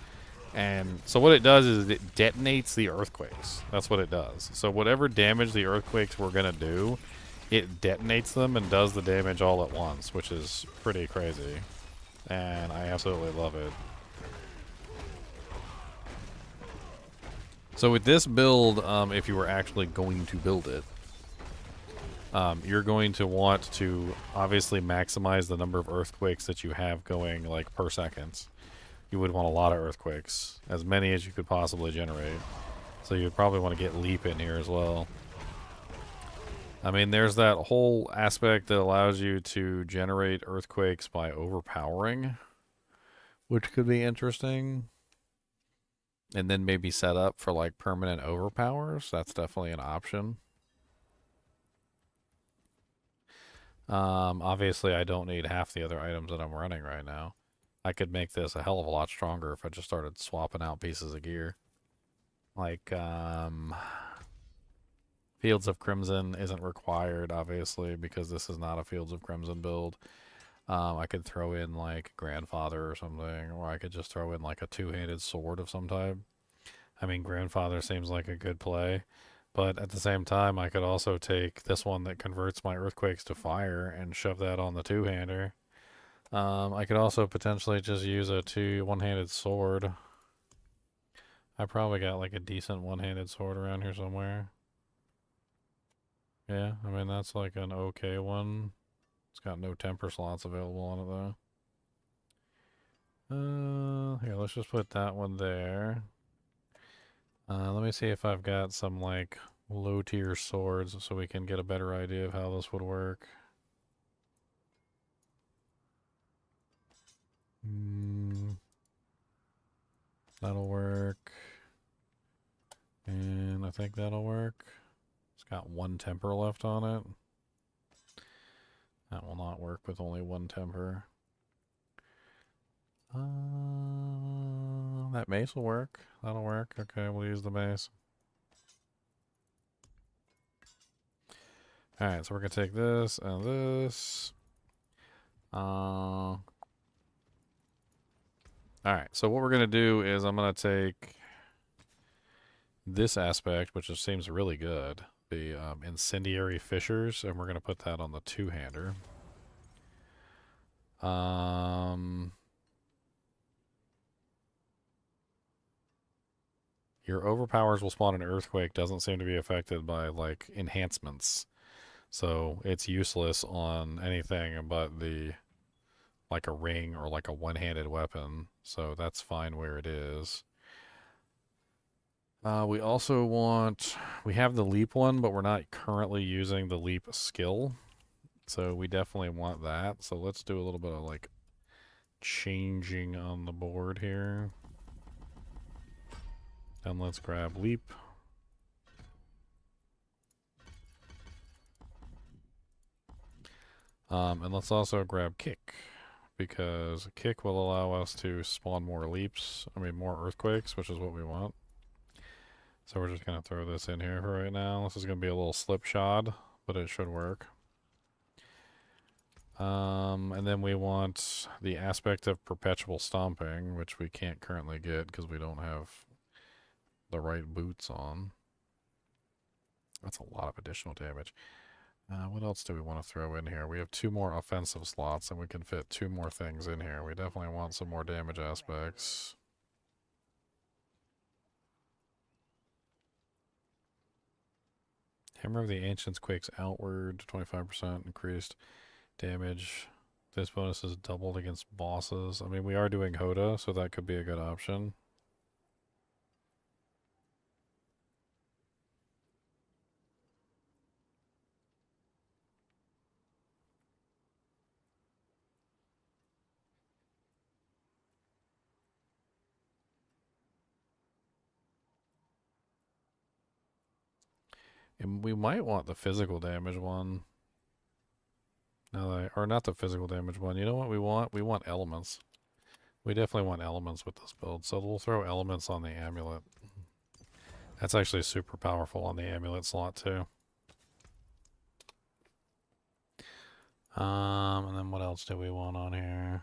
And so what it does is it detonates the earthquakes. That's what it does. So whatever damage the earthquakes were going to do, it detonates them and does the damage all at once, which is pretty crazy. And I absolutely love it. So with this build, if you were actually going to build it, you're going to want to obviously maximize the number of earthquakes that you have going like per second. You would want a lot of earthquakes, as many as you could possibly generate. So you'd probably want to get leap in here as well. I mean, there's that whole aspect that allows you to generate earthquakes by overpowering, which could be interesting. And then maybe set up for like permanent overpowers. That's definitely an option. Obviously I don't need half the other items that I'm running right now. I could make this a hell of a lot stronger if I just started swapping out pieces of gear. Like, Fields of Crimson isn't required, obviously, because this is not a Fields of Crimson build. I could throw in, like, Grandfather or something, or I could just throw in, like, a two-handed sword of some type. I mean, Grandfather seems like a good play, but at the same time, I could also take this one that converts my Earthquakes to fire and shove that on the two-hander. I could also potentially just use a one-handed sword. I probably got, like, a decent one-handed sword around here somewhere. Yeah, I mean, that's like an okay one. It's got no temper slots available on it, though. Here, let's just put that one there. Let me see if I've got some, like, low-tier swords so we can get a better idea of how this would work. That'll work. And I think that'll work. It's got one temper left on it. That will not work with only one temper. That mace will work. That'll work. Okay, we'll use the mace. Alright, so we're going to take this and this. Alright, so what we're going to do is I'm going to take this aspect, which just seems really good. The incendiary fissures, and we're going to put that on the two-hander. Your overpowers will spawn an earthquake doesn't seem to be affected by like enhancements, so it's useless on anything but the like a ring or like a one-handed weapon, so that's fine where it is. We also we have the leap one, but we're not currently using the leap skill. So we definitely want that. So let's do a little bit of like changing on the board here. And let's grab leap. And let's also grab kick, because kick will allow us to spawn more leaps. I mean, more earthquakes, which is what we want. So we're just going to throw this in here for right now. This is going to be a little slipshod, but it should work. And then we want the aspect of perpetual stomping, which we can't currently get because we don't have the right boots on. That's a lot of additional damage. What else do we want to throw in here? We have 2 more offensive slots, and we can fit 2 more things in here. We definitely want some more damage aspects. Hammer of the Ancients quakes outward, 25% increased damage. This bonus is doubled against bosses. I mean, we are doing Hoda, so that could be a good option. And we might want the physical damage one. Or not the physical damage one. You know what we want? We want elements. We definitely want elements with this build. So we'll throw elements on the amulet. That's actually super powerful on the amulet slot too. And then what else do we want on here?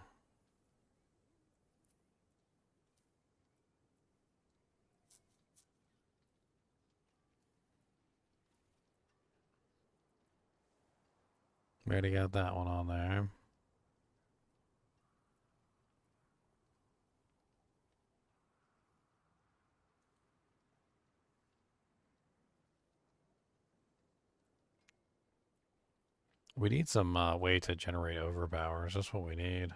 We already got that one on there. We need some way to generate overpowers. That's what we need.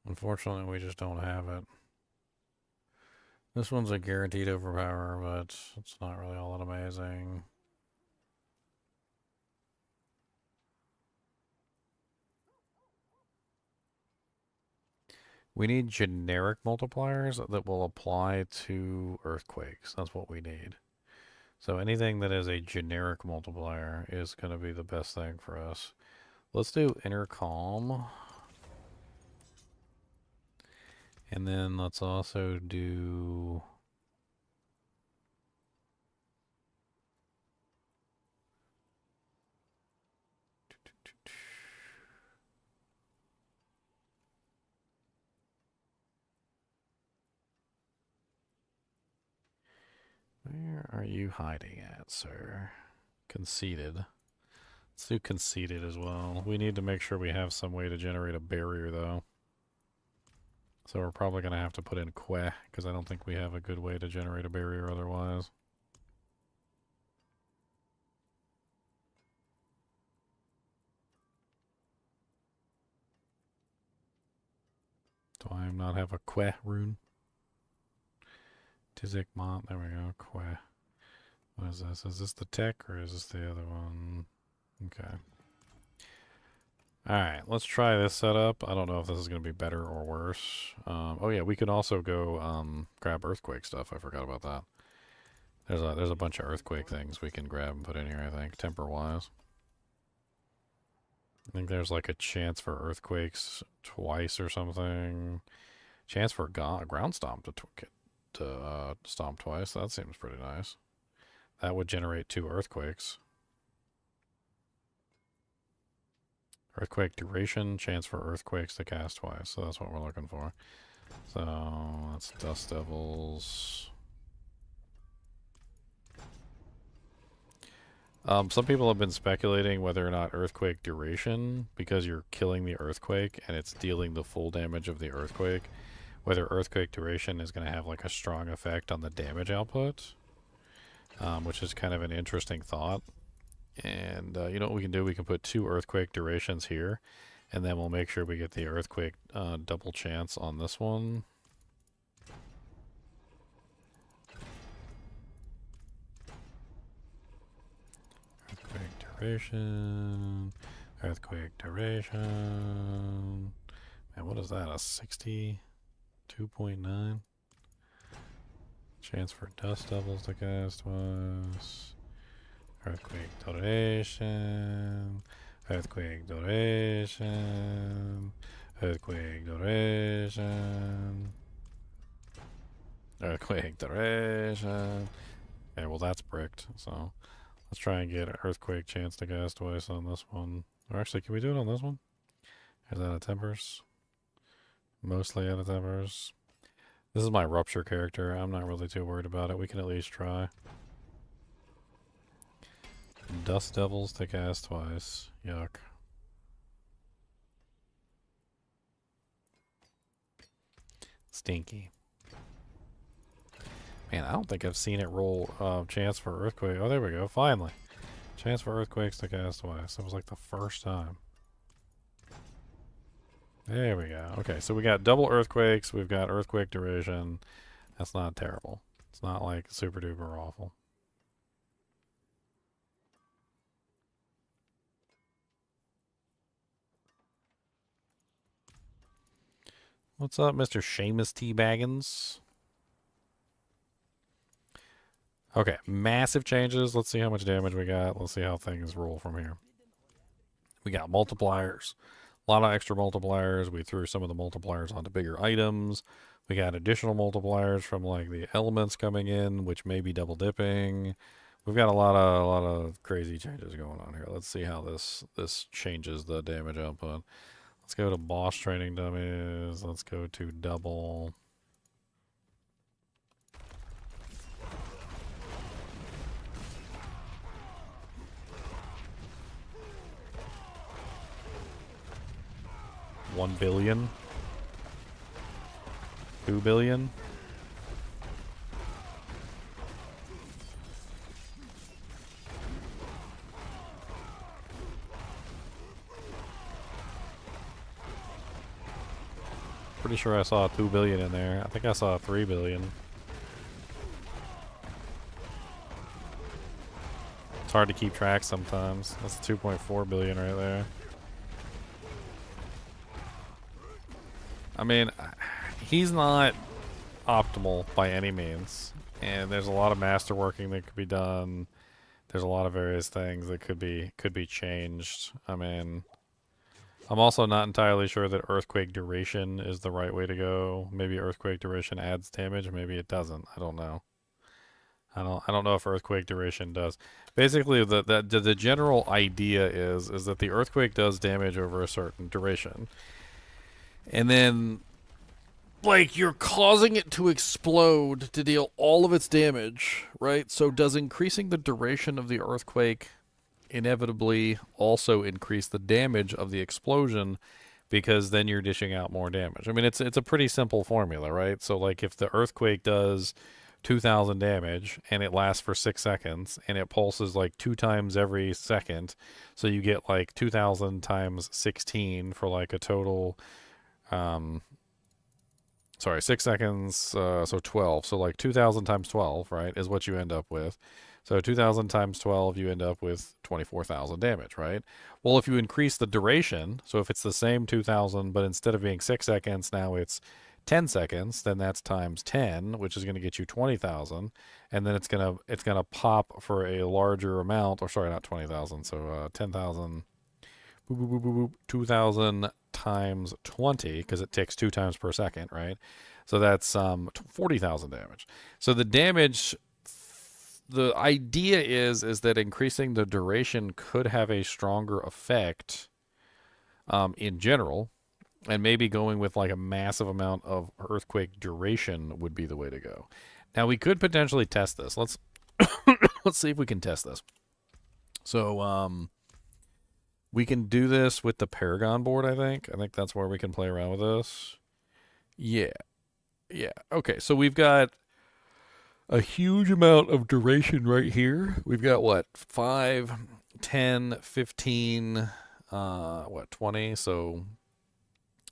Unfortunately, we just don't have it. This one's a guaranteed overpower, but it's not really all that amazing. We need generic multipliers that will apply to earthquakes. That's what we need. So anything that is a generic multiplier is going to be the best thing for us. Let's do Inner Calm. And then let's also do... Where are you hiding at, sir? Conceited. Let's do Conceited as well. We need to make sure we have some way to generate a barrier, though. So we're probably going to have to put in Queh, because I don't think we have a good way to generate a barrier otherwise. Do I not have a Queh rune? Tizik Mont, there we go, Queh. What is this? Is this the tech, or is this the other one? Okay. Alright, let's try this setup. I don't know if this is going to be better or worse. Oh yeah, we could also go grab earthquake stuff. I forgot about that. There's a bunch of earthquake things we can grab and put in here, I think, temper-wise. I think there's like a chance for earthquakes twice or something. Chance for ground stomp to stomp twice. That seems pretty nice. That would generate 2 earthquakes. Earthquake duration, chance for earthquakes to cast twice. So that's what we're looking for. So that's Dust Devils. Some people have been speculating whether or not earthquake duration, because you're killing the earthquake and it's dealing the full damage of the earthquake, whether earthquake duration is going to have like a strong effect on the damage output, which is kind of an interesting thought. And you know what we can do? We can put 2 earthquake durations here, and then we'll make sure we get the earthquake double chance on this one. Earthquake duration. Earthquake duration. Man, what is that? A 62.9? Chance for Dust Devils to cast twice. Earthquake duration. Earthquake duration. Earthquake duration. Earthquake duration. Okay, well that's bricked, so let's try and get an earthquake chance to cast twice on this one. Or actually, can we do it on this one? Is that a tempers? Mostly out of tempers. This is my rupture character. I'm not really too worried about it. We can at least try. Dust Devils to cast twice. Yuck. Stinky. Man, I don't think I've seen it roll chance for Earthquake. Oh, there we go. Finally. Chance for Earthquakes to cast twice. That was like the first time. There we go. Okay, so we got double Earthquakes. We've got Earthquake duration. That's not terrible. It's not like super duper awful. What's up, Mr. Seamus T. Baggins? Okay, massive changes. Let's see how much damage we got. Let's see how things roll from here. We got multipliers. A lot of extra multipliers. We threw some of the multipliers onto bigger items. We got additional multipliers from like the elements coming in, which may be double dipping. We've got a lot of crazy changes going on here. Let's see how this changes the damage output. Let's go to boss training dummies. Let's go to double. $1 billion. 2 billion. Pretty sure I saw 2 billion in there. I think I saw 3 billion. It's hard to keep track sometimes. That's 2.4 billion right there. I mean, he's not optimal by any means, and there's a lot of masterworking that could be done. There's a lot of various things that could be changed. I mean, I'm also not entirely sure that Earthquake duration is the right way to go. Maybe Earthquake duration adds damage, maybe it doesn't. I don't know. I don't know if Earthquake duration does. Basically, the general idea is that the Earthquake does damage over a certain duration. And then, like, you're causing it to explode to deal all of its damage, right? So does increasing the duration of the Earthquake inevitably also increase the damage of the explosion, because then you're dishing out more damage? I mean, it's a pretty simple formula, right? So, like, if the Earthquake does 2,000 damage and it lasts for 6 seconds and it pulses like 2 times every second, so you get like 2,000 times 16 for like a total... 6 seconds, so 12. So like 2,000 times 12, right, is what you end up with. So 2,000 times 12, you end up with 24,000 damage, right? Well, if you increase the duration, so if it's the same 2,000, but instead of being 6 seconds, now it's 10 seconds, then that's times 10, which is going to get you 20,000, and then it's gonna pop for a larger amount, or sorry, not 20,000, so 10,000. 2,000 times 20, because it ticks 2 times per second, right? So that's 40,000 damage. So the damage, the idea is that increasing the duration could have a stronger effect in general, and maybe going with like a massive amount of Earthquake duration would be the way to go. Now we could potentially test this. Let's let's see if we can test this. So we can do this with the Paragon board, I think. I think that's where we can play around with this. Yeah. Yeah. Okay, so we've got a huge amount of duration right here. We've got, what, 5, 10, 15, 20? So,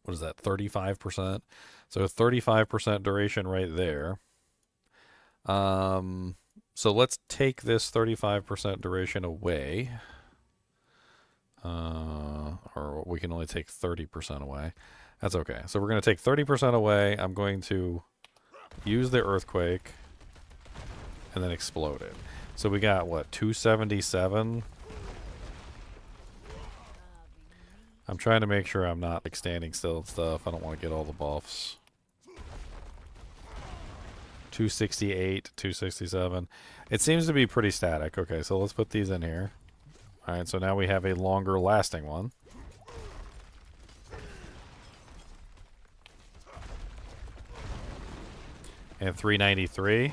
what is that, 35%? So 35% duration right there. So let's take this 35% duration away. Or we can only take 30% away. That's okay. So we're going to take 30% away. I'm going to use the Earthquake and then explode it. So we got, what, 277? I'm trying to make sure I'm not like standing still and stuff. I don't want to get all the buffs. 268, 267. It seems to be pretty static. Okay, so let's put these in here. Alright, so now we have a longer lasting one. And 393.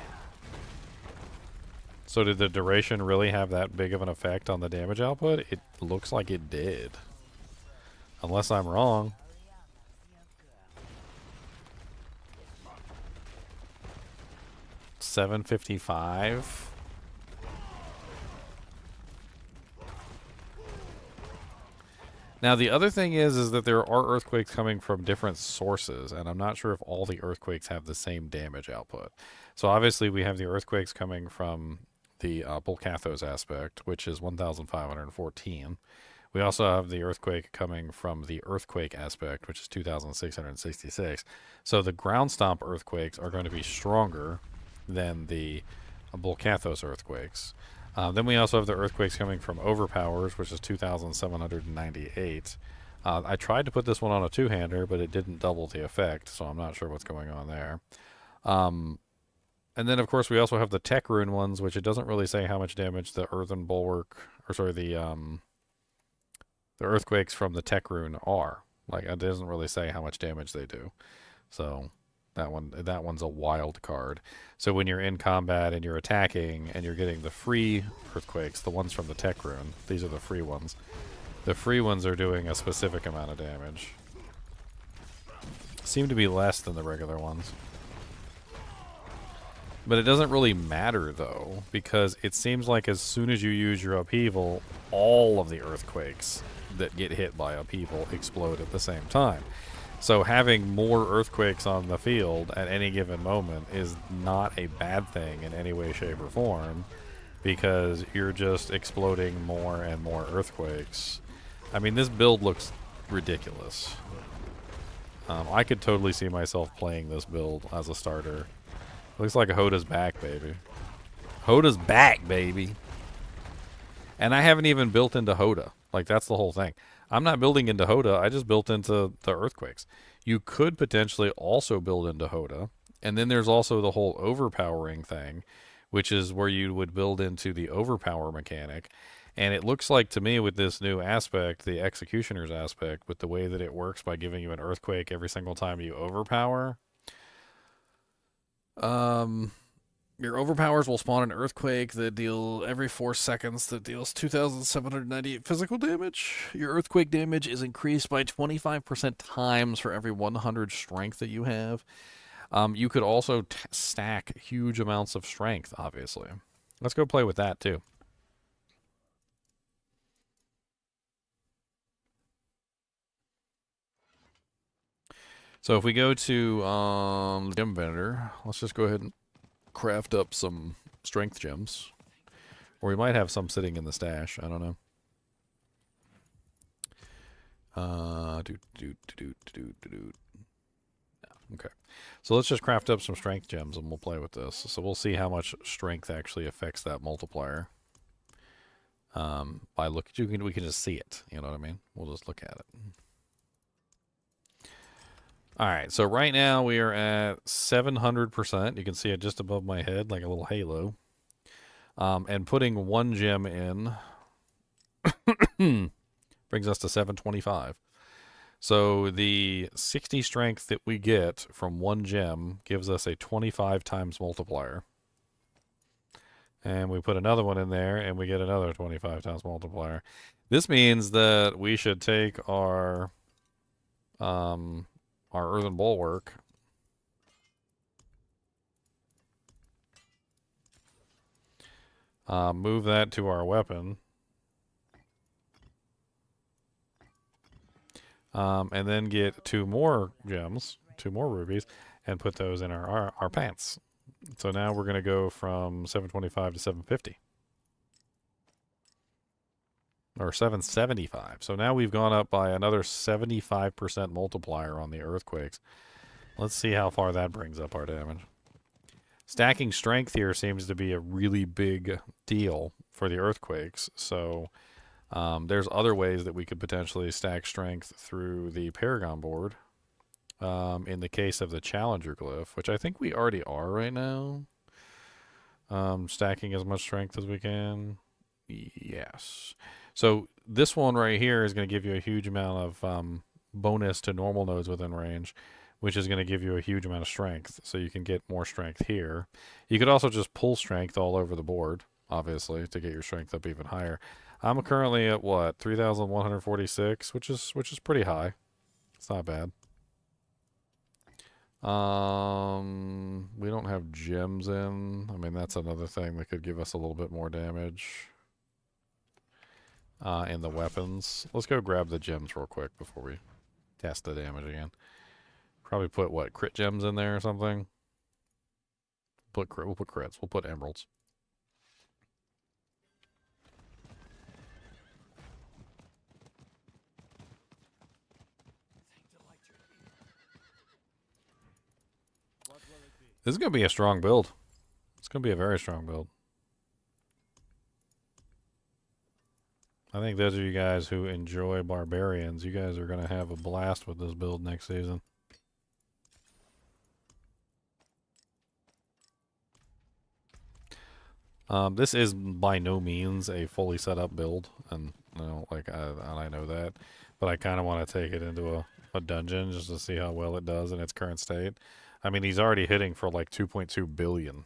So did the duration really have that big of an effect on the damage output? It looks like it did. Unless I'm wrong. $7.55. Now the other thing is that there are earthquakes coming from different sources, and I'm not sure if all the earthquakes have the same damage output. So obviously we have the earthquakes coming from the Bulkathos aspect, which is 1,514. We also have the earthquake coming from the earthquake aspect, which is 2,666. So the ground stomp earthquakes are going to be stronger than the Bulkathos earthquakes. Then we also have the earthquakes coming from overpowers, which is 2,798. I tried to put this one on a two-hander, but it didn't double the effect, so I'm not sure what's going on there. And then, of course, we also have the tech rune ones, which it doesn't really say how much damage the earthen bulwark, or sorry, the earthquakes from the tech rune are. Like, it doesn't really say how much damage they do. So that one's a wild card. So when you're in combat and you're attacking and you're getting the free earthquakes, the ones from the tech rune, these are the free ones. The free ones are doing a specific amount of damage. Seem to be less than the regular ones. But it doesn't really matter, though, because it seems like as soon as you use your upheaval, all of the earthquakes that get hit by upheaval explode at the same time. So having more earthquakes on the field at any given moment is not a bad thing in any way, shape, or form, because you're just exploding more and more earthquakes. I mean, this build looks ridiculous. I could totally see myself playing this build as a starter. Looks like Hoda's back, baby. Hoda's back, baby. And I haven't even built into Hoda. Like, that's the whole thing. I'm not building into Hoda. I just built into the earthquakes. You could potentially also build into Hoda. And then there's also the whole overpowering thing, which is where you would build into the overpower mechanic. And it looks like to me with this new aspect, the Executioner's aspect, with the way that it works by giving you an earthquake every single time you overpower, your overpowers will spawn an earthquake that deal every 4 seconds that deals 2,798 physical damage. Your earthquake damage is increased by 25% times for every 100 strength that you have. You could also stack huge amounts of strength, obviously. Let's go play with that, too. So if we go to the gem vendor, let's just go ahead and craft up some strength gems. Or we might have some sitting in the stash. I don't know. Okay. So let's just craft up some strength gems and we'll play with this. So we'll see how much strength actually affects that multiplier. By look, we can just see it. You know what I mean? We'll just look at it. All right, so right now we are at 700%. You can see it just above my head, like a little halo. And putting one gem in brings us to 725. So the 60 strength that we get from one gem gives us a 25 times multiplier. And we put another one in there, and we get another 25 times multiplier. This means that we should take our earthen bulwark, move that to our weapon, and then get 2 more gems, 2 more rubies, and put those in our pants. So now we're going to go from 725 to 750. Or 775. So now we've gone up by another 75% multiplier on the earthquakes. Let's see how far that brings up our damage. Stacking strength here seems to be a really big deal for the earthquakes. So there's other ways that we could potentially stack strength through the Paragon board. In the case of the Challenger glyph, which I think we already are right now. Stacking as much strength as we can. Yes. So this one right here is going to give you a huge amount of bonus to normal nodes within range, which is going to give you a huge amount of strength. So you can get more strength here. You could also just pull strength all over the board. obviously, to get your strength up even higher. I'm currently at what, 3,146, which is pretty high. It's not bad. We don't have gems in. I mean, that's another thing that could give us a little bit more damage. In the weapons. Let's go grab the gems real quick before we test the damage again. Probably put, what, crit gems in there or something? We'll put crits. We'll put emeralds. This is going to be a strong build. It's going to be a very strong build. I think those of you guys who enjoy Barbarians, you guys are going to have a blast with this build next season. This is by no means a fully set up build, and you know, like I know that, but I kind of want to take it into a dungeon just to see how well it does in its current state. I mean, he's already hitting for like 2.2 billion.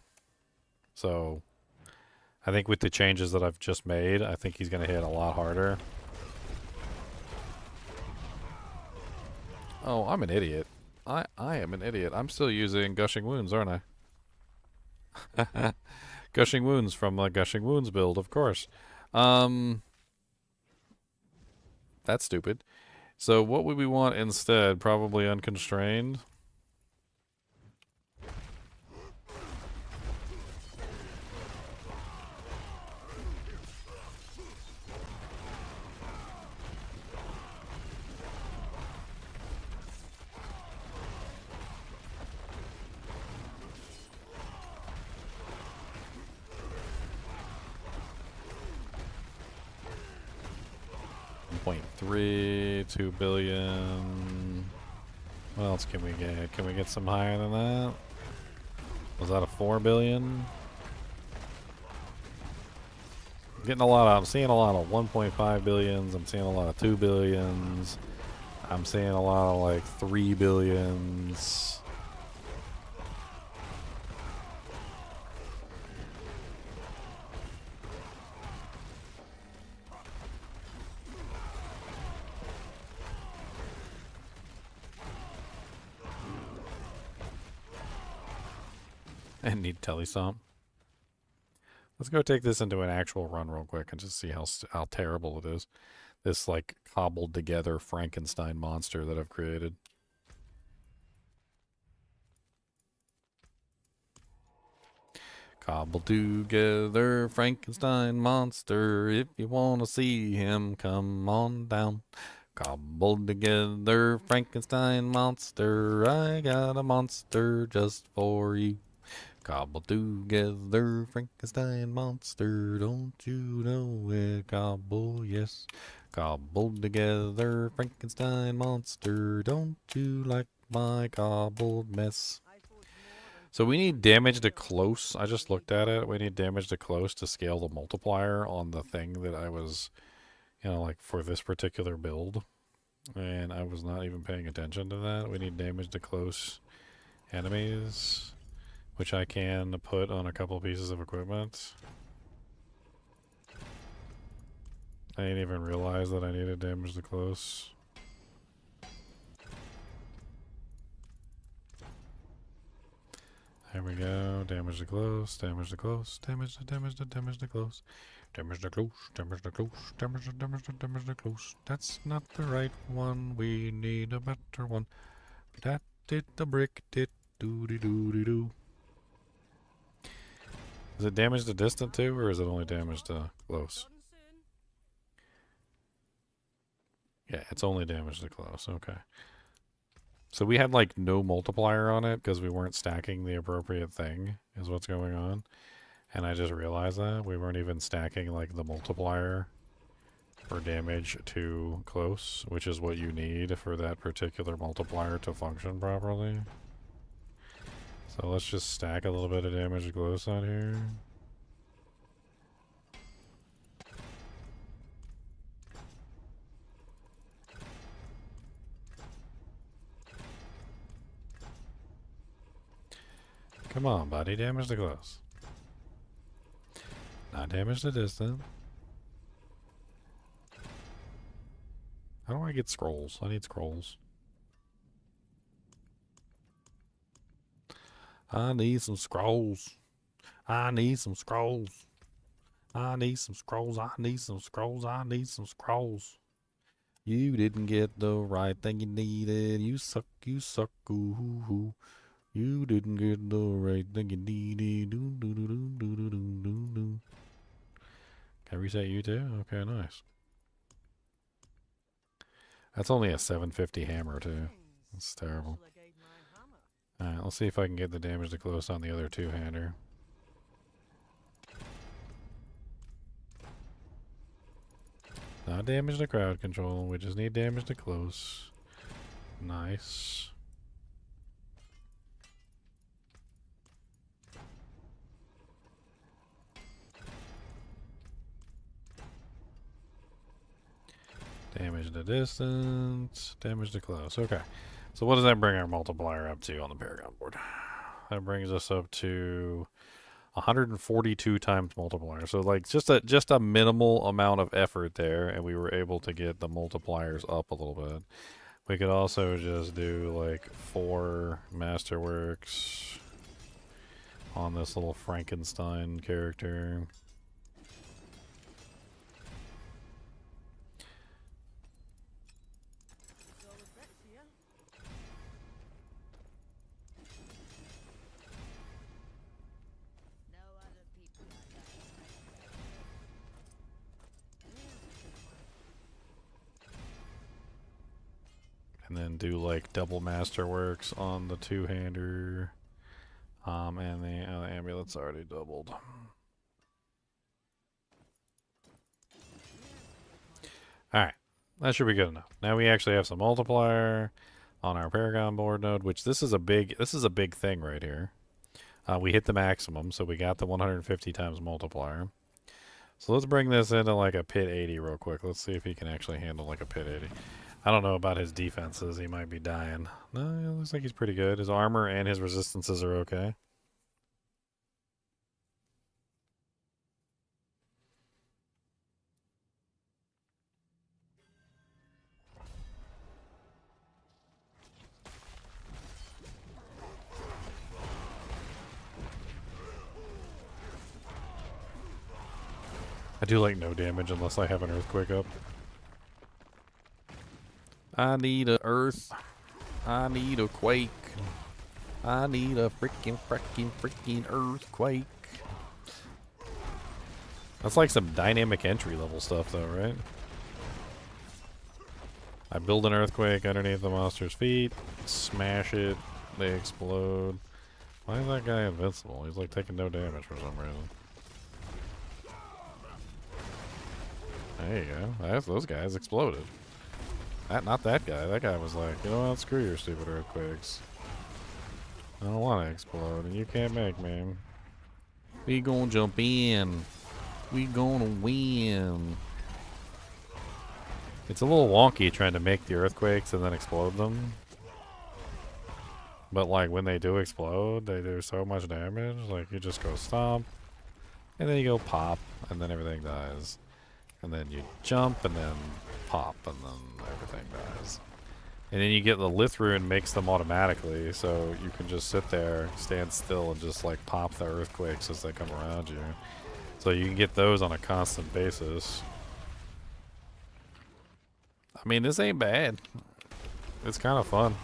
So I think with the changes that I've just made, I think he's going to hit a lot harder. Oh, I'm an idiot. I am an idiot. I'm still using Gushing Wounds, aren't I? Gushing Wounds from the Gushing Wounds build, of course. That's stupid. So what would we want instead? Probably Unconstrained. $1.3, 2 billion. What else can we get? Can we get some higher than that? Was that a 4 billion? Getting a lot of, I'm seeing a lot of 1.5 billions. I'm seeing a lot of 2 billions. I'm seeing a lot of like 3 billions. And need telestomp. Let's go take this into an actual run real quick and just see how terrible it is. This like cobbled together Frankenstein monster that I've created. Cobbled together Frankenstein monster. If you want to see him, come on down. Cobbled together Frankenstein monster. I got a monster just for you. Cobbled together Frankenstein monster, don't you know it? Cobble, yes. Cobbled together Frankenstein monster, don't you like my cobbled mess? So we need damage to close. I just looked at it. We need damage to close to scale the multiplier on the thing that I was, you know, like for this particular build. And I was not even paying attention to that. We need damage to close enemies, which I can put on a couple pieces of equipment. I didn't even realize that I needed damage to close. There we go. Damage to close, damage to close, damage to damage to damage to close. Damage to close, damage to close, damage to damage to damage to close. That's not the right one. We need a better one. That did the brick did doody doody doo. Is it damage to distant too, or is it only damage to close? Yeah, it's only damage to close. Okay. So we had like no multiplier on it because we weren't stacking the appropriate thing, is what's going on. And I just realized that we weren't even stacking like the multiplier for damage to close, which is what you need for that particular multiplier to function properly. So let's just stack a little bit of damage to close on here. Come on, buddy, damage to close. Not damage the distance. How do I get scrolls? I need scrolls. I need some scrolls. I need some scrolls. I need some scrolls. I need some scrolls. I need some scrolls. You didn't get the right thing you needed. You suck. You suck. Ooh, hoo, hoo. You didn't get the right thing you needed. Doo, doo, doo, doo, doo, doo, doo, doo, doo. Can I reset you too? Okay, nice. That's only a 750 hammer too. That's terrible. Alright, let's see if I can get the damage to close on the other two-hander. Not damage to crowd control, we just need damage to close. Nice. Damage to distance, damage to close. Okay. So what does that bring our multiplier up to on the Paragon board? That brings us up to 142 times multiplier. So like just a minimal amount of effort there, and we were able to get the multipliers up a little bit. We could also just do like 4 Masterworks on this little Frankenstein character. And then do like double Masterworks on the two-hander. And the amulet's already doubled. Alright, that should be good enough. Now we actually have some multiplier on our Paragon board node, which this is a big thing right here. We hit the maximum, so we got the 150 times multiplier. So let's bring this into like a pit 80 real quick. Let's see if he can actually handle like a pit 80. I don't know about his defenses. He might be dying. No, it looks like he's pretty good. His armor and his resistances are okay. I do like no damage unless I have an earthquake up. I need a earth. I need a quake. I need a freaking earthquake. That's like some dynamic entry level stuff though, right? I build an earthquake underneath the monster's feet, smash it, they explode. Why is that guy invincible? He's like taking no damage for some reason. There you go. Those guys exploded. Not that guy. That guy was like, you know what, screw your stupid earthquakes. I don't want to explode, and you can't make me. We gonna jump in. We gonna win. It's a little wonky trying to make the earthquakes and then explode them. But like when they do explode, they do so much damage. Like you just go stomp, and then you go pop, and then everything dies. And then you jump, and then pop, and then everything dies. And then you get the Lithrune makes them automatically, so you can just sit there, stand still, and just like pop the earthquakes as they come around you. So you can get those on a constant basis. I mean, this ain't bad. It's kind of fun.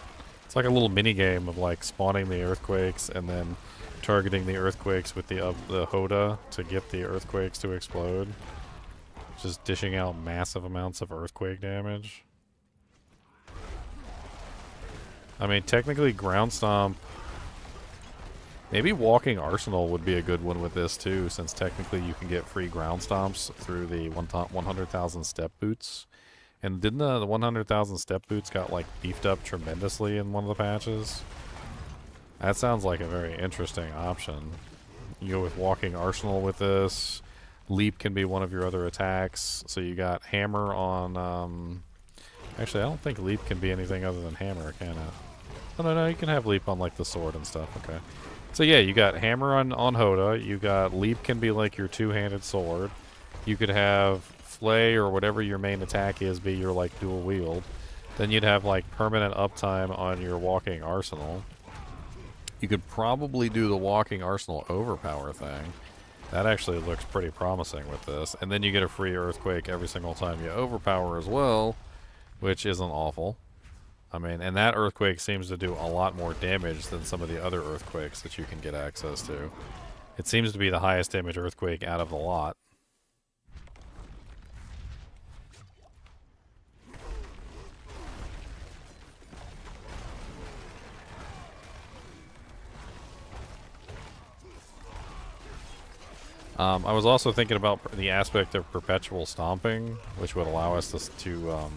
It's like a little mini game of like spawning the earthquakes and then targeting the earthquakes with the Hoda to get the earthquakes to explode. Just dishing out massive amounts of earthquake damage. I mean, technically Ground Stomp. Maybe Walking Arsenal would be a good one with this too, since technically you can get free Ground Stomps through the 100,000 step boots. And didn't the 100,000 step boots got like beefed up tremendously in one of the patches? That sounds like a very interesting option. You go with Walking Arsenal with this. Leap can be one of your other attacks. So you got Hammer on... Actually, I don't think Leap can be anything other than Hammer, can it? Oh, no, you can have Leap on like the sword and stuff, okay. So yeah, you got hammer on Hoda. You got leap can be like your two-handed sword. You could have flay or whatever your main attack is be your like dual wield. Then you'd have like permanent uptime on your walking arsenal. You could probably do the walking arsenal overpower thing. That actually looks pretty promising with this. And then you get a free earthquake every single time you overpower as well, which isn't awful. I mean, and that earthquake seems to do a lot more damage than some of the other earthquakes that you can get access to. It seems to be the highest damage earthquake out of the lot. I was also thinking about the aspect of perpetual stomping, which would allow us to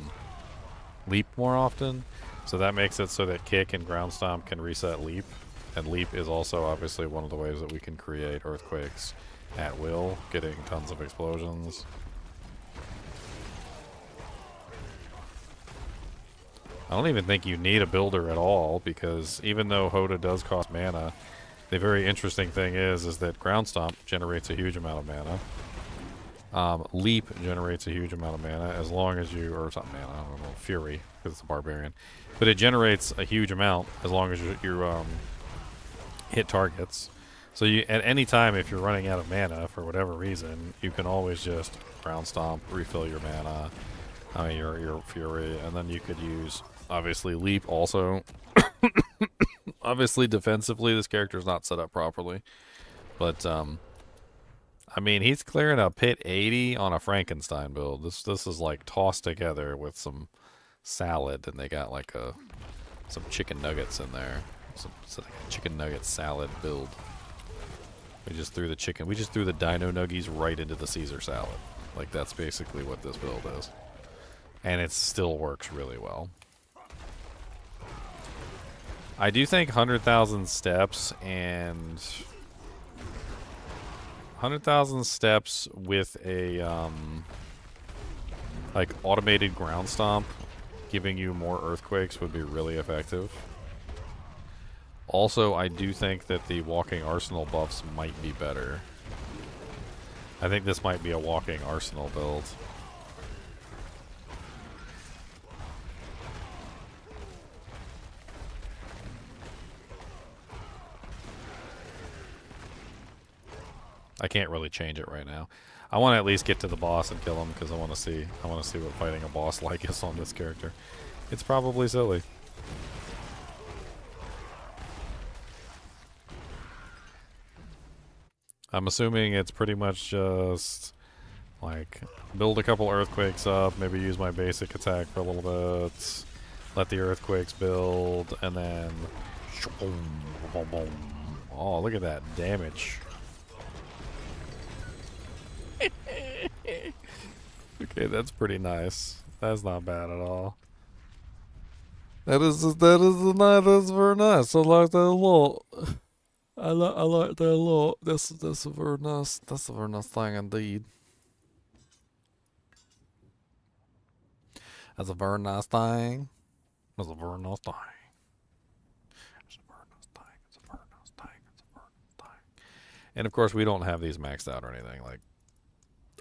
leap more often. So that makes it so that kick and ground stomp can reset leap. And leap is also obviously one of the ways that we can create earthquakes at will, getting tons of explosions. I don't even think you need a builder at all, because even though Hoda does cost mana, the very interesting thing is that ground stomp generates a huge amount of mana. Leap generates a huge amount of mana as long as you, or it's not mana, I don't know, Fury, because it's a barbarian. But it generates a huge amount as long as you hit targets. So you, at any time, if you're running out of mana for whatever reason, you can always just ground stomp, refill your mana, I mean your Fury, and then you could use, obviously, leap also. Obviously, defensively, this character's not set up properly. But, I mean, he's clearing a pit 80 on a Frankenstein build. This is, like, tossed together with some salad, and they got, like, some chicken nuggets in there. Some like a chicken nugget salad build. We just threw the dino nuggies right into the Caesar salad. Like, that's basically what this build is. And it still works really well. I do think 100,000 steps and 100,000 steps with a like automated ground stomp giving you more earthquakes would be really effective. Also, I do think that the walking arsenal buffs might be better. I think this might be a walking arsenal build. I can't really change it right now. I want to at least get to the boss and kill him because I want to see what fighting a boss like is on this character. It's probably silly. I'm assuming it's pretty much just like build a couple earthquakes up, maybe use my basic attack for a little bit, let the earthquakes build, and then oh, look at that damage. Okay, that's pretty nice. That's not bad at all. That is very nice. I like that a lot. I like that a lot. That's a very nice. That's a very nice thing indeed. That's a very nice thing. That's a very nice thing. It's a very nice thing. It's a very nice thing. It's a very nice thing. And of course, we don't have these maxed out or anything. Like,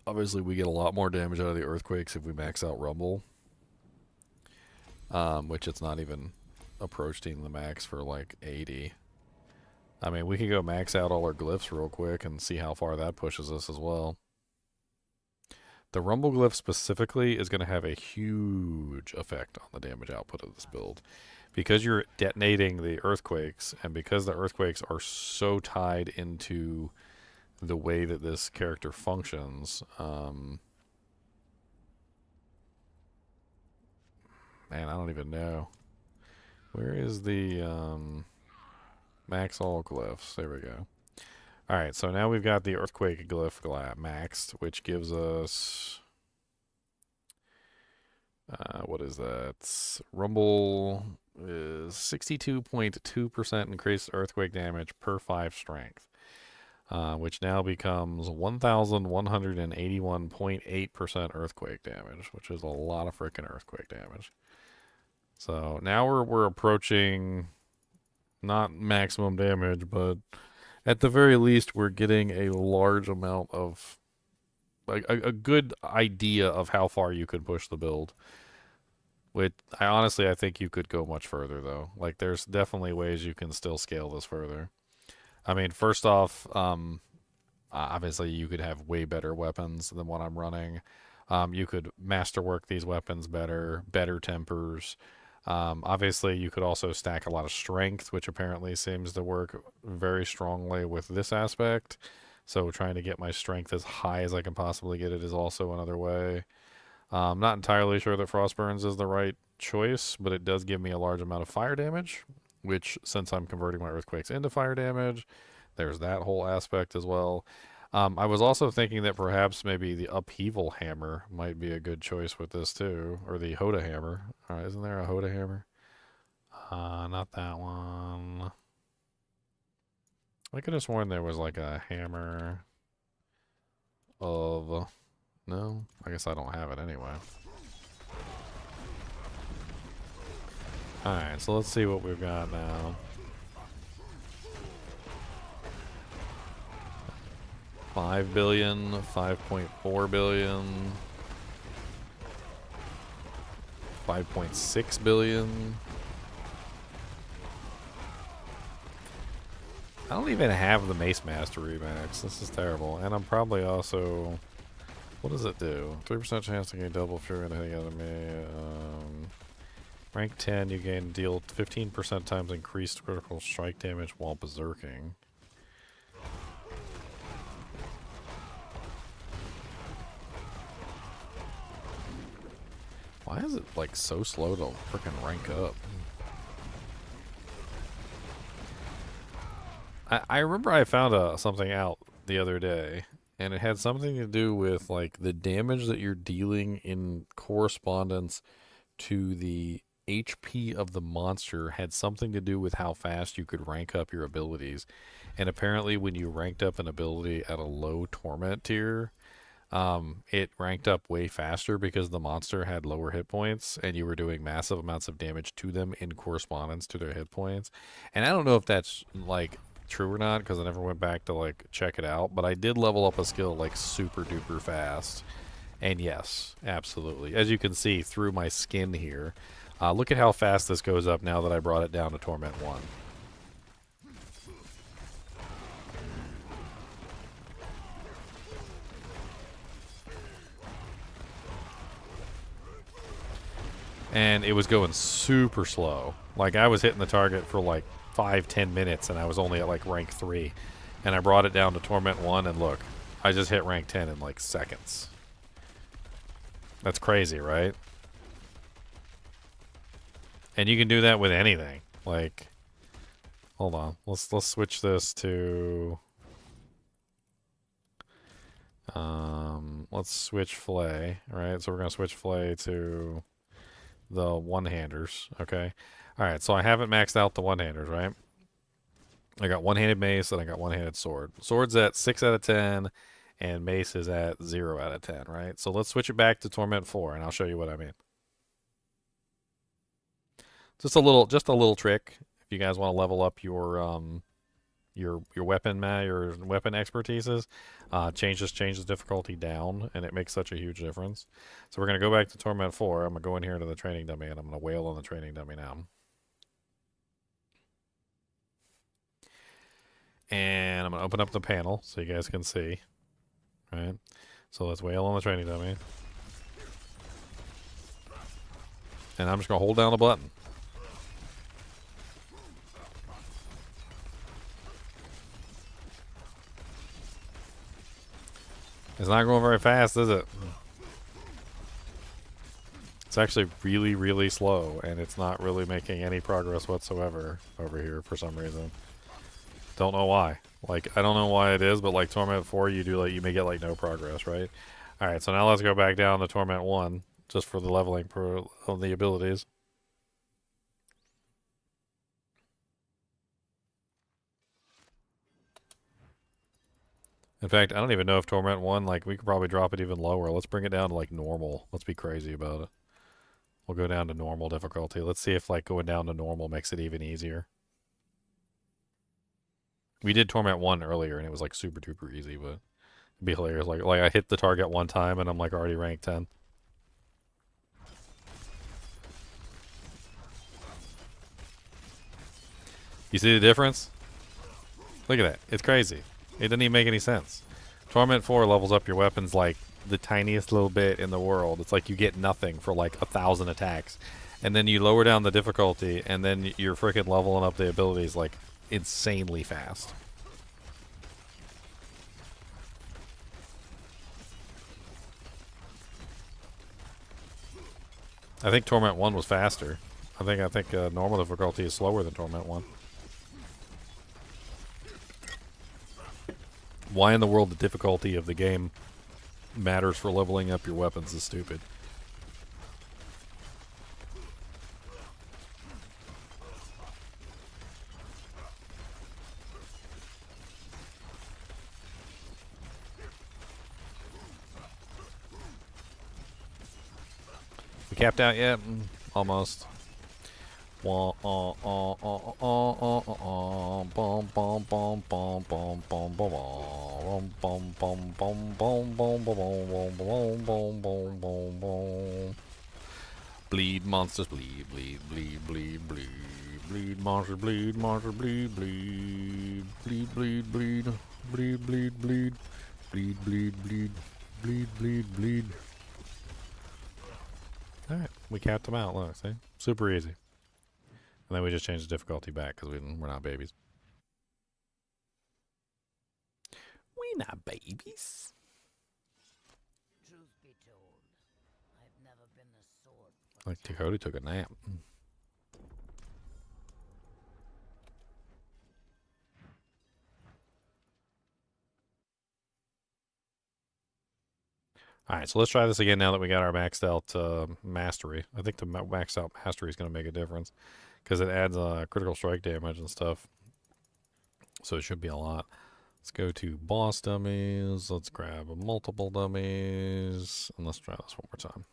obviously, we get a lot more damage out of the earthquakes if we max out Rumble. Which it's not even approaching the max for like 80. I mean, we could go max out all our glyphs real quick and see how far that pushes us as well. The Rumble glyph specifically is going to have a huge effect on the damage output of this build. Because you're detonating the earthquakes, and because the earthquakes are so tied into the way that this character functions, man, I don't even know. Where is the max all glyphs? There we go. Alright, so now we've got the earthquake glyph maxed, which gives us what is that? Rumble is 62.2% increased earthquake damage per 5 strength. Which now becomes 1,181.8% earthquake damage, which is a lot of freaking earthquake damage. So now we're approaching not maximum damage, but at the very least, we're getting a large amount of like a good idea of how far you could push the build. Which I think you could go much further though. Like there's definitely ways you can still scale this further. I mean, first off, obviously you could have way better weapons than what I'm running. You could masterwork these weapons better, better tempers. Obviously, you could also stack a lot of strength, which apparently seems to work very strongly with this aspect. So trying to get my strength as high as I can possibly get it is also another way. I'm not entirely sure that Frostburns is the right choice, but it does give me a large amount of fire damage, which since I'm converting my earthquakes into fire damage, there's that whole aspect as well. I was also thinking that perhaps maybe the upheaval hammer might be a good choice with this too, or the Hoda hammer. Isn't there a Hoda hammer? Not that one. I could have sworn there was like a hammer of... No? I guess I don't have it anyway. Alright, so let's see what we've got now. 5 billion, 5.4 billion, 5.6 billion. I don't even have the Mace Mastery max. This is terrible. And I'm probably also... What does it do? 3% chance to gain double if you're hitting enemy. Rank 10, you deal 15% times increased critical strike damage while berserking. Why is it like so slow to freaking rank up? I remember I found something out the other day, and it had something to do with like the damage that you're dealing in correspondence to the HP of the monster had something to do with how fast you could rank up your abilities. And apparently when you ranked up an ability at a low torment tier, it ranked up way faster because the monster had lower hit points and you were doing massive amounts of damage to them in correspondence to their hit points. And I don't know if that's like true or not because I never went back to like check it out, but I did level up a skill like super duper fast. And yes, absolutely. As you can see through my skin here, look at how fast this goes up now that I brought it down to Torment 1. And it was going super slow. Like I was hitting the target for like 5-10 minutes and I was only at like rank 3. And I brought it down to Torment 1 and look, I just hit rank 10 in like seconds. That's crazy, right? And you can do that with anything. Like, hold on. Let's switch this to let's switch Flay, right? So we're gonna switch Flay to the one-handers, okay? Alright, so I haven't maxed out the one-handers, right? I got one-handed mace and I got one-handed sword. Sword's at 6 out of 10, and mace is at 0 out of 10, right? So let's switch it back to Torment 4, and I'll show you what I mean. Just a little trick if you guys want to level up your weapon expertises. Change the difficulty down, and it makes such a huge difference. So we're gonna go back to Torment 4. I'm gonna go in here to the training dummy, and I'm gonna wail on the training dummy now. And I'm gonna open up the panel so you guys can see. Right. So let's wail on the training dummy, and I'm just gonna hold down the button. It's not going very fast, is it? It's actually really, really slow, and it's not really making any progress whatsoever over here for some reason. Don't know why. Like, I don't know why it is, but like Torment 4, you may get like no progress, right? Alright, so now let's go back down to Torment 1, just for the leveling of the abilities. In fact, I don't even know if Torment 1, like, we could probably drop it even lower. Let's bring it down to, like, normal. Let's be crazy about it. We'll go down to normal difficulty. Let's see if, like, going down to normal makes it even easier. We did Torment 1 earlier, and it was like super duper easy, but it'd be hilarious. Like I hit the target one time, and I'm like already rank 10. You see the difference? Look at that. It's crazy. It doesn't even make any sense. Torment 4 levels up your weapons like the tiniest little bit in the world. It's like you get nothing for like 1,000 attacks. And then you lower down the difficulty, and then you're freaking leveling up the abilities like insanely fast. I think Torment 1 was faster. I think normal difficulty is slower than Torment 1. Why in the world the difficulty of the game matters for leveling up your weapons is stupid. We capped out yet? Almost. Bleed monsters, bleed, bleed, bleed, bleed, bleed, bleed monsters, bleed, monsters, bleed, bleed, bleed, bleed, bleed, bleed, bleed, bleed, bleed, bleed, bleed, bleed, bleed, bleed. Alright, we capped them out, look, see? Super easy. And then we just changed the difficulty back because we're not babies. We're not babies. Truth be told, I've never been the sort. Like Dakota took a nap. Alright, so let's try this again now that we got our maxed out mastery. I think the maxed out mastery is going to make a difference because it adds critical strike damage and stuff. So it should be a lot. Let's go to boss dummies. Let's grab multiple dummies. And let's try this one more time.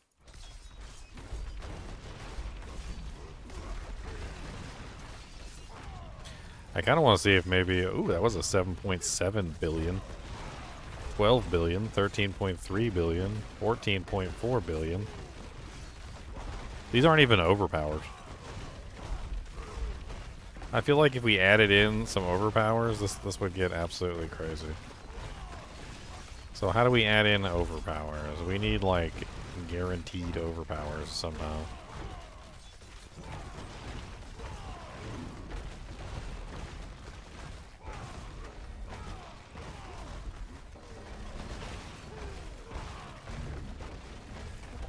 I kind of want to see if maybe... Ooh, that was a 7.7 billion. 12 billion, 13.3 billion, 14.4 billion. These aren't even overpowers. I feel like if we added in some overpowers, this would get absolutely crazy. So how do we add in overpowers? We need like guaranteed overpowers somehow.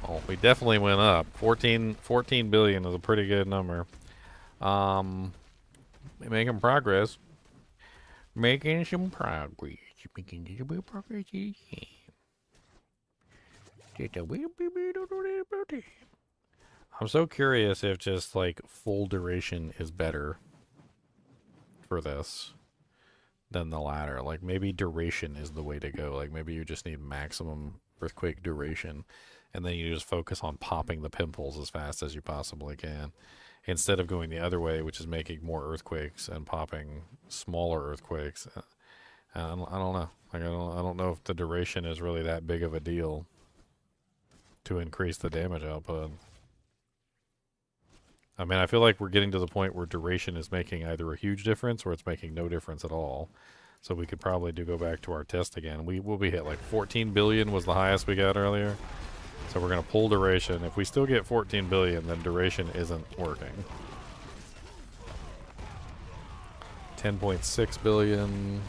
Well, we definitely went up. 14 billion is a pretty good number. Making progress. Making some progress. Making a bit of progress. I'm so curious if just like full duration is better for this than the latter. Like maybe duration is the way to go. Like maybe you just need maximum earthquake duration. And then you just focus on popping the pimples as fast as you possibly can, instead of going the other way, which is making more earthquakes and popping smaller earthquakes. I don't know. Like I don't know if the duration is really that big of a deal to increase the damage output. I mean, I feel like we're getting to the point where duration is making either a huge difference or it's making no difference at all. So we could probably go back to our test again. We will be hit like 14 billion was the highest we got earlier. So we're going to pull duration. If we still get 14 billion, then duration isn't working. 10.6 billion.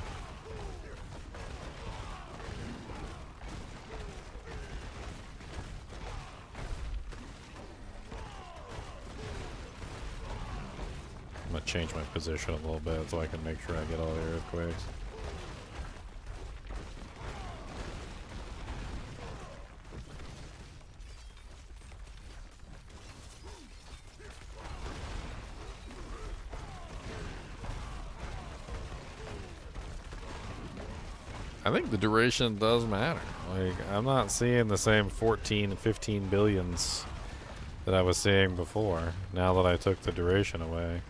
I'm going to change my position a little bit so I can make sure I get all the earthquakes. I think the duration does matter. Like, I'm not seeing the same 14, 15 billions that I was seeing before, now that I took the duration away.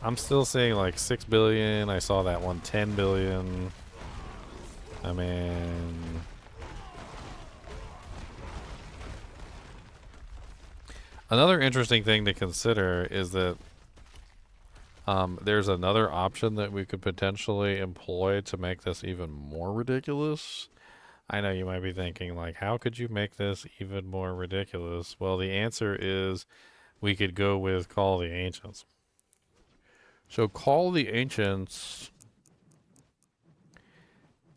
I'm still seeing like 6 billion. I saw that one 10 billion. I mean, another interesting thing to consider is that there's another option that we could potentially employ to make this even more ridiculous. I know you might be thinking, like, how could you make this even more ridiculous? Well, the answer is we could go with Call of the Ancients. So Call of the Ancients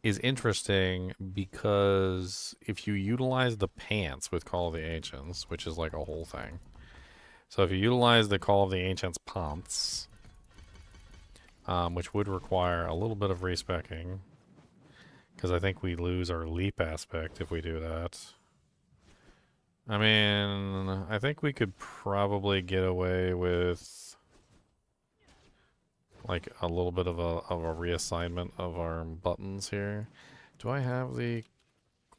is interesting because if you utilize the pants with Call of the Ancients, which is like a whole thing. So if you utilize the Call of the Ancients pants, which would require a little bit of respecking, because I think we lose our leap aspect if we do that. I mean, I think we could probably get away with like a little bit of a reassignment of our buttons here. Do I have the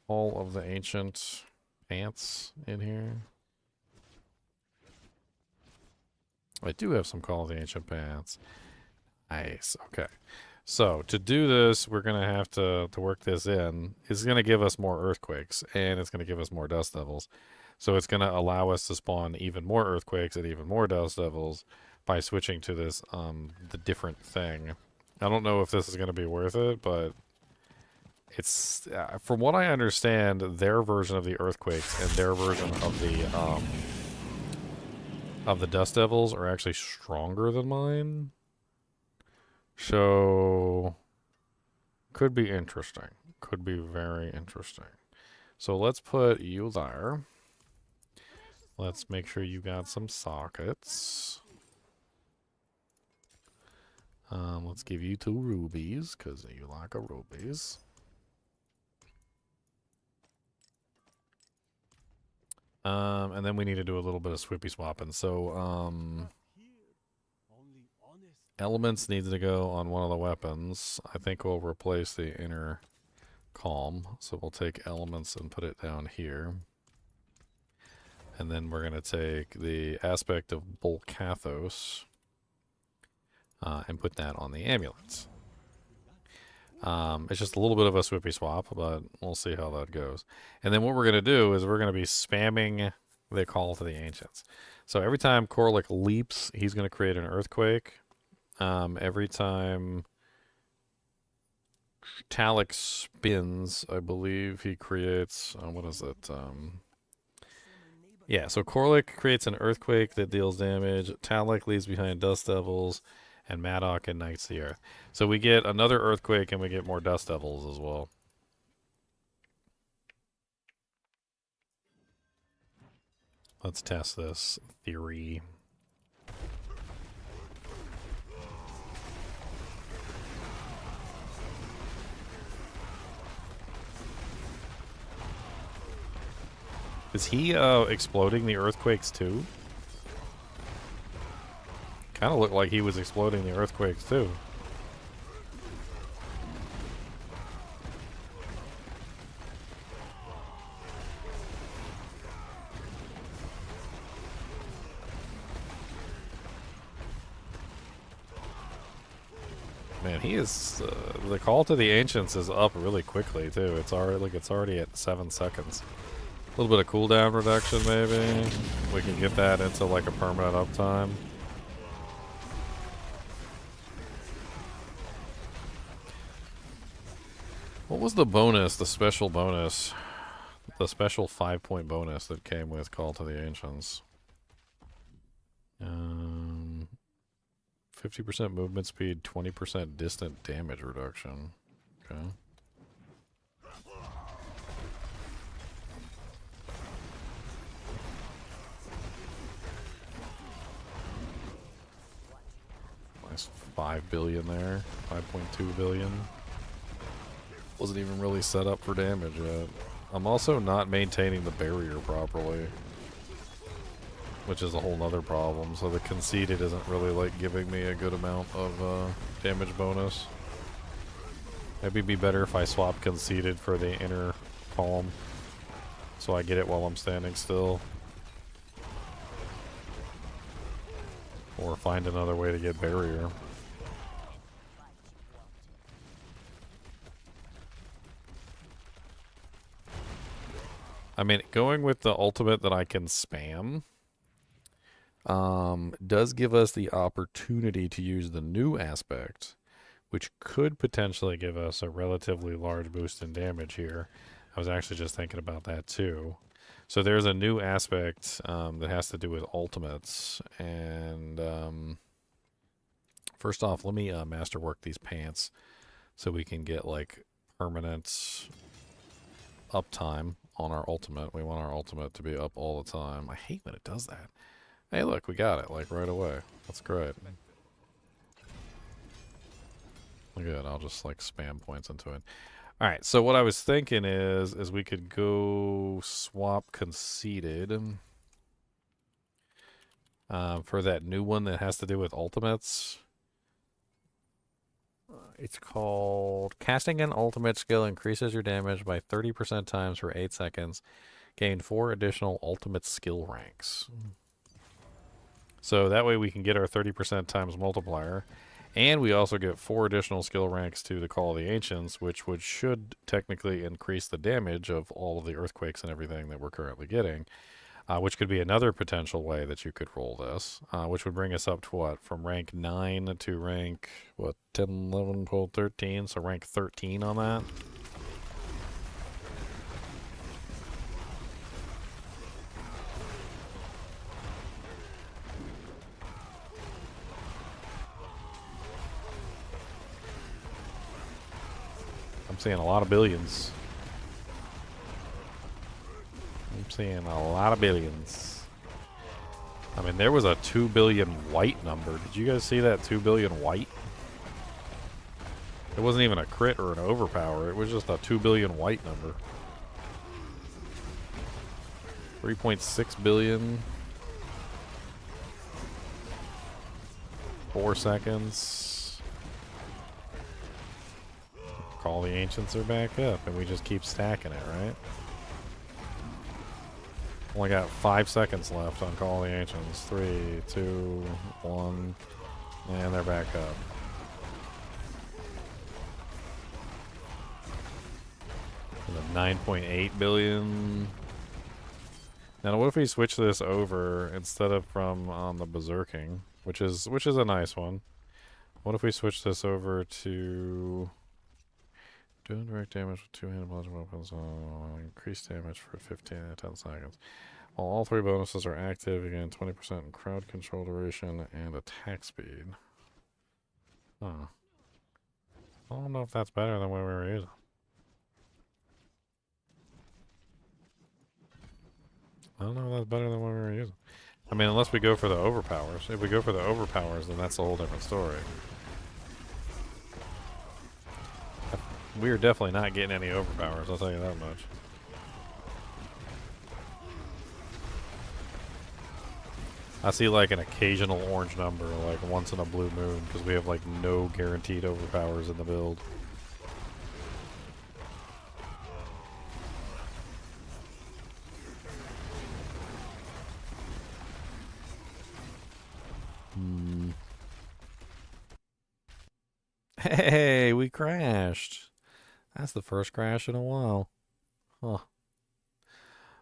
Call of the Ancient pants in here? I do have some Call of the Ancient pants. Nice. Okay. So to do this, we're going to have to work this in. It's going to give us more earthquakes, and it's going to give us more dust devils. So it's going to allow us to spawn even more earthquakes and even more dust devils by switching to this the different thing. I don't know if this is going to be worth it, but it's from what I understand, their version of the earthquakes and their version of the dust devils are actually stronger than mine. So could be interesting. Could be very interesting. So let's put you there. Let's make sure you got some sockets. Let's give you 2 rubies, because you like a rubies. And then we need to do a little bit of swippy swapping. So, elements needs to go on one of the weapons. I think we'll replace the inner calm. So we'll take elements and put it down here. And then we're going to take the aspect of Bolcathos and put that on the amulets. It's just a little bit of a swippy swap, but we'll see how that goes. And then what we're going to do is we're going to be spamming the Call to the Ancients. So every time Korlik leaps, he's going to create an earthquake. Every time Talik spins, I believe he creates... what is it? Yeah, so Korlik creates an earthquake that deals damage. Talik leaves behind dust devils. And Maddock ignites the earth. So we get another earthquake and we get more dust devils as well. Let's test this theory. Is he exploding the earthquakes too? Kind of looked like he was exploding the earthquakes too. Man, he is the Call to the Ancients is up really quickly too. It's already at 7 seconds. A little bit of cooldown reduction maybe. We can get that into like a permanent uptime. What was the bonus, the special bonus? The special 5-point bonus that came with Call to the Ancients. 50% movement speed, 20% distant damage reduction. Okay. Nice 5 billion there. 5.2 billion. Wasn't even really set up for damage yet. I'm also not maintaining the barrier properly, which is a whole nother problem. So the conceded isn't really like giving me a good amount of damage bonus. Maybe it'd be better if I swap conceded for the inner calm, so I get it while I'm standing still. Or find another way to get barrier. I mean, going with the ultimate that I can spam does give us the opportunity to use the new aspect, which could potentially give us a relatively large boost in damage here. I was actually just thinking about that too. So there's a new aspect that has to do with ultimates. And first off, let me masterwork these pants so we can get like permanent uptime on our ultimate. We want our ultimate to be up all the time. I hate when it does that. Hey, look, we got it like right away. That's great. Good, I'll just like spam points into it. All right, so what I was thinking is we could go swap conceited for that new one that has to do with ultimates. It's called Casting an Ultimate Skill increases your damage by 30% times for 8 seconds. Gain 4 additional ultimate skill ranks. So that way we can get our 30% times multiplier. And we also get 4 additional skill ranks to the Call of the Ancients, which should technically increase the damage of all of the earthquakes and everything that we're currently getting. Which could be another potential way that you could roll this, which would bring us up to what? From rank 9 to rank, what, 10, 11, 12, 13? So rank 13 on that. I'm seeing a lot of billions. I'm seeing a lot of billions. I mean, there was a 2 billion white number. Did you guys see that 2 billion white? It wasn't even a crit or an overpower. It was just a 2 billion white number. 3.6 billion. 4 seconds. Call the Ancients are back up, and we just keep stacking it, right? Only got 5 seconds left on Call of the Ancients. 3, 2, 1, and they're back up. And 9.8 billion. Now, what if we switch this over instead of from on the Berserking, which is a nice one? What if we switch this over to doing direct damage with 2-handed bludgeon weapons? Increased damage for 15 to 10 seconds. While all 3 bonuses are active, you gain 20% in crowd control duration and attack speed. Huh. I don't know if that's better than what we were using. I don't know if that's better than what we were using. I mean, unless we go for the overpowers. If we go for the overpowers, then that's a whole different story. We are definitely not getting any overpowers, I'll tell you that much. I see like an occasional orange number, like once in a blue moon, because we have like no guaranteed overpowers in the build. Hey, we crashed. That's the first crash in a while. Huh.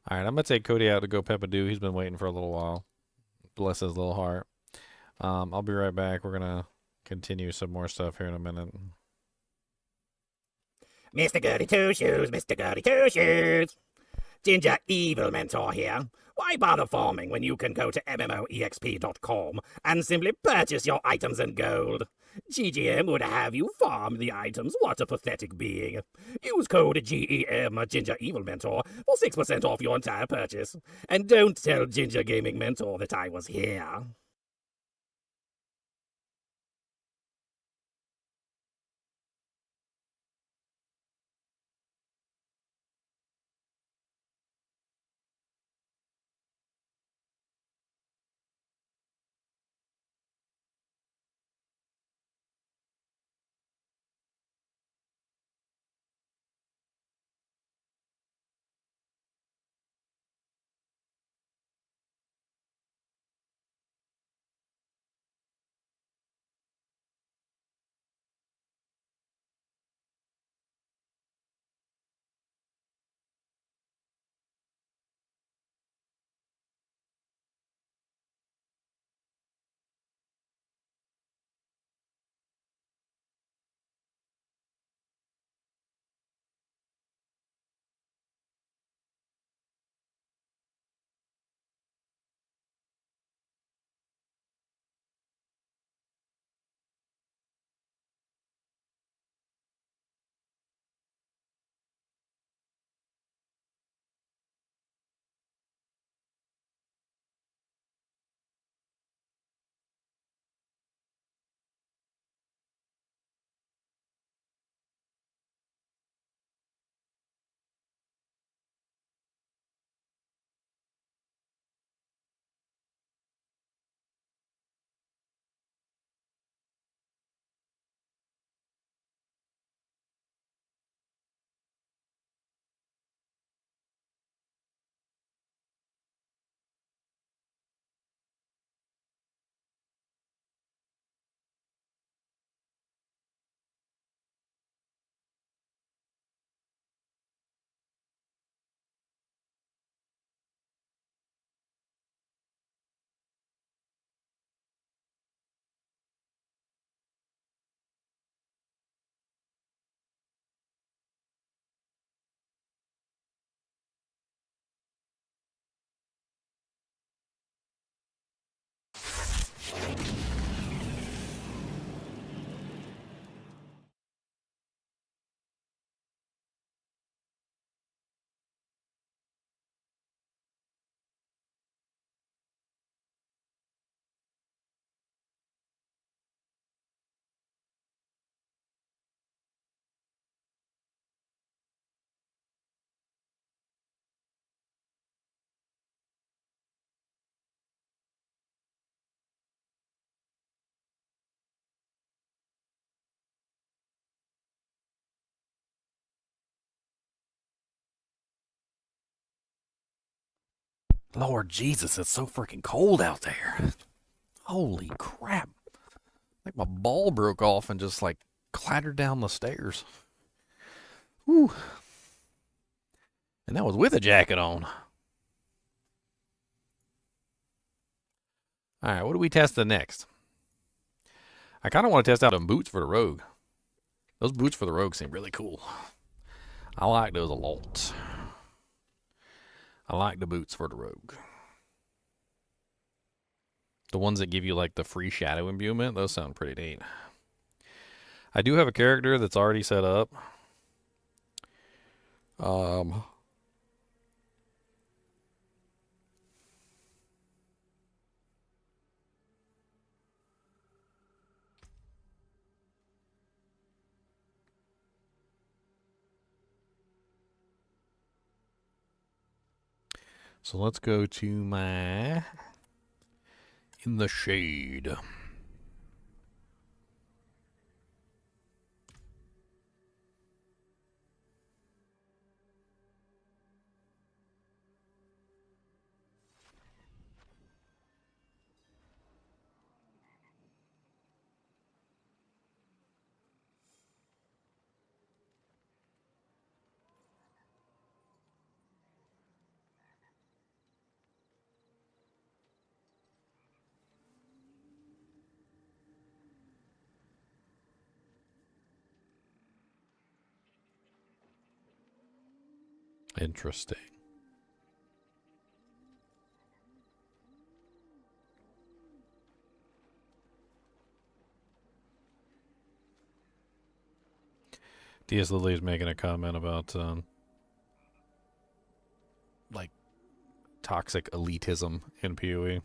Alright, I'm going to take Cody out to go Peppadoo. He's been waiting for a little while. Bless his little heart. I'll be right back. We're going to continue some more stuff here in a minute. Mr. Goody Two Shoes, Mr. Goody Two Shoes. Ginger Evil Mentor here. Why bother farming when you can go to MMOEXP.com and simply purchase your items in gold? GGM would have you farm the items. What a pathetic being. Use code GEM Ginger Evil Mentor for 6% off your entire purchase. And don't tell Ginger Gaming Mentor that I was here. Lord Jesus, it's so freaking cold out there. Holy crap. Like my ball broke off and just like clattered down the stairs. Whew. And that was with a jacket on. Alright, what do we test the next? I kind of want to test out them boots for the rogue. Those boots for the rogue seem really cool. I like those a lot. I like the boots for the rogue. The ones that give you like the free shadow imbuement, those sound pretty neat. I do have a character that's already set up. So let's go to my In the Shade. Interesting. DS Lily is making a comment about like toxic elitism in PoE.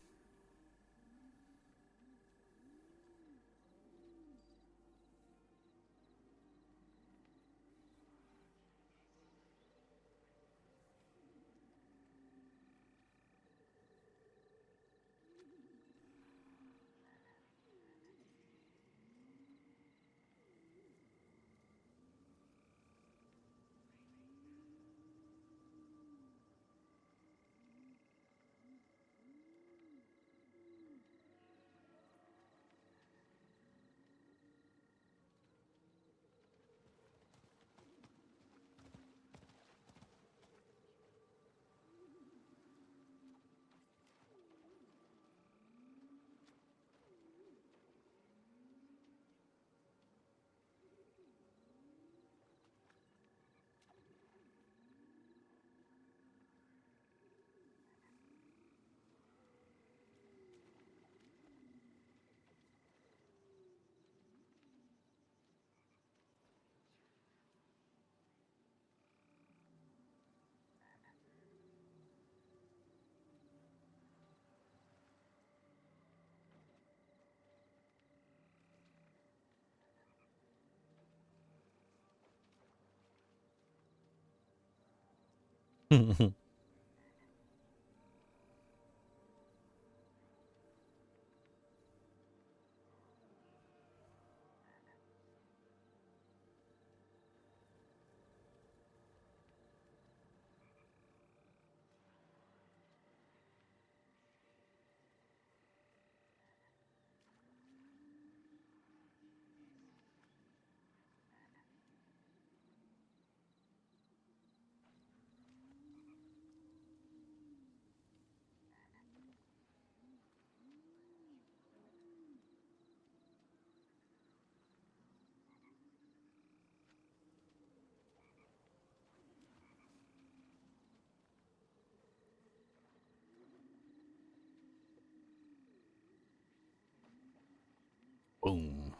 Boom.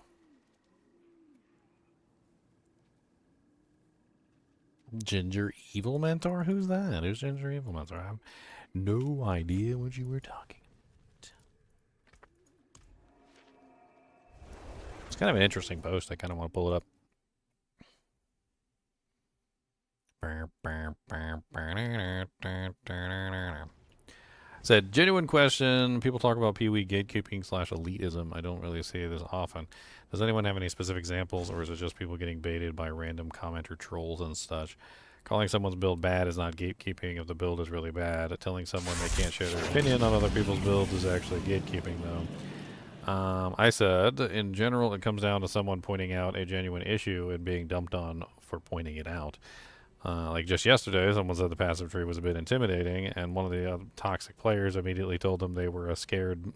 Ginger Evil Mentor? Who's that? Who's Ginger Evil Mentor? I have no idea what you were talking about. It's kind of an interesting post. I kind of want to pull it up. Said, genuine question. People talk about PoE gatekeeping / elitism. I don't really see this often. Does anyone have any specific examples, or is it just people getting baited by random commenter trolls and such? Calling someone's build bad is not gatekeeping if the build is really bad. Telling someone they can't share their opinion on other people's builds is actually gatekeeping them. I said, in general, it comes down to someone pointing out a genuine issue and being dumped on for pointing it out. Like just yesterday, someone said the passive tree was a bit intimidating, and one of the toxic players immediately told them they were scared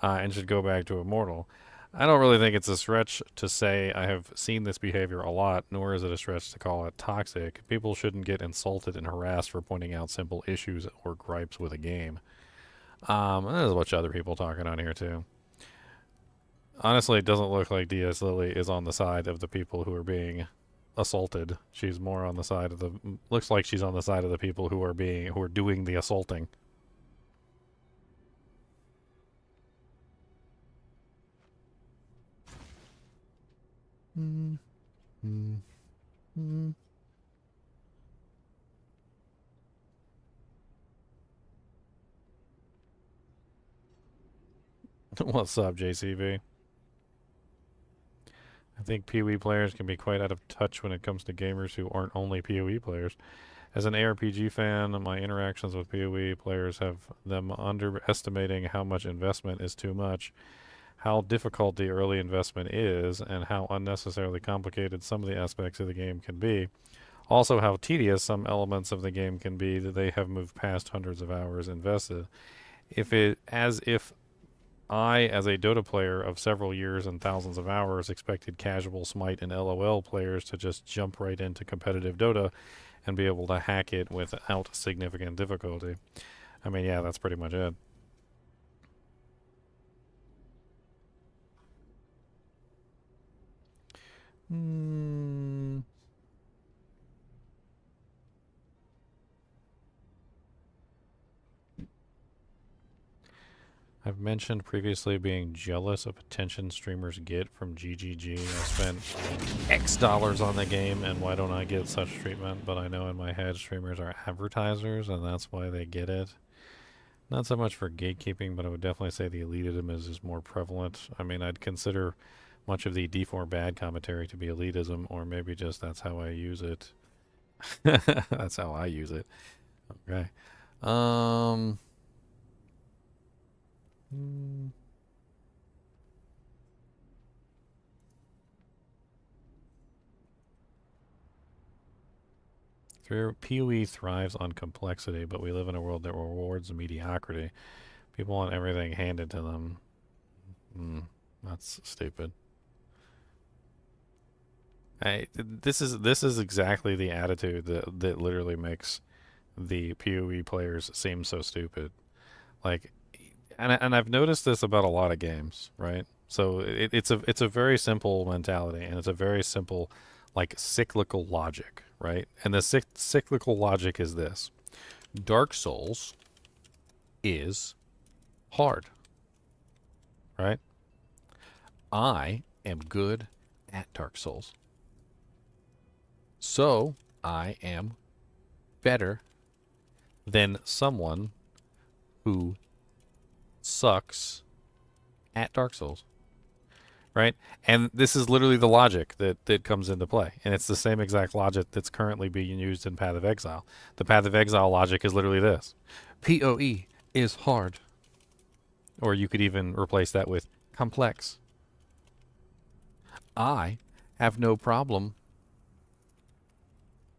and should go back to Immortal. I don't really think it's a stretch to say I have seen this behavior a lot, nor is it a stretch to call it toxic. People shouldn't get insulted and harassed for pointing out simple issues or gripes with a game. There's a bunch of other people talking on here too. Honestly, it doesn't look like DS Lily is on the side of the people who are being assaulted. She's more on the side of the... Looks like she's on the side of the people who are doing the assaulting. What's up, JCB? I think PoE players can be quite out of touch when it comes to gamers who aren't only PoE players. As an ARPG fan, my interactions with PoE players have them underestimating how much investment is too much, how difficult the early investment is, and how unnecessarily complicated some of the aspects of the game can be. Also, how tedious some elements of the game can be that they have moved past hundreds of hours invested. If I, as a Dota player of several years and thousands of hours, expected casual Smite and LOL players to just jump right into competitive Dota and be able to hack it without significant difficulty. I mean, yeah, that's pretty much it. I've mentioned previously being jealous of attention streamers get from GGG. I spent X dollars on the game, and why don't I get such treatment? But I know in my head streamers are advertisers, and that's why they get it. Not so much for gatekeeping, but I would definitely say the elitism is more prevalent. I mean, I'd consider much of the D4 bad commentary to be elitism, or maybe just that's how I use it. That's how I use it. Okay. PoE thrives on complexity, but we live in a world that rewards mediocrity. People want everything handed to them. That's stupid. This is exactly the attitude that literally makes the PoE players seem so stupid. Like, and I've noticed this about a lot of games, right? So it's a very simple mentality, and it's a very simple, like, cyclical logic, right? And the cyclical logic is this: Dark Souls is hard, right? I am good at Dark Souls, so I am better than someone who sucks at Dark Souls, right? And this is literally the logic that comes into play, and it's the same exact logic that's currently being used in Path of Exile. The Path of Exile logic is literally this: PoE is hard, or you could even replace that with complex. I have no problem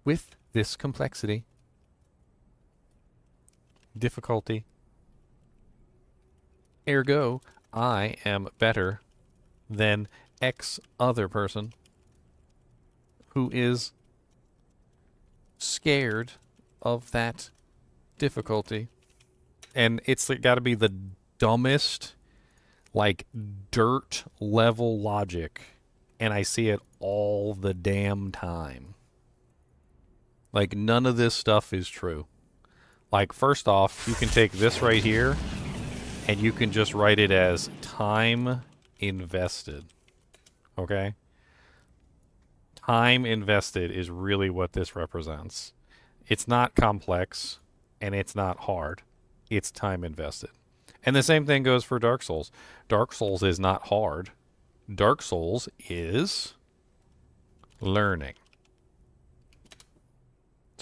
with this complexity, difficulty. Ergo, I am better than X other person who is scared of that difficulty. And it's got to be the dumbest, like, dirt level logic. And I see it all the damn time. Like, none of this stuff is true. Like, first off, you can take this right here, and you can just write it as time invested. Okay? Time invested is really what this represents. It's not complex, and it's not hard. It's time invested. And the same thing goes for Dark Souls. Dark Souls is not hard. Dark Souls is learning.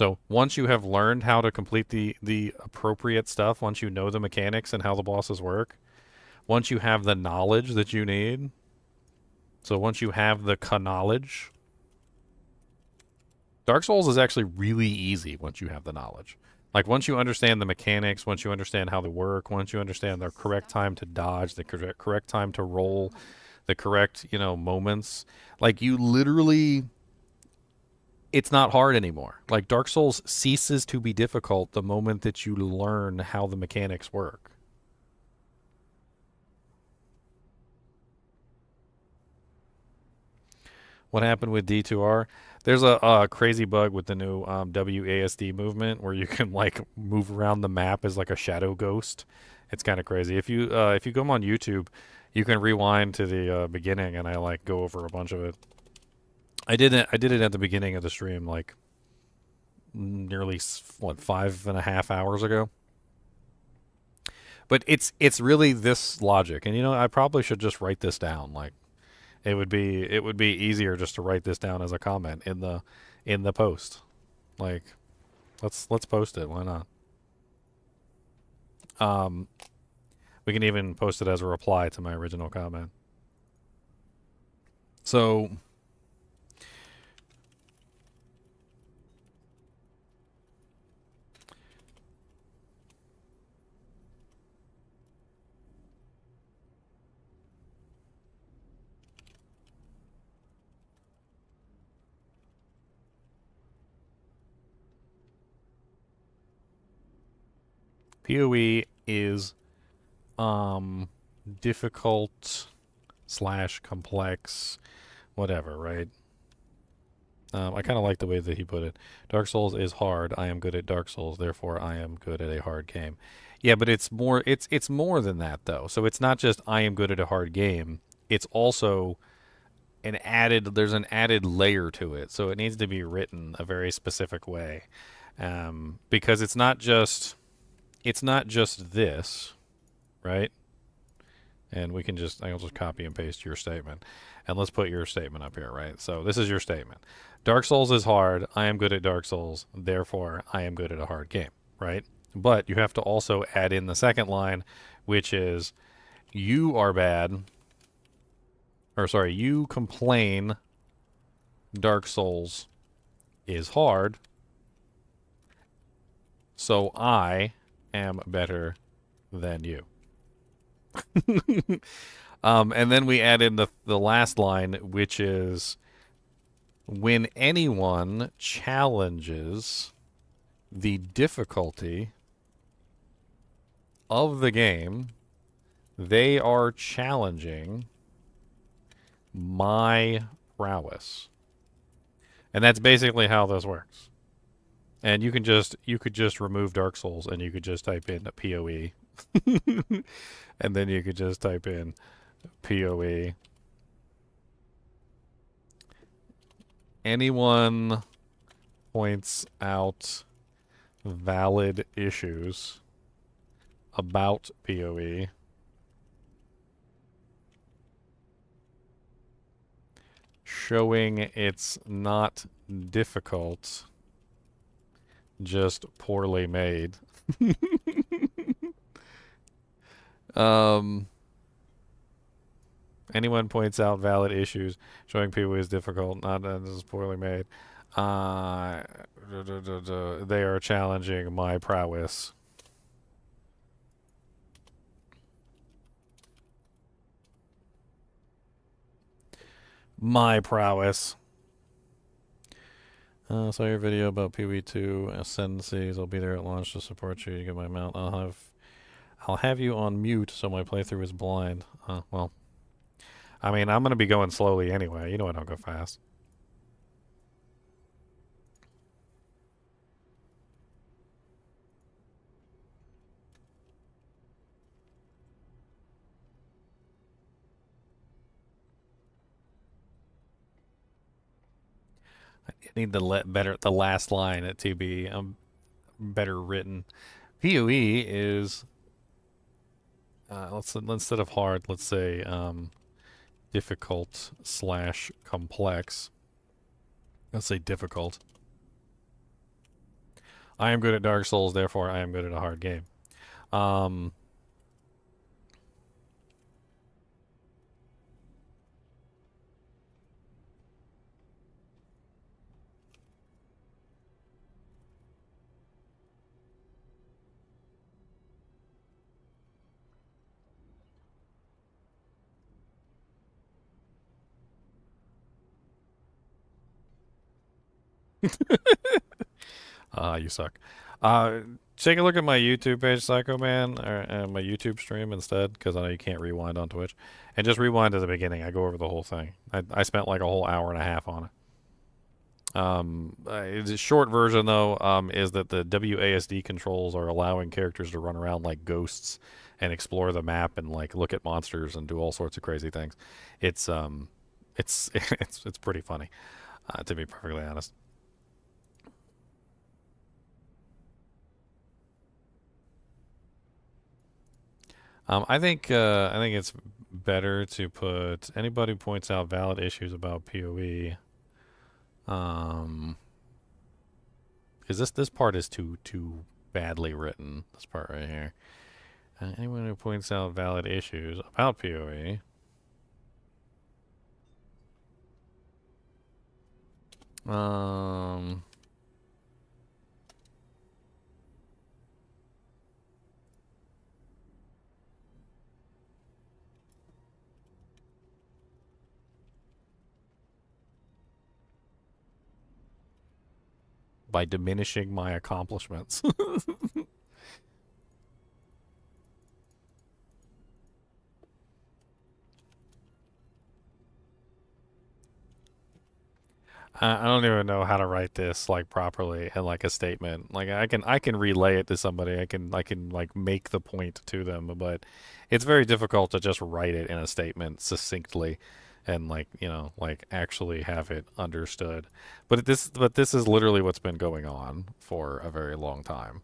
So once you have learned how to complete the appropriate stuff, once you know the mechanics and how the bosses work, once you have the knowledge that you need, so once you have the knowledge, Dark Souls is actually really easy once you have the knowledge. Like, once you understand the mechanics, once you understand how they work, once you understand the correct time to dodge, the correct time to roll, the correct, moments, like, you literally, it's not hard anymore. Like, Dark Souls ceases to be difficult the moment that you learn how the mechanics work. What happened with D2R? There's a crazy bug with the new WASD movement where you can like move around the map as like a shadow ghost. It's kind of crazy. If you go on YouTube, you can rewind to the beginning, and I like go over a bunch of it. I did it at the beginning of the stream, like nearly 5.5 hours ago. But it's really this logic, and I probably should just write this down. Like, it would be easier just to write this down as a comment in the post. Like, let's post it. Why not? We can even post it as a reply to my original comment. So PoE is difficult / complex, whatever, right? I kind of like the way that he put it. Dark Souls is hard. I am good at Dark Souls, therefore I am good at a hard game. Yeah, but it's more than that, though. So it's not just I am good at a hard game. It's also there's an added layer to it. So it needs to be written a very specific way. Because it's not just this, right? And I'll just copy and paste your statement. And let's put your statement up here, right? So this is your statement. Dark Souls is hard. I am good at Dark Souls. Therefore, I am good at a hard game, right? But you have to also add in the second line, which is you are bad. Or sorry, you complain Dark Souls is hard. So I am better than you. And then we add in the last line, which is when anyone challenges the difficulty of the game, they are challenging my prowess. And that's basically how this works. And you could just remove Dark Souls, and you could just type in PoE. And then you could just type in PoE. Anyone points out valid issues about PoE, showing it's not difficult, just poorly made. Anyone points out valid issues, showing PoE is difficult, not this is poorly made. They are challenging my prowess. My prowess. Saw your video about PoE 2 Ascendancies. I'll be there at launch to support you. You get my mount. I'll have you on mute so my playthrough is blind. Well, I mean, I'm going to be going slowly anyway. You know I don't go fast. I need the last line to be better written. PoE is instead of hard, let's say difficult / complex. Let's say difficult. I am good at Dark Souls, therefore I am good at a hard game. Um, you suck. Uh, Take a look at my YouTube page, Psycho Man, or my YouTube stream instead, because I know you can't rewind on Twitch. And just rewind to the beginning. I go over the whole thing. I spent like a whole hour and a half on it. The short version, though, is that the WASD controls are allowing characters to run around like ghosts and explore the map and like look at monsters and do all sorts of crazy things. It's it's pretty funny, to be perfectly honest. I think it's better to put anybody who points out valid issues about PoE. Because this part is too badly written. This part right here. Anyone who points out valid issues about PoE. By diminishing my accomplishments. I don't even know how to write this like properly and like a statement. Like I can relay it to somebody. I can like make the point to them, but it's very difficult to just write it in a statement succinctly and like, you know, like actually have it understood. But this is literally what's been going on for a very long time.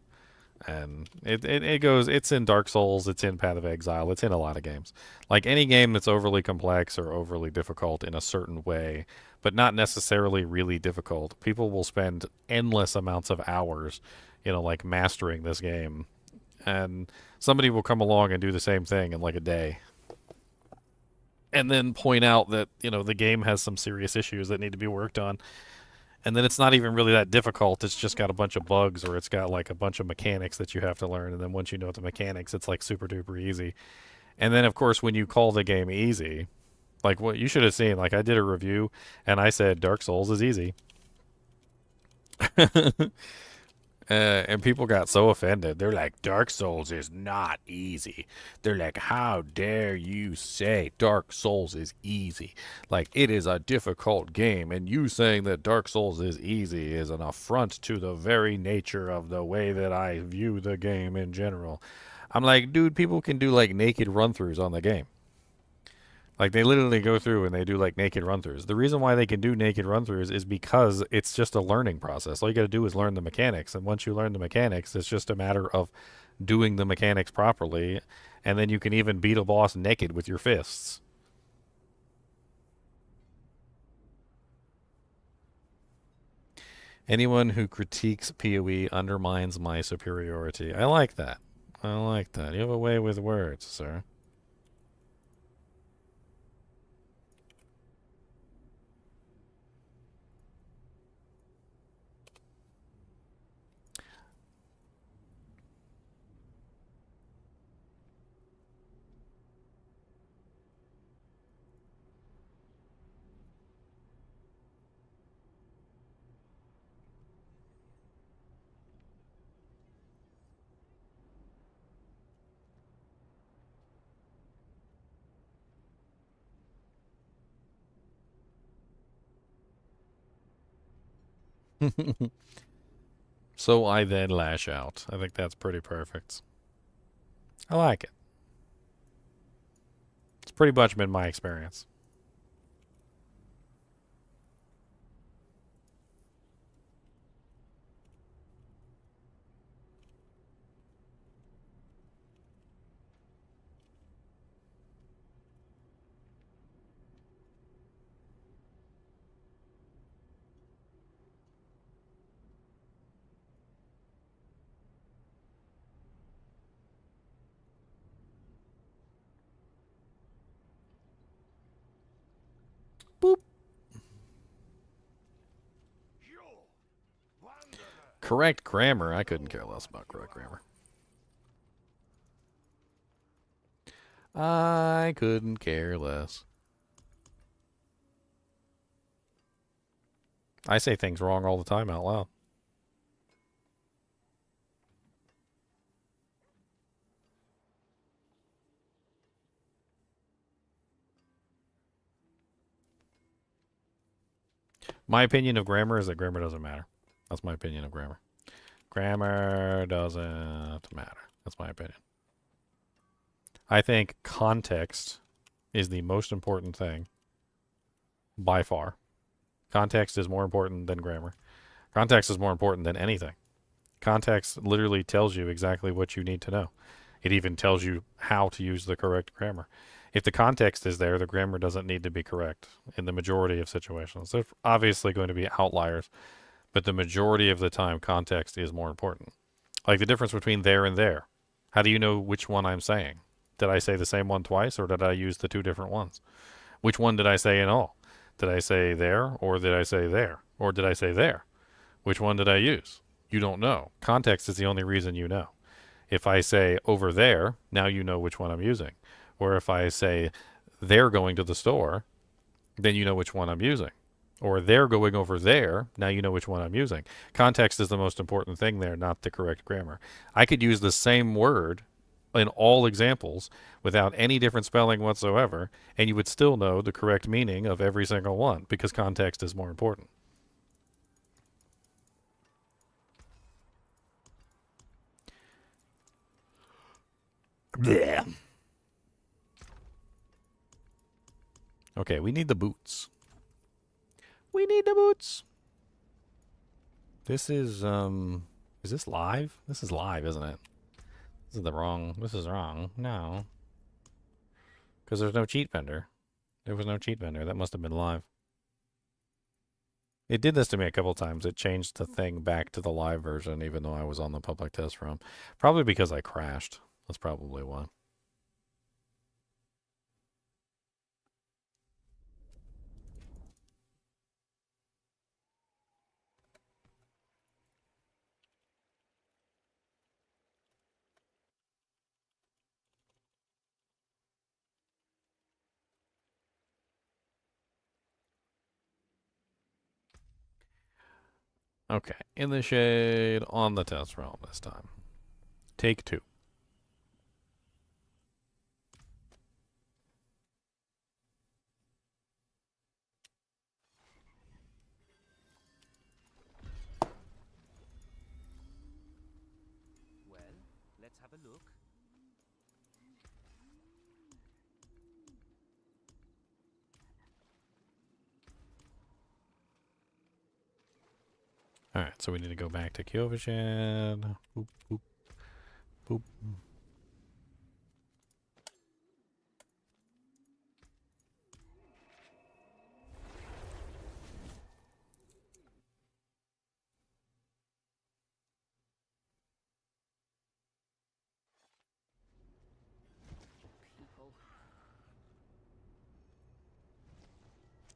And it goes, it's in Dark Souls, it's in Path of Exile, it's in a lot of games. Like any game that's overly complex or overly difficult in a certain way, but not necessarily really difficult, people will spend endless amounts of hours, you know, like mastering this game. And somebody will come along and do the same thing in like a day. And then point out that, you know, the game has some serious issues that need to be worked on. And then it's not even really that difficult. It's just got a bunch of bugs, or it's got like a bunch of mechanics that you have to learn. And then once you know the mechanics, it's like super duper easy. And then, of course, when you call the game easy, like what you should have seen, like I did a review and I said Dark Souls is easy. And people got so offended. They're like, Dark Souls is not easy. They're like, how dare you say Dark Souls is easy? Like, it is a difficult game, and you saying that Dark Souls is easy is an affront to the very nature of the way that I view the game in general. I'm like, dude, people can do, like, naked run-throughs on the game. Like, they literally go through and they do, like, naked run-throughs. The reason why they can do naked run-throughs is because it's just a learning process. All you got to do is learn the mechanics. And once you learn the mechanics, it's just a matter of doing the mechanics properly. And then you can even beat a boss naked with your fists. Anyone who critiques PoE undermines my superiority. I like that. I like that. You have a way with words, sir. So I then lash out. I think that's pretty perfect. I like it. It's pretty much been my experience. Correct grammar. I couldn't care less about correct grammar. I couldn't care less. I say things wrong all the time out loud. My opinion of grammar is that grammar doesn't matter. That's my opinion of grammar. Grammar doesn't matter. That's my opinion. I think context is the most important thing by far. Context is more important than grammar. Context is more important than anything. Context literally tells you exactly what you need to know. It even tells you how to use the correct grammar. If the context is there, the grammar doesn't need to be correct in the majority of situations. There's obviously going to be outliers, but the majority of the time, context is more important. Like the difference between there and there. How do you know which one I'm saying? Did I say the same one twice, or did I use the two different ones? Which one did I say in all? Did I say there, or did I say there? Or did I say there? Which one did I use? You don't know. Context is the only reason you know. If I say over there, now you know which one I'm using. Or if I say they're going to the store, then you know which one I'm using. Or they're going over there, now you know which one I'm using. Context is the most important thing there, not the correct grammar. I could use the same word in all examples without any different spelling whatsoever, and you would still know the correct meaning of every single one, because context is more important. Blech. Okay, we need the boots. We need the boots. This is this live? This is live, isn't it? This is wrong. No. Because there's no cheat vendor. There was no cheat vendor. That must have been live. It did this to me a couple times. It changed the thing back to the live version, even though I was on the public test room. Probably because I crashed. That's probably why. Okay, in the shade, on the test realm this time. Take two. Well, let's have a look. Alright, so we need to go back to Kyovishan. Boop, boop, boop.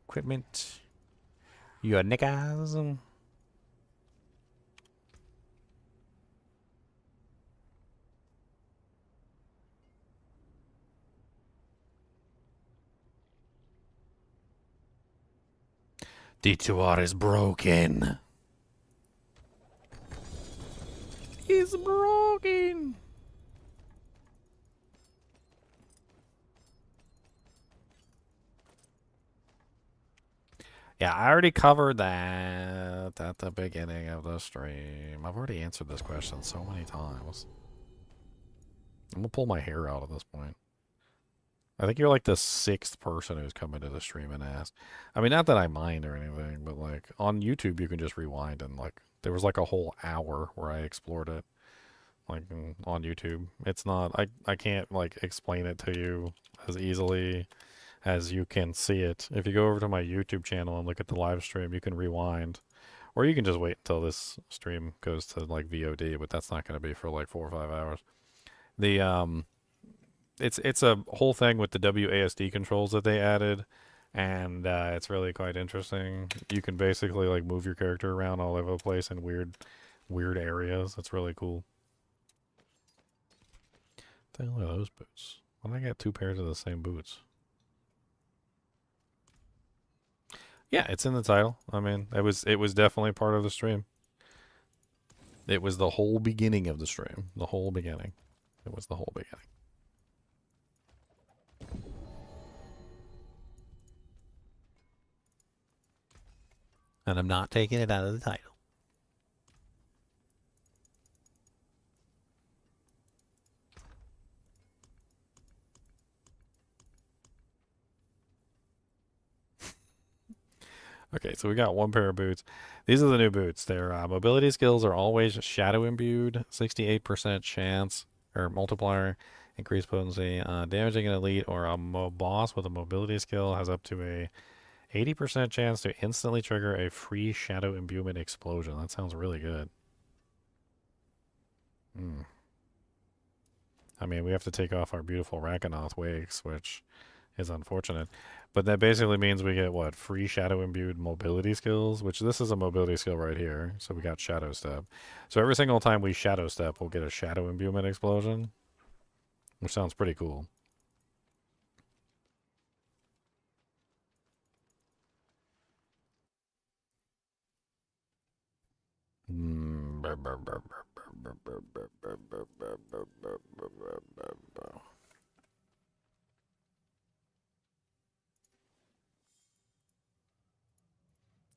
Equipment. Your niggas. D2R is broken. It's broken. Yeah, I already covered that at the beginning of the stream. I've already answered this question so many times. I'm gonna pull my hair out at this point. I think you're like the 6th person who's come into the stream and asked. I mean, not that I mind or anything, but like on YouTube you can just rewind and like there was like a whole hour where I explored it. Like on YouTube. It's not I can't like explain it to you as easily as you can see it. If you go over to my YouTube channel and look at the live stream, you can rewind. Or you can just wait until this stream goes to like VOD, but that's not going to be for like 4 or 5 hours. The it's a whole thing with the WASD controls that they added, and it's really quite interesting. You can basically like move your character around all over the place in weird weird areas. That's really cool. What the hell are those boots? Why did I get 2 pairs of the same boots? Yeah, it's in the title. I mean, it was definitely part of the stream. It was the whole beginning of the stream. The whole beginning. It was the whole beginning. And I'm not taking it out of the title. Okay, so we got 1 pair of boots. These are the new boots. Their mobility skills are always shadow imbued, 68% chance or multiplier, increased potency. Damaging an elite or a boss with a mobility skill has up to a 80% chance to instantly trigger a free shadow imbuement explosion. That sounds really good. I mean, we have to take off our beautiful Rakanoth wigs, which is unfortunate. But that basically means we get, what, free shadow imbued mobility skills, which this is a mobility skill right here. So we got shadow step. So every single time we shadow step, we'll get a shadow imbuement explosion, which sounds pretty cool.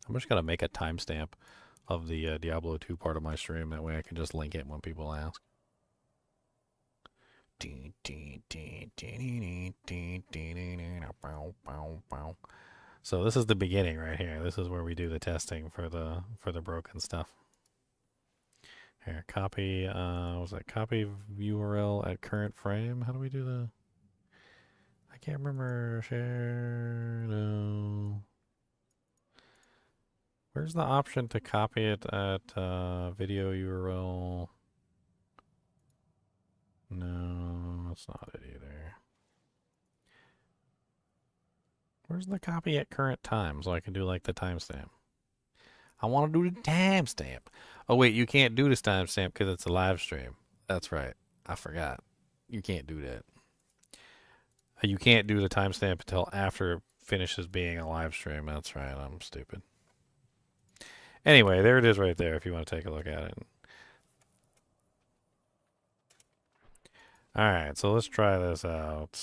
I'm just going to make a timestamp of the Diablo 2 part of my stream. That way I can just link it when people ask. So this is the beginning right here. This is where we do the testing for the broken stuff. Here, copy, was that copy URL at current frame? How do we do the... I can't remember. Share, no. Where's the option to copy it at video URL? No, that's not it either. Where's the copy at current time so I can do like the timestamp? I want to do the timestamp. Oh wait, you can't do this timestamp because it's a live stream. That's right. I forgot. You can't do that. You can't do the timestamp until after it finishes being a live stream. That's right. I'm stupid. Anyway, there it is right there if you want to take a look at it. Alright, so let's try this out.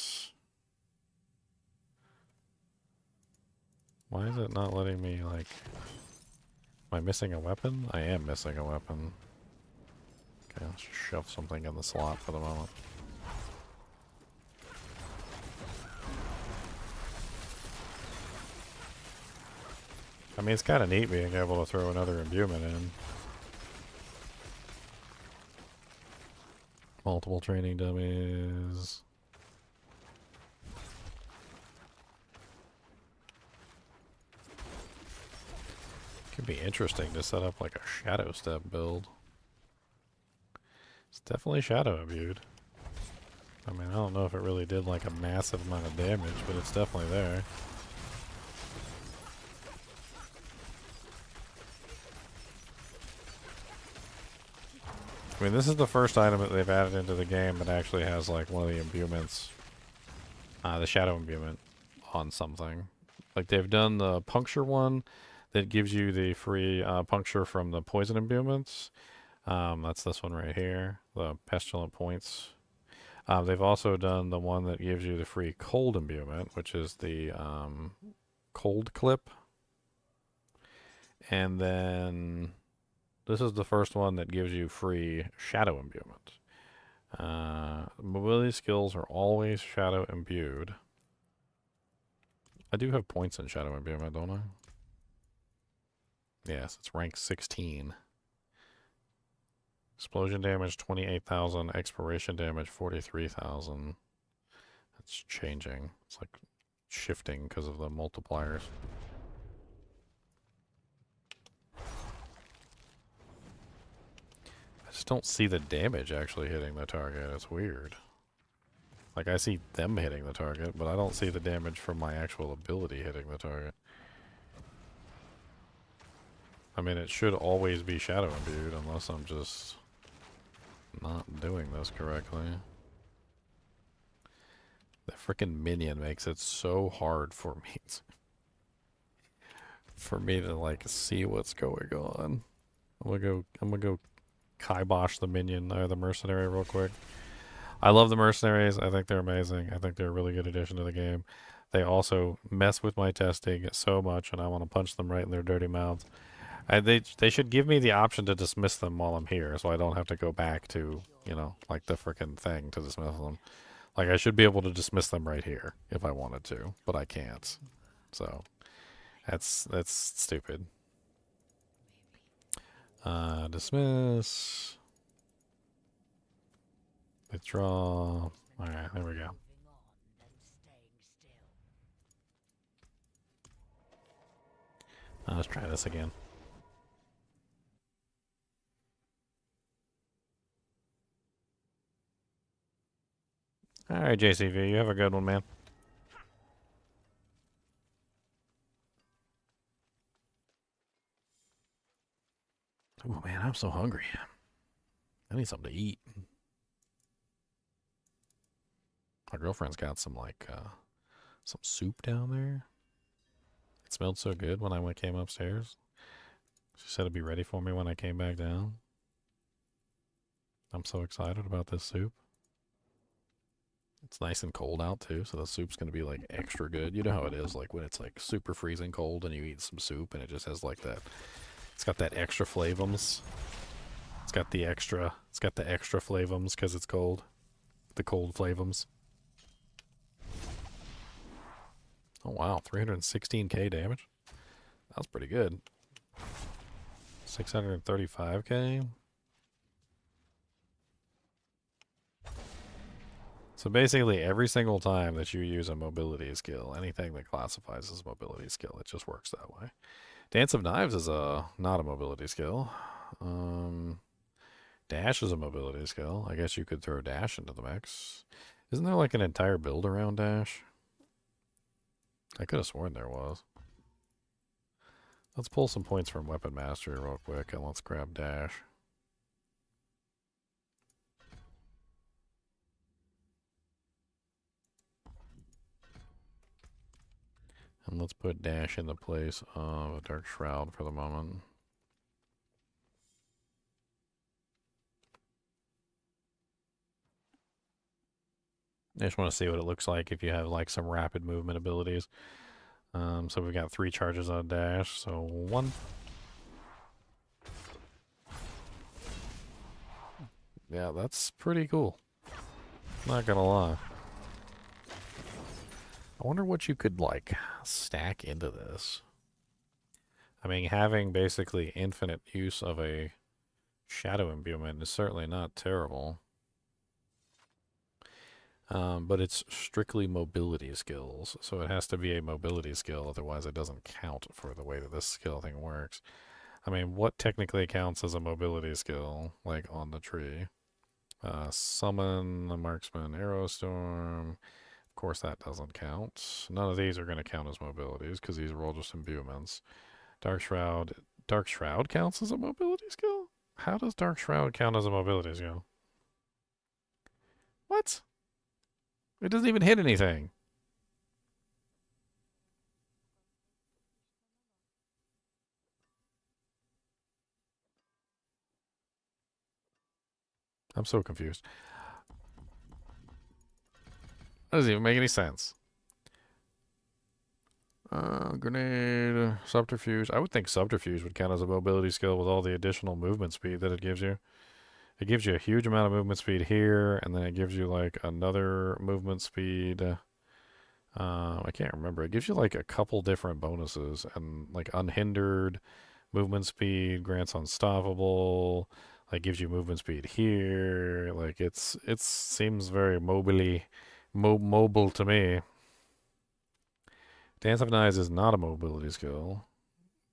Why is it not letting me, like... Am I missing a weapon? I am missing a weapon. Okay, let's shove something in the slot for the moment. I mean, it's kind of neat being able to throw another imbuement in. Multiple training dummies. Could be interesting to set up like a shadow step build. It's definitely shadow imbued. I mean, I don't know if it really did like a massive amount of damage, but it's definitely there. I mean, this is the first item that they've added into the game that actually has like one of the imbuements, the shadow imbuement on something. Like they've done the puncture one that gives you the free puncture from the poison imbuements. That's this one right here, the pestilent points. They've also done the one that gives you the free cold imbuement, which is the cold clip. And then this is the first one that gives you free shadow imbuement. Mobility skills are always shadow imbued. I do have points in shadow imbuement, don't I? Yes, it's rank 16. Explosion damage 28,000, expiration damage 43,000. That's changing. It's like shifting because of the multipliers. I just don't see the damage actually hitting the target. It's weird. Like, I see them hitting the target, but I don't see the damage from my actual ability hitting the target. I mean, it should always be shadow imbued unless I'm just not doing this correctly. The frickin' minion makes it so hard for me to like see what's going on. I'm gonna go kibosh the minion or the mercenary real quick. I love the mercenaries. I think they're amazing. I think they're a really good addition to the game. They also mess with my testing so much, and I want to punch them right in their dirty mouths. They should give me the option to dismiss them while I'm here, so I don't have to go back to, you know, like the frickin' thing to dismiss them. Like, I should be able to dismiss them right here if I wanted to, but I can't. So, that's stupid. Dismiss. Withdraw. Alright, there we go. Let's try this again. Alright, JCV, you have a good one, man. Oh man, I'm so hungry. I need something to eat. My girlfriend's got some like some soup down there. It smelled so good when I came upstairs. She said it'd be ready for me when I came back down. I'm so excited about this soup. It's nice and cold out too, so the soup's gonna be like extra good. You know how it is, like when it's like super freezing cold and you eat some soup and it just has like that. It's got that extra flavums. It's got the extra flavums because it's cold. The cold flavums. Oh wow, 316k damage. That's pretty good. 635k. So basically every single time that you use a mobility skill, anything that classifies as a mobility skill, it just works that way. Dance of Knives is not a mobility skill. Dash is a mobility skill. I guess you could throw dash into the mix. Isn't there like an entire build around dash? I could have sworn there was. Let's pull some points from Weapon Mastery real quick and let's grab dash. And let's put dash in the place of a Dark Shroud for the moment. I just want to see what it looks like if you have like some rapid movement abilities. So we've got 3 charges on dash, so 1. Yeah, that's pretty cool. Not gonna lie. I wonder what you could like stack into this. I mean, having basically infinite use of a shadow imbuement is certainly not terrible. But it's strictly mobility skills, so it has to be a mobility skill, otherwise it doesn't count for the way that this skill thing works. I mean, what technically counts as a mobility skill, like on the tree? Summon, the Marksman, Arrow Storm. Of course that doesn't count. None of these are going to count as mobilities, because these are all just imbuements. Dark Shroud. Dark Shroud counts as a mobility skill? How does Dark Shroud count as a mobility skill? What? It doesn't even hit anything. I'm so confused. That doesn't even make any sense. Grenade, Subterfuge. I would think Subterfuge would count as a mobility skill with all the additional movement speed that it gives you. It gives you a huge amount of movement speed here, and then it gives you like another movement speed. I can't remember. It gives you like a couple different bonuses, and like unhindered movement speed grants unstoppable. Like gives you movement speed here. Like it seems very mobile to me. Dance of Knives is not a mobility skill.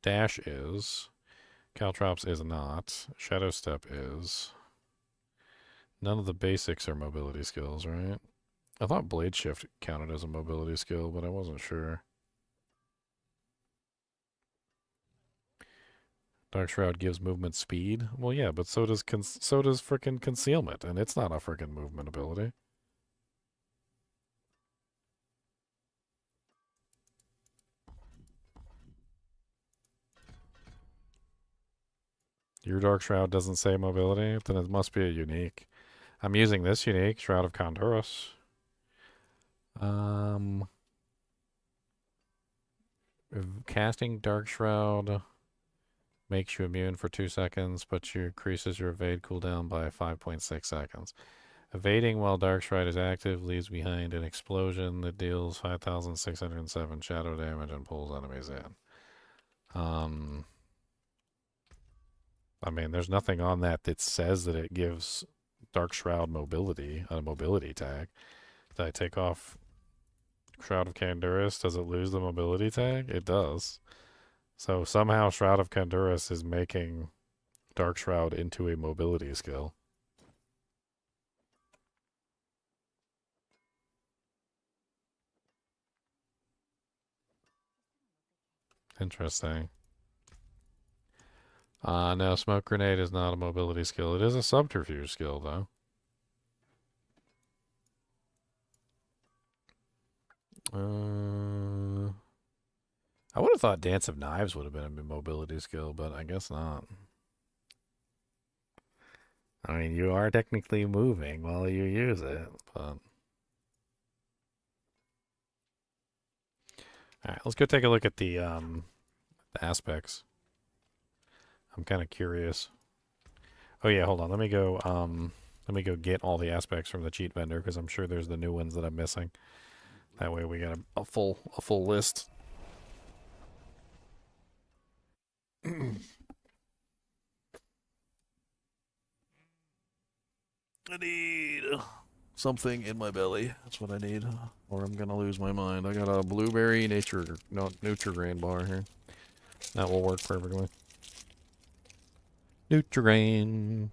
Dash is. Caltrops is not. Shadow Step is. None of the basics are mobility skills, right? I thought Blade Shift counted as a mobility skill, but I wasn't sure. Dark Shroud gives movement speed. Well, yeah, but so does frickin' concealment, and it's not a frickin' movement ability. Your Dark Shroud doesn't say mobility, then it must be a unique. I'm using this unique, Shroud of Condorus. Casting Dark Shroud makes you immune for 2 seconds, but you increases your evade cooldown by 5.6 seconds. Evading while Dark Shroud is active leaves behind an explosion that deals 5,607 shadow damage and pulls enemies in. I mean, there's nothing on that that says that it gives Dark Shroud mobility, a mobility tag. Did I take off Shroud of Condorus? Does it lose the mobility tag? It does. So somehow Shroud of Condorus is making Dark Shroud into a mobility skill. Interesting. No, Smoke Grenade is not a mobility skill. It is a subterfuge skill, though. I would have thought Dance of Knives would have been a mobility skill, but I guess not. I mean, you are technically moving while you use it, but... Alright, let's go take a look at the aspects. I'm kind of curious. Oh yeah, hold on. Let me go get all the aspects from the cheat vendor, because I'm sure there's the new ones that I'm missing. That way we got a full list. I need something in my belly. That's what I need, or I'm gonna lose my mind. I got a blueberry Nutrigrain bar here. That will work perfectly. Nutrigrain.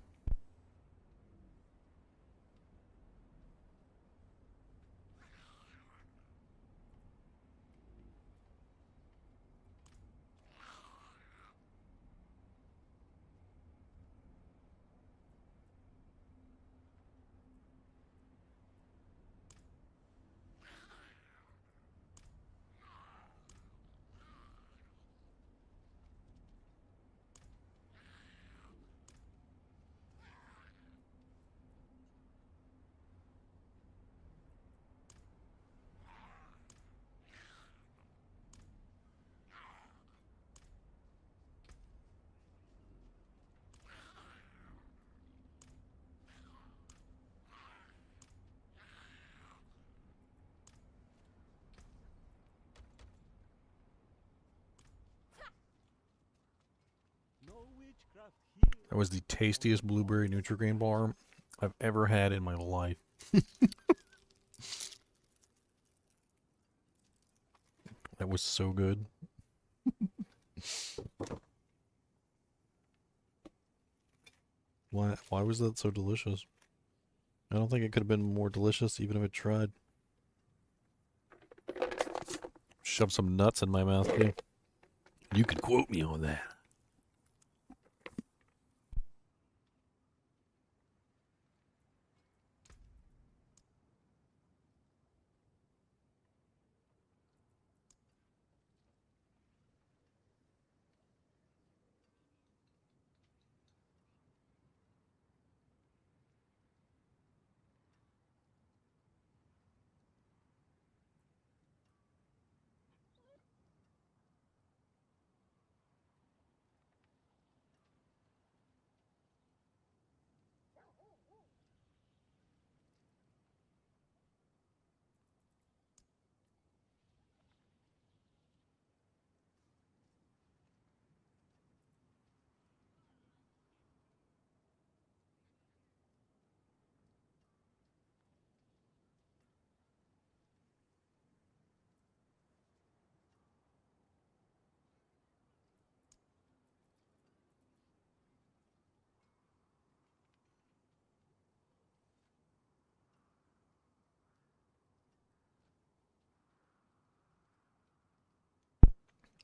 That was the tastiest blueberry Nutrigrain bar I've ever had in my life. That was so good. Why was that so delicious? I don't think it could have been more delicious even if it tried. Shove some nuts in my mouth too. You could quote me on that.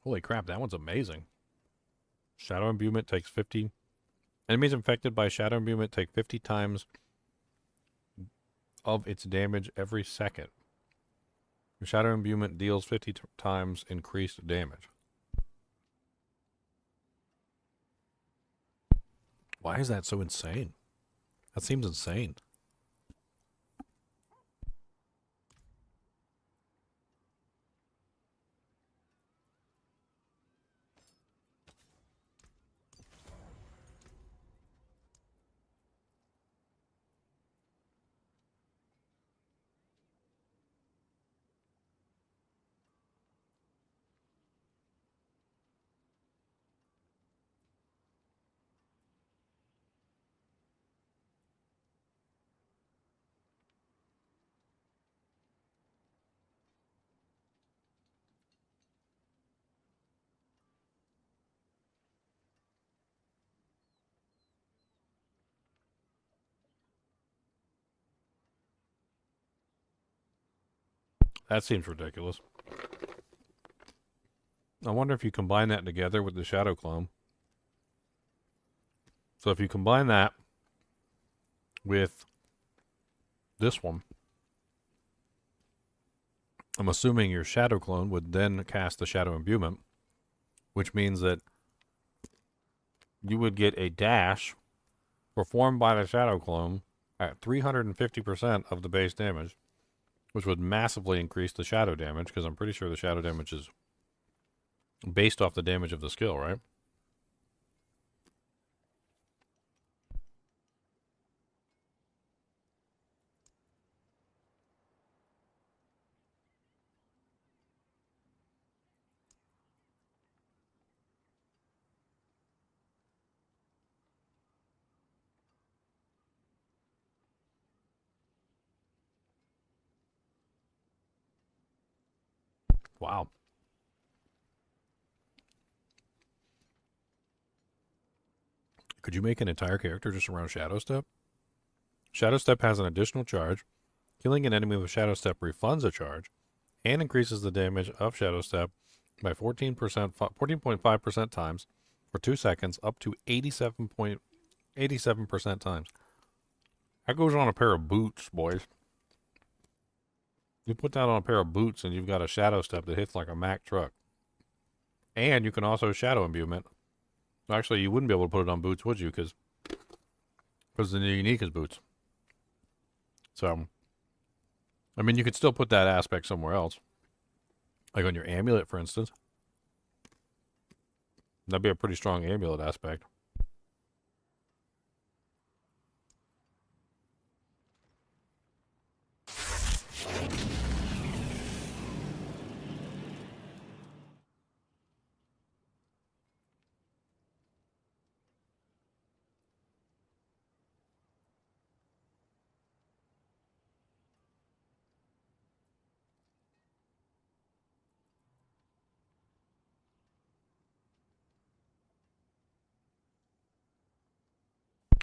Holy crap, that one's amazing. Shadow imbuement takes 50. Enemies infected by shadow imbuement take 50 times of its damage every second. Your shadow imbuement deals 50 times increased damage. Why is that so insane? That seems insane. That seems ridiculous. I wonder if you combine that together with the Shadow Clone. So if you combine that with this one, I'm assuming your Shadow Clone would then cast the Shadow Imbuement, which means that you would get a dash performed by the Shadow Clone at 350% of the base damage, which would massively increase the shadow damage, because I'm pretty sure the shadow damage is based off the damage of the skill, right? Wow. Could you make an entire character just around Shadow Step? Shadow Step has an additional charge. Killing an enemy with Shadow Step refunds a charge and increases the damage of Shadow Step by 14.5% times for 2 seconds, up to 87% times. That goes on a pair of boots, boys. You put that on a pair of boots and you've got a Shadow Step that hits like a Mack truck. And you can also Shadow Imbuement. Actually, you wouldn't be able to put it on boots, would you? Because the unique is boots. So, I mean, you could still put that aspect somewhere else. Like on your amulet, for instance. That'd be a pretty strong amulet aspect.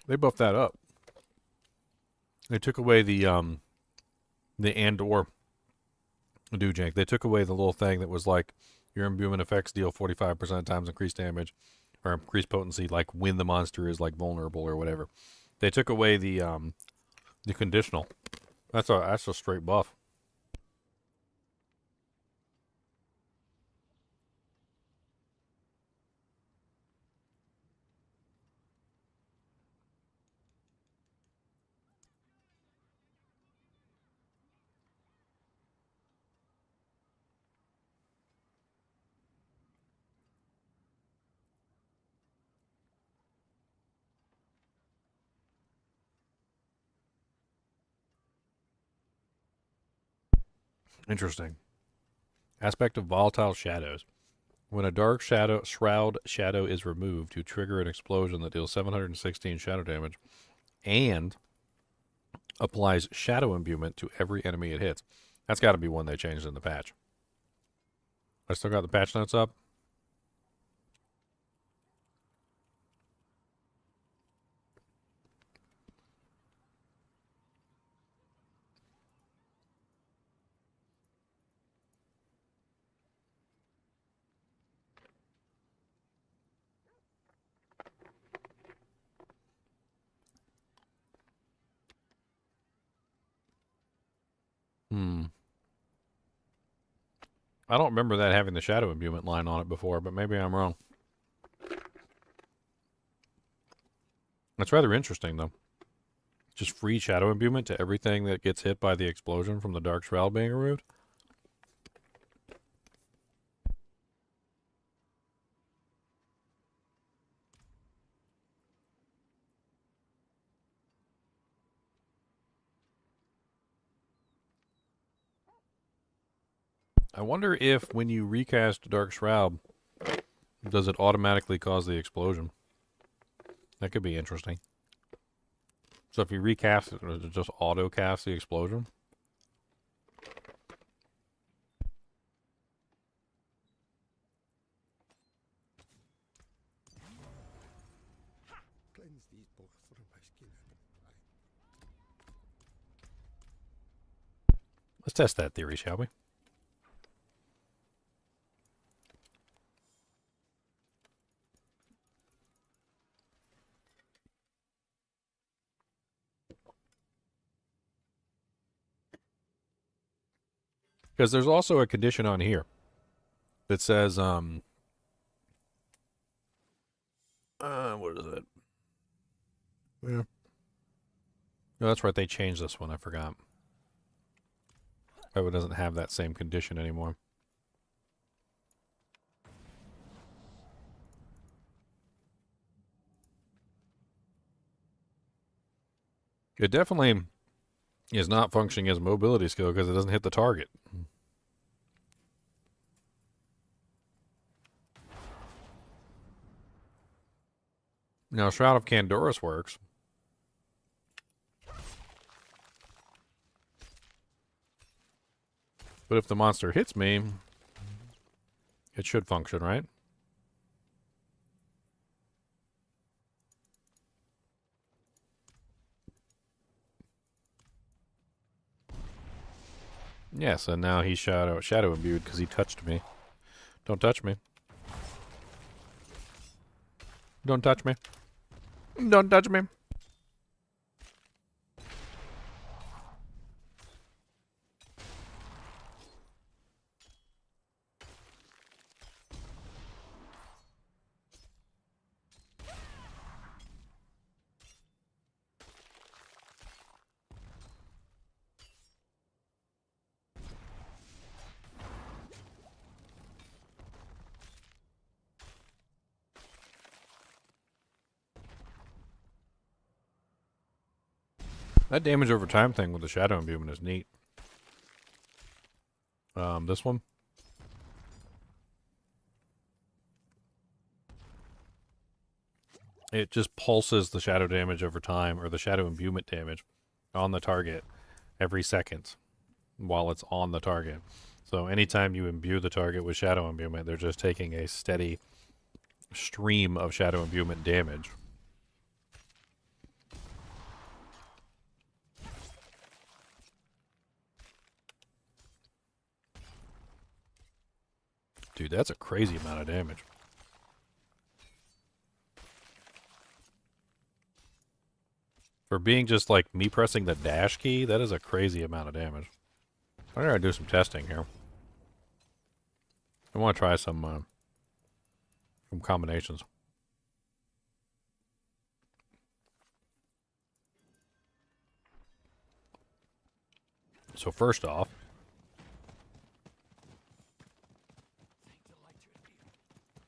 They buffed that up. They took away the and/or do-jank. They took away the little thing that was like your imbuement effects deal 45% times increased damage or increased potency, like when the monster is like vulnerable or whatever. They took away the conditional. That's a straight buff. Interesting. Aspect of volatile shadows. When a dark shroud shadow is removed, you trigger an explosion that deals 716 shadow damage and applies shadow imbuement to every enemy it hits. That's got to be one they changed in the patch. I still got the patch notes up. I don't remember that having the shadow imbuement line on it before, but maybe I'm wrong. That's rather interesting, though. Just free shadow imbuement to everything that gets hit by the explosion from the Dark Shroud being removed. I wonder if when you recast Dark Shroud, does it automatically cause the explosion? That could be interesting. So if you recast it, does it just auto-cast the explosion? Cleanse these both through my skin. Let's test that theory, shall we? Because there's also a condition on here that says, what is it? Yeah. No, that's right. They changed this one. I forgot. Oh, it doesn't have that same condition anymore. It definitely is not functioning as a mobility skill because it doesn't hit the target. Now, Shroud of Candorus works. But if the monster hits me, it should function, right? Yes, and now he's shadow imbued because he touched me. Don't touch me. Don't touch me. Don't touch me. That damage over time thing with the shadow imbuement is neat. This one. It just pulses the shadow damage over time, or the shadow imbuement damage on the target every second while it's on the target. So anytime you imbue the target with shadow imbuement, they're just taking a steady stream of shadow imbuement damage. Dude, that's a crazy amount of damage. For being just like me pressing the dash key, that is a crazy amount of damage. I gotta do some testing here. I want to try some combinations. So first off,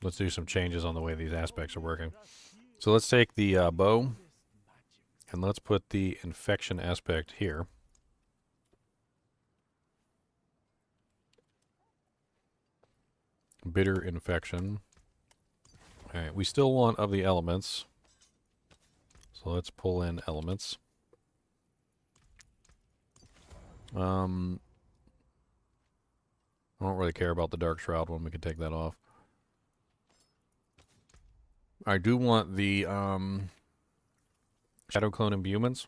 let's do some changes on the way these aspects are working. So let's take the bow, and let's put the infection aspect here. Bitter infection. Alright, we still want of the elements. So let's pull in elements. I don't really care about the Dark Shroud one. We can take that off. I do want the Shadow Clone Imbuements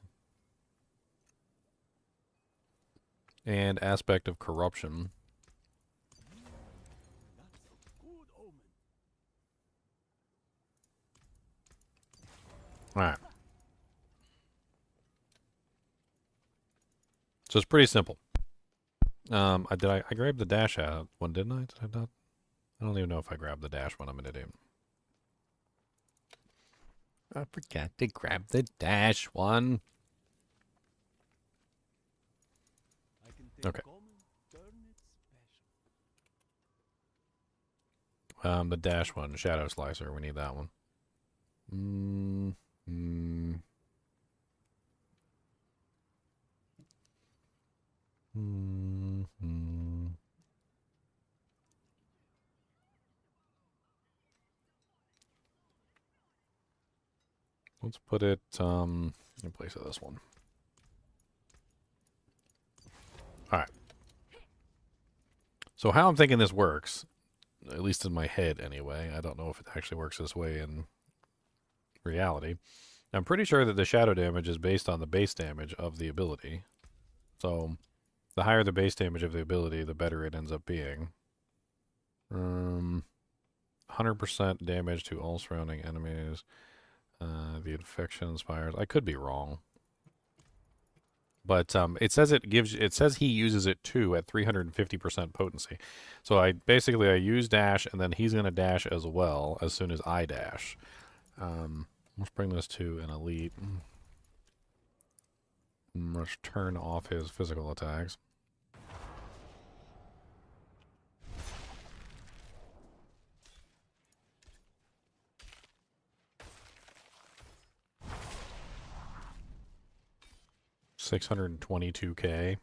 and Aspect of Corruption. Alright. So it's pretty simple. I grabbed the dash out one, didn't I? Did I not? I don't even know if I grabbed the dash one. I'm an idiot. I forgot to grab the dash one. Okay. The dash one, Shadow Slicer. We need that one. Let's put it in place of this one. All right. So how I'm thinking this works, at least in my head anyway, I don't know if it actually works this way in reality. I'm pretty sure that the shadow damage is based on the base damage of the ability. So the higher the base damage of the ability, the better it ends up being. 100% damage to all surrounding enemies. The infection inspires. I could be wrong. But it says he uses it too at 350% potency. So I use dash, and then he's going to dash as well as soon as I dash. Let's bring this to an elite. Let's turn off his physical attacks. $622K.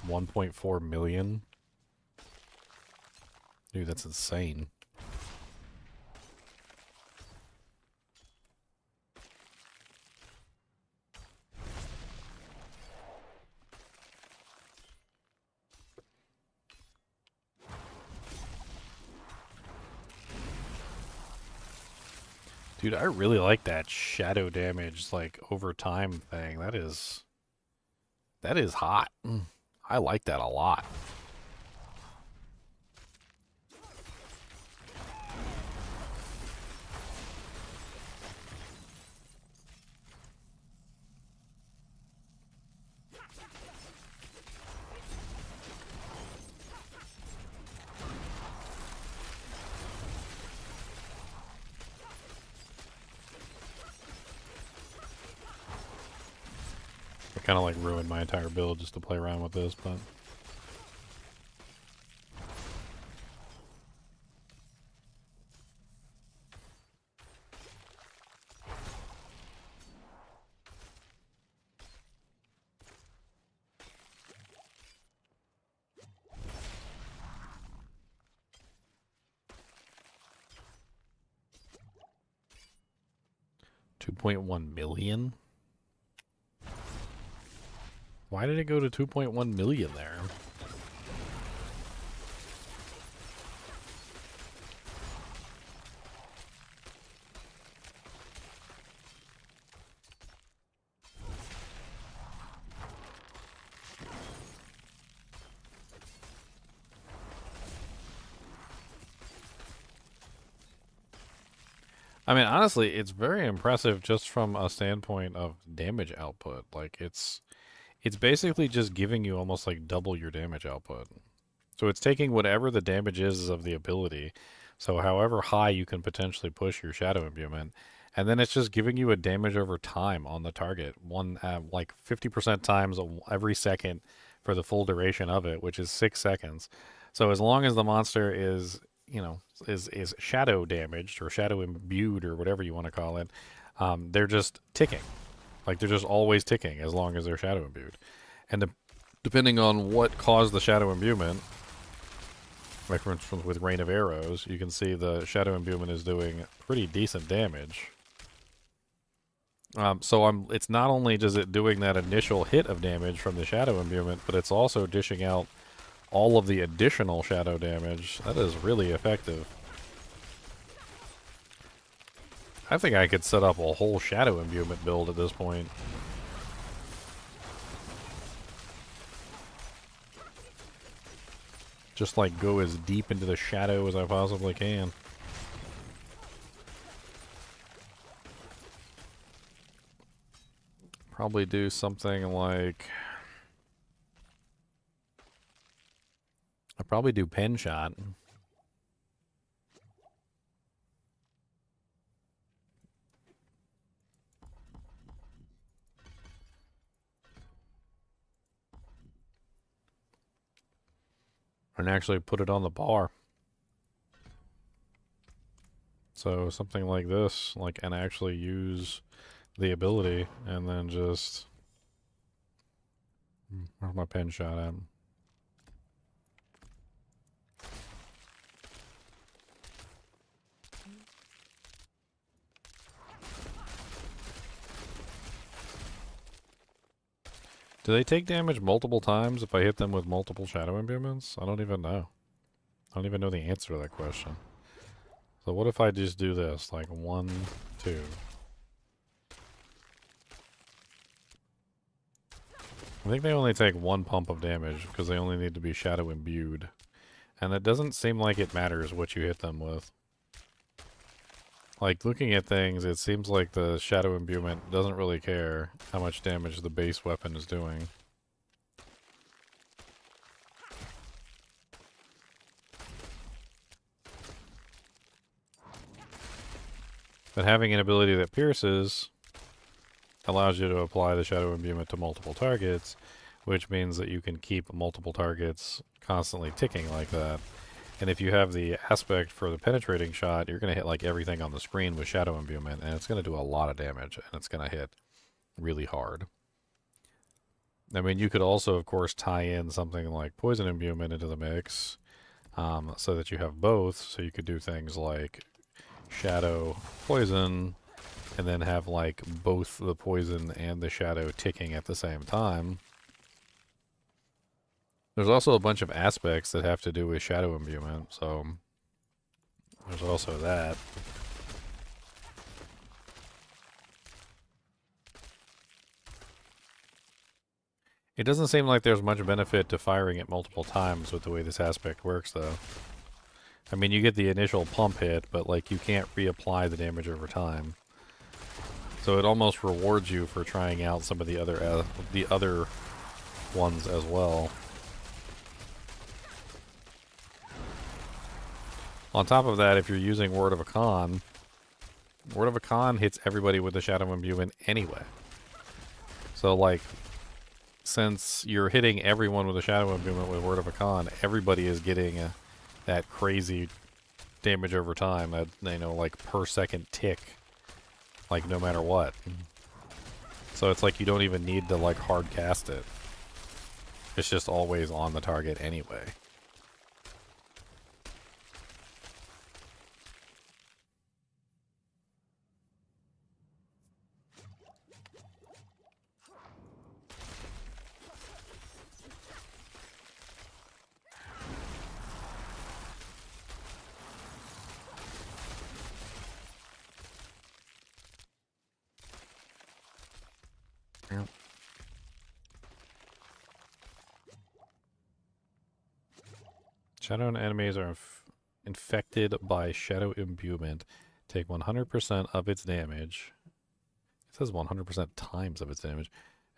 1.4 million. Dude, that's insane. Dude, I really like that shadow damage, like, over time thing. That is hot. I like that a lot. Kind of like ruined my entire build just to play around with this, but $2.1 million. Why did it go to 2.1 million there? I mean, honestly, it's very impressive just from a standpoint of damage output. Like, it's basically just giving you almost like double your damage output. So it's taking whatever the damage is of the ability, so however high you can potentially push your shadow imbuement, and then it's just giving you a damage over time on the target, like 50% times every second for the full duration of it, which is 6 seconds. So as long as the monster is, you know, is shadow damaged or shadow imbued or whatever you want to call it, they're just ticking. Like, they're just always ticking as long as they're shadow imbued. And depending on what caused the shadow imbuement, like for instance with Rain of Arrows, you can see the shadow imbuement is doing pretty decent damage. It's not only just it doing that initial hit of damage from the shadow imbuement, but it's also dishing out all of the additional shadow damage. That is really effective. I think I could set up a whole shadow imbuement build at this point. Just like go as deep into the shadow as I possibly can. Probably do something like probably do pen shot. And actually put it on the bar. So something like this, like, and actually use the ability, and then just... Where's my pen shot at? Do they take damage multiple times if I hit them with multiple shadow imbuements? I don't even know. I don't even know the answer to that question. So what if I just do this, like 1, 2. I think they only take 1 pump of damage because they only need to be shadow imbued. And it doesn't seem like it matters what you hit them with. Like, looking at things, it seems like the shadow imbuement doesn't really care how much damage the base weapon is doing. But having an ability that pierces allows you to apply the shadow imbuement to multiple targets, which means that you can keep multiple targets constantly ticking like that. And if you have the aspect for the penetrating shot, you're going to hit like everything on the screen with shadow imbuement, and it's going to do a lot of damage, and it's going to hit really hard. I mean, you could also, of course, tie in something like poison imbuement into the mix, so that you have both, so you could do things like shadow, poison, and then have like both the poison and the shadow ticking at the same time. There's also a bunch of aspects that have to do with shadow imbuement, so there's also that. It doesn't seem like there's much benefit to firing it multiple times with the way this aspect works, though. I mean, you get the initial pump hit, but like you can't reapply the damage over time. So it almost rewards you for trying out some of the other ones as well. On top of that, if you're using Word of a Con hits everybody with the shadow imbuement anyway. So like, since you're hitting everyone with a shadow imbuement with Word of a Con, everybody is getting that crazy damage over time, that, you know, like per second tick, like no matter what. So it's like you don't even need to like hard cast it. It's just always on the target anyway. Yep. Shadow enemies are infected by shadow imbuement. Take 100% of its damage. It says 100% times of its damage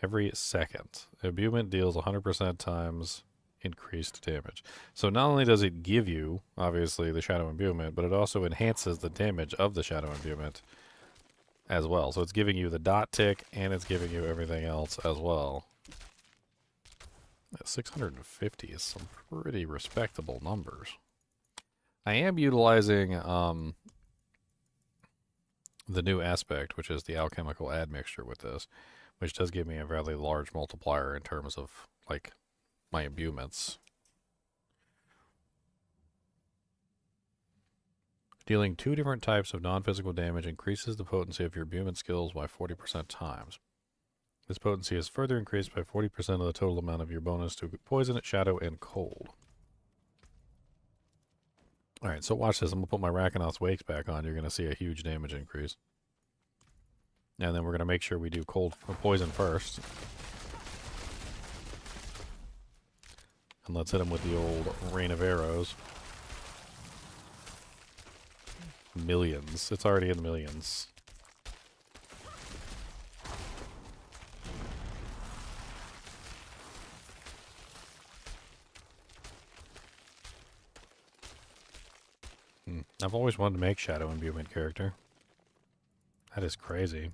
every second. Imbuement deals 100% times increased damage. So not only does it give you, obviously, the shadow imbuement, but it also enhances the damage of the shadow imbuement as well. So it's giving you the dot tick, and it's giving you everything else as well. 650 is some pretty respectable numbers. I am utilizing the new aspect, which is the alchemical admixture with this, which does give me a fairly large multiplier in terms of, like, my imbuements. Dealing 2 different types of non-physical damage increases the potency of your imbuement skills by 40% times. This potency is further increased by 40% of the total amount of your bonus to poison, shadow, and cold. Alright, so watch this. I'm going to put my Rackanauts Wakes back on. You're going to see a huge damage increase. And then we're going to make sure we do cold or poison first. And let's hit him with the old Rain of Arrows. Millions. It's already in the millions. I've always wanted to make Shadow Imbuement character. That is crazy.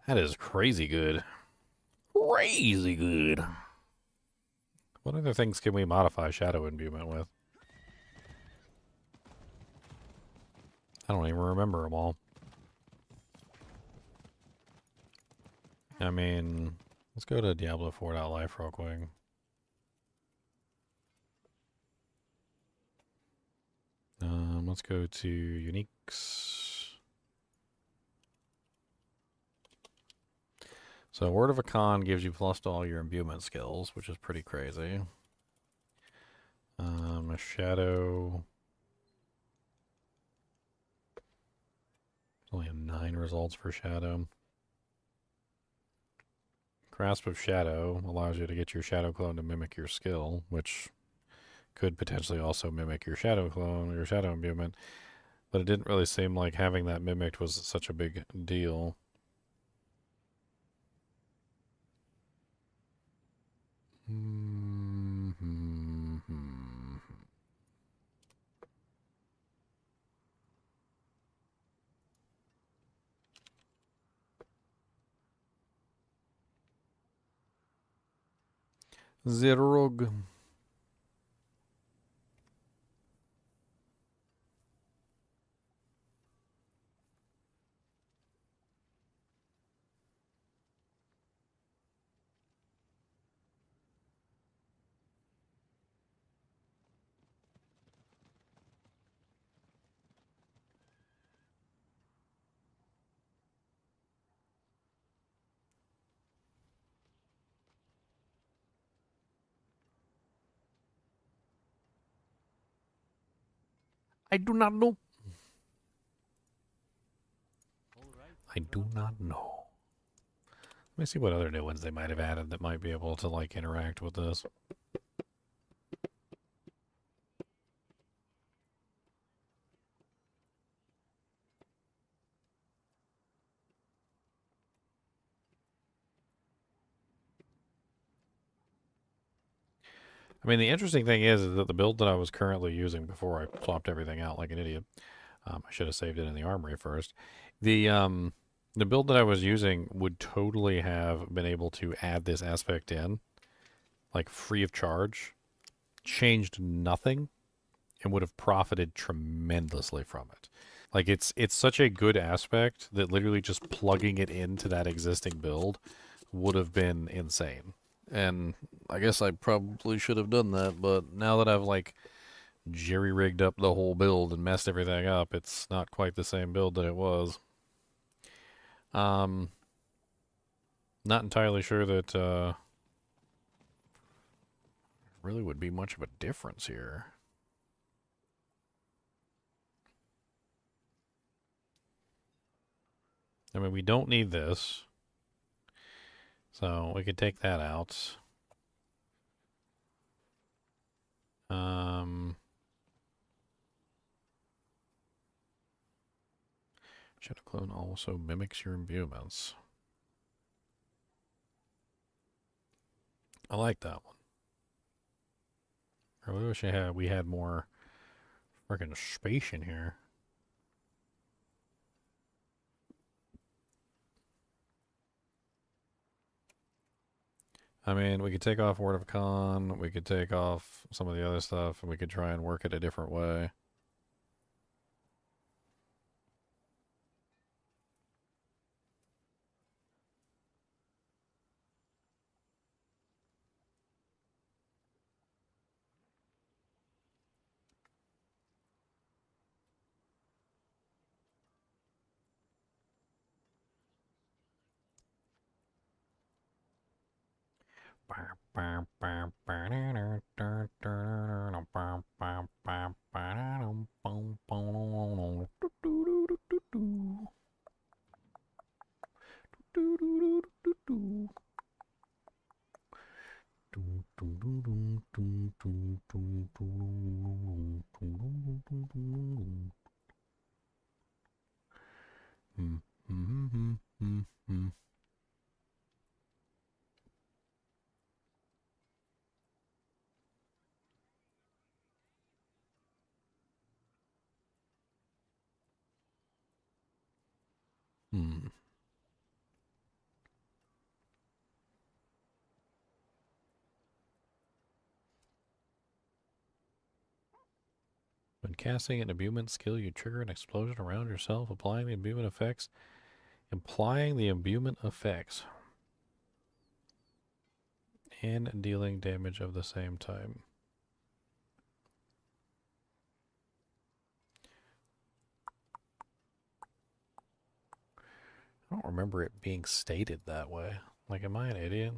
That is crazy good. Crazy good. What other things can we modify Shadow Imbuement with? I don't even remember them all. I mean, let's go to Diablo 4.life real quick. Let's go to uniques. So Word of a Con gives you plus to all your imbuement skills, which is pretty crazy. A Shadow. Only have 9 results for Shadow. Grasp of Shadow allows you to get your Shadow clone to mimic your skill, which could potentially also mimic your Shadow clone or your Shadow imbuement. But it didn't really seem like having that mimicked was such a big deal. Zerug. I do not know. I do not know. Let me see what other new ones they might have added that might be able to, like, interact with this. I mean, the interesting thing is that the build that I was currently using before I swapped everything out like an idiot, I should have saved it in the armory first. The build that I was using would totally have been able to add this aspect in, like free of charge, changed nothing, and would have profited tremendously from it. Like it's such a good aspect that literally just plugging it into that existing build would have been insane. And I guess I probably should have done that, but now that I've like jerry-rigged up the whole build and messed everything up, it's not quite the same build that it was. Not entirely sure that really would be much of a difference here. I mean, we don't need this, so we could take that out. Shadow Clone also mimics your imbuements. I like that one. I really wish we had more freaking space in here. I mean, we could take off Word of Con, we could take off some of the other stuff, and we could try and work it a different way. Hmm. When casting an imbuement skill, you trigger an explosion around yourself, applying the imbuement effects. Implying the imbuement effects. And dealing damage of the same time. I don't remember it being stated that way. Like, am I an idiot?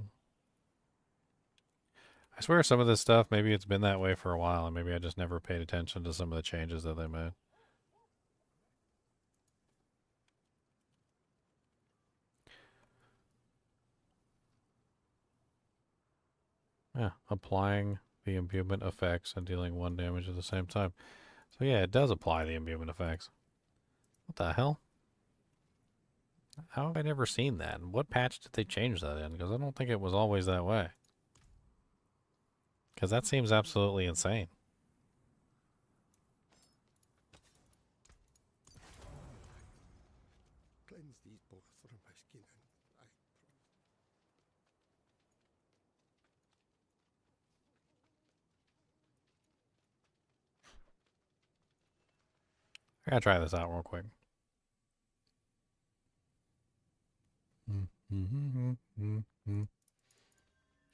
I swear some of this stuff, maybe it's been that way for a while, and maybe I just never paid attention to some of the changes that they made. Yeah, applying the imbuement effects and dealing 1 damage at the same time. So yeah, it does apply the imbuement effects. What the hell? How have I never seen that? And what patch did they change that in? Because I don't think it was always that way. Because that seems absolutely insane. Cleanse these bugs from my skin and I I gotta try this out real quick.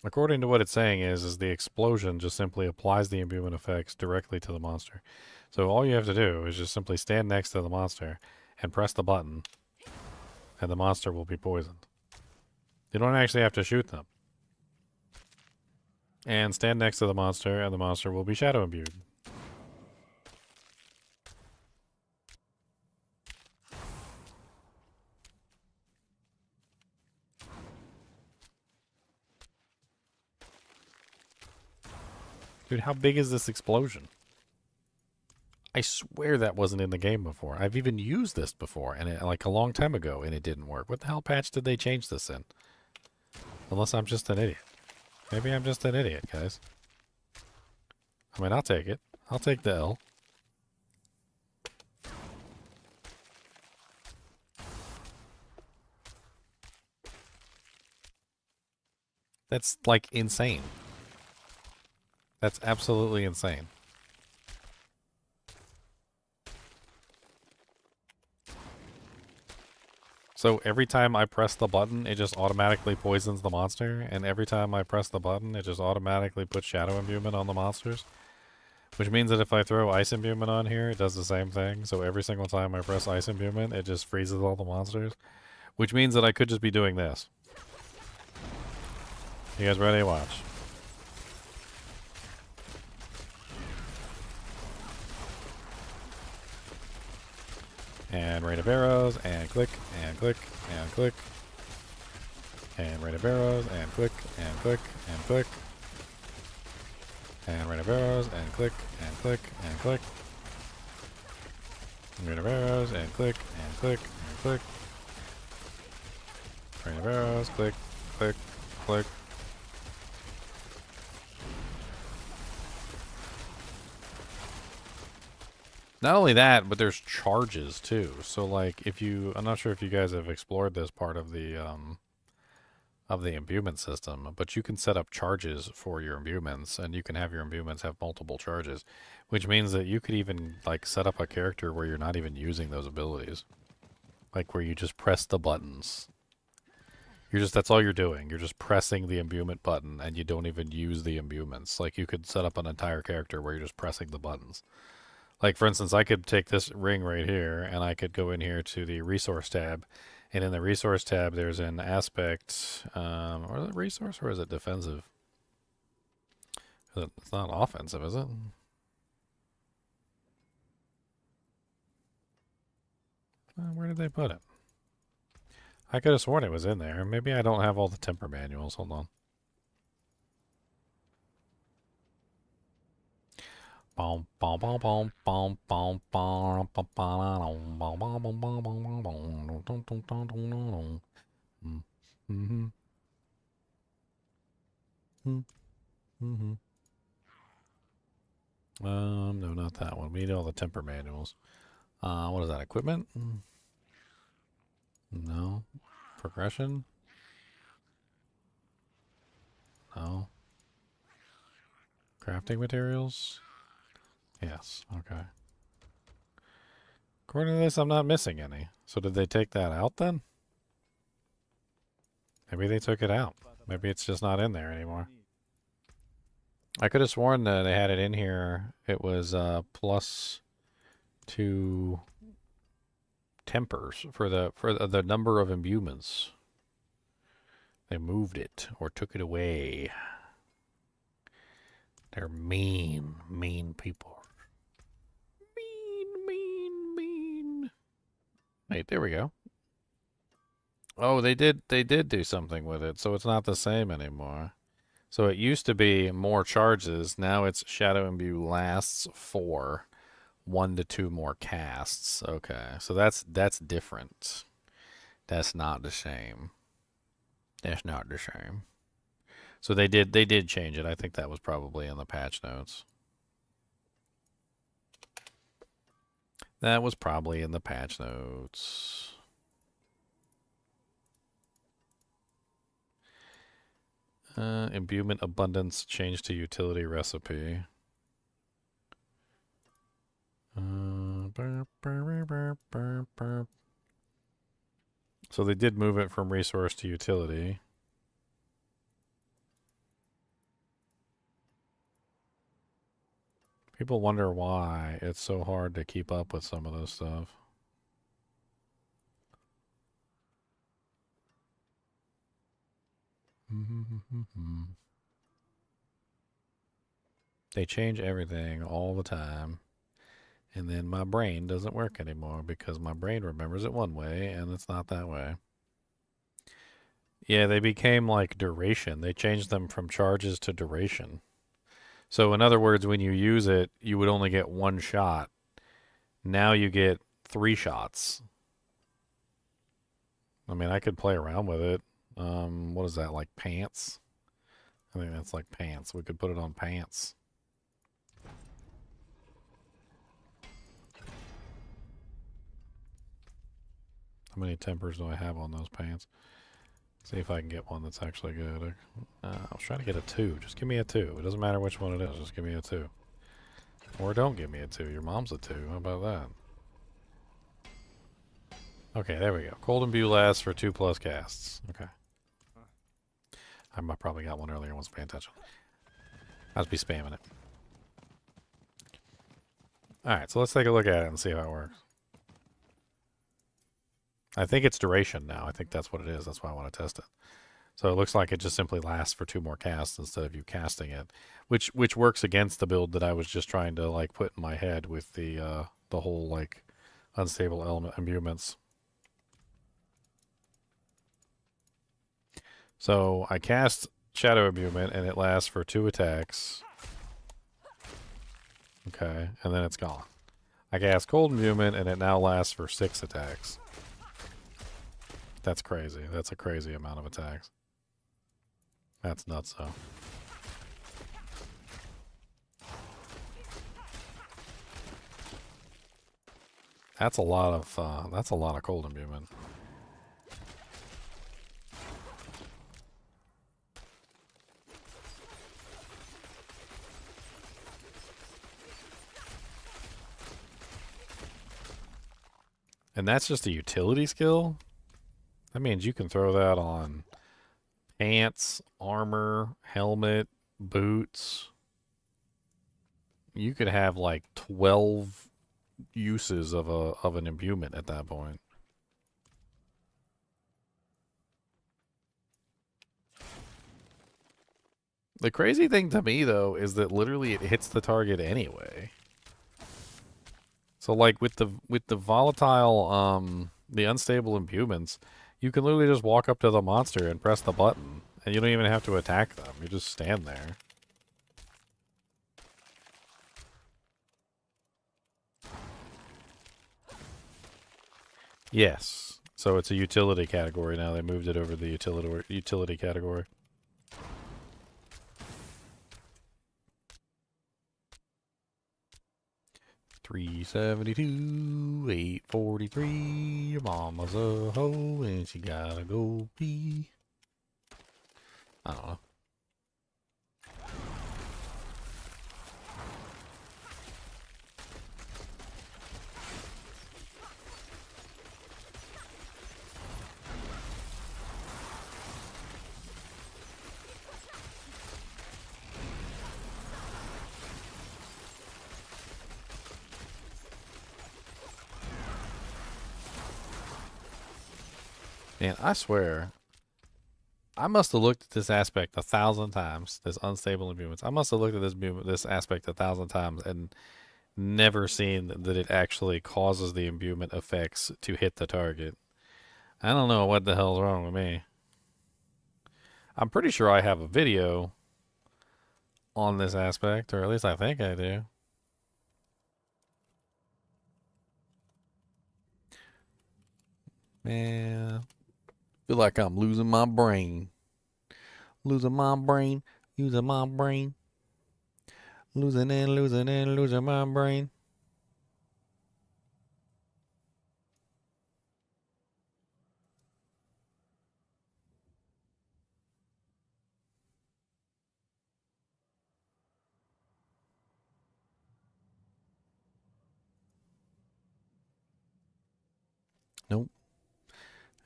According to what it's saying is the explosion just simply applies the imbuement effects directly to the monster. So all you have to do is just simply stand next to the monster and press the button, and the monster will be poisoned. You don't actually have to shoot them. And stand next to the monster, and the monster will be shadow imbued. Dude, how big is this explosion? I swear that wasn't in the game before. I've even used this before, and it, like a long time ago, and it didn't work. What the hell patch did they change this in? Unless I'm just an idiot. Maybe I'm just an idiot, guys. I mean, I'll take it. I'll take the L. That's, like, insane. That's absolutely insane. So every time I press the button, it just automatically poisons the monster, and every time I press the button, it just automatically puts shadow imbuement on the monsters. Which means that if I throw ice imbuement on here, it does the same thing. So every single time I press ice imbuement, it just freezes all the monsters. Which means that I could just be doing this. You guys ready? Watch. And rate of arrows, and click, and click, and click. And rate of arrows, and click, and click, and click. And rate of arrows, and click, and click, and click. And rate of arrows, and click, and click, and click. Rate of arrows, click, click, click. Not only that, but there's charges too. So like if you, I'm not sure if you guys have explored this part of the imbuement system, but you can set up charges for your imbuments, and you can have your imbuments have multiple charges, which means that you could even like set up a character where you're not even using those abilities. Like where you just press the buttons. You're just, that's all you're doing. You're just pressing the imbuement button and you don't even use the imbuments. Like you could set up an entire character where you're just pressing the buttons. Like, for instance, I could take this ring right here, and I could go in here to the resource tab, and in the resource tab, there's an aspect, or is it resource, or is it defensive? It's not offensive, is it? Where did they put it? I could have sworn it was in there. Maybe I don't have all the temper manuals. Hold on. No, not that one. We need all the temper manuals. What is that? Equipment? No. Progression? No. Crafting materials? Yes, okay. According to this, I'm not missing any. So did they take that out then? Maybe they took it out. Maybe it's just not in there anymore. I could have sworn that they had it in here. It was plus 2 tempers for the number of imbuements. They moved it or took it away. They're mean, mean people. Mean. Wait, there we go. Oh, they did do something with it, so it's not the same anymore. So it used to be more charges. Now it's Shadow Imbue lasts for 1 to 2 more casts. Okay, so that's different. That's not the same. That's not the same. So they did change it. I think that was probably in the patch notes. That was probably in the patch notes. Imbuement abundance changed to utility recipe. So they did move it from resource to utility. People wonder why it's so hard to keep up with some of this stuff. They change everything all the time. And then my brain doesn't work anymore because my brain remembers it one way and it's not that way. Yeah, they became like duration. They changed them from charges to duration. So in other words, when you use it, you would only get 1 shot. Now you get 3 shots. I mean, I could play around with it. What is that, like pants? I think that's like pants. We could put it on pants. How many tempers do I have on those pants? See if I can get one that's actually good. I was trying to get a 2. Just give me a 2. It doesn't matter which one it is. Just give me a 2. Or don't give me a 2. Your mom's a 2. How about that? Okay, there we go. Cold Imbue lasts for 2+ casts. Okay. I probably got one earlier. I wasn't paying attention. I'll just be spamming it. Alright, so let's take a look at it and see how it works. I think it's duration now. I think that's what it is. That's why I want to test it. So it looks like it just simply lasts for 2 more casts instead of you casting it, which works against the build that I was just trying to like put in my head with the whole like unstable element imbuements. So I cast Shadow Imbuement and it lasts for 2 attacks. Okay, and then it's gone. I cast Cold Imbuement and it now lasts for 6 attacks. That's crazy. That's a crazy amount of attacks. That's nuts, though. That's a lot of Cold Imbuement. And that's just a utility skill? That means you can throw that on pants, armor, helmet, boots. You could have like 12 uses of an imbuement at that point. The crazy thing to me though is that literally it hits the target anyway. So like with the volatile the unstable imbuements, you can literally just walk up to the monster and press the button, and you don't even have to attack them. You just stand there. Yes. So it's a utility category now. They moved it over to the utility category. 372, 843. Your mama's a hoe and she gotta go pee. I don't know. Man, I swear, I must have looked at this aspect 1,000 times. This unstable imbuements. I must have looked at this aspect 1,000 times and never seen that it actually causes the imbuement effects to hit the target. I don't know what the hell's wrong with me. I'm pretty sure I have a video on this aspect, or at least I think I do. Man, feel like I'm losing my brain. Losing my brain, using my brain. Losing my brain. Nope.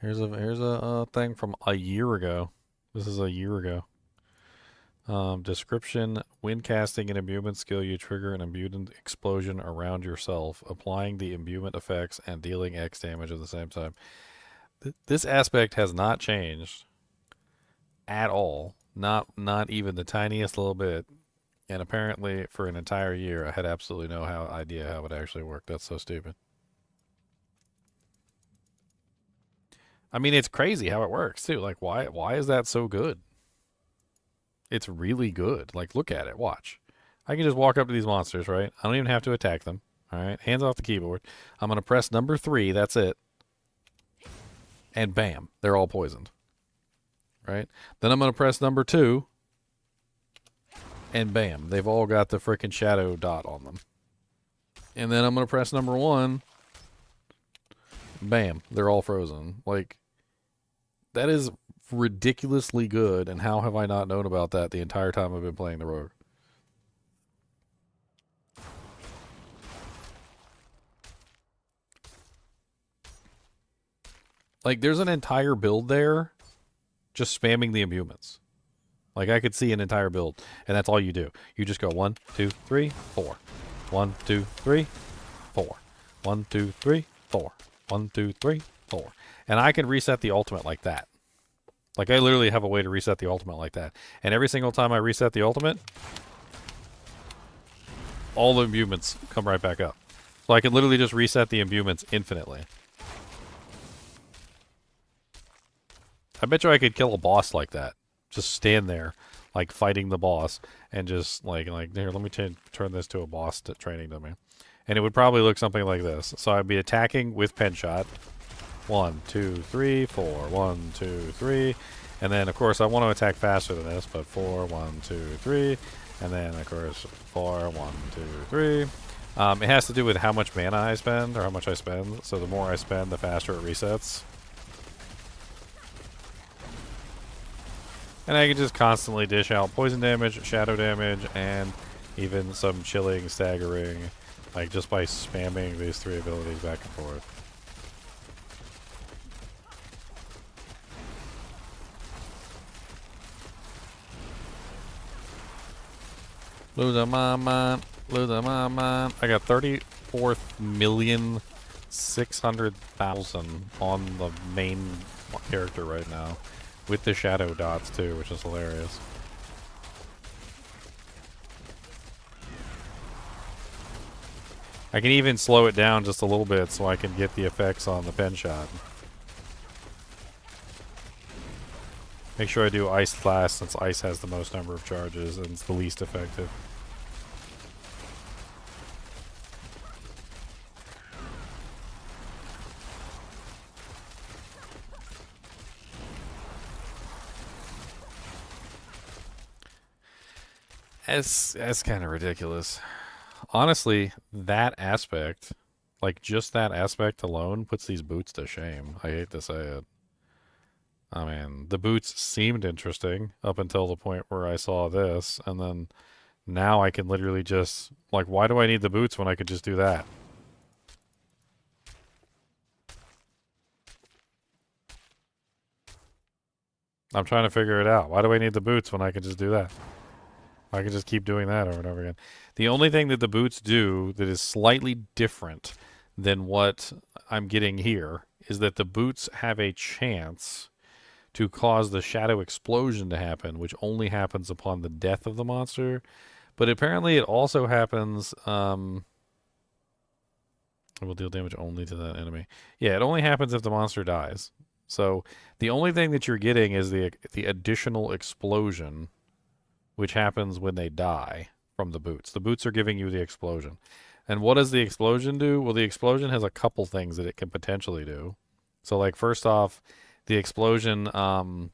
Here's a thing from a year ago. This is a year ago. Description: when casting an imbuement skill, you trigger an imbuement explosion around yourself, applying the imbuement effects and dealing X damage at the same time. This aspect has not changed at all. Not even the tiniest little bit. And apparently, for an entire year, I had absolutely no idea how it actually worked. That's so stupid. I mean, it's crazy how it works too. Like, why is that so good? It's really good. Like, look at it. Watch. I can just walk up to these monsters, right? I don't even have to attack them. All right, hands off the keyboard. I'm gonna press number 3. That's it. And bam, they're all poisoned. Right? Then I'm gonna press number 2. And bam, they've all got the frickin' shadow dot on them. And then I'm gonna press number 1. Bam, they're all frozen. Like, that is ridiculously good, and how have I not known about that the entire time I've been playing the rogue? Like, there's an entire build there just spamming the imbuements. Like, I could see an entire build, and that's all you do. You just go 1, 2, 3, 4. 1, 2, 3, 4. 1, 2, 3, 4. 1, 2, 3, 4. And I can reset the ultimate like that. Like, I literally have a way to reset the ultimate like that. And every single time I reset the ultimate, all the imbuements come right back up. So I can literally just reset the imbuements infinitely. I bet you I could kill a boss like that. Just stand there, like, fighting the boss, and just, like here, let me turn this to a boss training dummy. And it would probably look something like this. So I'd be attacking with pen shot. 1, 2, 3, 4. 1, 2, 3. And then, of course, I want to attack faster than this, but 4, 1, 2, 3. And then, of course, 4, 1, 2, 3. It has to do with how much mana I spend, or how much I spend. So the more I spend, the faster it resets. And I can just constantly dish out poison damage, shadow damage, and even some chilling, staggering, like, just by spamming these 3 abilities back and forth. Losing my mind, losing my mind. I got 34,600,000 on the main character right now, with the shadow dots too, which is hilarious. I can even slow it down just a little bit so I can get the effects on the pen shot. Make sure I do ice last, since ice has the most number of charges and it's the least effective. That's kind of ridiculous. honestly, that aspect, like just that aspect alone, puts these boots to shame. I hate to say it. I mean, the boots seemed interesting up until the point where I saw this, and then now I can literally just, like, why do I need the boots when I could just do that? I'm trying to figure it out. Why do I need the boots when I can just do that? I can just keep doing that over and over again. The only thing that the boots do that is slightly different than what I'm getting here is that the boots have a chance to cause the shadow explosion to happen, which only happens upon the death of the monster. But apparently it also happens, it will deal damage only to that enemy. Yeah, it only happens if the monster dies. So the only thing that you're getting is the additional explosion, which happens when they die from the boots. The boots are giving you the explosion. And what does the explosion do? Well, the explosion has a couple things that it can potentially do. So, like, first off, the explosion, what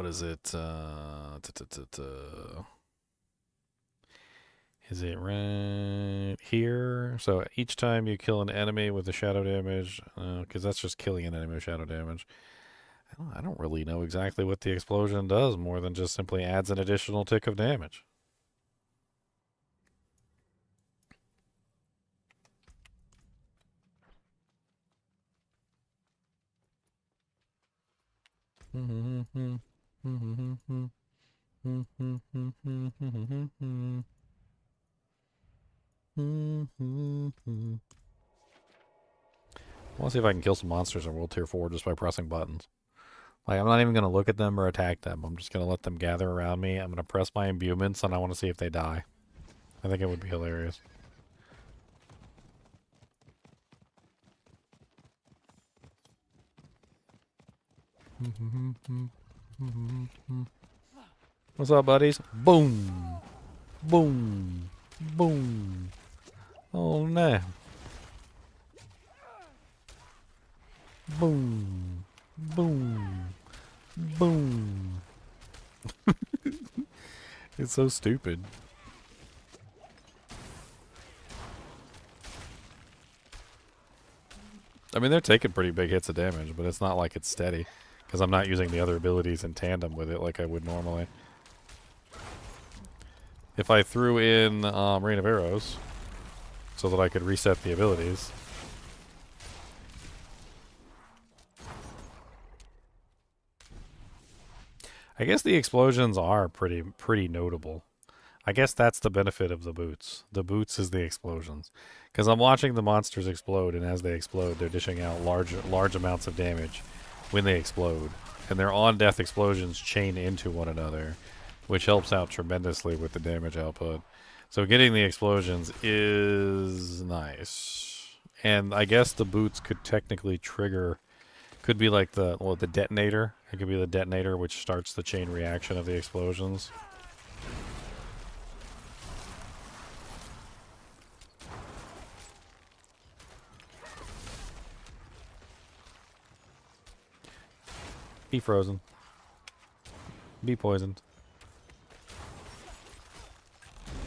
is it? Is it right here? So each time you kill an enemy with the shadow damage, because that's just killing an enemy with shadow damage. I don't really know exactly what the explosion does more than just simply adds an additional tick of damage. I want to see if I can kill some monsters in World Tier 4 just by pressing buttons. Like, I'm not even going to look at them or attack them. I'm just going to let them gather around me. I'm going to press my imbuements, and I want to see if they die. I think it would be hilarious. What's up, buddies? Boom! Boom! Boom! Oh, no. Boom! Boom! Boom! It's so stupid. I mean, they're taking pretty big hits of damage, but it's not like it's steady. Because I'm not using the other abilities in tandem with it like I would normally. If I threw in Rain of Arrows, so that I could reset the abilities. I guess the explosions are pretty notable. I guess that's the benefit of the boots. The boots is the explosions. Because I'm watching the monsters explode, and as they explode, they're dishing out large amounts of damage when they explode. And their on-death explosions chain into one another, which helps out tremendously with the damage output. So getting the explosions is nice. And I guess the boots could technically trigger, could be like the detonator. It could be the detonator which starts the chain reaction of the explosions. Be frozen. Be poisoned.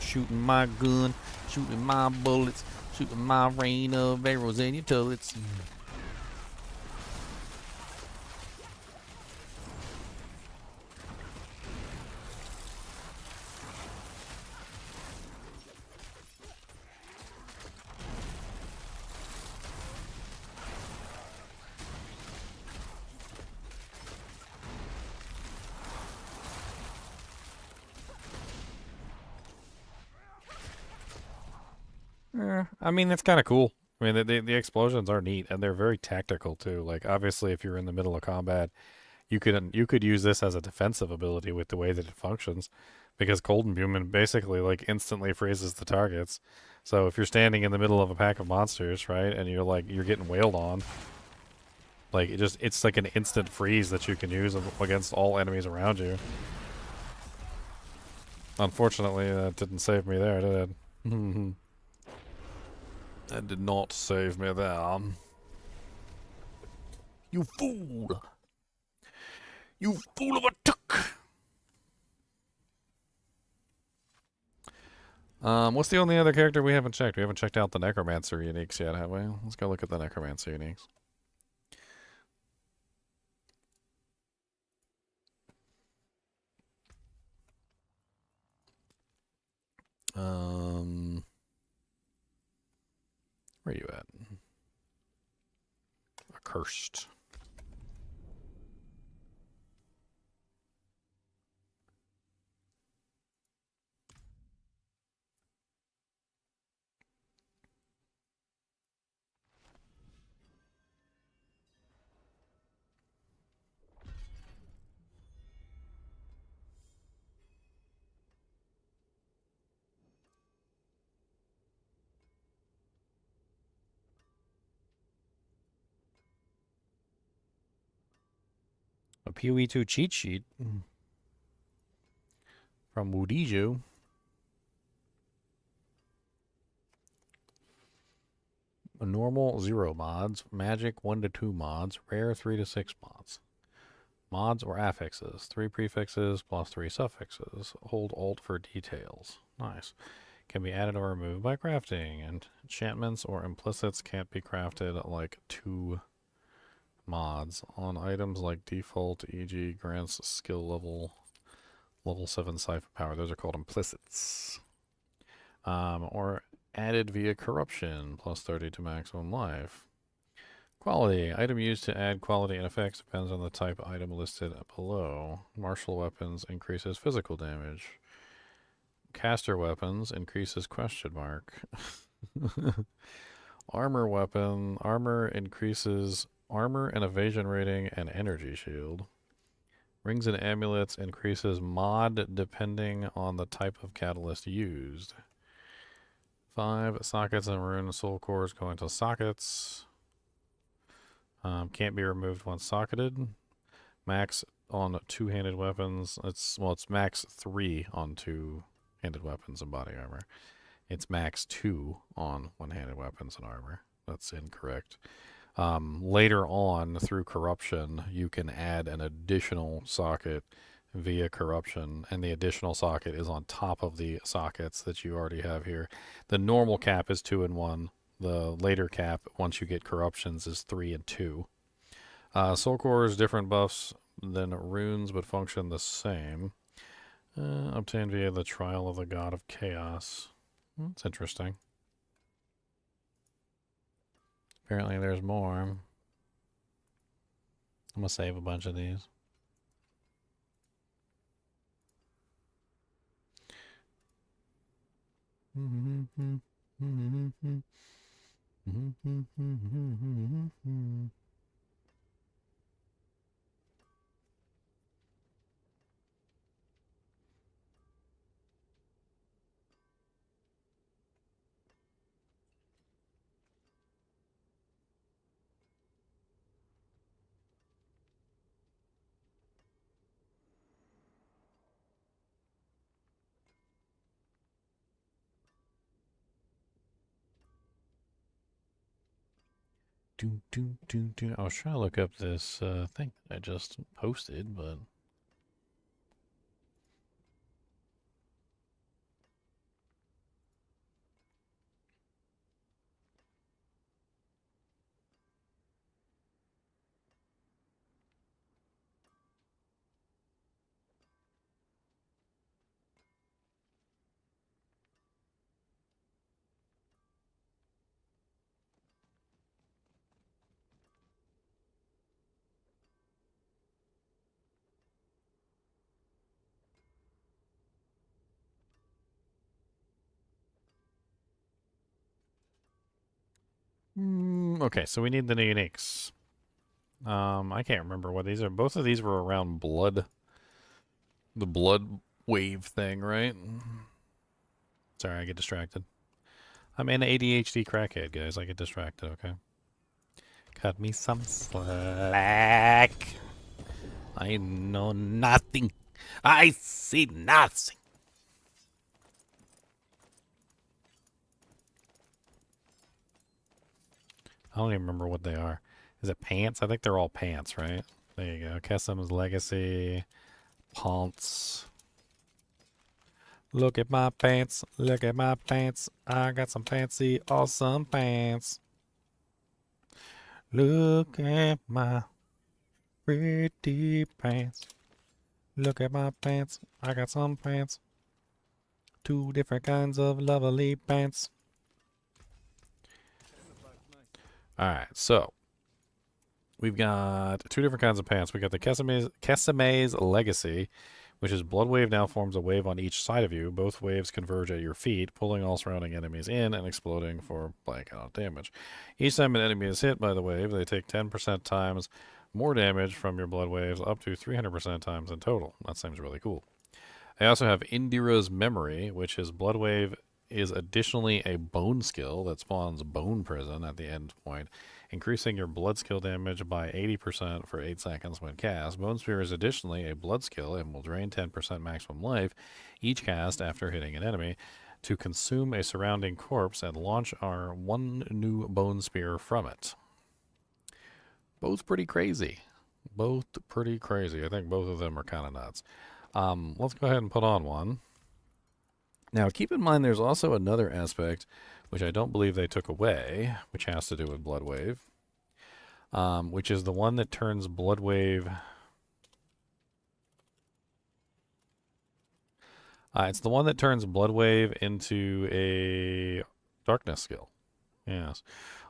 Shooting my gun, shooting my bullets, shooting my rain of arrows in your tullets. I mean, that's kind of cool. I mean, the explosions are neat, and they're very tactical too. Like, obviously, if you're in the middle of combat, you could use this as a defensive ability with the way that it functions, because Cold Imbuement basically like instantly freezes the targets. So if you're standing in the middle of a pack of monsters, right, and you're getting wailed on, like it's like an instant freeze that you can use against all enemies around you. Unfortunately, that didn't save me there, did it? That did not save me there. You fool! You fool of a took! What's the only other character we haven't checked? We haven't checked out the Necromancer uniques yet, have we? Let's go look at the Necromancer uniques. Where are you at? Accursed. A PoE2 cheat sheet from Woodiju. Normal 0 mods, magic 1 to 2 mods, rare 3 to 6 mods. Mods or affixes, 3 prefixes plus 3 suffixes. Hold Alt for details. Nice. Can be added or removed by crafting, and enchantments or implicits can't be crafted like 2 mods. On items like default, e.g. grants skill level 7 siphon power. Those are called implicits. Or added via corruption, plus 30 to maximum life. Quality. Item used to add quality and effects depends on the type item listed below. Martial weapons increases physical damage. Caster weapons increases question mark. Armor weapon. Armor increases armor and evasion rating and energy shield. Rings and amulets increases mod depending on the type of catalyst used. 5 sockets and rune soul cores go into sockets. Can't be removed once socketed. Max on two-handed weapons. It's max 3 on two-handed weapons and body armor. It's max 2 on one-handed weapons and armor. That's incorrect. Later on, through corruption, you can add an additional socket via corruption, and the additional socket is on top of the sockets that you already have here. The normal cap is 2 and 1. The later cap, once you get corruptions, is 3 and 2. Soul cores, different buffs than runes, but function the same. Obtained via the trial of the god of chaos. That's interesting. Apparently there's more. I'm gonna save a bunch of these. I was trying to look up this thing that I just posted, but okay, so we need the uniques. I can't remember what these are. Both of these were around blood. The blood wave thing, right? Sorry, I get distracted. I'm an ADHD crackhead, guys. I get distracted, okay? Cut me some slack. I know nothing. I see nothing. I don't even remember what they are. Is it pants? I think they're all pants, right? There you go. Kessim's Legacy. Ponce. Look at my pants. Look at my pants. I got some fancy, awesome pants. Look at my pretty pants. Look at my pants. I got some pants. 2 different kinds of lovely pants. Alright, so we've got 2 different kinds of pants. We got the Keseme's Legacy, which is blood wave now forms a wave on each side of you. Both waves converge at your feet, pulling all surrounding enemies in and exploding for blank amount of damage. Each time an enemy is hit by the wave, they take 10% times more damage from your blood waves, up to 300% times in total. That seems really cool. I also have Indira's Memory, which is blood wave is additionally a bone skill that spawns Bone Prison at the end point, increasing your blood skill damage by 80% for 8 seconds when cast. Bone Spear is additionally a blood skill and will drain 10% maximum life each cast after hitting an enemy to consume a surrounding corpse and launch our 1 new Bone Spear from it. Both pretty crazy. Both pretty crazy. I think both of them are kind of nuts. Let's go ahead and put on one. Now, keep in mind there's also another aspect, which I don't believe they took away, which has to do with Blood Wave, which is the one that turns Blood Wave... it's the one that turns Blood Wave into a Darkness skill. Yes.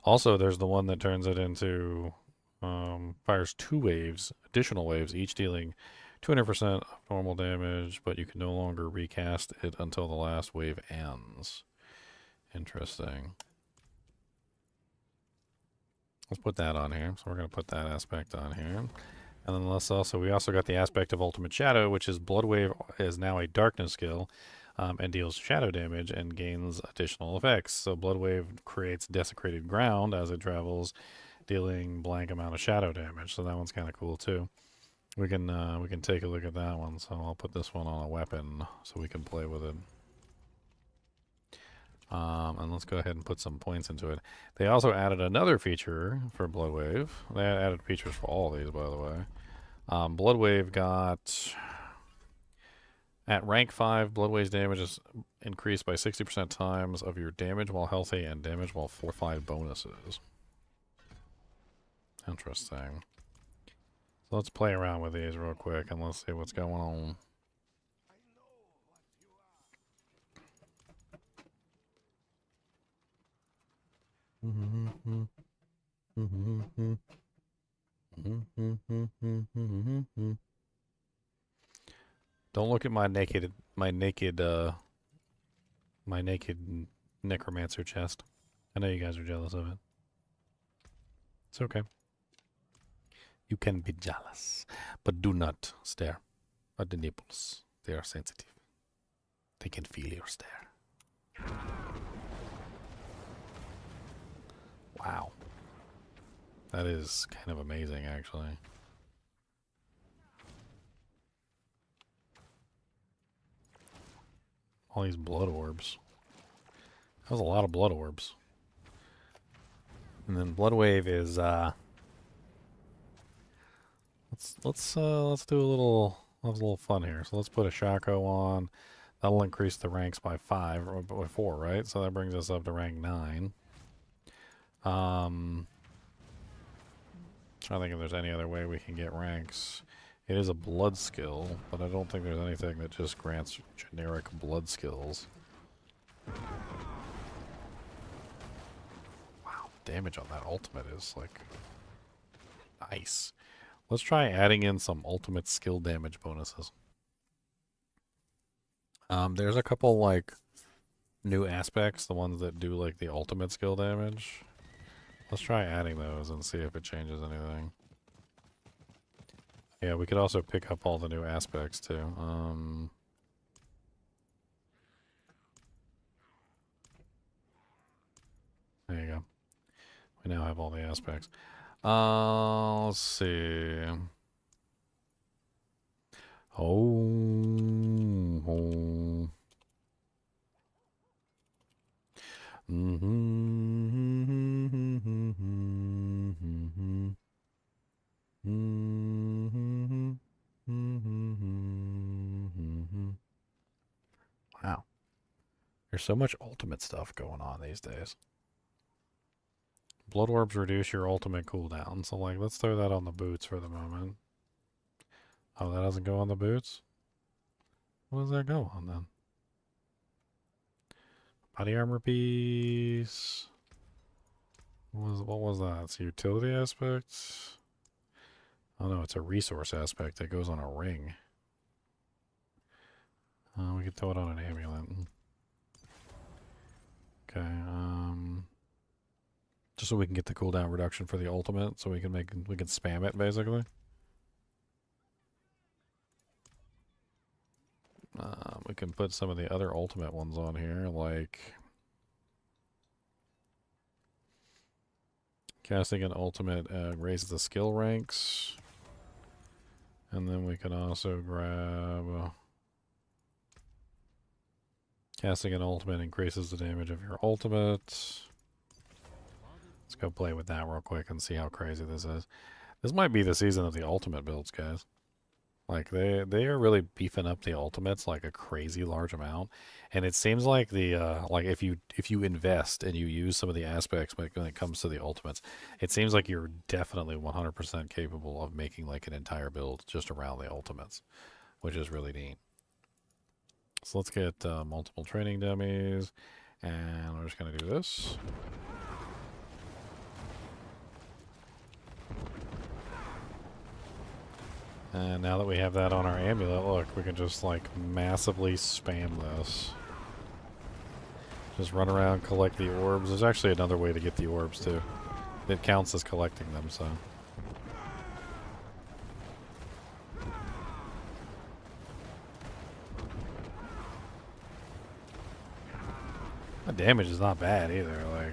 Also, there's the one that turns it into... fires 2 waves, additional waves, each dealing 200% of normal damage, but you can no longer recast it until the last wave ends. Interesting. Let's put that on here. So we're going to put that aspect on here. And then we also got the aspect of Ultimate Shadow, which is Blood Wave is now a Darkness skill and deals shadow damage and gains additional effects. So Blood Wave creates desecrated ground as it travels, dealing blank amount of shadow damage. So that one's kind of cool too. We can take a look at that one. So I'll put this one on a weapon so we can play with it. And let's go ahead and put some points into it. They also added another feature for Blood Wave. They added features for all these, by the way. Blood Wave got... At rank 5, Blood Wave's damage is increased by 60% times of your damage while healthy and damage while 4-5 bonuses. Interesting. So let's play around with these real quick and let's see what's going on. Don't look at my naked necromancer chest. I know you guys are jealous of it. It's okay. You can be jealous, but do not stare at the nipples. They are sensitive. They can feel your stare. Wow. That is kind of amazing, actually. All these blood orbs. That was a lot of blood orbs. And then Blood Wave is let's do a little fun here. So let's put a Shaco on. That'll increase the ranks by 5 or by 4, right? So that brings us up to rank 9. Trying to think if there's any other way we can get ranks. It is a blood skill, but I don't think there's anything that just grants generic blood skills. Wow, damage on that ultimate is like nice. Let's try adding in some ultimate skill damage bonuses. There's a couple like new aspects, the ones that do like the ultimate skill damage. Let's try adding those and see if it changes anything. Yeah, we could also pick up all the new aspects too. There you go. We now have all the aspects. Let's see. Oh. Wow. There's so much ultimate stuff going on these days. Blood orbs reduce your ultimate cooldown. So, like, let's throw that on the boots for the moment. Oh, that doesn't go on the boots? What does that go on then? Body armor piece. What was that? It's a utility aspect? Oh no, it's a resource aspect that goes on a ring. We could throw it on an amulet. Okay, just so we can get the cooldown reduction for the ultimate, so we can spam it basically. We can put some of the other ultimate ones on here, like casting an ultimate raises the skill ranks, and then we can also grab casting an ultimate increases the damage of your ultimate. Let's go play with that real quick and see how crazy this is. This might be the season of the ultimate builds, guys. Like, they are really beefing up the ultimates like a crazy large amount. And it seems like the like if you invest and you use some of the aspects when it comes to the ultimates, it seems like you're definitely 100% capable of making like an entire build just around the ultimates, which is really neat. So let's get multiple training dummies, and we're just going to do this. And now that we have that on our amulet, look, we can just like massively spam this. Just run around, collect the orbs. There's actually another way to get the orbs too. It counts as collecting them, so. The damage is not bad either, like.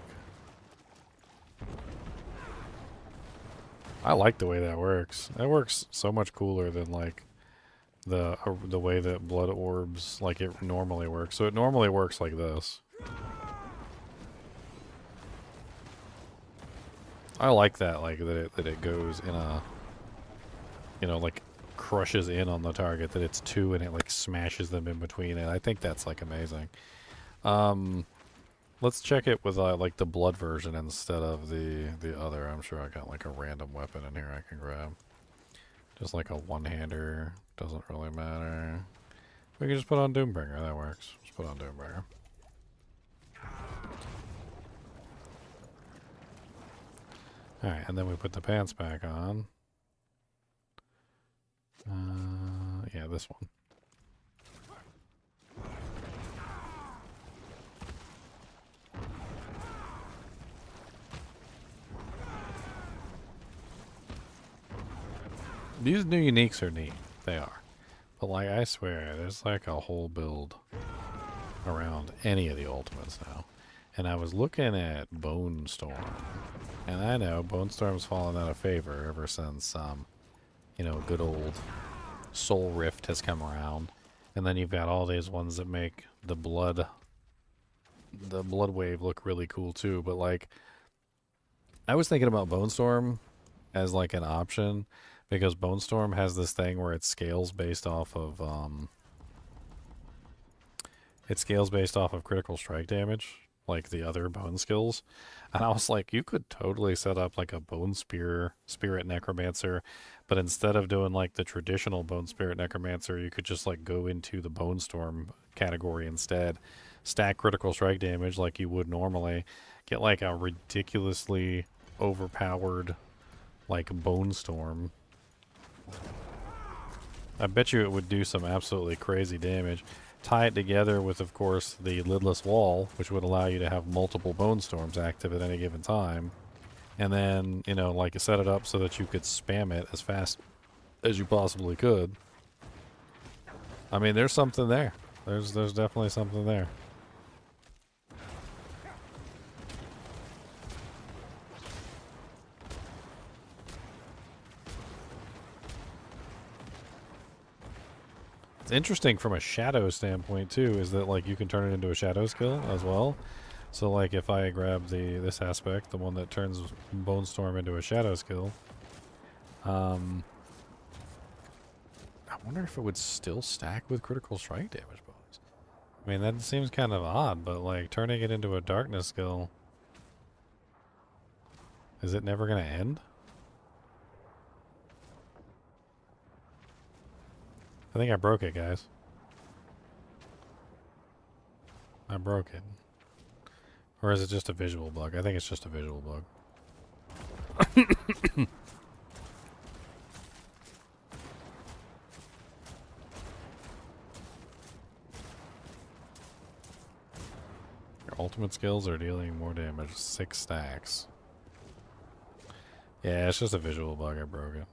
I like the way that works. That works so much cooler than like the way that blood orbs like it normally works. So it normally works like this. I like that, like that it goes in a, you know, like crushes in on the target, that it's two and it like smashes them in between, and I think that's like amazing. Let's check it with like the blood version instead of the other. I'm sure I got like a random weapon in here I can grab. Just like a one-hander. Doesn't really matter. We can just put on Doombringer. That works. Just put on Doombringer. Alright, and then we put the pants back on. Yeah, this one. These new uniques are neat. They are. But like, I swear, there's like a whole build around any of the ultimates now. And I was looking at Bone Storm. And I know Bone Storm's fallen out of favor ever since, you know, good old Soul Rift has come around. And then you've got all these ones that make the blood wave look really cool too. But like, I was thinking about Bone Storm as like an option, because Bone Storm has this thing where it scales based off of critical strike damage, like the other bone skills. And I was like, you could totally set up like a Bone Spirit Necromancer, but instead of doing like the traditional Bone Spirit Necromancer, you could just like go into the Bone Storm category instead, stack critical strike damage like you would normally, get like a ridiculously overpowered like Bone Storm. I bet you it would do some absolutely crazy damage. Tie it together with, of course, the Lidless Wall, which would allow you to have multiple Bone Storms active at any given time. And then, you know, like set it up so that you could spam it as fast as you possibly could. I mean, there's something there. There's definitely something there. Interesting from a shadow standpoint too, is that like you can turn it into a shadow skill as well. So like if I grab this aspect, the one that turns Bone Storm into a shadow skill, I wonder if it would still stack with critical strike damage bonus. I mean, that seems kind of odd, but like turning it into a darkness skill, is it never going to end? I think I broke it, guys. I broke it. Or is it just a visual bug? I think it's just a visual bug. Your ultimate skills are dealing more damage. 6 stacks. Yeah, it's just a visual bug. I broke it.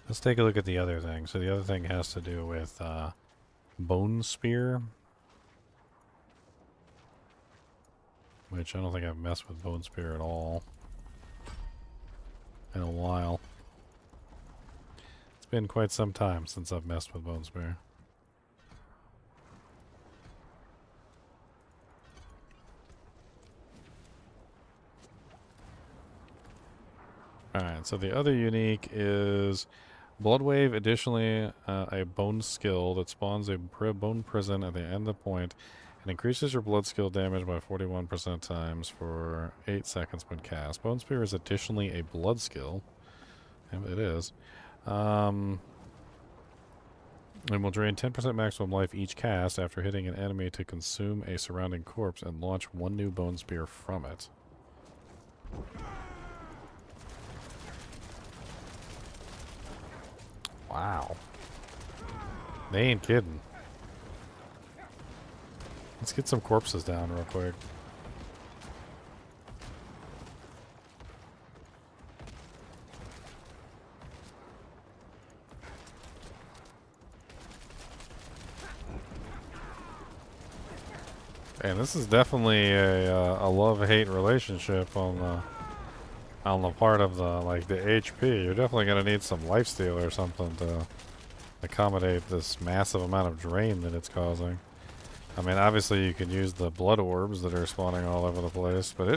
Let's take a look at the other thing. So the other thing has to do with Bone Spear, which I don't think I've messed with Bone Spear at all in a while. It's been quite some time since I've messed with Bone Spear. Alright, so the other unique is Blood Wave, additionally a bone skill that spawns a bone prison at the end of the point and increases your blood skill damage by 41% times for 8 seconds when cast. Bone Spear is additionally a blood skill. And it is. And will drain 10% maximum life each cast after hitting an enemy to consume a surrounding corpse and launch 1 new Bone Spear from it. Wow. They ain't kidding. Let's get some corpses down real quick. And this is definitely a love-hate relationship on the part of the HP. You're definitely gonna need some lifesteal or something to accommodate this massive amount of drain that it's causing. I mean, obviously you can use the blood orbs that are spawning all over the place, but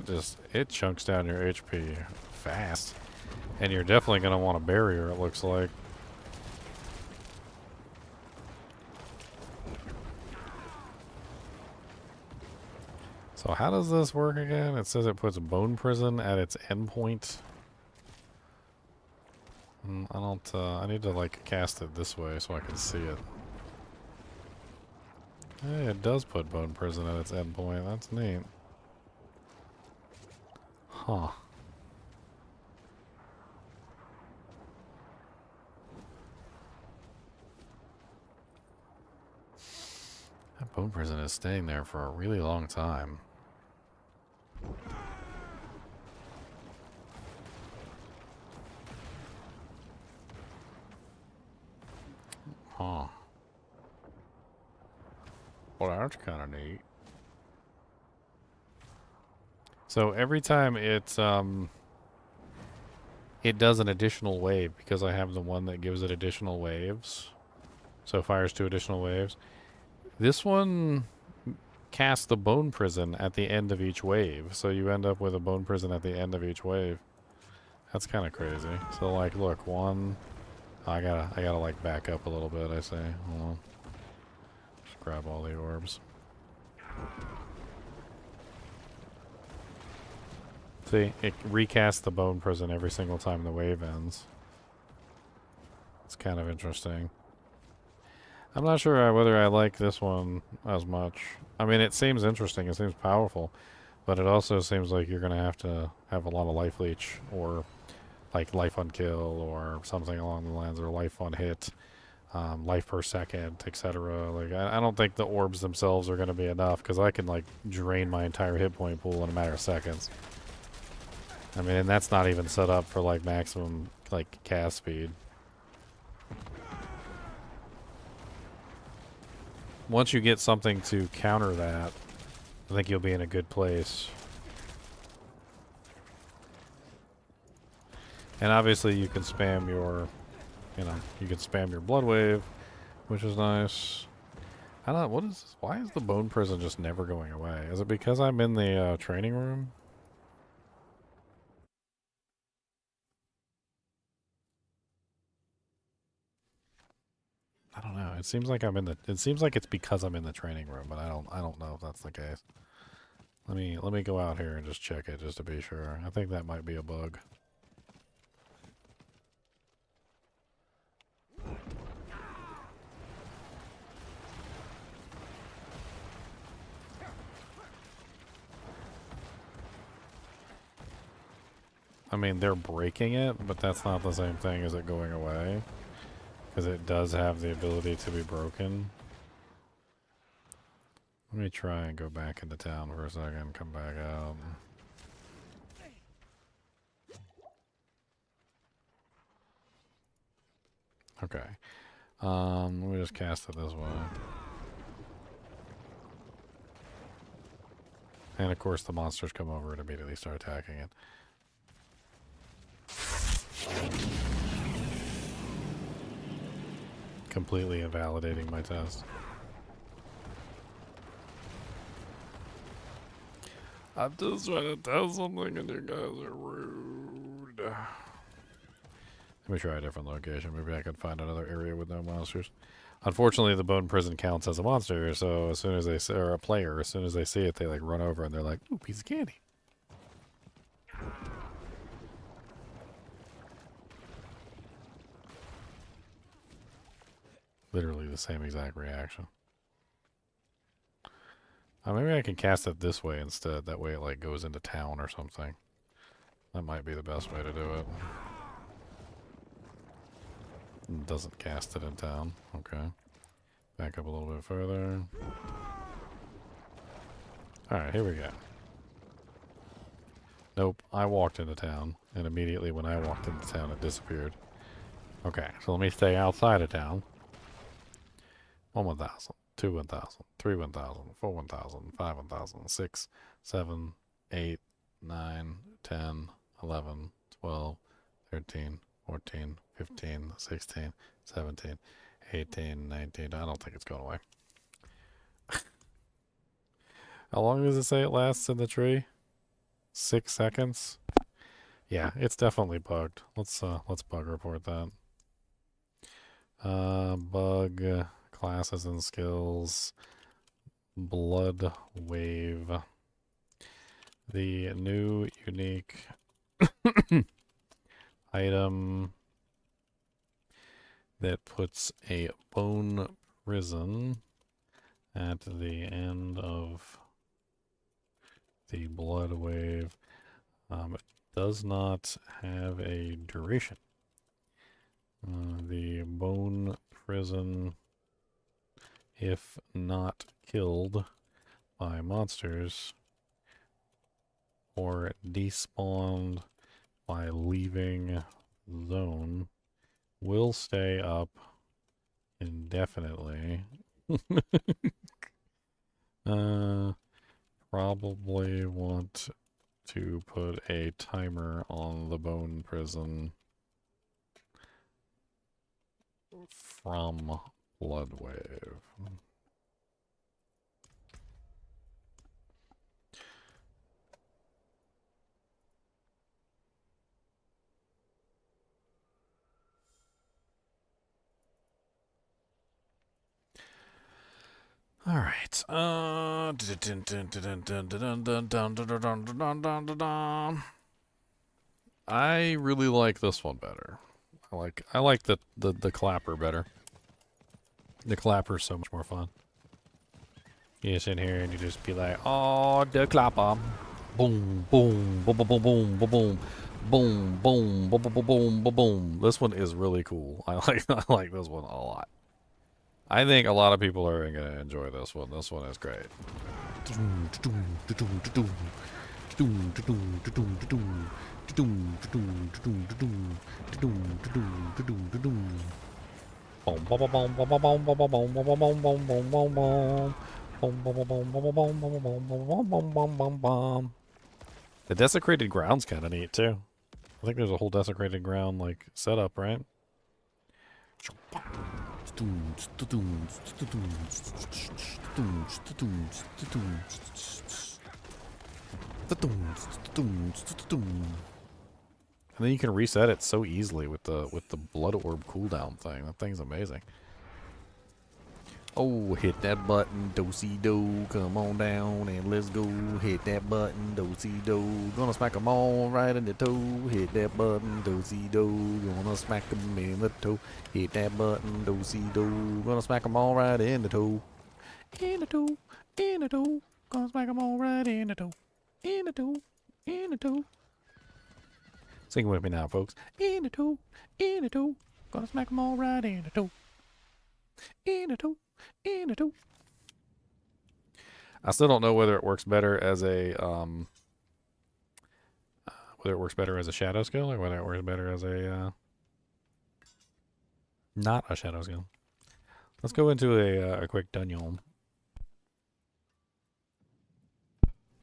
it chunks down your HP fast. And you're definitely gonna want a barrier, it looks like. So how does this work again? It says it puts Bone Prison at its endpoint. I don't, I need to cast it this way so I can see it. Hey, it does put Bone Prison at its endpoint. That's neat. Huh. That Bone Prison is staying there for a really long time. Huh. Well, that's kind of neat. So every time it does an additional wave, because I have the one that gives it additional waves. So it fires 2 additional waves. This one casts the Bone Prison at the end of each wave. So you end up with a Bone Prison at the end of each wave. That's kind of crazy. So look, one. I gotta back up a little bit, I say. Hold on. Just grab all the orbs. See, it recasts the Bone Prison every single time the wave ends. It's kind of interesting. I'm not sure whether I like this one as much. I mean, it seems interesting, it seems powerful, but it also seems like you're gonna have to have a lot of life leech, or life on kill, or something along the lines, or life on hit, life per second, etc. I don't think the orbs themselves are gonna be enough, because I can drain my entire hit point pool in a matter of seconds. I mean, and that's not even set up for maximum cast speed. Once you get something to counter that, I think you'll be in a good place. And obviously you can spam your, you can spam your Blood Wave, which is nice. I don't know, what is this? Why is the Bone Prison just never going away? Is it because I'm in the training room? It seems like I'm in the. It seems like it's because I'm in the training room, but I don't know if that's the case. Let me go out here and just check it just to be sure. I think that might be a bug. I mean, they're breaking it, but that's not the same thing as it going away. Because it does have the ability to be broken. Let me try and go back into town for a second, come back out. Okay. Let me just cast it this way. And of course the monsters come over and immediately start attacking it. Completely invalidating my test. I'm just trying to tell something and you guys are rude. Let me try a different location. Maybe I can find another area with no monsters. Unfortunately, the bone prison counts as a monster, so as soon as they see, or a player, as soon as they see it, they like run over and they're like, "Ooh, piece of candy." Literally the same exact reaction. Maybe I can cast it this way instead. That way it like goes into town or something. That might be the best way to do it. It doesn't cast it in town. Okay. Back up a little bit further. Alright, here we go. Nope, I walked into town, and immediately when I walked into town it disappeared. Okay, so let me stay outside of town. 1 1,000, 2 1,000, 3 1,000, 4 1,000, 5 1,000, 6, 7, 8, 9, 10, 11, 12, 13, 14, 15, 16, 17, 18, 19. I don't think it's going away. How long does it say it lasts in the tree? 6 seconds? Yeah, it's definitely bugged. Let's bug report that. Bug classes and skills. Blood wave. The new unique item that puts a bone prison at the end of the blood wave. It does not have a duration. The bone prison, if not killed by monsters or despawned by leaving zone, will stay up indefinitely. Probably want to put a timer on the bone prison from blood wave. All right. I really like this one better. I like the clapper better. The clapper's so much more fun. You just in here and you just be like, oh, the clapper. Boom, boom, boom, boom, boom, boom, boom, boom, boom, boom, boom, boom, boom, boom. This one is really cool. I like this one a lot. I think a lot of people are going to enjoy this one. This one is great. The desecrated ground's kind of neat too. I think there's a whole desecrated ground like setup, right? And then you can reset it so easily with the blood orb cooldown thing. That thing's amazing. Oh, hit that button, do-si-do. Come on down and let's go. Hit that button, do-si-do. Gonna smack 'em all right in the toe. Hit that button, do-si-do. Gonna smack 'em in the toe. Hit that button, do-si-do. Gonna smack 'em all right in the toe. In the toe, in the toe. Gonna smack 'em all right in the toe. In the toe, in the toe. Sing with me now, folks. In the toe, in the toe. Gonna smack 'em all right in the toe. In the toe. In a toe. I still don't know whether it works better as a shadow skill or whether it works better as a not a shadow skill. Let's go into a quick dungeon.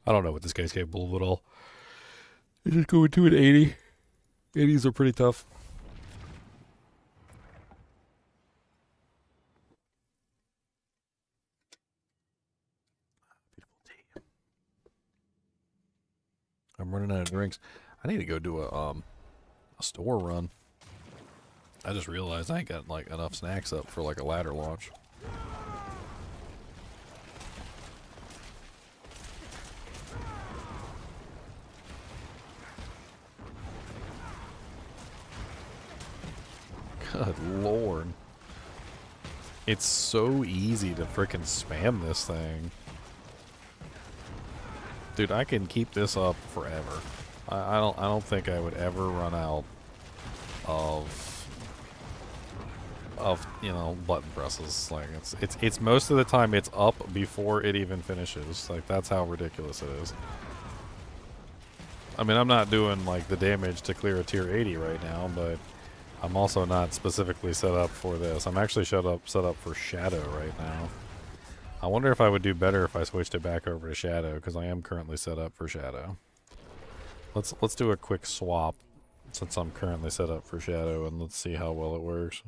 I don't know what this guy's capable of at all. I just go into an 80. 80s are pretty tough. I'm running out of drinks. I need to go do a store run. I just realized I ain't got like enough snacks up for like a ladder launch. Good lord. It's so easy to frickin' spam this thing. Dude, I can keep this up forever. I don't think I would ever run out of you know, button presses. Like it's most of the time it's up before it even finishes. Like that's how ridiculous it is. I mean, I'm not doing like the damage to clear a tier 80 right now, but I'm also not specifically set up for this. I'm actually set up for Shadow right now. I wonder if I would do better if I switched it back over to Shadow, because I am currently set up for Shadow. Let's do a quick swap since I'm currently set up for Shadow, and let's see how well it works.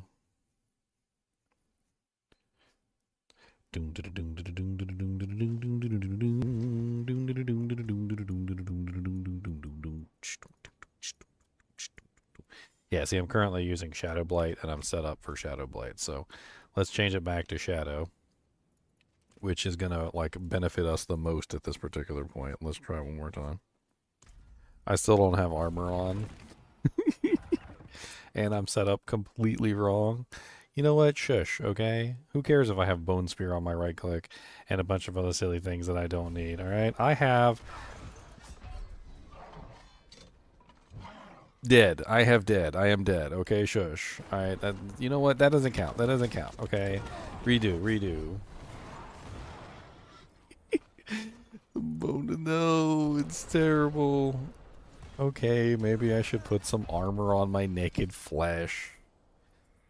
Yeah, see, I'm currently using Shadow Blight, and I'm set up for Shadow Blight, so let's change it back to Shadow, which is gonna like benefit us the most at this particular point. Let's try one more time. I still don't have armor on. And I'm set up completely wrong. You know what? Shush, okay? Who cares if I have Bone Spear on my right click and a bunch of other silly things that I don't need, alright? I have dead. I have dead. I am dead. Okay, shush. Alright, you know what? That doesn't count. That doesn't count, okay? Redo. No, it's terrible. Okay, maybe I should put some armor on my naked flesh.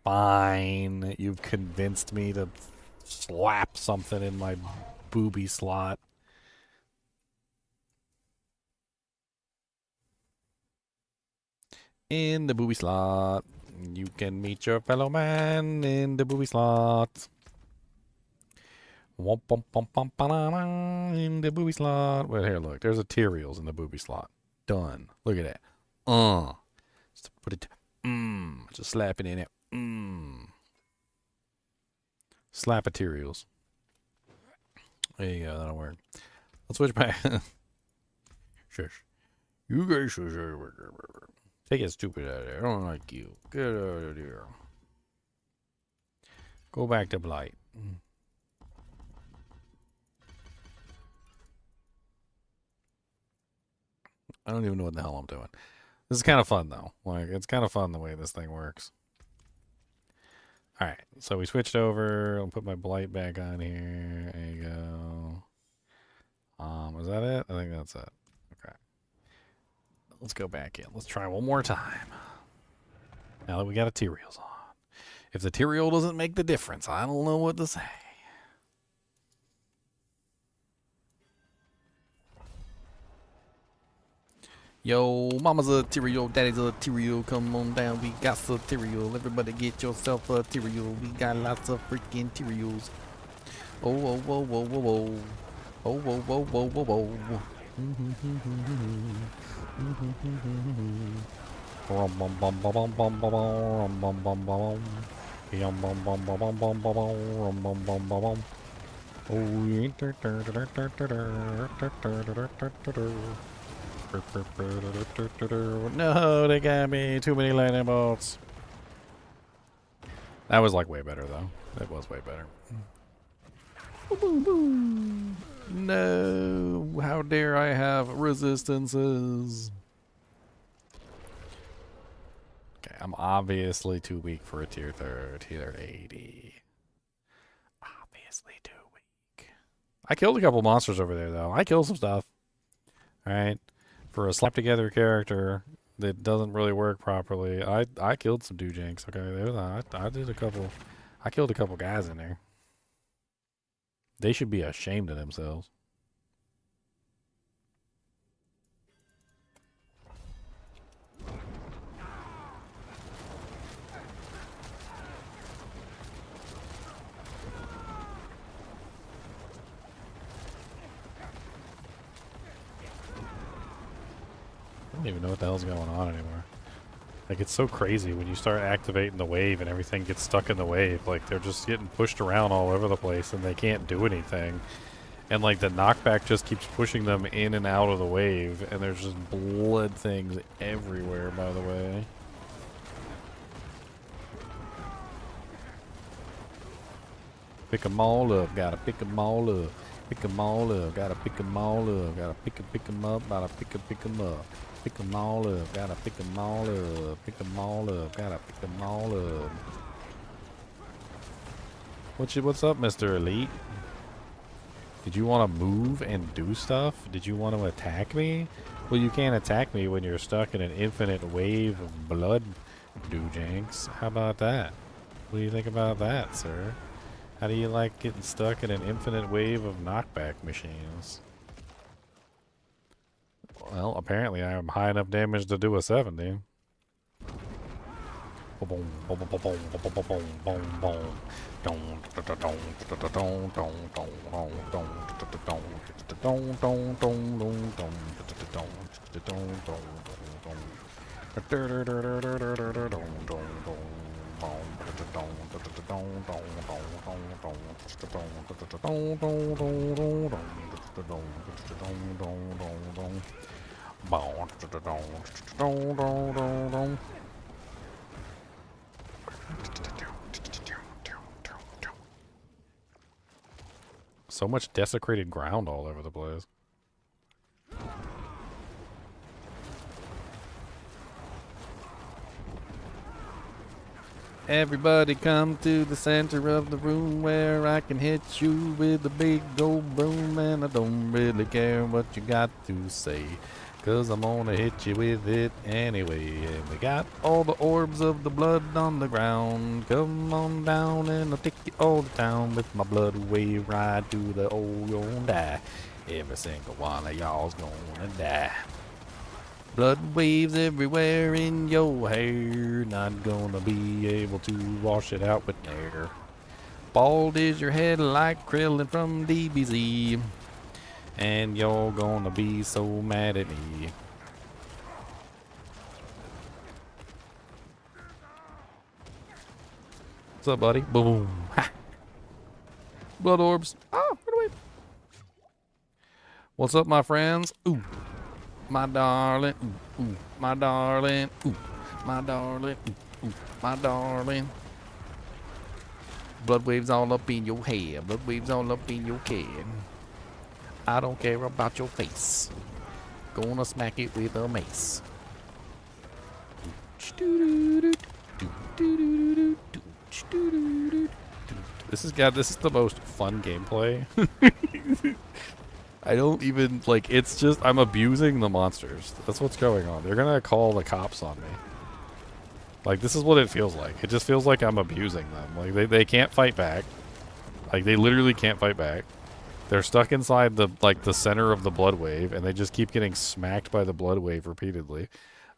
Fine. You've convinced me to slap something in my booby slot. In the booby slot. You can meet your fellow man in the booby slot. In the booby slot. Wait, here, look. There's materials in the booby slot. Done. Look at that. Just put it. Just slap it in it. Slap materials. There you go. That'll work. Let's switch back. Shush. You guys shush. Take it stupid out of there. I don't like you. Get out of there. Go back to Blight. I don't even know what the hell I'm doing. This is kind of fun, though. Like, it's kind of fun the way this thing works. Alright, so we switched over. I'll put my Blight back on here. There you go. Was that it? I think that's it. Okay. Let's go back in. Let's try one more time. Now that we got a Tyrael's on. If the Tyrael doesn't make the difference, I don't know what to say. Yo, mama's a Tyrael, daddy's a Tyrael, come on down, we got some Tyrael, everybody get yourself a Tyrael, we got lots of freaking Tyraels. Oh, whoa, whoa, whoa, whoa, whoa. Oh, whoa, whoa, whoa, whoa, whoa. Yum bum bum bum bum bum bum bum bum bum bum bum. Oh, yeah. No, they got me. Too many lightning bolts. That was like way better though. That was way better. No, how dare I have resistances? Okay, I'm obviously too weak for a tier 80. Obviously too weak. I killed a couple monsters over there though. I killed some stuff. Alright. For a slap together character that doesn't really work properly, I killed some doojanks. Okay, I did a couple. I killed a couple guys in there. They should be ashamed of themselves. I don't even know what the hell's going on anymore. Like, it's so crazy when you start activating the wave and everything gets stuck in the wave. Like, they're just getting pushed around all over the place and they can't do anything. And, like, the knockback just keeps pushing them in and out of the wave. And there's just blood things everywhere, by the way. Pick 'em all up. Gotta pick 'em all up. Pick 'em all up. Gotta pick 'em all up. Gotta pick 'em up. Gotta pick 'em up. Pick 'em all up, gotta pick 'em all up, pick 'em all up, gotta pick 'em all up. What's up, Mr. Elite? Did you want to move and do stuff? Did you want to attack me? Well, you can't attack me when you're stuck in an infinite wave of blood, doojanks. How about that? What do you think about that, sir? How do you like getting stuck in an infinite wave of knockback machines? Well, apparently I am high enough damage to do a 70. So much desecrated ground all over the place. Everybody come to the center of the room where I can hit you with a big gold broom, and I don't really care what you got to say, 'cause I'm gonna hit you with it anyway. And we got all the orbs of the blood on the ground. Come on down and I'll take you all to town with my blood wave right to the old gonna die. Every single one of y'all's gonna die. Blood waves everywhere in your hair. Not gonna be able to wash it out with air. Bald is your head like Krillin from DBZ. And you're gonna be so mad at me. What's up, buddy? Boom. Ha. Blood orbs. Oh, run away. What's up, my friends? Ooh. My darling, ooh, ooh, my darling, ooh, my darling, ooh, ooh, my darling. Blood waves all up in your head, blood waves all up in your head. I don't care about your face. Gonna smack it with a mace. This is the most fun gameplay. I don't even, like, it's just, I'm abusing the monsters. That's what's going on. They're gonna call the cops on me. Like, this is what it feels like. It just feels like I'm abusing them. Like, they can't fight back. Like, they literally can't fight back. They're stuck inside the, like, the center of the blood wave, and they just keep getting smacked by the blood wave repeatedly.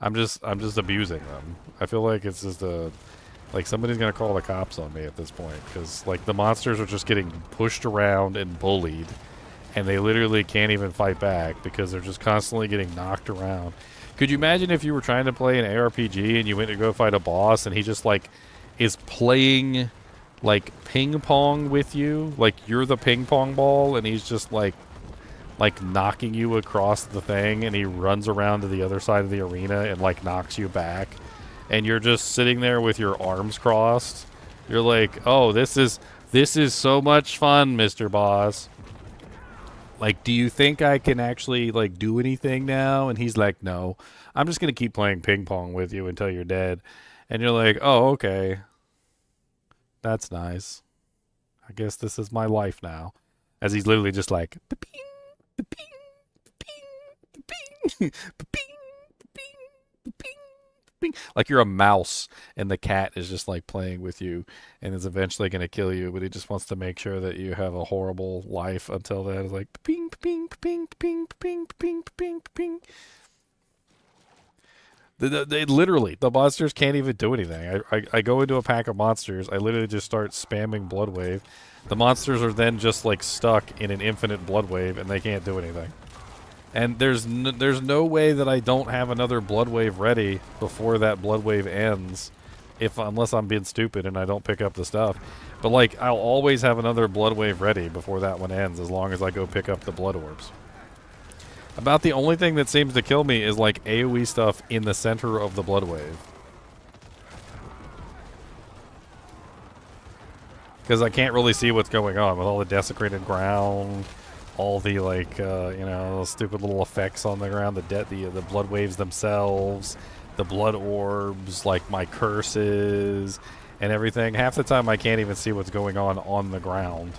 I'm just abusing them. I feel like it's just like, somebody's gonna call the cops on me at this point, because, like, the monsters are just getting pushed around and bullied. And they literally can't even fight back because they're just constantly getting knocked around. Could you imagine if you were trying to play an ARPG and you went to go fight a boss and he just, like, is playing like ping pong with you, like you're the ping pong ball, and he's just like knocking you across the thing, and he runs around to the other side of the arena and like knocks you back, and you're just sitting there with your arms crossed. You're like, oh, this is so much fun, Mr. Boss. Like, do you think I can actually like do anything now? And he's like, no, I'm just gonna keep playing ping pong with you until you're dead. And you're like, oh, okay. That's nice. I guess this is my life now. As he's literally just like, ba-ping, ba-ping, ba-ping, ba-ping, ba-ping, ba-ping, ba-ping, ba-ping. Like you're a mouse and the cat is just like playing with you and is eventually going to kill you, but he just wants to make sure that you have a horrible life until then. It's like, ba-ping, ba-ping, ba-ping, ba-ping, ba-ping, ba-ping, ba-ping, ba-ping. They literally, the monsters can't even do anything. I go into a pack of monsters, I literally just start spamming Blood Wave. The monsters are then just like stuck in an infinite Blood Wave and they can't do anything. And there's no way that I don't have another Blood Wave ready before that Blood Wave ends, unless I'm being stupid and I don't pick up the stuff. But like, I'll always have another Blood Wave ready before that one ends, as long as I go pick up the Blood Orbs. About the only thing that seems to kill me is like AoE stuff in the center of the Blood Wave. Because I can't really see what's going on with all the desecrated ground, all the like, stupid little effects on the ground, the Blood Waves themselves, the Blood Orbs, like my curses, and everything. Half the time I can't even see what's going on the ground.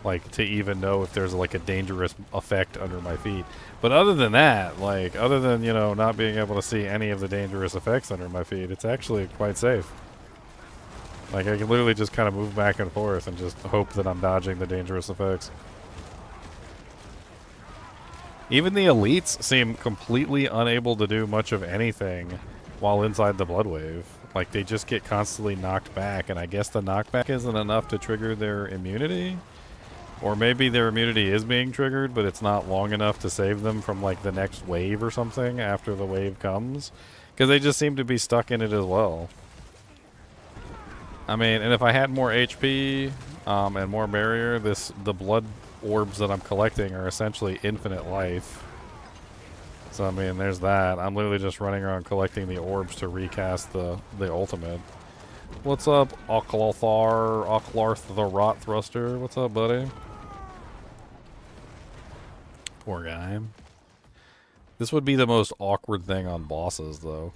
Like, to even know if there's like a dangerous effect under my feet. But other than that, like, other than, not being able to see any of the dangerous effects under my feet, it's actually quite safe. Like, I can literally just kind of move back and forth and just hope that I'm dodging the dangerous effects. Even the elites seem completely unable to do much of anything while inside the Blood Wave. Like, they just get constantly knocked back, and I guess the knockback isn't enough to trigger their immunity? Or maybe their immunity is being triggered, but it's not long enough to save them from, like, the next wave or something after the wave comes. Because they just seem to be stuck in it as well. I mean, and if I had more HP and more barrier, the blood orbs that I'm collecting are essentially infinite life. So, I mean, there's that. I'm literally just running around collecting the orbs to recast the ultimate. What's up, Oklarth the Rot Thruster? What's up, buddy? Poor guy. This would be the most awkward thing on bosses, though.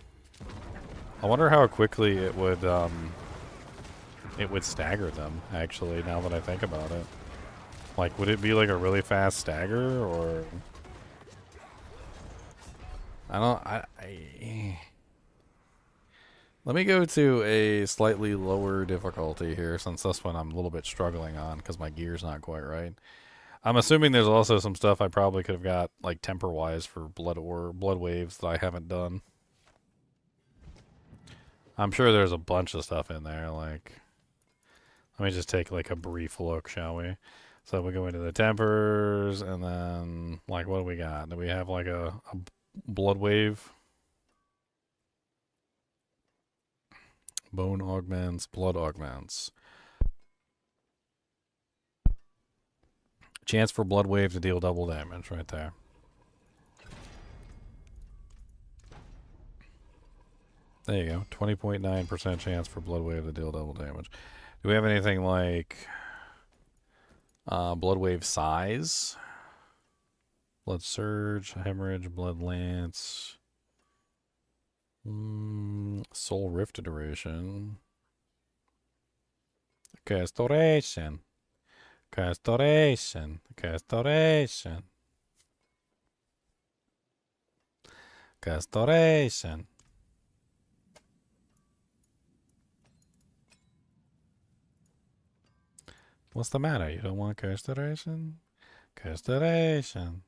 I wonder how quickly it would stagger them, actually, now that I think about it. Like, would it be like a really fast stagger, or... Let me go to a slightly lower difficulty here, since this one I'm a little bit struggling on, because my gear's not quite right. I'm assuming there's also some stuff I probably could have got, like, temper-wise for blood waves that I haven't done. I'm sure there's a bunch of stuff in there, like... Let me just take, like, a brief look, shall we? So we go into the tempers, and then, like, what do we got? Do we have, like, a blood wave? Bone augments, blood augments. Chance for blood wave to deal double damage right there. There you go. 20.9% chance for blood wave to deal double damage. Do we have anything like blood wave size? Blood surge, hemorrhage, blood lance. Soul rift duration. Castoration. Castoration. Castoration. Castoration. What's the matter? You don't want castoration? Castoration.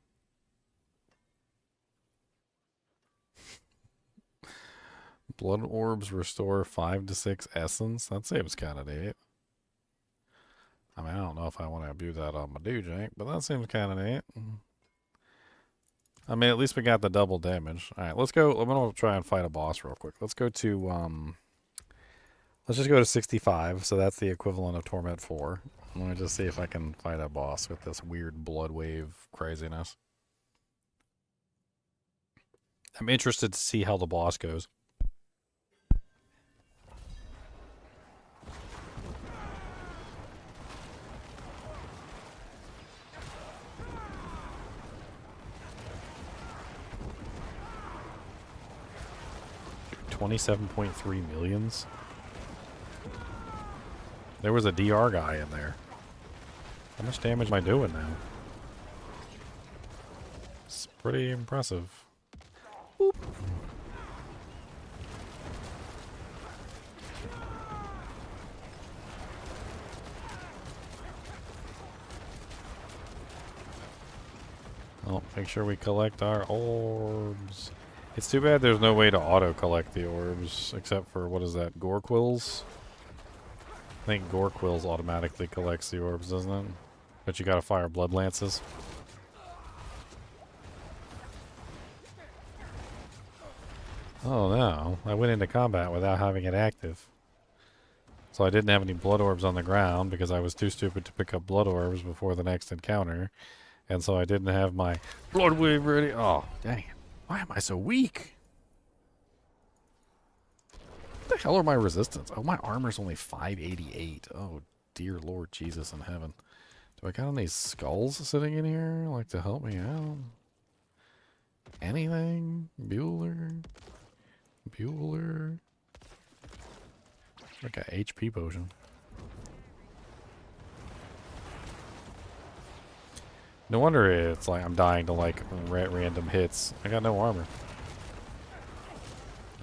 Blood orbs restore 5 to 6 essence. That seems kind of neat. I mean, I don't know if I want to abuse that on my Jank, but that seems kind of neat. I mean, at least we got the double damage. All right, let's go. I'm gonna try and fight a boss real quick. Let's go to Let's just go to 65, so that's the equivalent of Torment 4. Let me just see if I can fight a boss with this weird blood wave craziness. I'm interested to see how the boss goes. $27.3 million. There was a DR guy in there. How much damage am I doing now? It's pretty impressive. Boop. Oh, make sure we collect our orbs. It's too bad there's no way to auto-collect the orbs, except for, what is that, Gorquills? I think Gorquills automatically collects the orbs, doesn't it? But you gotta fire Blood Lances. Oh no, I went into combat without having it active. So I didn't have any blood orbs on the ground because I was too stupid to pick up blood orbs before the next encounter. And so I didn't have my blood wave ready. Oh, dang it. Why am I so weak? What the hell are my resistance? Oh, my armor's only 588. Oh, dear Lord Jesus in heaven. Do I got any skulls sitting in here, like, to help me out? Anything? Bueller? Bueller? Like a HP potion. No wonder it's like I'm dying to like random hits. I got no armor.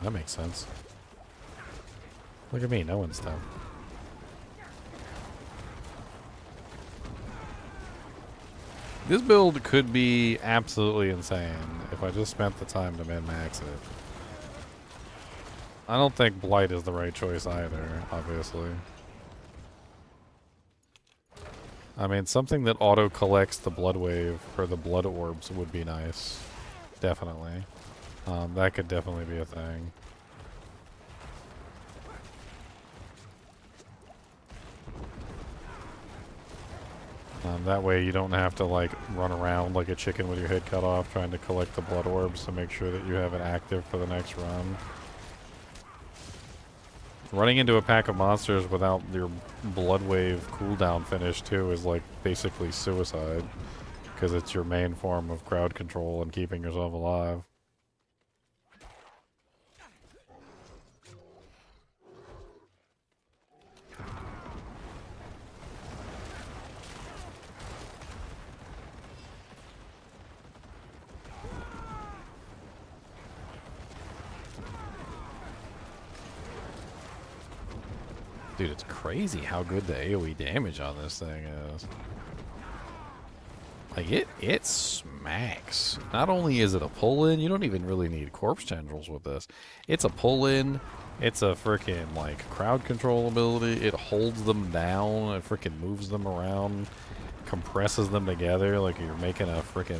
That makes sense. Look at me, no one's done. This build could be absolutely insane if I just spent the time to min-max it. I don't think Blight is the right choice either, obviously. I mean, something that auto-collects the blood wave, or the blood orbs, would be nice. Definitely. That could definitely be a thing. That way you don't have to, like, run around like a chicken with your head cut off trying to collect the blood orbs to make sure that you have it active for the next run. Running into a pack of monsters without your blood wave cooldown finish too is like basically suicide, because it's your main form of crowd control and keeping yourself alive. Dude, it's crazy how good the AoE damage on this thing is. Like, it smacks. Not only is it a pull-in, you don't even really need corpse tendrils with this. It's a pull-in, it's a freaking, like, crowd control ability. It holds them down, it freaking moves them around, compresses them together like you're making a freaking,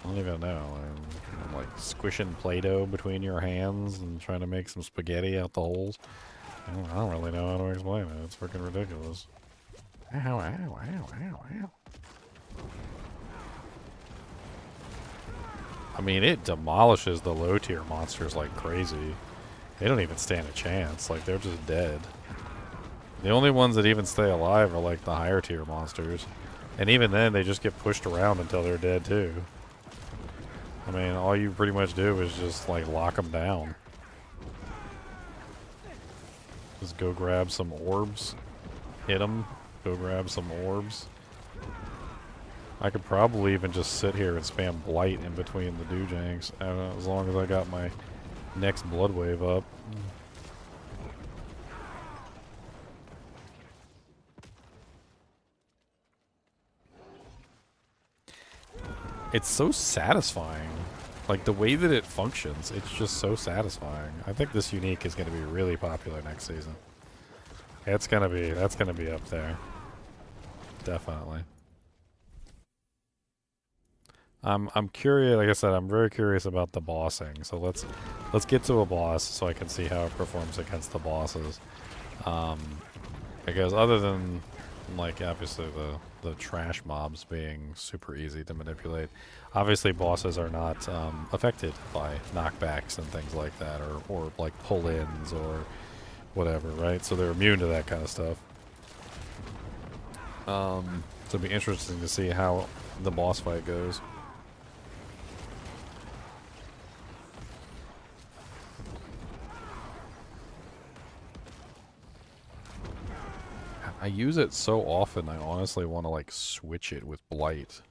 I don't even know, like squishing Play-Doh between your hands and trying to make some spaghetti out the holes. I don't really know how to explain it. It's freaking ridiculous. Ow, ow, ow, ow, ow. I mean, it demolishes the low tier monsters like crazy. They don't even stand a chance. Like, they're just dead. The only ones that even stay alive are like the higher tier monsters. And even then, they just get pushed around until they're dead too. I mean, all you pretty much do is just like lock them down. Just go grab some orbs, hit them, go grab some orbs. I could probably even just sit here and spam Blight in between the doojanks, as long as I got my next blood wave up. It's so satisfying. Like, the way that it functions, it's just so satisfying. I think this unique is going to be really popular next season. That's gonna be up there. Definitely. I'm curious, like I said, I'm very curious about the bossing. So let's get to a boss so I can see how it performs against the bosses. Because other than, like, obviously the trash mobs being super easy to manipulate, obviously bosses are not affected by knockbacks and things like that, or like pull-ins or whatever, right? So they're immune to that kind of stuff. So it'll be interesting to see how the boss fight goes. I use it so often, I honestly want to, like, switch it with Blight.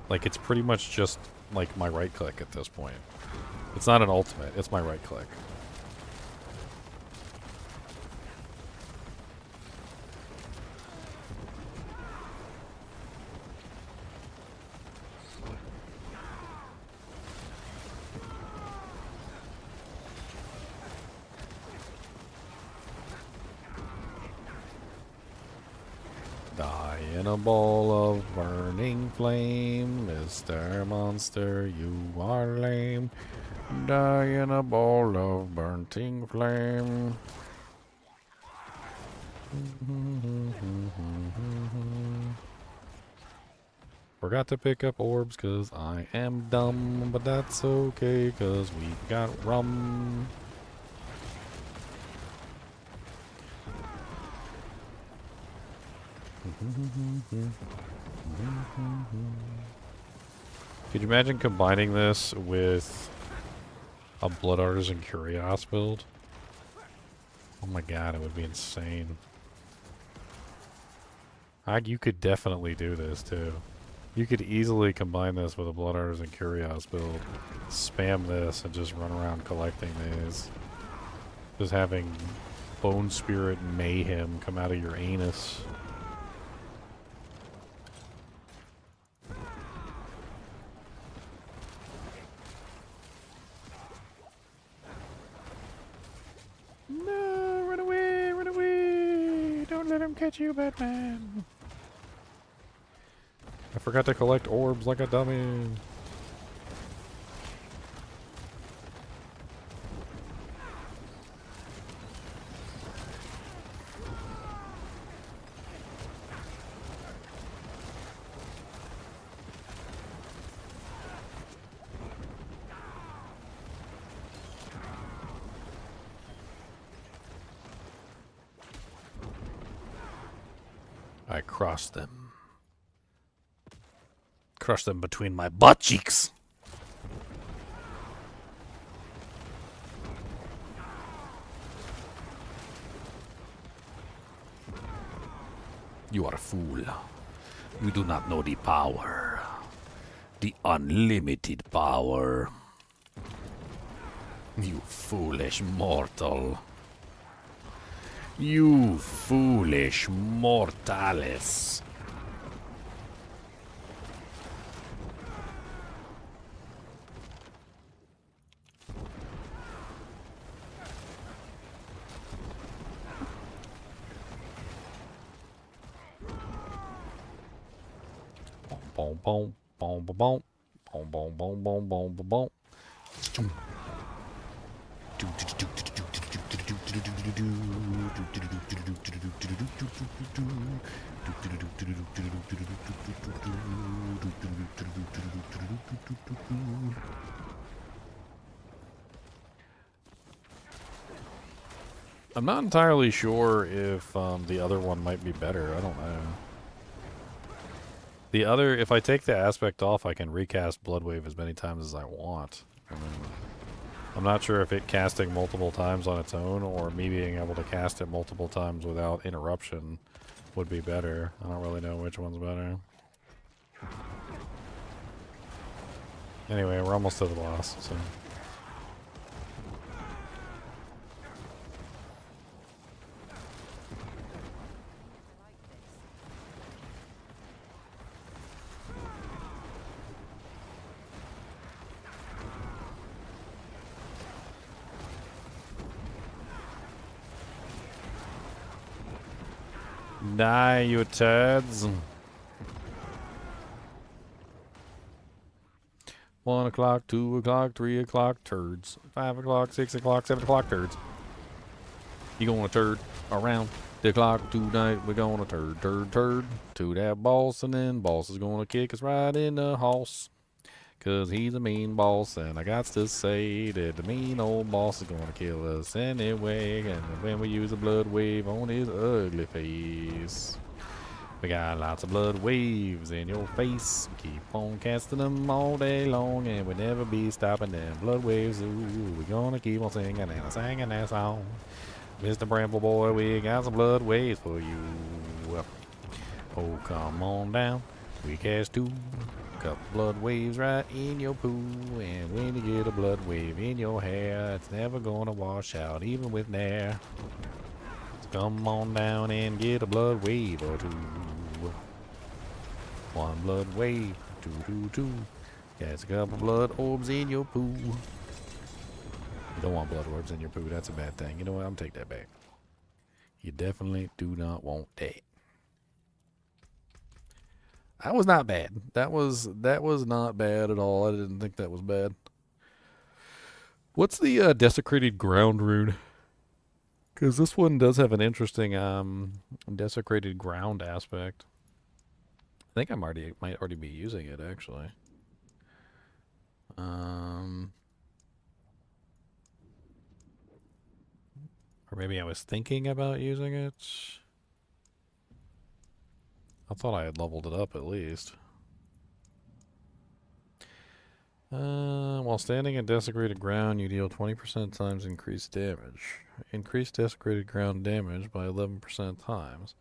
Like, it's pretty much just, like, my right click at this point. It's not an ultimate, it's my right click. Die in a ball of burning flame, Mr. Monster, you are lame. Die in a ball of burning flame. Forgot to pick up orbs cause I am dumb, but that's okay cause we got rum. Could you imagine combining this with a Blood Artisan Curios build? Oh my god, it would be insane. You could definitely do this too. You could easily combine this with a Blood Artisan Curios build. Spam this and just run around collecting these. Just having Bone Spirit Mayhem come out of your anus. No, run away, run away! Don't let him catch you, Batman! I forgot to collect orbs like a dummy. I crossed them. Crush them between my butt cheeks. You are a fool. You do not know the power. The unlimited power. You foolish mortal. You foolish mortalis. Boom, boom, boom, boom, boom, boom, boom, boom, boom, boom, boom, boom. I'm not entirely sure if the other one might be better. I don't know. The other, if I take the aspect off, I can recast Bloodwave as many times as I want. I mean, I'm not sure if it casting multiple times on its own or me being able to cast it multiple times without interruption would be better. I don't really know which one's better. Anyway, we're almost to the boss, so... Die, you turds. 1 o'clock, 2 o'clock, 3 o'clock, turds. 5 o'clock, 6 o'clock, 7 o'clock, turds. You gonna turd around the clock tonight? We're gonna turd to that boss, and then boss is gonna kick us right in the house. Cause he's a mean boss, and I got to say that the mean old boss is gonna kill us anyway. And when we use a blood wave on his ugly face, we got lots of blood waves in your face. We keep on casting them all day long, and we never be stopping them blood waves. Ooh, we gonna keep on singing and singing that song. Mr. Bramble Boy, we got some blood waves for you. Oh, come on down. We cast 2 couple blood waves right in your poo. And when you get a blood wave in your hair, it's never gonna wash out, even with Nair. So come on down and get a blood wave or 2. 1 blood wave, 2. Cast a couple blood orbs in your poo. You don't want blood orbs in your poo. That's a bad thing. You know what? I'm gonna take that back. You definitely do not want that. That was not bad. That was not bad at all. I didn't think that was bad. What's the desecrated ground rune? Because this one does have an interesting desecrated ground aspect. I think might already be using it actually. Or maybe I was thinking about using it. I thought I had leveled it up at least. While standing in desecrated ground, you deal 20% times increased damage. Increase desecrated ground damage by 11% times.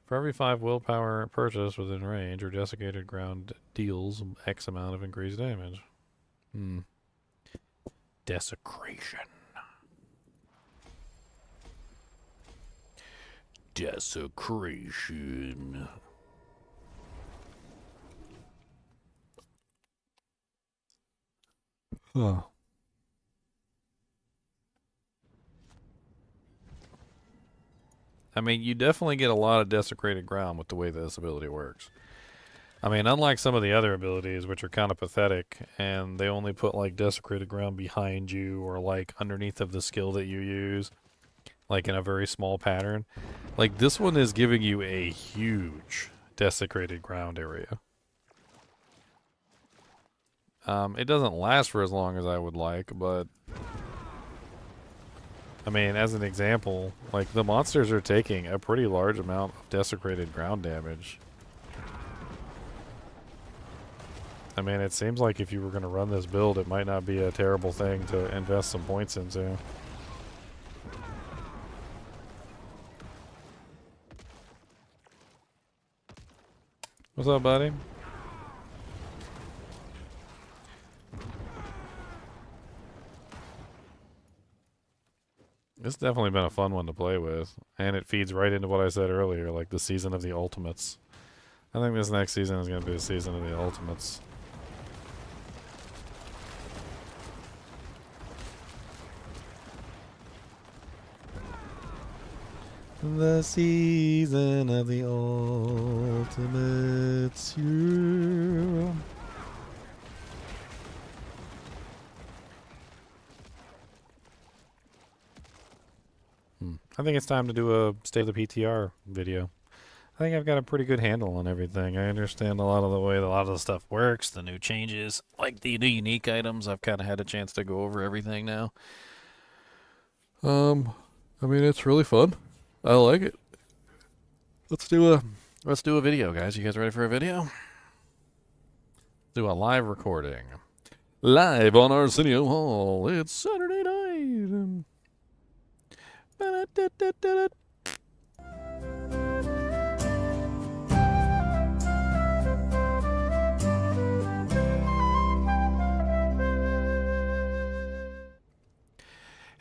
For every 5 willpower purchased within range, your desecrated ground deals X amount of increased damage. Desecration. Desecration. Huh. I mean, you definitely get a lot of desecrated ground with the way this ability works. I mean, unlike some of the other abilities, which are kind of pathetic, and they only put, like, desecrated ground behind you or, like, underneath of the skill that you use, like, in a very small pattern. Like, this one is giving you a huge desecrated ground area. It doesn't last for as long as I would like, but I mean, as an example, like the monsters are taking a pretty large amount of desecrated ground damage. I mean, it seems like if you were going to run this build, it might not be a terrible thing to invest some points into. What's up, buddy? It's definitely been a fun one to play with, and it feeds right into what I said earlier, like the season of the ultimates. I think this next season is going to be the season of the ultimates. The season of the ultimates. Yeah. I think it's time to do a state of the PTR video. I think I've got a pretty good handle on everything. I understand a lot of the way that a lot of the stuff works, the new changes, like the new unique items. I've kind of had a chance to go over everything now. I mean, it's really fun. I like it. Let's do a video, guys. You guys ready for a video? Do a live recording. Live on Arsenio Hall. It's Saturday night.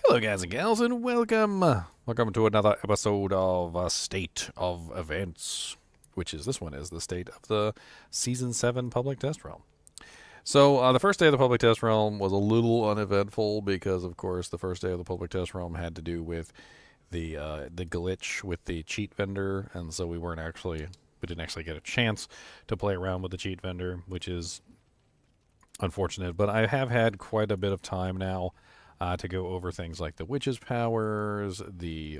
Hello guys and gals, and welcome to another episode of State of Events, which is, this one is the state of the Season 7 Public Test Realm. So the first day of the Public Test Realm was a little uneventful because, of course, the first day of the Public Test Realm had to do with the glitch with the cheat vendor, and so we didn't actually get a chance to play around with the cheat vendor, which is unfortunate. But I have had quite a bit of time now to go over things like the witch's powers, the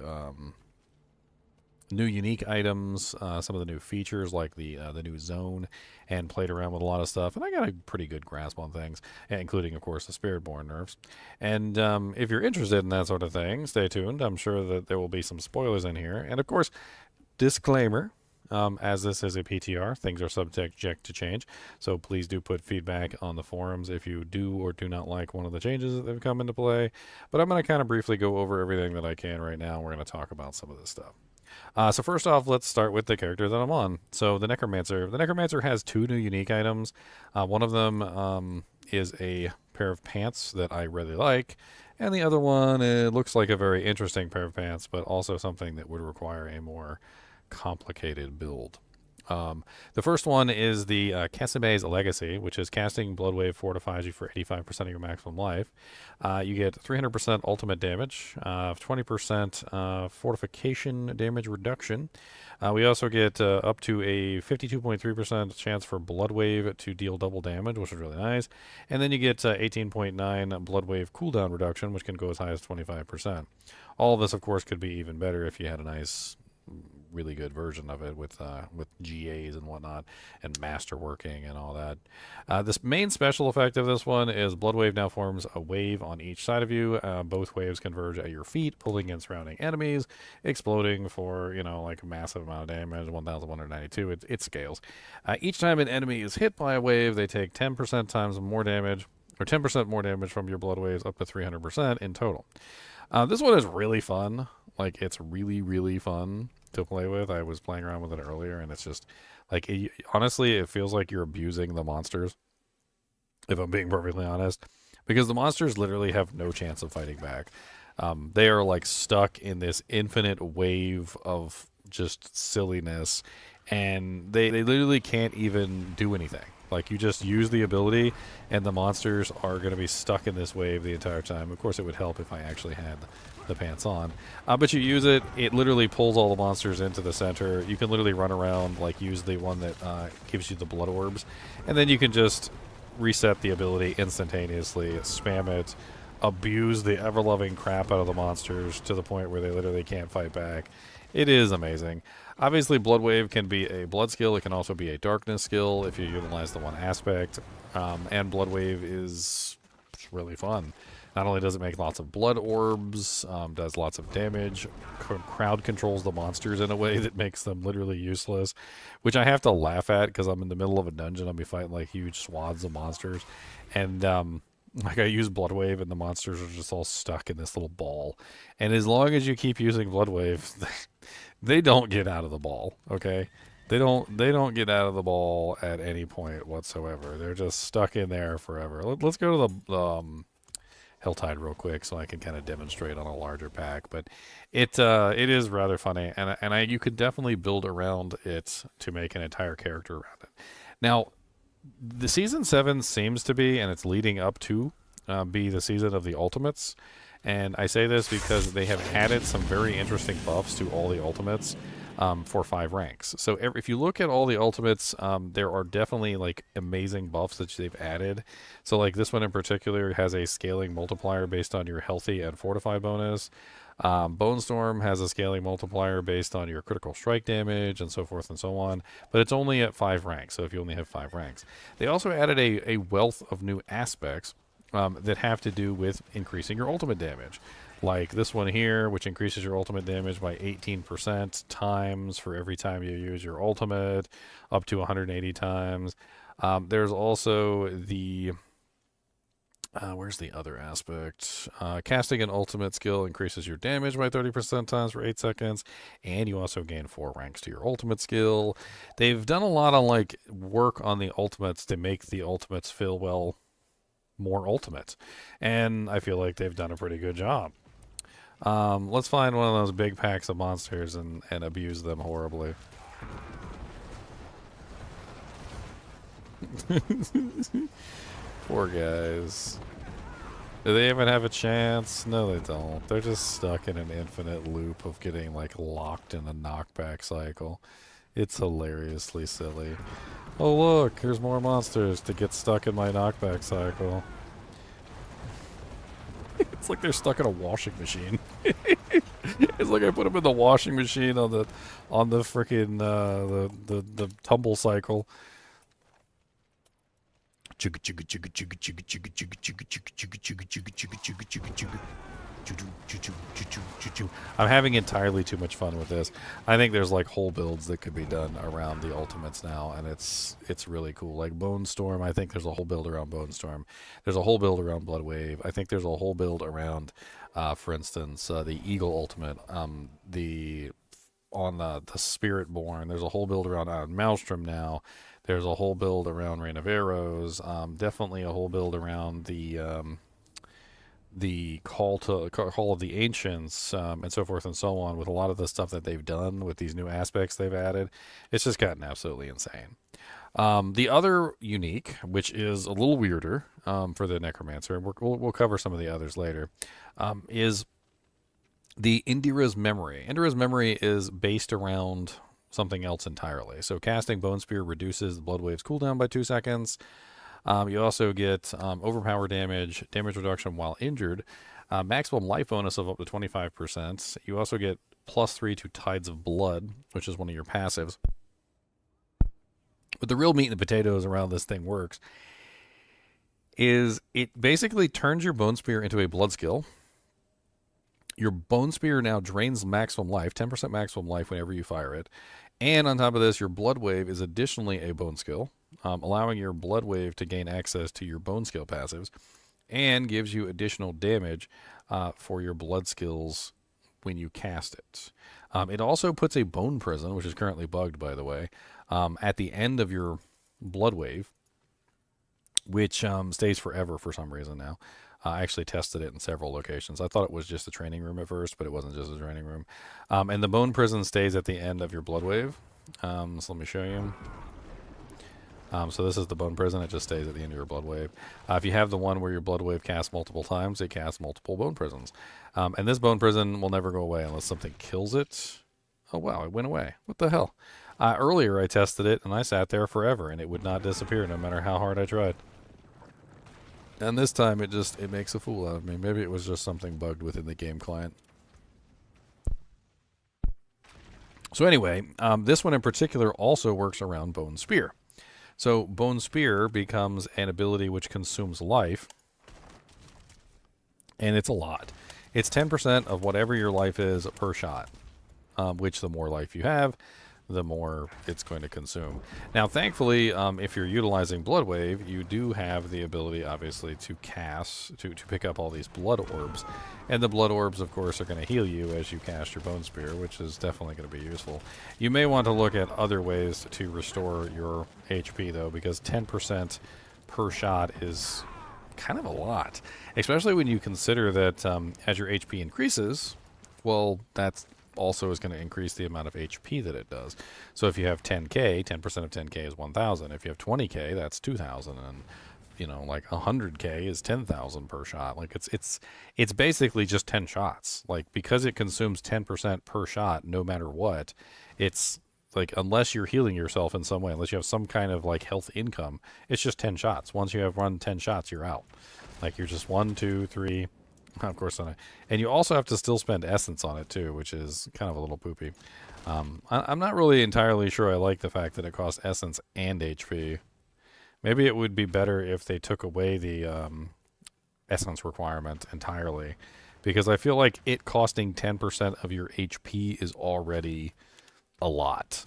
new unique items, some of the new features like the new zone, and played around with a lot of stuff. And I got a pretty good grasp on things, including, of course, the Spiritborn nerfs. And if you're interested in that sort of thing, stay tuned. I'm sure that there will be some spoilers in here. And, of course, disclaimer, as this is a PTR, things are subject to change. So please do put feedback on the forums if you do or do not like one of the changes that have come into play. But I'm going to kind of briefly go over everything that I can right now. We're going to talk about some of this stuff. So first off, let's start with the character that I'm on. So the Necromancer. The Necromancer has 2 new unique items. One of them is a pair of pants that I really like. And the other one, it looks like a very interesting pair of pants, but also something that would require a more complicated build. The first one is the Hogwarts Legacy, which is casting Blood Wave fortifies you for 85% of your maximum life. You get 300% ultimate damage, 20% fortification damage reduction. We also get up to a 52.3% chance for Blood Wave to deal double damage, which is really nice. And then you get 18.9 Blood Wave cooldown reduction, which can go as high as 25%. All of this, of course, could be even better if you had a nice, really good version of it with GAs and whatnot, and Masterworking and all that. This main special effect of this one is Blood Wave now forms a wave on each side of you. Both waves converge at your feet, pulling in surrounding enemies, exploding for, like a massive amount of damage, 1,192. It scales. Each time an enemy is hit by a wave, they take 10% times more damage, or 10% more damage from your Blood Waves, up to 300% in total. This one is really fun. Like, it's really, really fun to play with. I was playing around with it earlier, and it's just, like, honestly, it feels like you're abusing the monsters, if I'm being perfectly honest, because the monsters literally have no chance of fighting back. They are, like, stuck in this infinite wave of just silliness, and they literally can't even do anything. Like, you just use the ability, and the monsters are going to be stuck in this wave the entire time. Of course, it would help if I actually had the pants on. But you use it, it literally pulls all the monsters into the center. You can literally run around, like, use the one that gives you the blood orbs, and then you can just reset the ability instantaneously, spam it, abuse the ever-loving crap out of the monsters to the point where they literally can't fight back. It is amazing. Obviously, Blood Wave can be a blood skill. It can also be a darkness skill if you utilize the one aspect. And Blood Wave is really fun. Not only does it make lots of blood orbs, does lots of damage, crowd controls the monsters in a way that makes them literally useless, which I have to laugh at because I'm in the middle of a dungeon. I'll be fighting like huge swaths of monsters. And like, I use Blood Wave and the monsters are just all stuck in this little ball. And as long as you keep using Blood Wave, they don't get out of the ball, okay? They don't get out of the ball at any point whatsoever. They're just stuck in there forever. Let's go to the HellTide real quick so I can kind of demonstrate on a larger pack. But it is rather funny, and you could definitely build around it to make an entire character around it. Now, the Season 7 seems to be, and it's leading up to, be the season of the Ultimates. And I say this because they have added some very interesting buffs to all the Ultimates for 5 ranks. So if you look at all the Ultimates, there are definitely, like, amazing buffs that they've added. So, like, this one in particular has a scaling multiplier based on your healthy and fortify bonus. Bone Storm has a scaling multiplier based on your critical strike damage and so forth and so on, but it's only at 5 ranks, so if you only have 5 ranks. They also added a wealth of new aspects that have to do with increasing your ultimate damage. Like this one here, which increases your ultimate damage by 18% times for every time you use your ultimate, up to 180 times. There's also the... where's the other aspect? Casting an ultimate skill increases your damage by 30% times for 8 seconds, and you also gain 4 ranks to your ultimate skill. They've done a lot of, like, work on the ultimates to make the ultimates feel, well, more ultimate, and I feel like they've done a pretty good job. Let's find one of those big packs of monsters and abuse them horribly. Poor guys. Do they even have a chance? No, they don't. They're just stuck in an infinite loop of getting, like, locked in a knockback cycle. It's hilariously silly. Oh look, here's more monsters to get stuck in my knockback cycle. It's like they're stuck in a washing machine. It's like I put them in the washing machine on the freaking the tumble cycle. I'm having entirely too much fun with this. I think there's like whole builds that could be done around the ultimates now, and it's really cool. Like Bone Storm, I think there's a whole build around Bone Storm. There's a whole build around Blood Wave. I think there's a whole build around, for instance, the Eagle Ultimate, the Spiritborn. There's a whole build around Maelstrom now. There's a whole build around Rain of Arrows. Definitely a whole build around the Call of the Ancients, and so forth and so on. With a lot of the stuff that they've done with these new aspects they've added, it's just gotten absolutely insane. The other unique, which is a little weirder for the Necromancer, and we'll cover some of the others later, is the Indira's Memory. Indira's Memory is based around something else entirely. So casting Bone Spear reduces the Blood Wave's cooldown by 2 seconds. You also get overpower damage, damage reduction while injured, maximum life bonus of up to 25%. You also get +3 to Tides of Blood, which is one of your passives. But the real meat and potatoes around this thing works is it basically turns your Bone Spear into a blood skill. Your Bone Spear now drains maximum life, 10% maximum life whenever you fire it. And on top of this, your Blood Wave is additionally a bone skill, allowing your Blood Wave to gain access to your bone skill passives, and gives you additional damage for your blood skills when you cast it. It also puts a Bone Prison, which is currently bugged, by the way, at the end of your Blood Wave, which stays forever for some reason now. I actually tested it in several locations. I thought it was just a training room at first, but it wasn't just a training room. And the Bone Prison stays at the end of your Blood Wave. So let me show you. So this is the Bone Prison. It just stays at the end of your Blood Wave. If you have the one where your Blood Wave casts multiple times, it casts multiple Bone Prisons. And this Bone Prison will never go away unless something kills it. Oh, wow, it went away. What the hell? Earlier I tested it, and I sat there forever, and it would not disappear no matter how hard I tried. And this time it makes a fool out of me. Maybe it was just something bugged within the game client. So anyway, this one in particular also works around Bone Spear. So Bone Spear becomes an ability which consumes life. And it's a lot. It's 10% of whatever your life is per shot. Which the more life you have, the more it's going to consume. Now, thankfully, if you're utilizing Blood Wave, you do have the ability, obviously, to cast, to pick up all these Blood Orbs. And the Blood Orbs, of course, are going to heal you as you cast your Bone Spear, which is definitely going to be useful. You may want to look at other ways to restore your HP, though, because 10% per shot is kind of a lot. Especially when you consider that as your HP increases, well, that's also is going to increase the amount of HP that it does. So if you have 10k, 10% of 10k is 1,000. If you have 20k, that's 2,000, and you know, like 100k is 10,000 per shot. Like it's basically just 10 shots. Like because it consumes 10% per shot, no matter what, it's like unless you're healing yourself in some way, unless you have some kind of like health income, it's just 10 shots. Once you have run 10 shots, you're out. Like you're just 1, 2, 3. Of course, and you also have to still spend essence on it too, which is kind of a little poopy. I'm not really entirely sure I like the fact that it costs essence and HP. Maybe it would be better if they took away the essence requirement entirely, because I feel like it costing 10% of your HP is already a lot.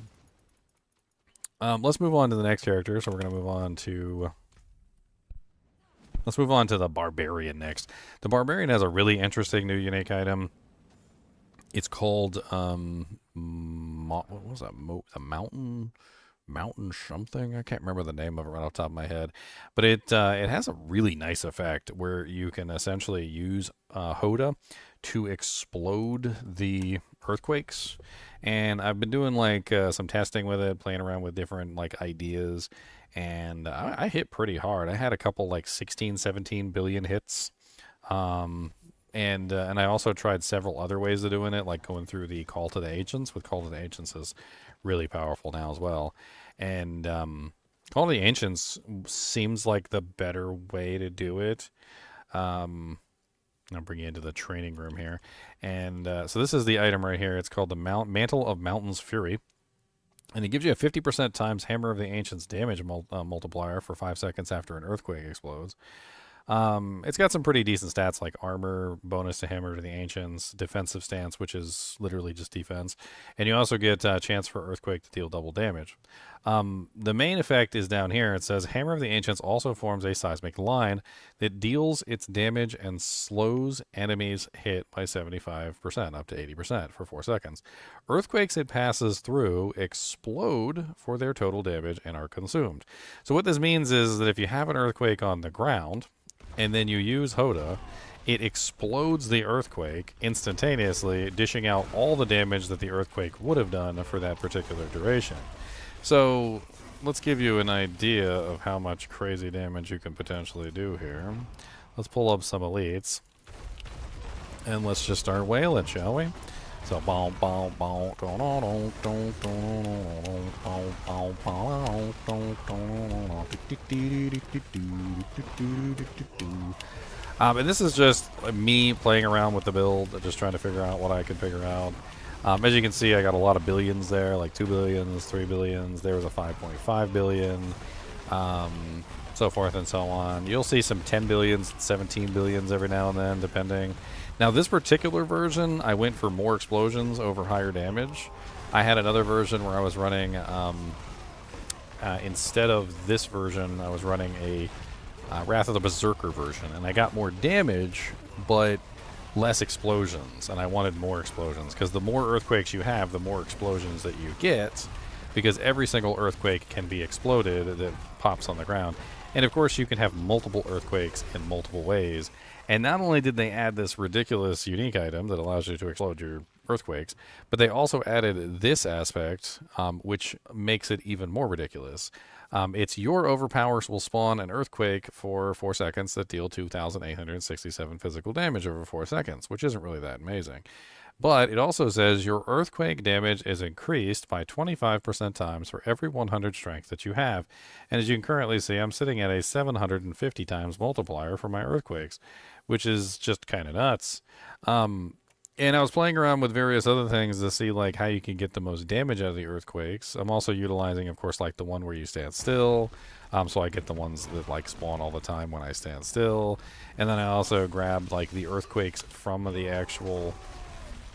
Let's move on to the next character. So we're going to move on to... Let's move on to the Barbarian next. The Barbarian has a really interesting new unique item. It's called, what was that? The Mountain something? I can't remember the name of it right off the top of my head. But it has a really nice effect where you can essentially use Hoda to explode the earthquakes. And I've been doing like some testing with it, playing around with different like ideas. And I hit pretty hard. I had a couple like 16, 17 billion hits. And I also tried several other ways of doing it, like going through the Call to the Ancients. With Call to the Ancients is really powerful now as well. And Call to the Ancients seems like the better way to do it. I'll bring you into the training room here. And so this is the item right here. It's called the Mantle of Mountain's Fury. And it gives you a 50% times Hammer of the Ancients damage multiplier for 5 seconds after an earthquake explodes. It's got some pretty decent stats like armor, bonus to Hammer to the Ancients, defensive stance, which is literally just defense. And you also get a chance for Earthquake to deal double damage. The main effect is down here. It says Hammer of the Ancients also forms a seismic line that deals its damage and slows enemies hit by 75%, up to 80% for 4 seconds. Earthquakes it passes through explode for their total damage and are consumed. So what this means is that if you have an earthquake on the ground, and then you use Hoda, it explodes the earthquake instantaneously, dishing out all the damage that the earthquake would have done for that particular duration. So let's give you an idea of how much crazy damage you can potentially do here. Let's pull up some elites, and let's just start wailing, shall we? So and this is just me playing around with the build, just trying to figure out what I can figure out. As you can see, I got a lot of billions there, like 2 billions, 3 billions. There was a 5.5 billion, so forth and so on. You'll see some 10 billions, 17 billions every now and then, depending. Now, this particular version, I went for more explosions over higher damage. I had another version where I was running, instead of this version, I was running a Wrath of the Berserker version, and I got more damage, but less explosions, and I wanted more explosions, because the more earthquakes you have, the more explosions that you get, because every single earthquake can be exploded that pops on the ground. And of course, you can have multiple earthquakes in multiple ways. And not only did they add this ridiculous unique item that allows you to explode your earthquakes, but they also added this aspect, which makes it even more ridiculous. It's your overpowers will spawn an earthquake for 4 seconds that deal 2,867 physical damage over 4 seconds, which isn't really that amazing. But it also says your earthquake damage is increased by 25% times for every 100 strength that you have. And as you can currently see, I'm sitting at a 750 times multiplier for my earthquakes, which is just kind of nuts. And I was playing around with various other things to see like how you can get the most damage out of the earthquakes. I'm also utilizing, of course, like the one where you stand still. So I get the ones that like spawn all the time when I stand still. And then I also grabbed like the earthquakes from the actual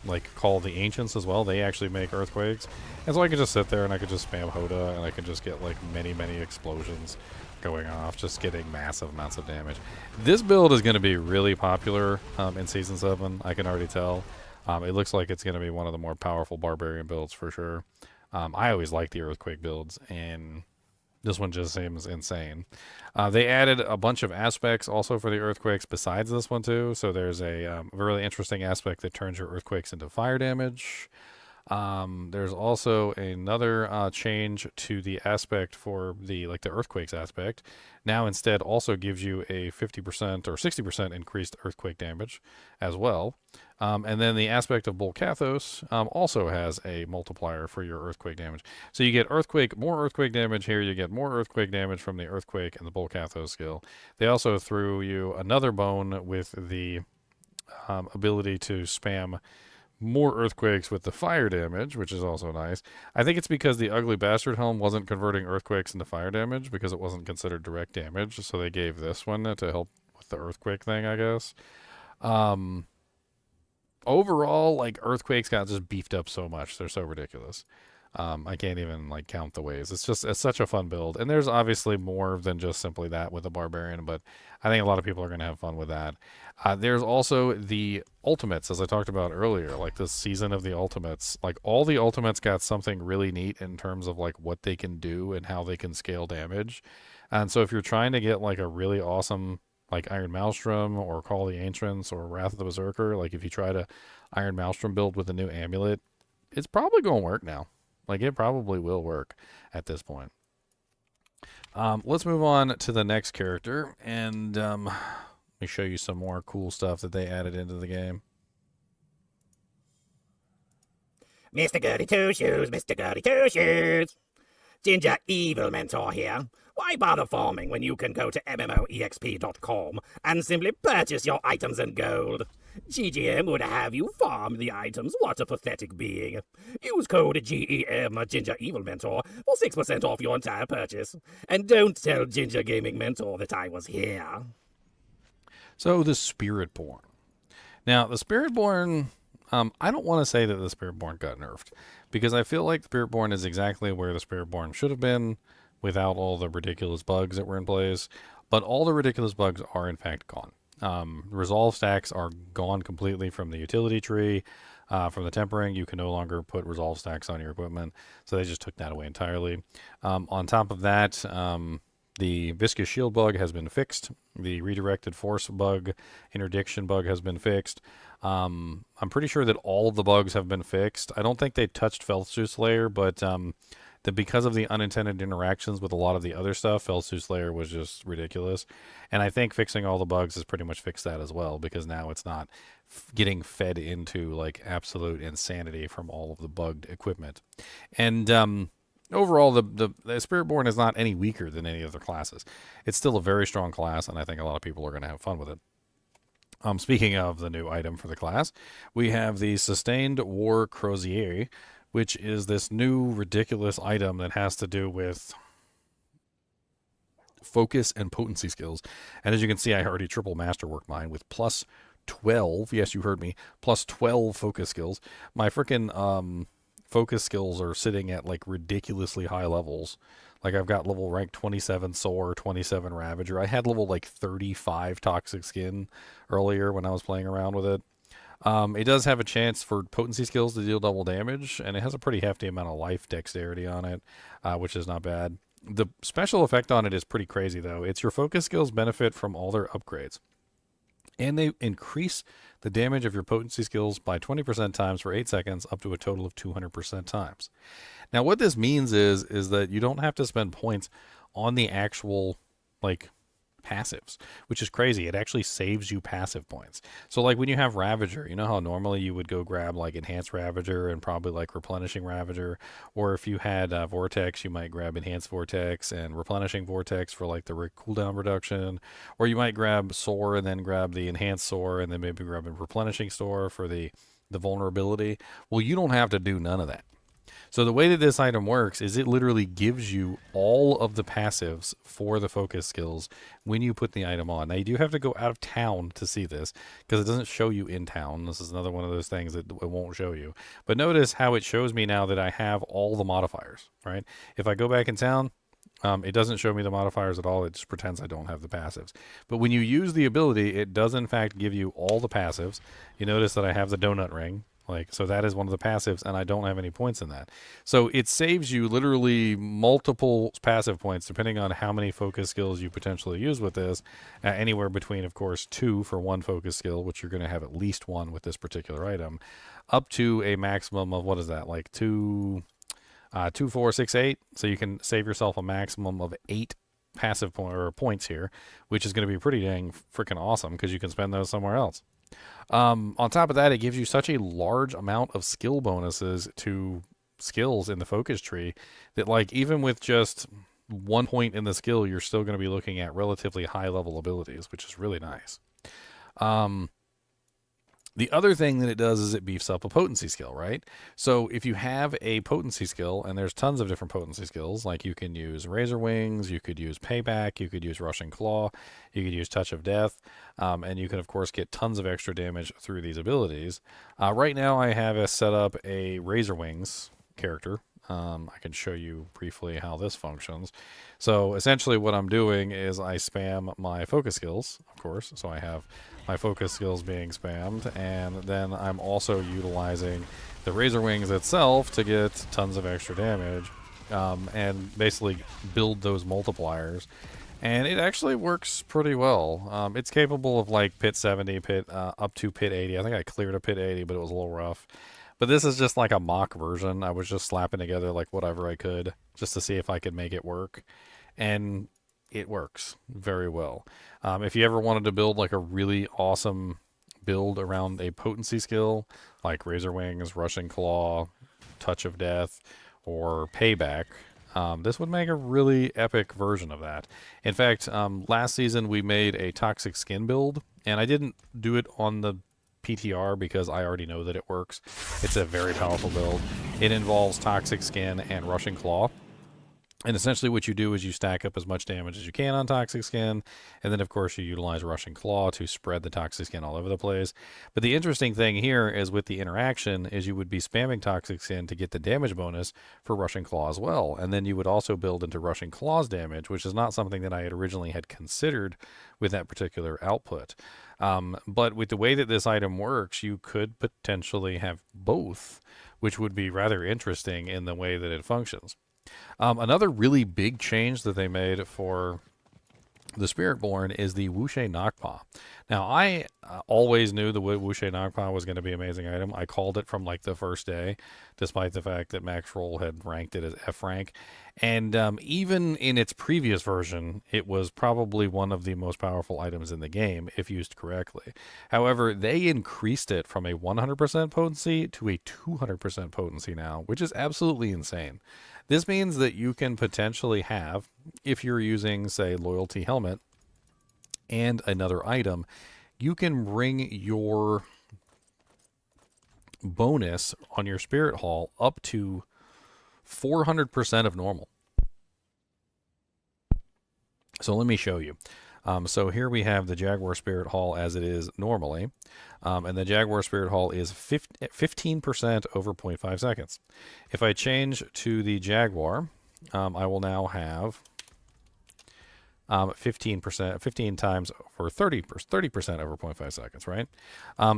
like Call of the Ancients as well. They actually make earthquakes. And so I could just sit there and I could just spam Hoda and I could just get like many explosions going off, just getting massive amounts of damage. This build is going to be really popular in Season 7, I can already tell. It looks like it's going to be one of the more powerful Barbarian builds for sure. I always like the Earthquake builds, and this one just seems insane. They added a bunch of aspects also for the Earthquakes besides this one too. So there's a really interesting aspect that turns your Earthquakes into fire damage. There's also another change to the aspect for the earthquakes aspect. Now instead also gives you a 50% or 60% increased earthquake damage as well. And then the aspect of Bolcathos also has a multiplier for your earthquake damage. So you get more earthquake damage here. You get more earthquake damage from the earthquake and the Bolcathos skill. They also threw you another bone with the ability to spam more earthquakes with the fire damage, which is also nice. I think it's because the Ugly Bastard Helm wasn't converting earthquakes into fire damage because it wasn't considered direct damage, so they gave this one to help with the earthquake thing, I guess. Overall, like, earthquakes got just beefed up so much. They're so ridiculous. I can't even like count the ways. It's such a fun build, and there's obviously more than just simply that with a Barbarian, but I think a lot of people are going to have fun with that. There's also the ultimates, as I talked about earlier, like this season of the ultimates. Like all the ultimates got something really neat in terms of like what they can do and how they can scale damage. And so if you're trying to get like a really awesome like Iron Maelstrom or Call of the Ancients or Wrath of the Berserker, like if you try to Iron Maelstrom build with a new amulet, it's probably going to work now. Like, it probably will work at this point. Let's move on to the next character, and let me show you some more cool stuff that they added into the game. Mr. Goody Two Shoes, Mr. Goody Two Shoes. Ginger Evil Mentor here. Why bother farming when you can go to MMOEXP.com and simply purchase your items and gold? GGM would have you farm the items. What a pathetic being. Use code GEM Ginger Evil Mentor for 6% off your entire purchase. And don't tell Ginger Gaming Mentor that I was here. So the Spiritborn. Now, the Spiritborn, I don't want to say that the Spiritborn got nerfed, because I feel like the Spiritborn is exactly where the Spiritborn should have been without all the ridiculous bugs that were in place. But all the ridiculous bugs are, in fact, gone. Resolve stacks are gone completely from the utility tree. From the tempering, you can no longer put resolve stacks on your equipment, so they just took that away entirely. On top of that, the viscous shield bug has been fixed. The redirected force bug, interdiction bug has been fixed. I'm pretty sure that all of the bugs have been fixed. I don't think they touched Felsu's Layer, but because of the unintended interactions with a lot of the other stuff, Felsu's Layer was just ridiculous. And I think fixing all the bugs has pretty much fixed that as well, because now it's not getting fed into like absolute insanity from all of the bugged equipment. And overall, the Spiritborn is not any weaker than any other classes. It's still a very strong class, and I think a lot of people are going to have fun with it. Speaking of the new item for the class, we have the Sustained War Crosier, which is this new ridiculous item that has to do with focus and potency skills. And as you can see, I already triple masterwork mine with plus 12. Yes, you heard me. Plus 12 focus skills. My freaking focus skills are sitting at like ridiculously high levels. Like I've got level rank 27 Soar, 27 Ravager. I had level like 35 Toxic Skin earlier when I was playing around with it. It does have a chance for potency skills to deal double damage, and it has a pretty hefty amount of life dexterity on it, which is not bad. The special effect on it is pretty crazy, though. It's your focus skills benefit from all their upgrades, and they increase the damage of your potency skills by 20% times for 8 seconds, up to a total of 200% times. Now, what this means is that you don't have to spend points on the actual, like, passives, which is crazy. It actually saves you passive points. So like when you have Ravager, you know how normally you would go grab like Enhanced Ravager and probably like Replenishing Ravager, or if you had Vortex, you might grab Enhanced Vortex and Replenishing Vortex for like the cooldown reduction, or you might grab Soar and then grab the Enhanced Soar and then maybe grab a Replenishing Soar for the vulnerability. Well, you don't have to do none of that. So the way that this item works is it literally gives you all of the passives for the focus skills when you put the item on. Now, you do have to go out of town to see this because it doesn't show you in town. This is another one of those things that it won't show you. But notice how it shows me now that I have all the modifiers, right? If I go back in town, it doesn't show me the modifiers at all. It just pretends I don't have the passives. But when you use the ability, it does in fact give you all the passives. You notice that I have the donut ring. So that is one of the passives, and I don't have any points in that. So it saves you literally multiple passive points, depending on how many focus skills you potentially use with this. Anywhere between, of course, 2 for one focus skill, which you're going to have at least 1 with this particular item, up to a maximum of, what is that, like 2, 4, 6, 8. So you can save yourself a maximum of 8 passive points here, which is going to be pretty dang freaking awesome because you can spend those somewhere else. On top of that, it gives you such a large amount of skill bonuses to skills in the focus tree that, like, even with just 1 point in the skill, you're still going to be looking at relatively high level abilities, which is really nice. The other thing that it does is it beefs up a potency skill, right? So if you have a potency skill, and there's tons of different potency skills, like you can use Razor Wings, you could use Payback, you could use Rushing Claw, you could use Touch of Death, and you can, of course, get tons of extra damage through these abilities. Right now I have set up a Razor Wings character. I can show you briefly how this functions. So essentially what I'm doing is I spam my focus skills, of course. So I have my focus skills being spammed, and then I'm also utilizing the Razor Wings itself to get tons of extra damage, and basically build those multipliers. And it actually works pretty well. It's capable of like pit 70, up to pit 80. I think I cleared a pit 80, but it was a little rough. But this is just like a mock version. I was just slapping together like whatever I could just to see if I could make it work. And it works very well. If you ever wanted to build like a really awesome build around a potency skill, like Razor Wings, Rushing Claw, Touch of Death, or Payback, this would make a really epic version of that. In fact, last season we made a toxic skin build, and I didn't do it on the PTR because I already know that it works. It's a very powerful build. It involves toxic skin and rushing claw. And essentially what you do is you stack up as much damage as you can on Toxic Skin, and then of course you utilize Rushing Claw to spread the Toxic Skin all over the place. But the interesting thing here is with the interaction is you would be spamming Toxic Skin to get the damage bonus for Rushing Claw as well. And then you would also build into Rushing Claw's damage, which is not something that I had originally had considered with that particular output. But with the way that this item works, you could potentially have both, which would be rather interesting in the way that it functions. Another really big change that they made for the Spiritborn is the Wuxie Knockpaw. Now, I always knew the Wuxie Knockpaw was going to be an amazing item. I called it from like the first day, despite the fact that Max Roll had ranked it as F rank. And even in its previous version, it was probably one of the most powerful items in the game if used correctly. However, they increased it from a 100% potency to a 200% potency now, which is absolutely insane. This means that you can potentially have, if you're using, say, Loyalty Helmet and another item, you can bring your bonus on your Spirit Hall up to 400% of normal. So let me show you. So here we have the Jaguar Spirit Hall as it is normally. And the Jaguar Spirit Hall is 15% over 0.5 seconds. If I change to the Jaguar, I will now have 15 times for 30% over 0.5 seconds, right?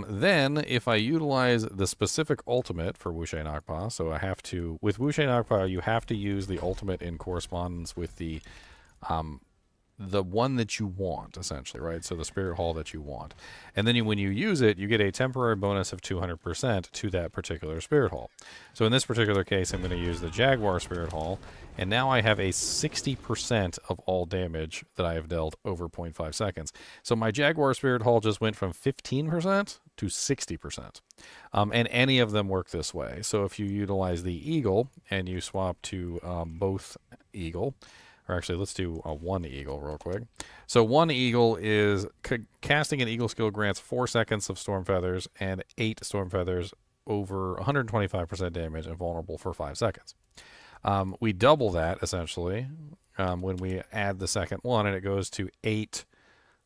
Then if I utilize the specific ultimate for Wuxie Knockpaw, so I have to, with Wuxie Knockpaw, you have to use the ultimate in correspondence with the one that you want, essentially, right? So the Spirit Hall that you want. And then when you use it, you get a temporary bonus of 200% to that particular Spirit Hall. So in this particular case, I'm going to use the Jaguar Spirit Hall, and now I have a 60% of all damage that I have dealt over 0.5 seconds. So my Jaguar Spirit Hall just went from 15% to 60%. And any of them work this way. So if you utilize the Eagle and you swap to both Eagle, or actually, let's do one Eagle real quick. So one Eagle is casting an Eagle skill grants 4 seconds of Storm Feathers and 8 Storm Feathers over 125% damage and vulnerable for 5 seconds. We double that, essentially, when we add the second one, and it goes to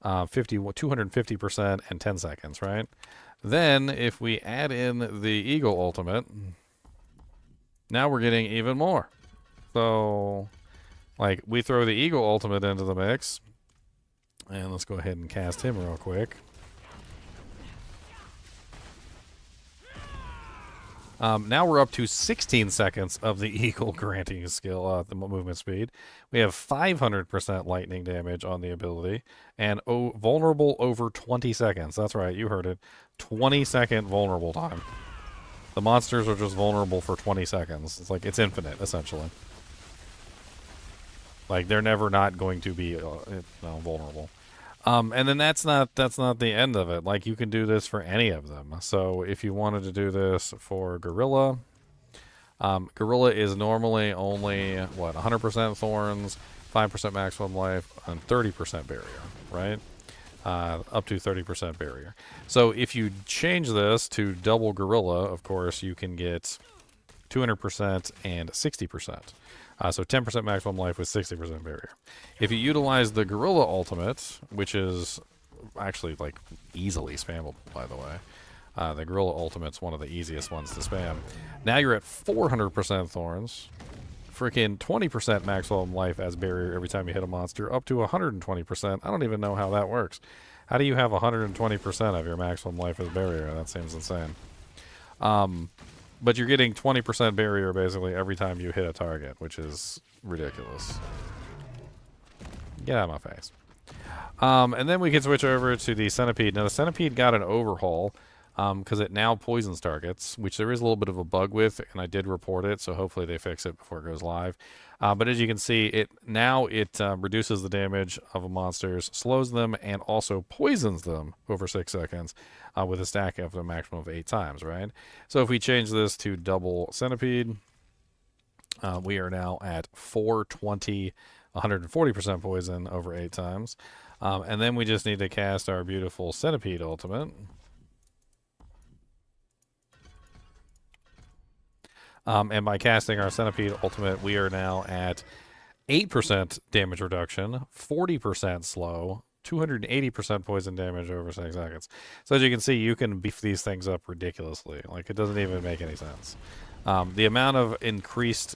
250% and 10 seconds, right? Then, if we add in the Eagle Ultimate, now we're getting even more. So, like, we throw the Eagle Ultimate into the mix, and let's go ahead and cast him real quick. Now we're up to 16 seconds of the Eagle granting skill, the movement speed. We have 500% lightning damage on the ability, and vulnerable over 20 seconds. That's right, you heard it. 20-second vulnerable time. The monsters are just vulnerable for 20 seconds. It's like, it's infinite, essentially. Like, they're never not going to be vulnerable. And then that's not the end of it. Like, you can do this for any of them. So if you wanted to do this for Gorilla, Gorilla is normally only, 100% Thorns, 5% maximum life, and 30% barrier, right? Up to 30% barrier. So if you change this to double Gorilla, of course, you can get 200% and 60%. So 10% maximum life with 60% barrier. If you utilize the Gorilla Ultimate, which is actually, like, easily spammable, by the way. The Gorilla Ultimate's one of the easiest ones to spam. Now you're at 400% Thorns. Freaking 20% maximum life as barrier every time you hit a monster, up to 120%. I don't even know how that works. How do you have 120% of your maximum life as barrier? That seems insane. But you're getting 20% barrier basically every time you hit a target, which is ridiculous. Get out of my face. And then we can switch over to the Centipede. Now, the Centipede got an overhaul because it now poisons targets, which there is a little bit of a bug with, and I did report it, so hopefully they fix it before it goes live. But as you can see, it reduces the damage of monsters, slows them, and also poisons them over 6 seconds with a stack of a maximum of 8 times, right? So if we change this to double Centipede, We are now at 420, 140% poison over 8 times. And then we just need to cast our beautiful Centipede ultimate. And by casting our Centipede ultimate, we are now at 8% damage reduction, 40% slow, 280% poison damage over 6 seconds. So as you can see, you can beef these things up ridiculously. Like, it doesn't even make any sense. The amount of increased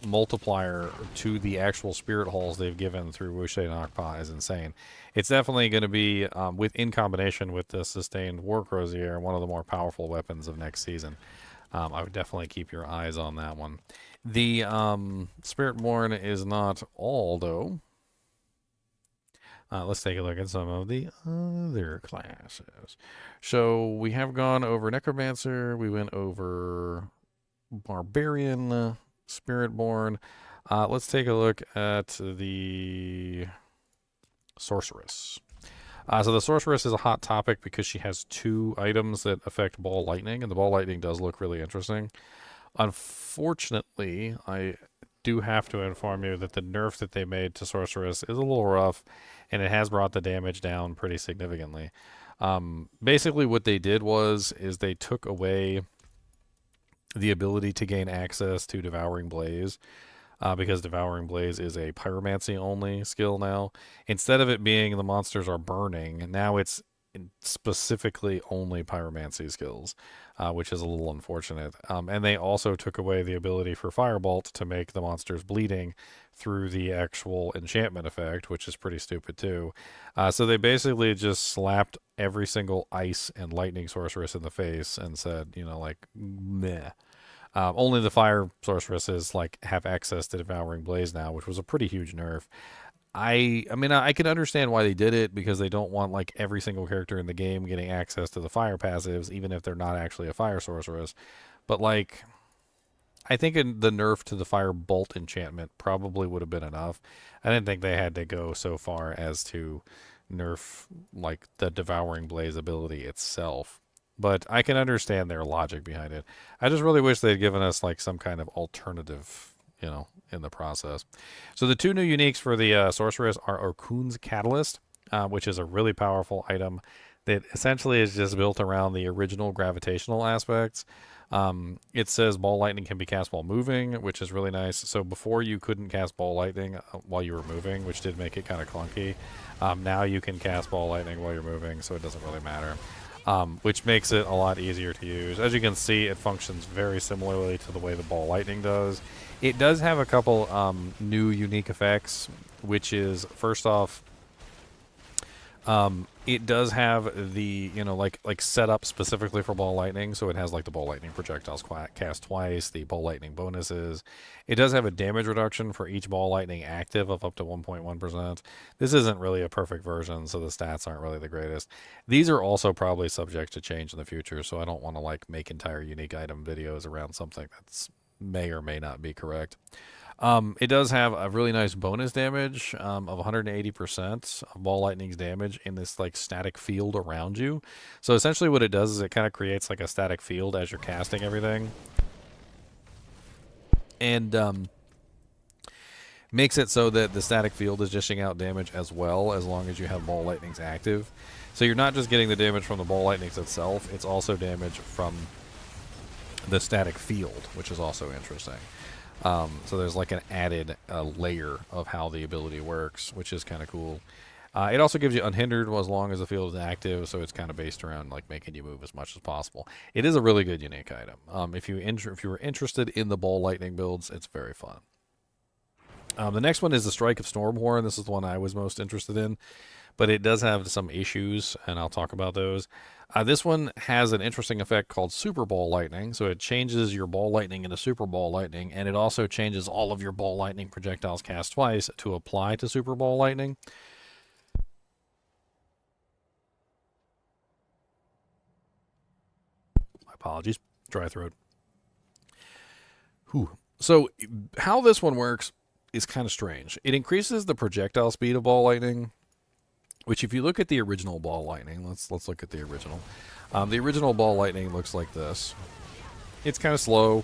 multiplier to the actual spirit holes they've given through Wuxie Nakpa is insane. It's definitely going to be, in combination with the sustained War Crosier, one of the more powerful weapons of next season. I would definitely keep your eyes on that one. The Spiritborn is not all, though. Let's take a look at some of the other classes. So we have gone over Necromancer. We went over Barbarian, Spiritborn. Let's take a look at the Sorceress. So the Sorceress is a hot topic because she has 2 items that affect ball lightning, and the ball lightning does look really interesting. Unfortunately, I do have to inform you that the nerf that they made to Sorceress is a little rough, and it has brought the damage down pretty significantly. Basically what they did is they took away the ability to gain access to Devouring Blaze, because Devouring Blaze is a pyromancy only skill now. Instead of it being the monsters are burning, now it's specifically only pyromancy skills, which is a little unfortunate. And they also took away the ability for Firebolt to make the monsters bleeding through the actual enchantment effect, which is pretty stupid too. So they basically just slapped every single ice and lightning sorceress in the face and said, you know, like, meh. Only the fire sorceresses have access to Devouring Blaze now, which was a pretty huge nerf. I mean, I can understand why they did it, because they don't want every single character in the game getting access to the fire passives, even if they're not actually a fire sorceress. But I think the nerf to the fire bolt enchantment probably would have been enough. I didn't think they had to go so far as to nerf the Devouring Blaze ability itself. But I can understand their logic behind it. I just really wish they'd given us some kind of alternative, in the process. So the 2 new uniques for the Sorceress are Orkun's Catalyst, which is a really powerful item that essentially is just built around the original gravitational aspects. It says Ball Lightning can be cast while moving, which is really nice. So before you couldn't cast Ball Lightning while you were moving, which did make it kind of clunky. Now you can cast Ball Lightning while you're moving, so it doesn't really matter. Which makes it a lot easier to use. As you can see, it functions very similarly to the way the Ball Lightning does. It does have a couple new unique effects, which is, first off, it does have the, set up specifically for Ball Lightning. So it has the Ball Lightning projectiles cast twice, the Ball Lightning bonuses. It does have a damage reduction for each Ball Lightning active of up to 1.1%. This isn't really a perfect version, so the stats aren't really the greatest. These are also probably subject to change in the future, so I don't want to make entire unique item videos around something that's may or may not be correct. It does have a really nice bonus damage of 180% of Ball Lightning's damage in this static field around you. So essentially what it does is it kind of creates a static field as you're casting everything. And makes it so that the static field is dishing out damage as well, as long as you have Ball Lightnings active. So you're not just getting the damage from the Ball Lightnings itself, it's also damage from the static field, which is also interesting. So there's an added layer of how the ability works, which is kind of cool. It also gives you unhindered as long as the field is active, so it's kind of based around making you move as much as possible. It is a really good unique item. If you were interested in the Ball Lightning builds, it's very fun. The next one is the Strike of Stormhorn. This is the one I was most interested in, but it does have some issues, and I'll talk about those. This one has an interesting effect called Super Ball Lightning, so it changes your Ball Lightning into Super Ball Lightning, and it also changes all of your Ball Lightning projectiles cast twice to apply to Super Ball Lightning. My apologies, dry throat. Whew. So how this one works is kind of strange. It increases the projectile speed of Ball Lightning, which if you look at the original Ball Lightning, let's look at the original. The original Ball Lightning looks like this. It's kind of slow.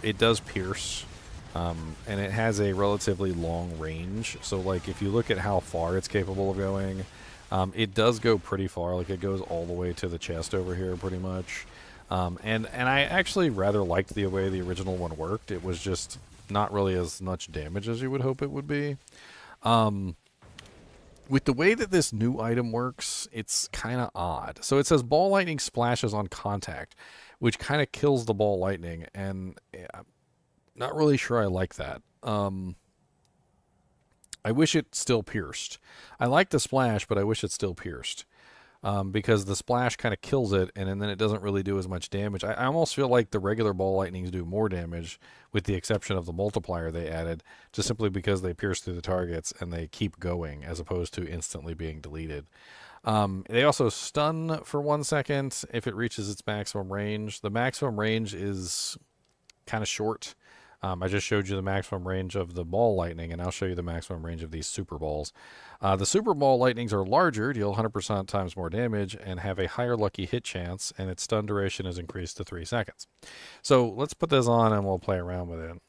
It does pierce. and it has a relatively long range. So like if you look at how far it's capable of going, it does go pretty far. Like it goes all the way to the chest over here pretty much. And I actually rather liked the way the original one worked. It was just not really as much damage as you would hope it would be. With the way that this new item works, it's kind of odd. So it says ball lightning splashes on contact, which kind of kills the ball lightning, and I'm not really sure I like that. I wish it still pierced. I like the splash, but I wish it still pierced. Because the splash kind of kills it, and then it doesn't really do as much damage. I almost feel like the regular ball lightnings do more damage, with the exception of the multiplier they added, just simply because they pierce through the targets and they keep going, as opposed to instantly being deleted. They also stun for 1 second if it reaches its maximum range. The maximum range is kind of short. I just showed you the maximum range of the ball lightning, and I'll show you the maximum range of these super balls. The super ball lightnings are larger, deal 100% times more damage, and have a higher lucky hit chance, and its stun duration is increased to 3 seconds. So let's put this on and we'll play around with it.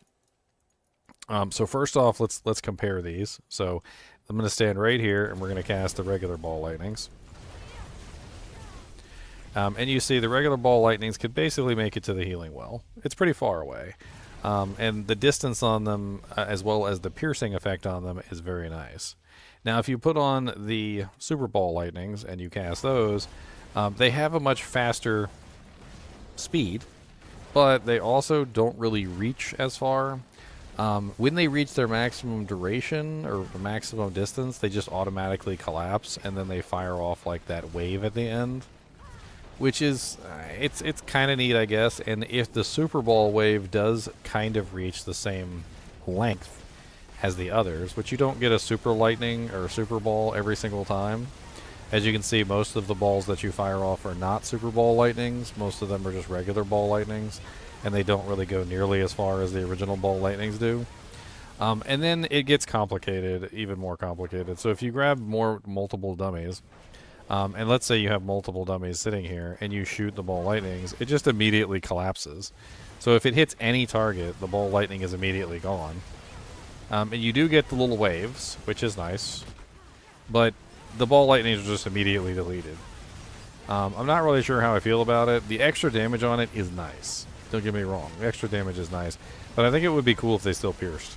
So first off, let's compare these. So I'm going to stand right here, and we're going to cast the regular ball lightnings. And you see the regular ball lightnings could basically make it to the healing well. It's pretty far away. And the distance on them, as well as the piercing effect on them, is very nice. Now, if you put on the Super Ball Lightnings and you cast those, they have a much faster speed, but they also don't really reach as far. When they reach their maximum duration or maximum distance, they just automatically collapse, and then they fire off like that wave at the end. Which is, it's kind of neat, I guess. And if the Super Ball wave does kind of reach the same length as the others, which you don't get a Super Lightning or Super Ball every single time. As you can see, most of the balls that you fire off are not Super Ball Lightnings. Most of them are just regular Ball Lightnings, and they don't really go nearly as far as the original Ball Lightnings do. And then it gets complicated, even more complicated. So if you grab multiple dummies, and let's say you have multiple dummies sitting here, and you shoot the ball lightnings, it just immediately collapses. So if it hits any target, the ball lightning is immediately gone. And you do get the little waves, which is nice, but the ball lightnings are just immediately deleted. I'm not really sure how I feel about it. The extra damage on it is nice. Don't get me wrong. The extra damage is nice, but I think it would be cool if they still pierced.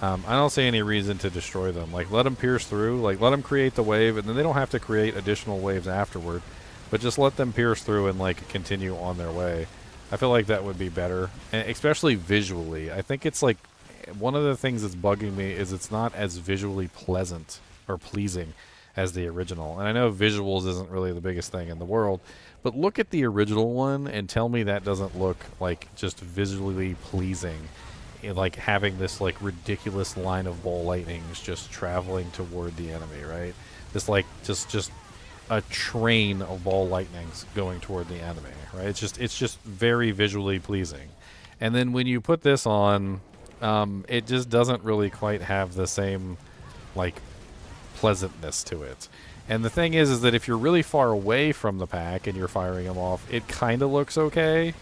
I don't see any reason to destroy them. Like, let them pierce through. Like, let them create the wave, and then they don't have to create additional waves afterward. But just let them pierce through and, like, continue on their way. I feel like that would be better, and especially visually. I think it's, like, one of the things that's bugging me is it's not as visually pleasant or pleasing as the original. And I know visuals isn't really the biggest thing in the world, but look at the original one and tell me that doesn't look, like, just visually pleasing. Like having this like ridiculous line of ball lightnings just traveling toward the enemy, right? This like just a train of ball lightnings going toward the enemy, right? It's just very visually pleasing. And then when you put this on, it just doesn't really quite have the same like pleasantness to it. And the thing is that if you're really far away from the pack and you're firing them off, it kind of looks okay.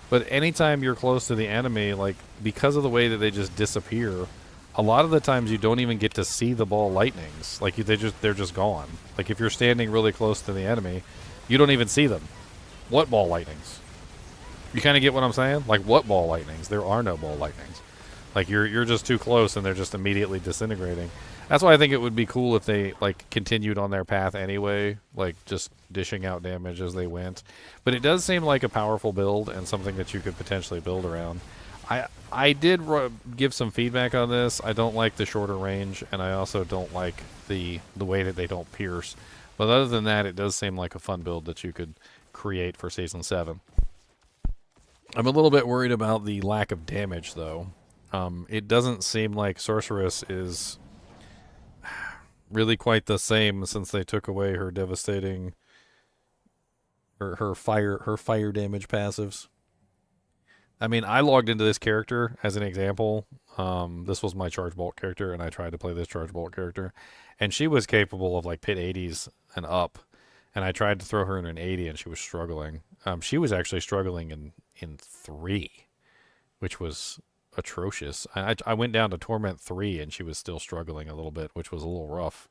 But anytime you're close to the enemy, like, because of the way that they just disappear, a lot of the times you don't even get to see the ball lightnings. Like, they're just gone. Like, if you're standing really close to the enemy, you don't even see them. What ball lightnings? You kind of get what I'm saying? Like, what ball lightnings? There are no ball lightnings. Like, you're just too close and they're just immediately disintegrating. That's why I think it would be cool if they, like, continued on their path anyway, like, just dishing out damage as they went. But it does seem like a powerful build and something that you could potentially build around. I did give some feedback on this. I don't like the shorter range, and I also don't like the way that they don't pierce. But other than that, it does seem like a fun build that you could create for Season 7. I'm a little bit worried about the lack of damage, though. It doesn't seem like Sorceress is really quite the same since they took away her devastating or her fire damage passives. I mean, I logged into this character as an example. This was my Charge Bolt character, and I tried to play this Charge Bolt character, and she was capable of like pit 80s and up, and I tried to throw her in an 80 and she was struggling. She was actually struggling in 3, which was atrocious. I went down to Torment 3 and she was still struggling a little bit, which was a little rough.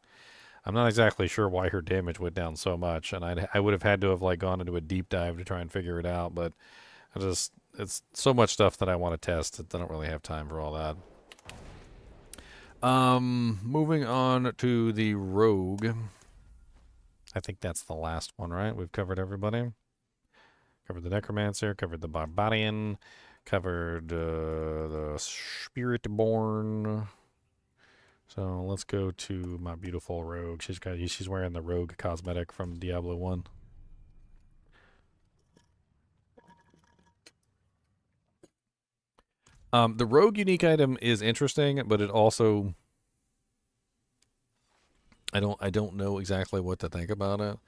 I'm not exactly sure why her damage went down so much, and I would have had to have like gone into a deep dive to try and figure it out, but it's so much stuff that I want to test that I don't really have time for all that. Moving on to the Rogue. I think that's the last one, right? We've covered everybody. Covered the Necromancer, covered the Barbarian, covered the Spiritborn. So let's go to my beautiful Rogue. She's wearing the Rogue cosmetic from Diablo 1. The Rogue unique item is interesting, but it also I don't know exactly what to think about it.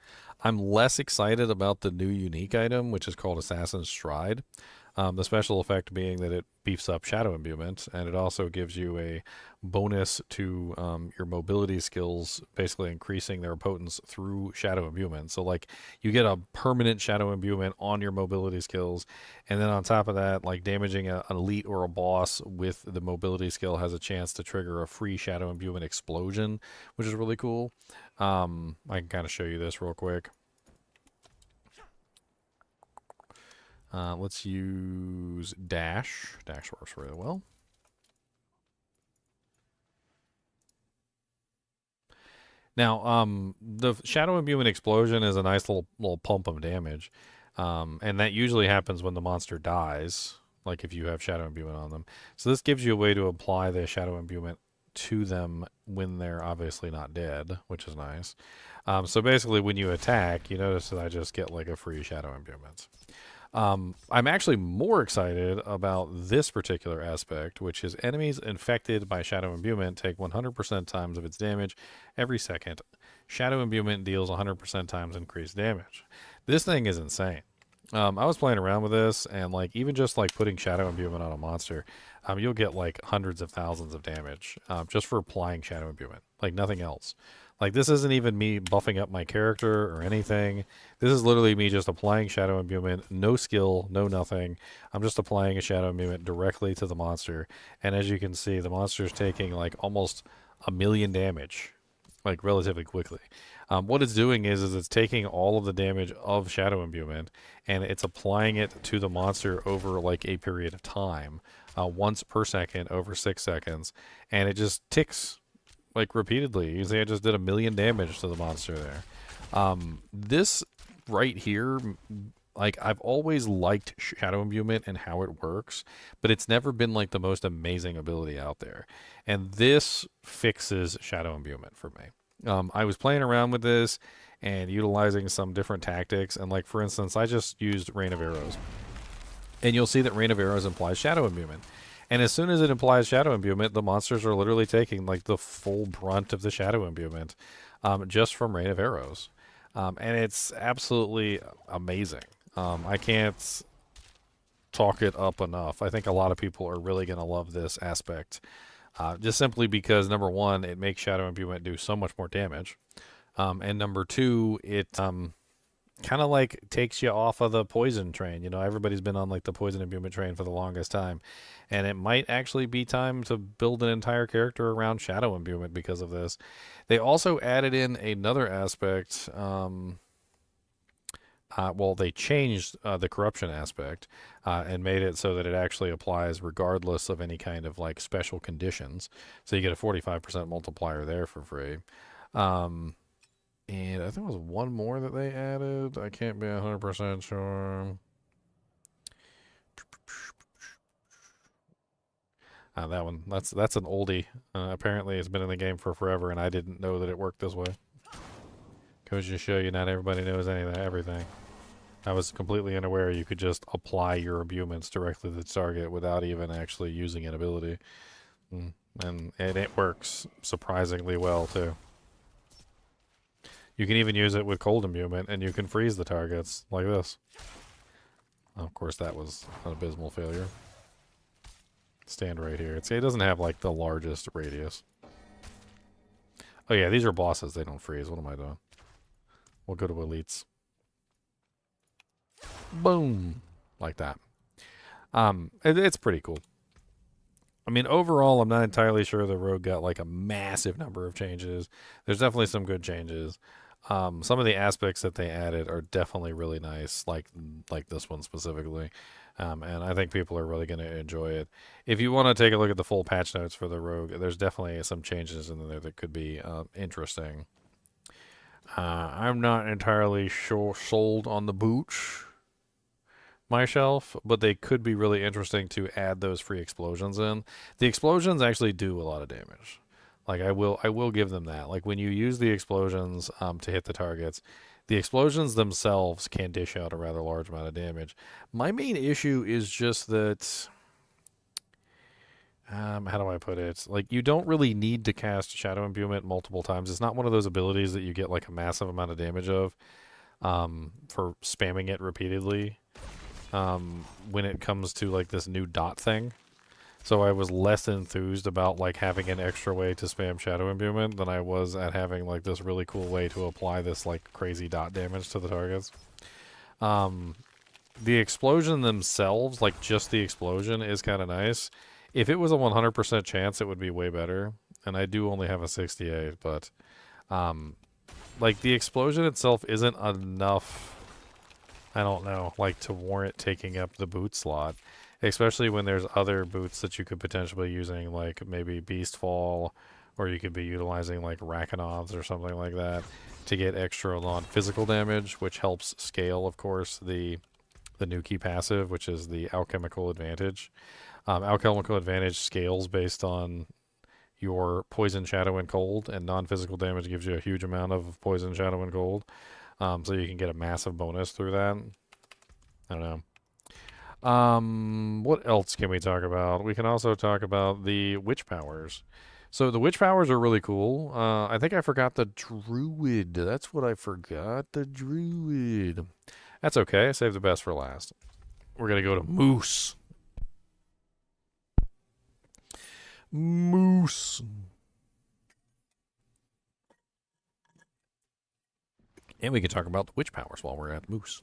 I'm less excited about the new unique item, which is called Assassin's Stride. The special effect being that it beefs up Shadow Imbuement, and it also gives you a bonus to your mobility skills, basically increasing their potence through Shadow Imbuement. So, like, you get a permanent Shadow Imbuement on your mobility skills, and then on top of that, like, damaging an elite or a boss with the mobility skill has a chance to trigger a free Shadow Imbuement explosion, which is really cool. I can kind of show you this real quick. Let's use Dash. Dash works really well. Now, the Shadow Imbuement Explosion is a nice little pump of damage. And that usually happens when the monster dies, like if you have Shadow Imbuement on them. So this gives you a way to apply the Shadow Imbuement to them when they're obviously not dead, which is nice. So basically when you attack, you notice that I just get like a free Shadow Imbuement. I'm actually more excited about this particular aspect, which is enemies infected by Shadow Imbuement take 100% times of its damage every second. Shadow Imbuement deals 100% times increased damage. This thing is insane. I was playing around with this, and like even just like putting Shadow Imbuement on a monster, you'll get like hundreds of thousands of damage just for applying Shadow Imbuement, like nothing else. Like, this isn't even me buffing up my character or anything. This is literally me just applying Shadow Imbuement, no skill, no nothing. I'm just applying a Shadow Imbuement directly to the monster. And as you can see, the monster's taking, like, almost 1,000,000 damage, like, relatively quickly. What it's doing is it's taking all of the damage of Shadow Imbuement, and it's applying it to the monster over, like, a period of time, once per second, over 6 seconds. And it just ticks like repeatedly. You see, I just did 1,000,000 damage to the monster there. This right here, like, I've always liked Shadow Imbuement and how it works, but it's never been like the most amazing ability out there. And this fixes Shadow Imbuement for me. I was playing around with this and utilizing some different tactics, and like for instance, I just used Rain of Arrows. And you'll see that Rain of Arrows implies Shadow Imbuement. And as soon as it implies Shadow Imbuement, the monsters are literally taking like the full brunt of the Shadow Imbuement just from Rain of Arrows. And it's absolutely amazing. I can't talk it up enough. I think a lot of people are really going to love this aspect. Just simply because, number one, it makes Shadow Imbuement do so much more damage. And number two, it kind of like takes you off of the poison train. You know, everybody's been on like the poison imbuement train for the longest time, and it might actually be time to build an entire character around Shadow Imbuement because of this. They also added in another aspect. Well, they changed the corruption aspect and made it so that it actually applies regardless of any kind of like special conditions. So you get a 45% multiplier there for free. And I think it was one more that they added. I can't be 100% sure. That one. That's an oldie. Apparently, it's been in the game for forever, and I didn't know that it worked this way. Goes to show you, not everybody knows everything. I was completely unaware you could just apply your imbuments directly to the target without even actually using an ability. And it works surprisingly well, too. You can even use it with cold imbuement, and you can freeze the targets like this. Of course, that was an abysmal failure. Stand right here. It doesn't have like the largest radius. Oh yeah, these are bosses. They don't freeze. What am I doing? We'll go to elites. Boom, like that. It's pretty cool. I mean, overall, I'm not entirely sure the rogue got like a massive number of changes. There's definitely some good changes. Some of the aspects that they added are definitely really nice, like this one specifically. And I think people are really going to enjoy it. If you want to take a look at the full patch notes for the rogue, there's definitely some changes in there that could be interesting. I'm not entirely sold on the boots myself, but they could be really interesting to add those free explosions in. The explosions actually do a lot of damage. Like I will give them that. Like when you use the explosions to hit the targets, the explosions themselves can dish out a rather large amount of damage. My main issue is just that how do I put it? Like you don't really need to cast Shadow Imbuement multiple times. It's not one of those abilities that you get like a massive amount of damage of for spamming it repeatedly. When it comes to like this new dot thing. So I was less enthused about like having an extra way to spam Shadow Imbuement than I was at having like this really cool way to apply this like crazy dot damage to the targets. The explosion themselves, like just the explosion, is kind of nice. If it was a 100% chance, it would be way better. And I do only have a 68, but like the explosion itself isn't enough. I don't know, like to warrant taking up the boot slot, especially when there's other boots that you could potentially be using, like maybe Beastfall, or you could be utilizing like Rakonovs or something like that to get extra non-physical damage, which helps scale, of course, the new key passive, which is the Alchemical Advantage. Alchemical Advantage scales based on your Poison, Shadow, and Cold, and non-physical damage gives you a huge amount of Poison, Shadow, and Cold. So you can get a massive bonus through that. I don't know. What else can we talk about? We can also talk about the witch powers. So the witch powers are really cool. I think I forgot the druid. That's what I forgot. The druid. That's okay. I saved the best for last. We're going to go to Moose. Moose. And we can talk about the witch powers while we're at Moose.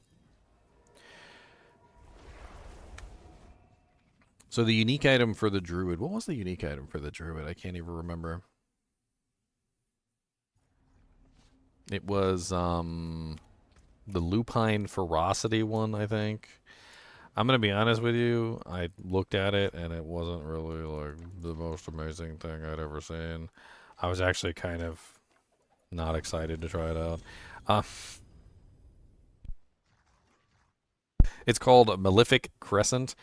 So the unique item for the druid. What was the unique item for the druid? I can't even remember. It was the lupine ferocity one, I think. I'm going to be honest with you. I looked at it and it wasn't really like the most amazing thing I'd ever seen. I was actually kind of not excited to try it out. It's called Malefic Crescent.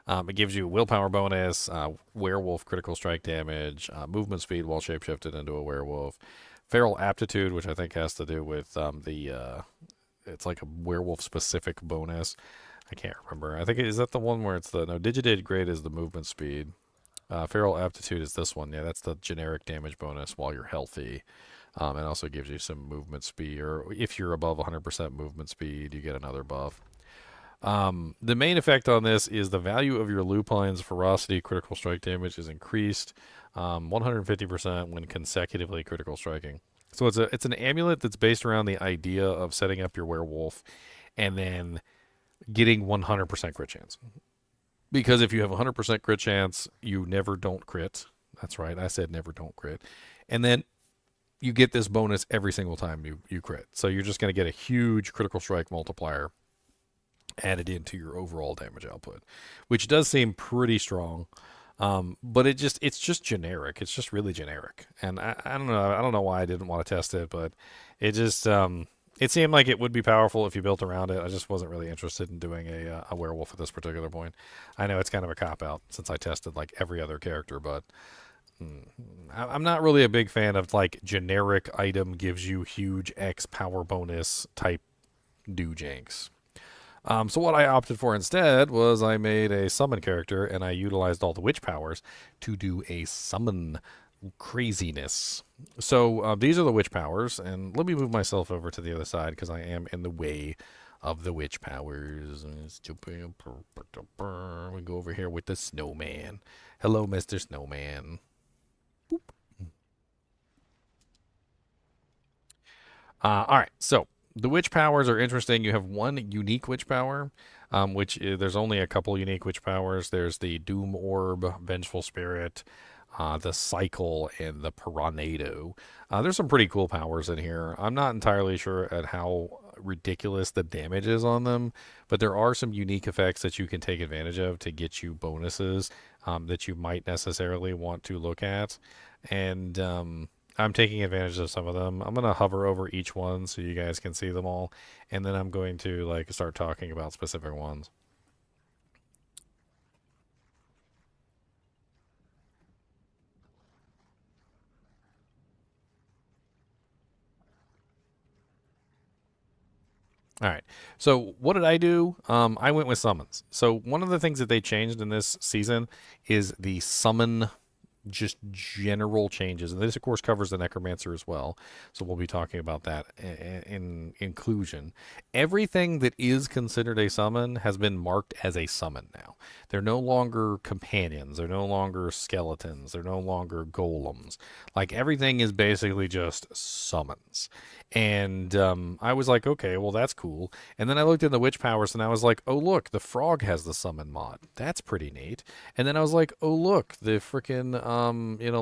It gives you willpower bonus, werewolf critical strike damage, movement speed while shapeshifted into a werewolf, feral aptitude, which I think has to do with it's like a werewolf specific bonus. I can't remember. I think is that the one where it's the Digitate Grade is the movement speed. Feral aptitude is this one. Yeah, that's the generic damage bonus while you're healthy. It also gives you some movement speed, or if you're above 100% movement speed, you get another buff. The main effect on this is the value of your lupine's ferocity critical strike damage is increased 150% when consecutively critical striking. So it's an amulet that's based around the idea of setting up your werewolf and then getting 100% crit chance. Because if you have 100% crit chance, you never don't crit. That's right, I said never don't crit. And then you get this bonus every single time you crit. So you're just going to get a huge critical strike multiplier added into your overall damage output, which does seem pretty strong. But it's just generic. It's just really generic. And I don't know. I don't know why I didn't want to test it, but it just it seemed like it would be powerful if you built around it. I just wasn't really interested in doing a werewolf at this particular point. I know it's kind of a cop-out since I tested like every other character, but I'm not really a big fan of like generic item gives you huge X power bonus type do-janks. So what I opted for instead was I made a summon character and I utilized all the witch powers to do a summon craziness. So these are the witch powers, and let me move myself over to the other side because I am in the way of the witch powers. We go over here with the snowman. Hello, Mr. Snowman. Boop. All right, so The witch powers are interesting. You have one unique witch power, which is, there's only a couple unique witch powers. There's the Doom Orb, Vengeful Spirit, the Cycle, and the Piranado. There's some pretty cool powers in here. I'm not entirely sure at how ridiculous the damage is on them, but there are some unique effects that you can take advantage of to get you bonuses that you might necessarily want to look at. And I'm taking advantage of some of them. I'm going to hover over each one so you guys can see them all, and then I'm going to like start talking about specific ones. All right. So what did I do? I went with summons. So one of the things that they changed in this season is the summon, just general changes. And this, of course, covers the Necromancer as well. So we'll be talking about that in inclusion. Everything that is considered a summon has been marked as a summon now. They're no longer companions. They're no longer skeletons. They're no longer golems. Like, everything is basically just summons. And I was like, okay, well, that's cool. And then I looked in the witch powers and I was like, oh, look, the frog has the summon mod. That's pretty neat. And then I was like, oh, look, the freaking,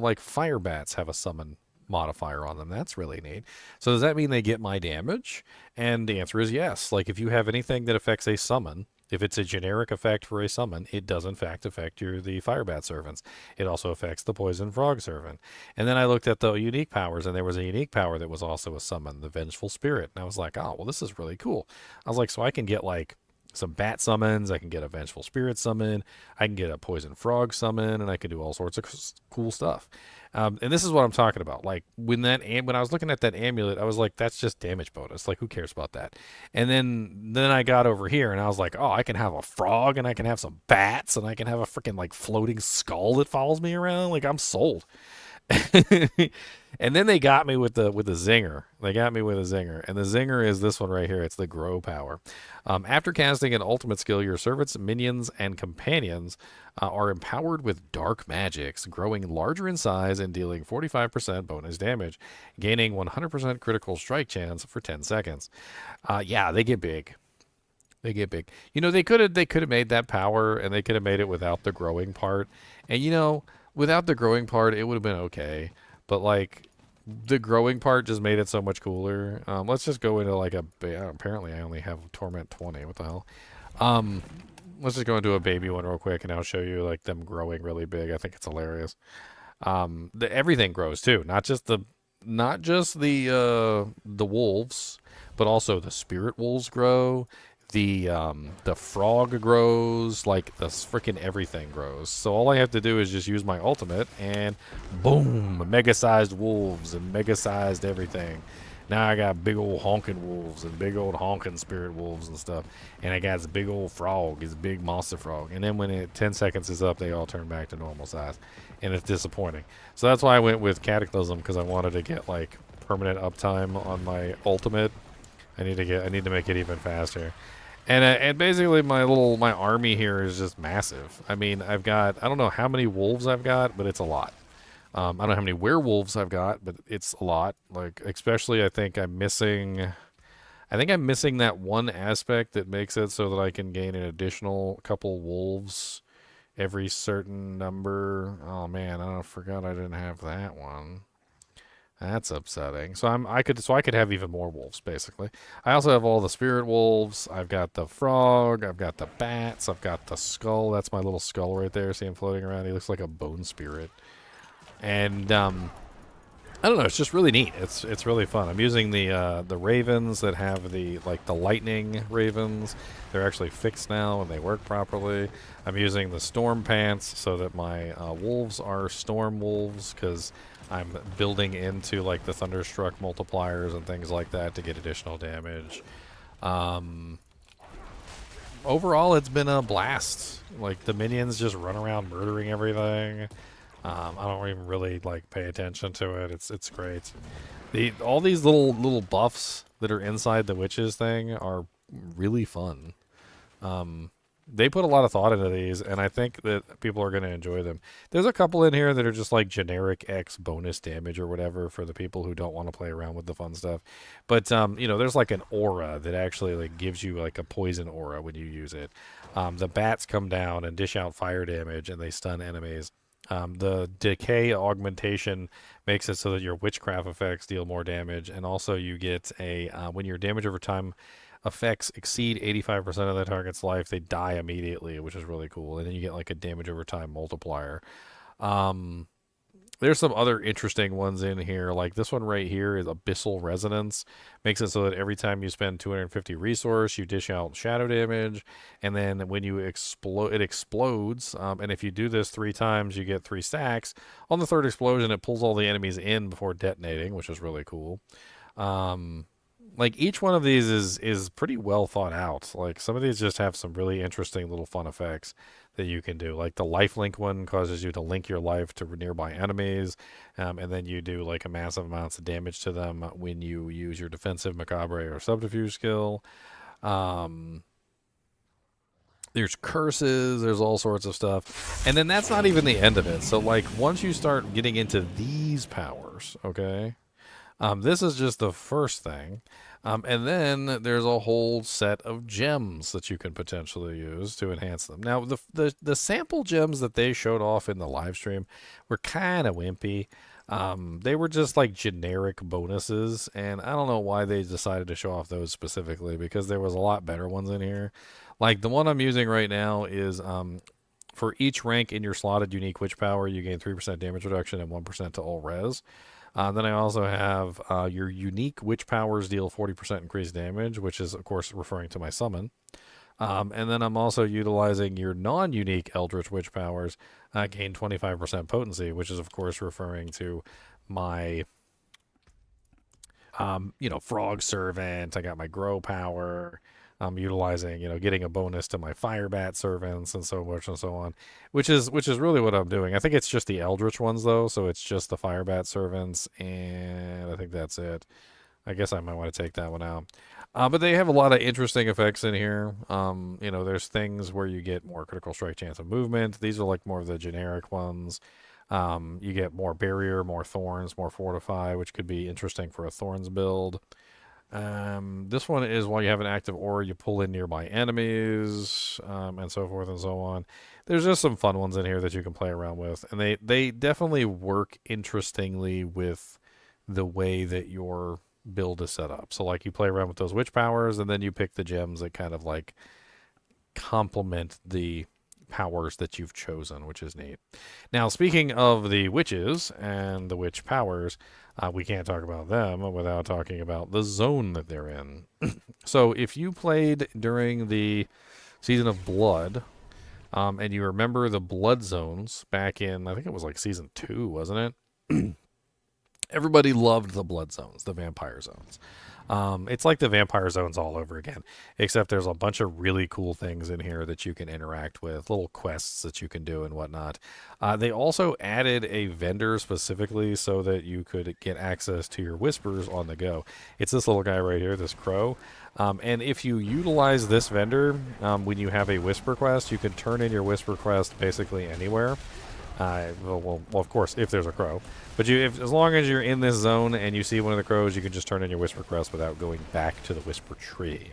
like fire bats have a summon modifier on them. That's really neat. So does that mean they get my damage? And the answer is yes. Like, if you have anything that affects a summon, if it's a generic effect for a summon, it does in fact affect the Firebat servants. It also affects the Poison Frog servant. And then I looked at the unique powers, and there was a unique power that was also a summon, the Vengeful Spirit. And I was like, oh, well, this is really cool. I was like, so I can get like some bat summons, I can get a Vengeful Spirit summon, I can get a Poison Frog summon, and I can do all sorts of cool stuff. And this is what I'm talking about. Like, when I was looking at that amulet, I was like, that's just damage bonus. Like, who cares about that? And then I got over here, and I was like, oh, I can have a frog, and I can have some bats, and I can have a freaking, like, floating skull that follows me around. Like, I'm sold. And then they got me with the zinger. They got me with a zinger, and the zinger is this one right here. It's the grow power. After casting an ultimate skill, your servants, minions, and companions are empowered with dark magics, growing larger in size and dealing 45% bonus damage, gaining 100% critical strike chance for 10 seconds. Yeah, they get big. They get big. You know, they could have made that power, and they could have made it without the growing part. And you know, without the growing part, it would have been okay. But like, the growing part just made it so much cooler. Let's just go into like apparently I only have Torment 20. What the hell? Let's just go into a baby one real quick, and I'll show you like them growing really big. I think it's hilarious. Everything grows too, not just the wolves, but also the spirit wolves grow. The frog grows, like the freaking everything grows. So all I have to do is just use my ultimate, and boom, mega-sized wolves and mega-sized everything. Now I got big old honking wolves and big old honking spirit wolves and stuff. And I got this big old frog, this big monster frog. And then when 10 seconds is up, they all turn back to normal size. And it's disappointing. So that's why I went with Cataclysm, because I wanted to get like permanent uptime on my ultimate. I need to make it even faster. And basically my army here is just massive. I mean, I don't know how many wolves I've got, but it's a lot. I don't know how many werewolves I've got, but it's a lot. Like, especially I think I'm missing that one aspect that makes it so that I can gain an additional couple wolves every certain number. Oh man, I forgot I didn't have that one. That's upsetting. So I could have even more wolves, basically. I also have all the spirit wolves. I've got the frog. I've got the bats. I've got the skull. That's my little skull right there. See him floating around? He looks like a bone spirit. And I don't know. It's just really neat. It's really fun. I'm using the ravens that have the lightning ravens. They're actually fixed now and they work properly. I'm using the storm pants so that my wolves are storm wolves, because I'm building into like the thunderstruck multipliers and things like that to get additional damage. Overall, it's been a blast. Like, the minions just run around murdering everything. I don't even really like pay attention to it. It's great. All these little buffs that are inside the witches thing are really fun. They put a lot of thought into these, and I think that people are going to enjoy them. There's a couple in here that are just like generic X bonus damage or whatever for the people who don't want to play around with the fun stuff. But you know, there's like an aura that actually like gives you like a poison aura when you use it. The bats come down and dish out fire damage, and they stun enemies. The decay augmentation makes it so that your witchcraft effects deal more damage, and also you get a when your damage over time effects exceed 85% of the target's life, they die immediately, which is really cool. And then you get like a damage over time multiplier. There's some other interesting ones in here. Like this one right here is Abyssal Resonance. Makes it so that every time you spend 250 resource, you dish out shadow damage. And then when you explode, it explodes. And if you do this 3 times, you get 3 stacks. On the 3rd explosion, it pulls all the enemies in before detonating, which is really cool. Like each one of these is pretty well thought out. Like some of these just have some really interesting little fun effects that you can do. Like the lifelink one causes you to link your life to nearby enemies, and then you do like a massive amounts of damage to them when you use your defensive macabre or subterfuge skill. There's curses, there's all sorts of stuff. And then that's not even the end of it. So like once you start getting into these powers, okay? This is just the first thing. And then there's a whole set of gems that you can potentially use to enhance them. Now, the sample gems that they showed off in the live stream were kind of wimpy. They were just like generic bonuses, and I don't know why they decided to show off those specifically, because there was a lot better ones in here. Like the one I'm using right now is for each rank in your slotted unique witch power, you gain 3% damage reduction and 1% to all res. Then I also have your unique witch powers deal 40% increased damage, which is, of course, referring to my summon. And then I'm also utilizing your non-unique eldritch witch powers, gain 25% potency, which is, of course, referring to my, frog servant. I got my grow power. I'm utilizing, getting a bonus to my fire bat servants and so much and so on, which is really what I'm doing. I think it's just the eldritch ones though, so it's just the fire bat servants, and I think that's it. I guess I might want to take that one out. But they have a lot of interesting effects in here. There's things where you get more critical strike chance of movement. These are like more of the generic ones. You get more barrier, more thorns, more fortify, which could be interesting for a thorns build. This one is while you have an active aura, you pull in nearby enemies, and so forth and so on. There's just some fun ones in here that you can play around with, and they definitely work interestingly with the way that your build is set up. So like you play around with those witch powers, and then you pick the gems that kind of like complement the powers that you've chosen, which is neat. Now, speaking of the witches and the witch powers, we can't talk about them without talking about the zone that they're in. So if you played during the Season of Blood, and you remember the blood zones back in, I think it was like Season 2, wasn't it? Everybody loved the blood zones, the vampire zones. It's like the vampire zones all over again, except there's a bunch of really cool things in here that you can interact with, little quests that you can do and whatnot. They also added a vendor specifically so that you could get access to your whispers on the go. It's this little guy right here, this crow. And if you utilize this vendor, when you have a whisper quest, you can turn in your whisper quest basically anywhere. Well, of course, if there's a crow. But as long as you're in this zone and you see one of the crows, you can just turn in your whisper quest without going back to the whisper tree.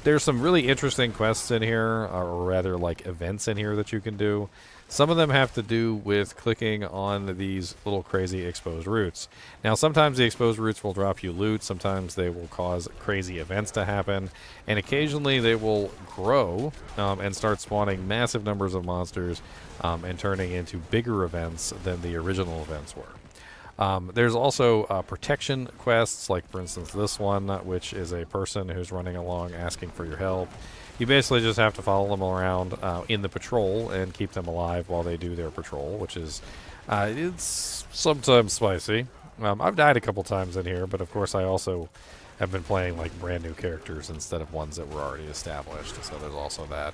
There's some really interesting quests in here, or rather like events in here that you can do. Some of them have to do with clicking on these little crazy exposed roots. Now, sometimes the exposed roots will drop you loot, sometimes they will cause crazy events to happen, and occasionally they will grow and start spawning massive numbers of monsters and turning into bigger events than the original events were. There's also protection quests, like for instance this one, which is a person who's running along asking for your help. You basically just have to follow them around in the patrol and keep them alive while they do their patrol, which is it's sometimes spicy. I've died a couple times in here, but of course I also have been playing like brand new characters instead of ones that were already established, so there's also that.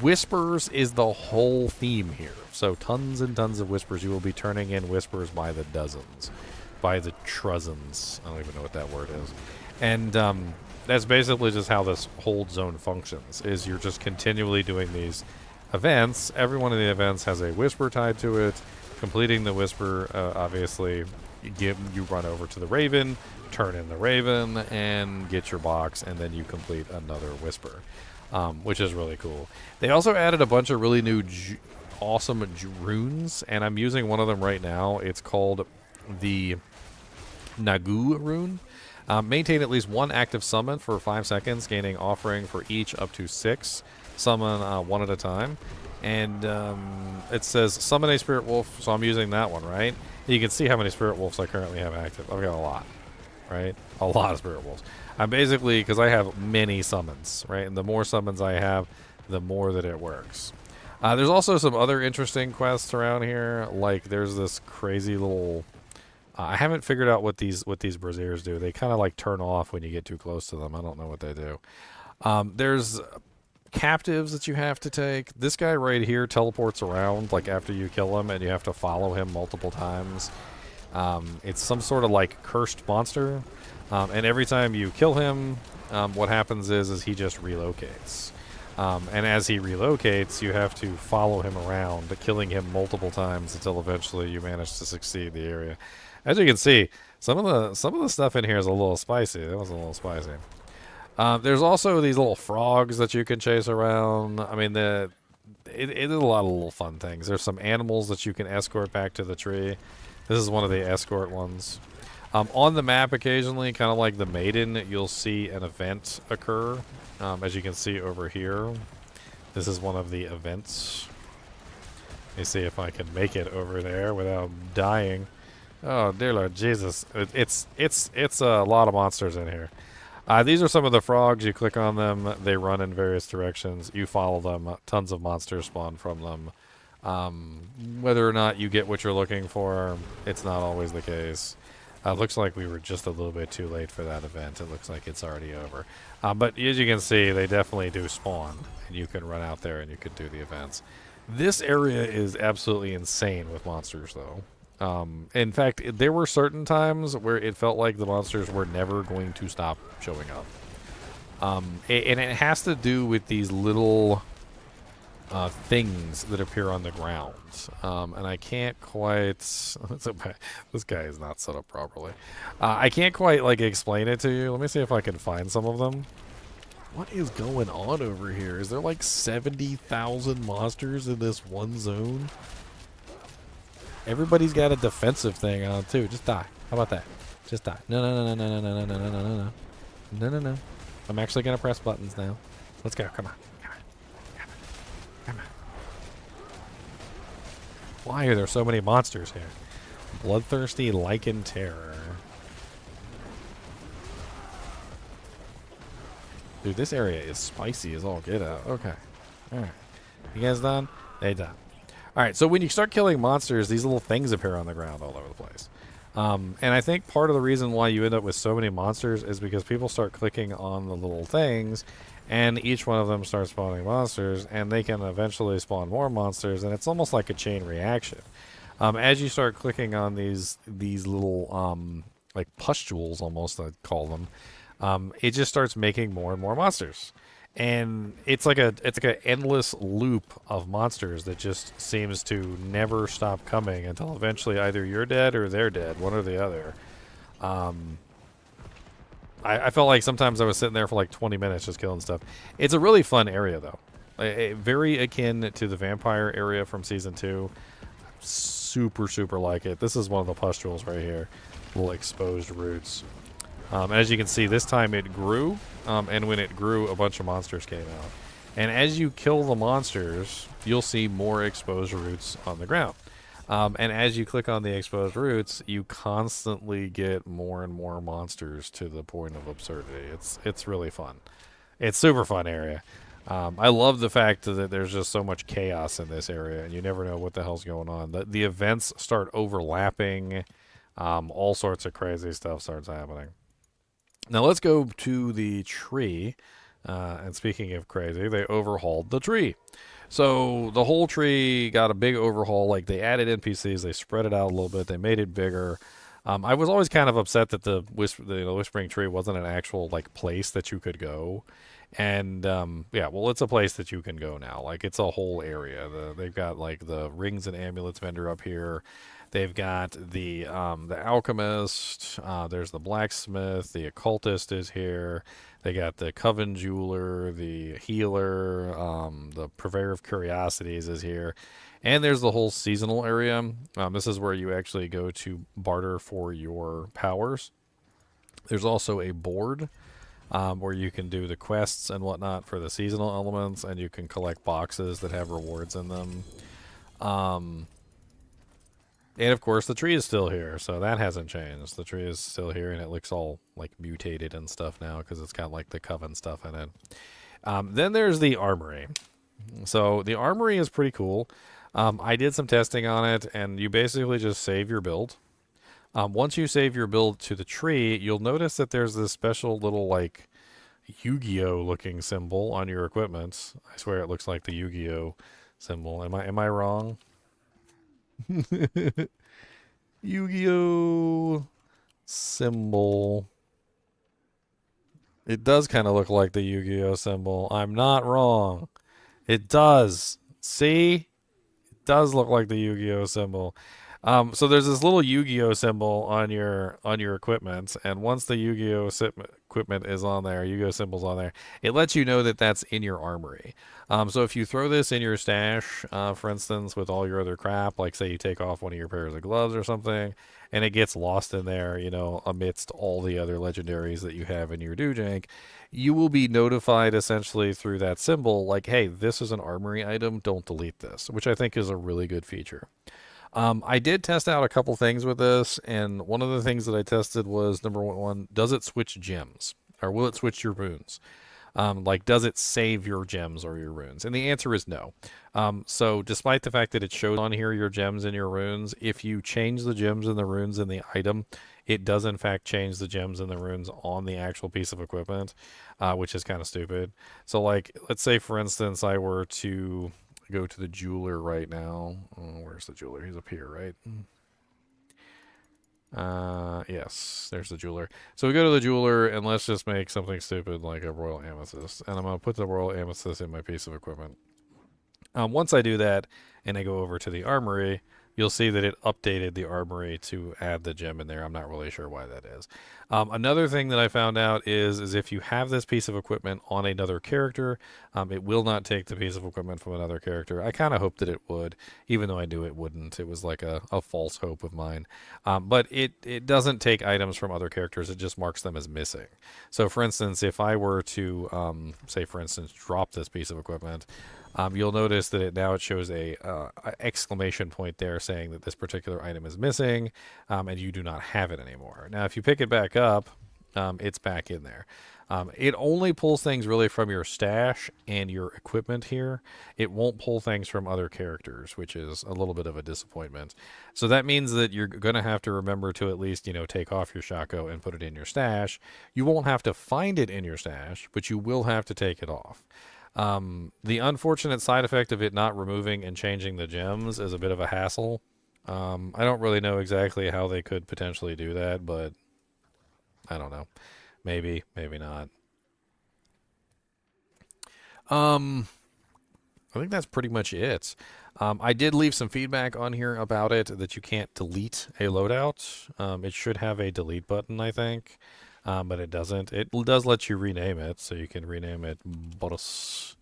Whispers is the whole theme here. So tons and tons of whispers. You will be turning in whispers by the dozens, by the trozens. I don't even know what that word is. And that's basically just how this hold zone functions, is you're just continually doing these events. Every one of the events has a whisper tied to it. Completing the whisper, obviously, you run over to the Raven, turn in the Raven, and get your box, and then you complete another whisper, which is really cool. They also added a bunch of really new awesome runes, and I'm using one of them right now. It's called the Nagu rune. Maintain at least one active summon for 5 seconds, gaining offering for each up to 6. Summon one at a time. And it says summon a spirit wolf, so I'm using that one, right? You can see how many spirit wolves I currently have active. I've got a lot, right? A lot of spirit wolves. I'm basically, because I have many summons, right? And the more summons I have, the more that it works. There's also some other interesting quests around here. Like there's this crazy little... I haven't figured out what these braziers do. They kind of like turn off when you get too close to them. I don't know what they do. There's captives that you have to take. This guy right here teleports around like after you kill him, and you have to follow him multiple times. It's some sort of like cursed monster, and every time you kill him, what happens is he just relocates. And as he relocates, you have to follow him around, killing him multiple times until eventually you manage to succeed the area. As you can see, some of the stuff in here is a little spicy. That was a little spicy. There's also these little frogs that you can chase around. I mean, it is a lot of little fun things. There's some animals that you can escort back to the tree. This is one of the escort ones. On the map, occasionally, kind of like the Maiden, you'll see an event occur. As you can see over here, this is one of the events. Let me see if I can make it over there without dying. Oh, dear Lord Jesus. It's a lot of monsters in here. These are some of the frogs. You click on them. They run in various directions. You follow them. Tons of monsters spawn from them. Whether or not you get what you're looking for, it's not always the case. Looks like we were just a little bit too late for that event. It looks like it's already over. But as you can see, they definitely do spawn. And you can run out there and you can do the events. This area is absolutely insane with monsters, though. In fact, there were certain times where it felt like the monsters were never going to stop showing up. And it has to do with these little things that appear on the ground. And I can't quite... This guy is not set up properly. I can't quite like explain it to you. Let me see if I can find some of them. What is going on over here? Is there like 70,000 monsters in this one zone? Everybody's got a defensive thing on too. Just die. How about that? Just die. No, no, no, no, no, no, no, no, no, no, no. No, no, no. I'm actually gonna press buttons now. Let's go. Come on. Come on. Come on. Come on. Why are there so many monsters here? Bloodthirsty Lichen Terror. Dude, this area is spicy as all get out. Okay. Alright. You guys done? They done. Alright, so when you start killing monsters, these little things appear on the ground all over the place. And I think part of the reason why you end up with so many monsters is because people start clicking on the little things, and each one of them starts spawning monsters, and they can eventually spawn more monsters, and it's almost like a chain reaction. As you start clicking on these little, like pustules almost, I'd call them, it just starts making more and more monsters. And it's like an endless loop of monsters that just seems to never stop coming until eventually either you're dead or they're dead, one or the other. I felt like sometimes I was sitting there for like 20 minutes just killing stuff. It's a really fun area, though. Very akin to the vampire area from Season 2. Super, super like it. This is one of the pustules right here. Little exposed roots. As you can see, this time it grew, and when it grew, a bunch of monsters came out. And as you kill the monsters, you'll see more exposed roots on the ground. And as you click on the exposed roots, you constantly get more and more monsters to the point of absurdity. It's really fun. It's super fun area. I love the fact that there's just so much chaos in this area, and you never know what the hell's going on. The events start overlapping. All sorts of crazy stuff starts happening. Now let's go to the tree. And speaking of crazy, they overhauled the tree. So the whole tree got a big overhaul. Like they added NPCs, they spread it out a little bit, they made it bigger. I was always kind of upset that the Whispering Tree wasn't an actual like place that you could go. And yeah, well, it's a place that you can go now. Like it's a whole area. They've got like the rings and amulets vendor up here. They've got the alchemist. There's the blacksmith. The occultist is here. They got the coven jeweler, the healer, the purveyor of curiosities is here, and there's the whole seasonal area. This is where you actually go to barter for your powers. There's also a board where you can do the quests and whatnot for the seasonal elements, and you can collect boxes that have rewards in them. And of course, the tree is still here, so that hasn't changed. The tree is still here, and it looks all like mutated and stuff now because it's got like the coven stuff in it. Then there's the armory. So the armory is pretty cool. I did some testing on it, and you basically just save your build. Once you save your build to the tree, you'll notice that there's this special little like Yu-Gi-Oh looking symbol on your equipment. I swear it looks like the Yu-Gi-Oh symbol. Am I wrong? Yu-Gi-Oh symbol. It does kind of look like the Yu-Gi-Oh symbol. I'm not wrong. It does. See? It does look like the Yu-Gi-Oh symbol. So there's this little Yu-Gi-Oh symbol on your equipment, and once the Yu-Gi-Oh equipment is on there, Yu-Gi-Oh symbol's on there, it lets you know that that's in your armory. So if you throw this in your stash, for instance, with all your other crap, like say you take off one of your pairs of gloves or something, and it gets lost in there, you know, amidst all the other legendaries that you have in your Doojank, you will be notified essentially through that symbol, like, hey, this is an armory item, don't delete this, which I think is a really good feature. I did test out a couple things with this, and one of the things that I tested was, number one, does it switch gems? Or will it switch your runes? Like, does it save your gems or your runes? And the answer is no. So despite the fact that it shows on here your gems and your runes, if you change the gems and the runes in the item, it does in fact change the gems and the runes on the actual piece of equipment, which is kind of stupid. So like, let's say for instance, I were to go to the jeweler right now. Oh, where's the jeweler? He's up here, right? Yes, there's the jeweler. So we go to the jeweler, and let's just make something stupid like a royal amethyst. And I'm going to put the royal amethyst in my piece of equipment. Once I do that, and I go over to the armory, you'll see that it updated the armory to add the gem in there. I'm not really sure why that is. Another thing that I found out is if you have this piece of equipment on another character, it will not take the piece of equipment from another character. I kind of hoped that it would, even though I knew it wouldn't. It was like a false hope of mine. But it doesn't take items from other characters. It just marks them as missing. So for instance, if I were to, say for instance, drop this piece of equipment, you'll notice that it shows a exclamation point there saying that this particular item is missing, and you do not have it anymore. Now, if you pick it back up, it's back in there. It only pulls things really from your stash and your equipment here. It won't pull things from other characters, which is a little bit of a disappointment. So that means that you're going to have to remember to at least, take off your Shako and put it in your stash. You won't have to find it in your stash, but you will have to take it off. The unfortunate side effect of it not removing and changing the gems is a bit of a hassle. I don't really know exactly how they could potentially do that, but I don't know. Maybe, maybe not. I think that's pretty much it. I did leave some feedback on here about it that you can't delete a loadout. It should have a delete button, I think. But it doesn't. It does let you rename it, so you can rename it Boris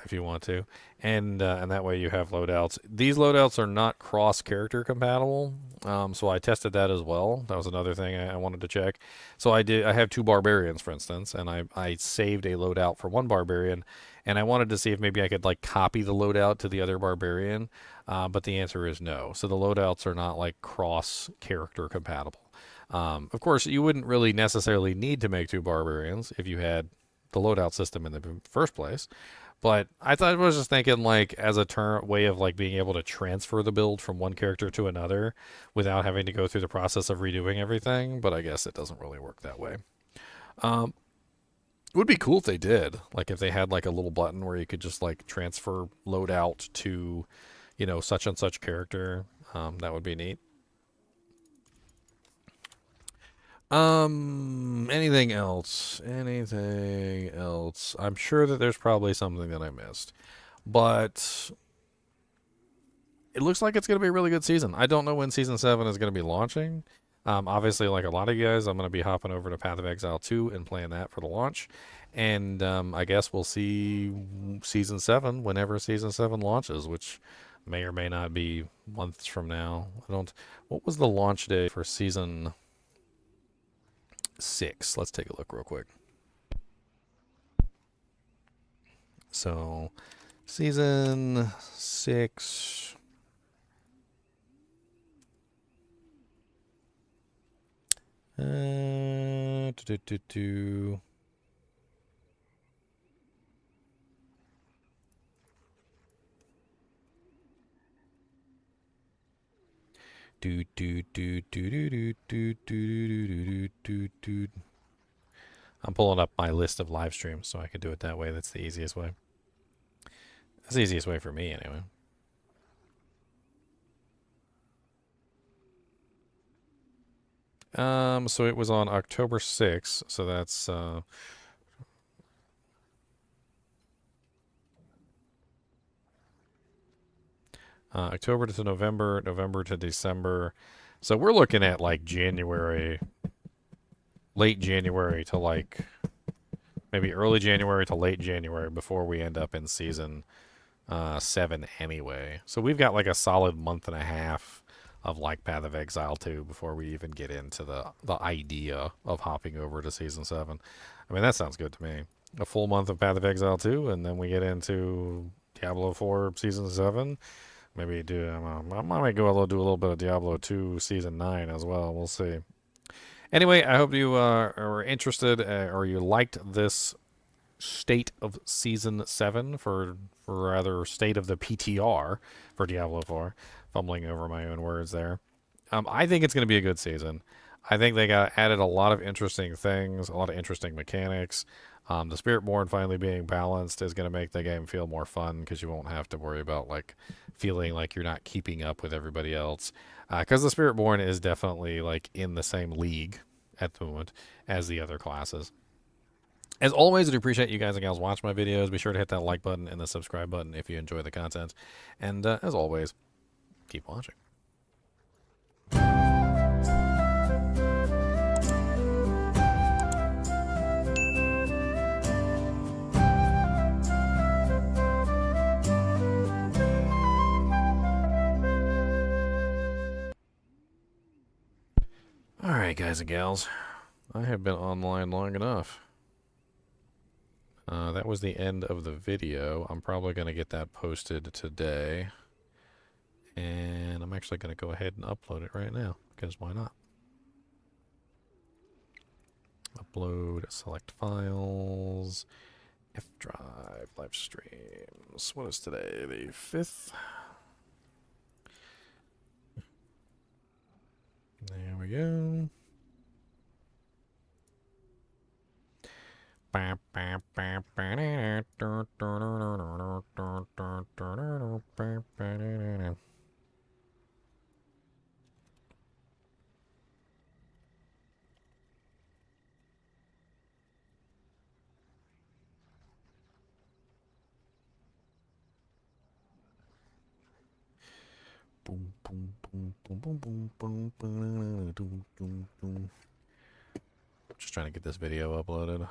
if you want to, and that way you have loadouts. These loadouts are not cross-character compatible, so I tested that as well. That was another thing I wanted to check. So I have two barbarians, for instance, and I saved a loadout for one barbarian, and I wanted to see if maybe I could like copy the loadout to the other barbarian, but the answer is no. So the loadouts are not like cross-character compatible. Of course, you wouldn't really necessarily need to make two barbarians if you had the loadout system in the first place. But I thought I was just thinking, like, as a way of like being able to transfer the build from one character to another without having to go through the process of redoing everything. But I guess it doesn't really work that way. It would be cool if they did. Like, if they had like a little button where you could just like transfer loadout to, such and such character. That would be neat. Anything else? Anything else? I'm sure that there's probably something that I missed. But it looks like it's going to be a really good season. I don't know when Season 7 is going to be launching. Obviously, like a lot of you guys, I'm going to be hopping over to Path of Exile 2 and playing that for the launch. And I guess we'll see Season 7 whenever Season 7 launches, which may or may not be months from now. What was the launch day for Season 6? Let's take a look real quick. So, Season 6... do, do, do, do. Do, do, do, do, do, do, do, do, do, do, do. I'm pulling up my list of live streams so I can do it that way. That's the easiest way. That's the easiest way for me, anyway. So it was on October 6th, so that's October to November, November to December. So we're looking at like January, late January to like maybe early January to late January before we end up in Season 7 anyway. So we've got like a solid month and a half of like Path of Exile 2 before we even get into the idea of hopping over to Season 7. I mean, that sounds good to me. A full month of Path of Exile 2, and then we get into Diablo 4 Season 7. Maybe I might do a little bit of Diablo 2 Season 9 as well. We'll see. Anyway, I hope you are interested or you liked this state of Season 7 for rather state of the PTR for Diablo 4. Fumbling over my own words there. I think it's going to be a good season. I think they added a lot of interesting things, a lot of interesting mechanics. The Spiritborn finally being balanced is going to make the game feel more fun because you won't have to worry about like feeling like you're not keeping up with everybody else. Because the Spiritborn is definitely like in the same league at the moment as the other classes. As always, I do appreciate you guys and gals watch my videos. Be sure to hit that like button and the subscribe button if you enjoy the content. And as always, keep watching. Alright, guys and gals. I have been online long enough. That was the end of the video. I'm probably going to get that posted today. And I'm actually going to go ahead and upload it right now, because why not? Upload, select files, F drive, live streams. What is today? The 5th? There we go. Boom, boom, boom, boom, boom, boom, boom, boom, boom, boom, boom. Just trying to get this video uploaded.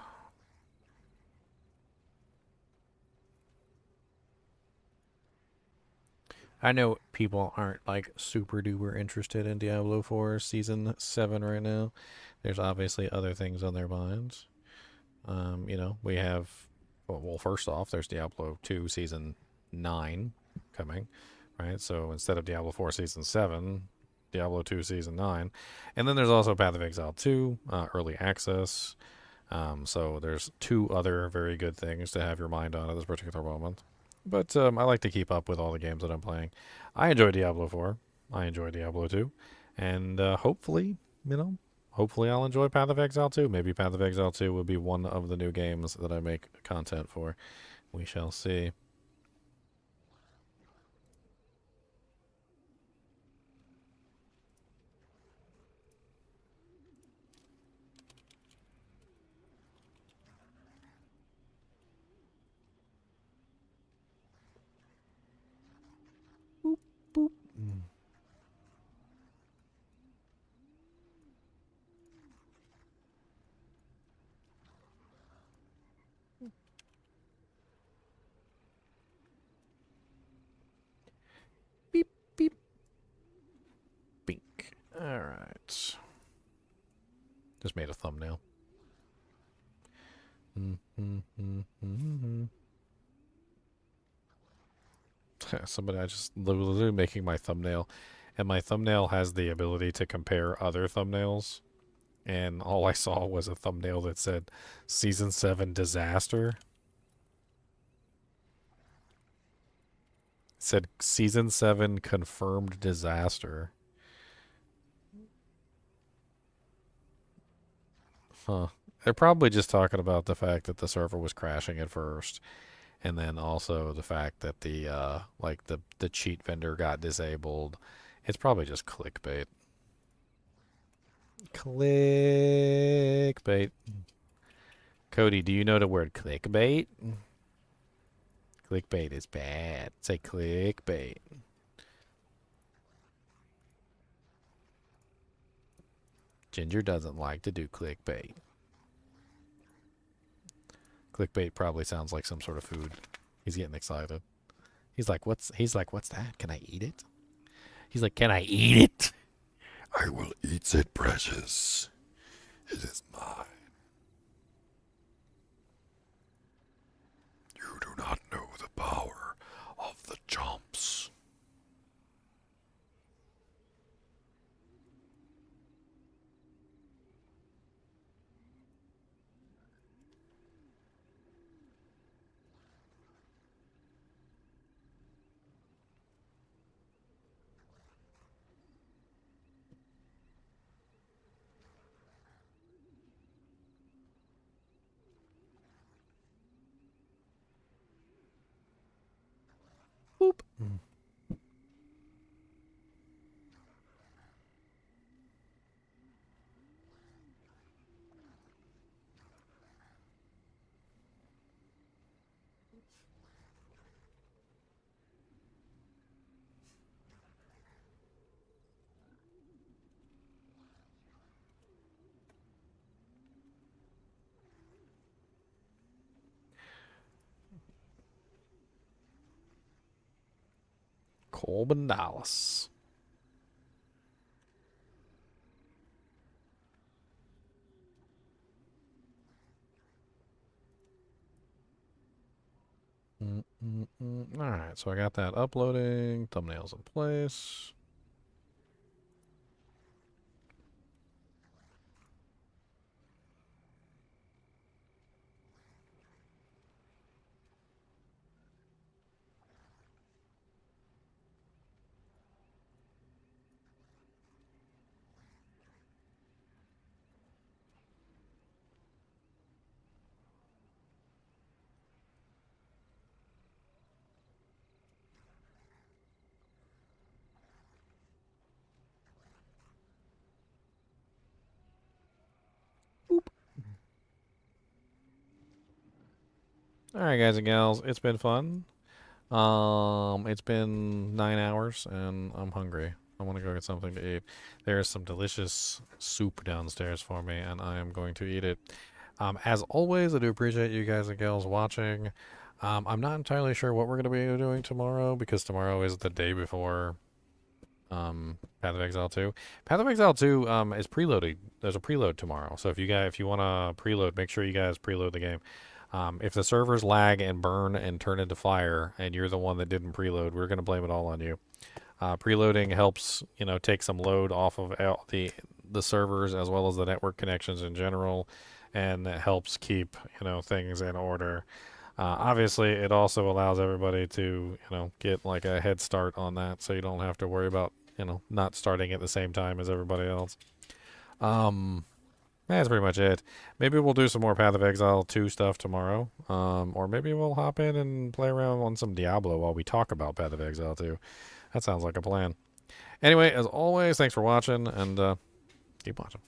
I know people aren't like super duper interested in Diablo 4 Season 7 right now. There's obviously other things on their minds. You know, we have, well, first off, there's Diablo 2 Season 9 coming, right? So instead of Diablo 4 Season 7, Diablo 2 Season 9. And then there's also Path of Exile 2, Early Access. So there's two other very good things to have your mind on at this particular moment. But I like to keep up with all the games that I'm playing. I enjoy Diablo 4. I enjoy Diablo 2. And hopefully, you know, hopefully I'll enjoy Path of Exile 2. Maybe Path of Exile 2 will be one of the new games that I make content for. We shall see. Alright. Just made a thumbnail. Somebody, I just literally making my thumbnail, and my thumbnail has the ability to compare other thumbnails, and all I saw was a thumbnail that said Season 7 Disaster. It said Season 7 Confirmed Disaster. Huh. They're probably just talking about the fact that the server was crashing at first, and then also the fact that the the cheat vendor got disabled. It's probably just clickbait. Clickbait. Cody, do you know the word clickbait? Clickbait is bad. Say clickbait. Ginger doesn't like to do clickbait. Clickbait probably sounds like some sort of food. He's getting excited. He's like, what's that? Can I eat it? He's like, can I eat it? I will eat it, precious. It is mine. You do not know the power of the jumps. Boop. Corbin Dallas. Alright, so I got that uploading, thumbnails in place. Alright, guys and gals, it's been fun. It's been 9 hours, and I'm hungry. I want to go get something to eat. There's some delicious soup downstairs for me, and I am going to eat it. As always, I do appreciate you guys and gals watching. I'm not entirely sure what we're going to be doing tomorrow, because tomorrow is the day before Path of Exile 2. Path of Exile 2 is preloaded. There's a preload tomorrow, so if you want to preload, make sure you guys preload the game. If the servers lag and burn and turn into fire, and you're the one that didn't preload, we're going to blame it all on you. Preloading helps, take some load off of the servers as well as the network connections in general, and it helps keep, things in order. Obviously, it also allows everybody to, get like a head start on that, so you don't have to worry about, not starting at the same time as everybody else. That's pretty much it. Maybe we'll do some more Path of Exile 2 stuff tomorrow. Or maybe we'll hop in and play around on some Diablo while we talk about Path of Exile 2. That sounds like a plan. Anyway, as always, thanks for watching, and keep watching.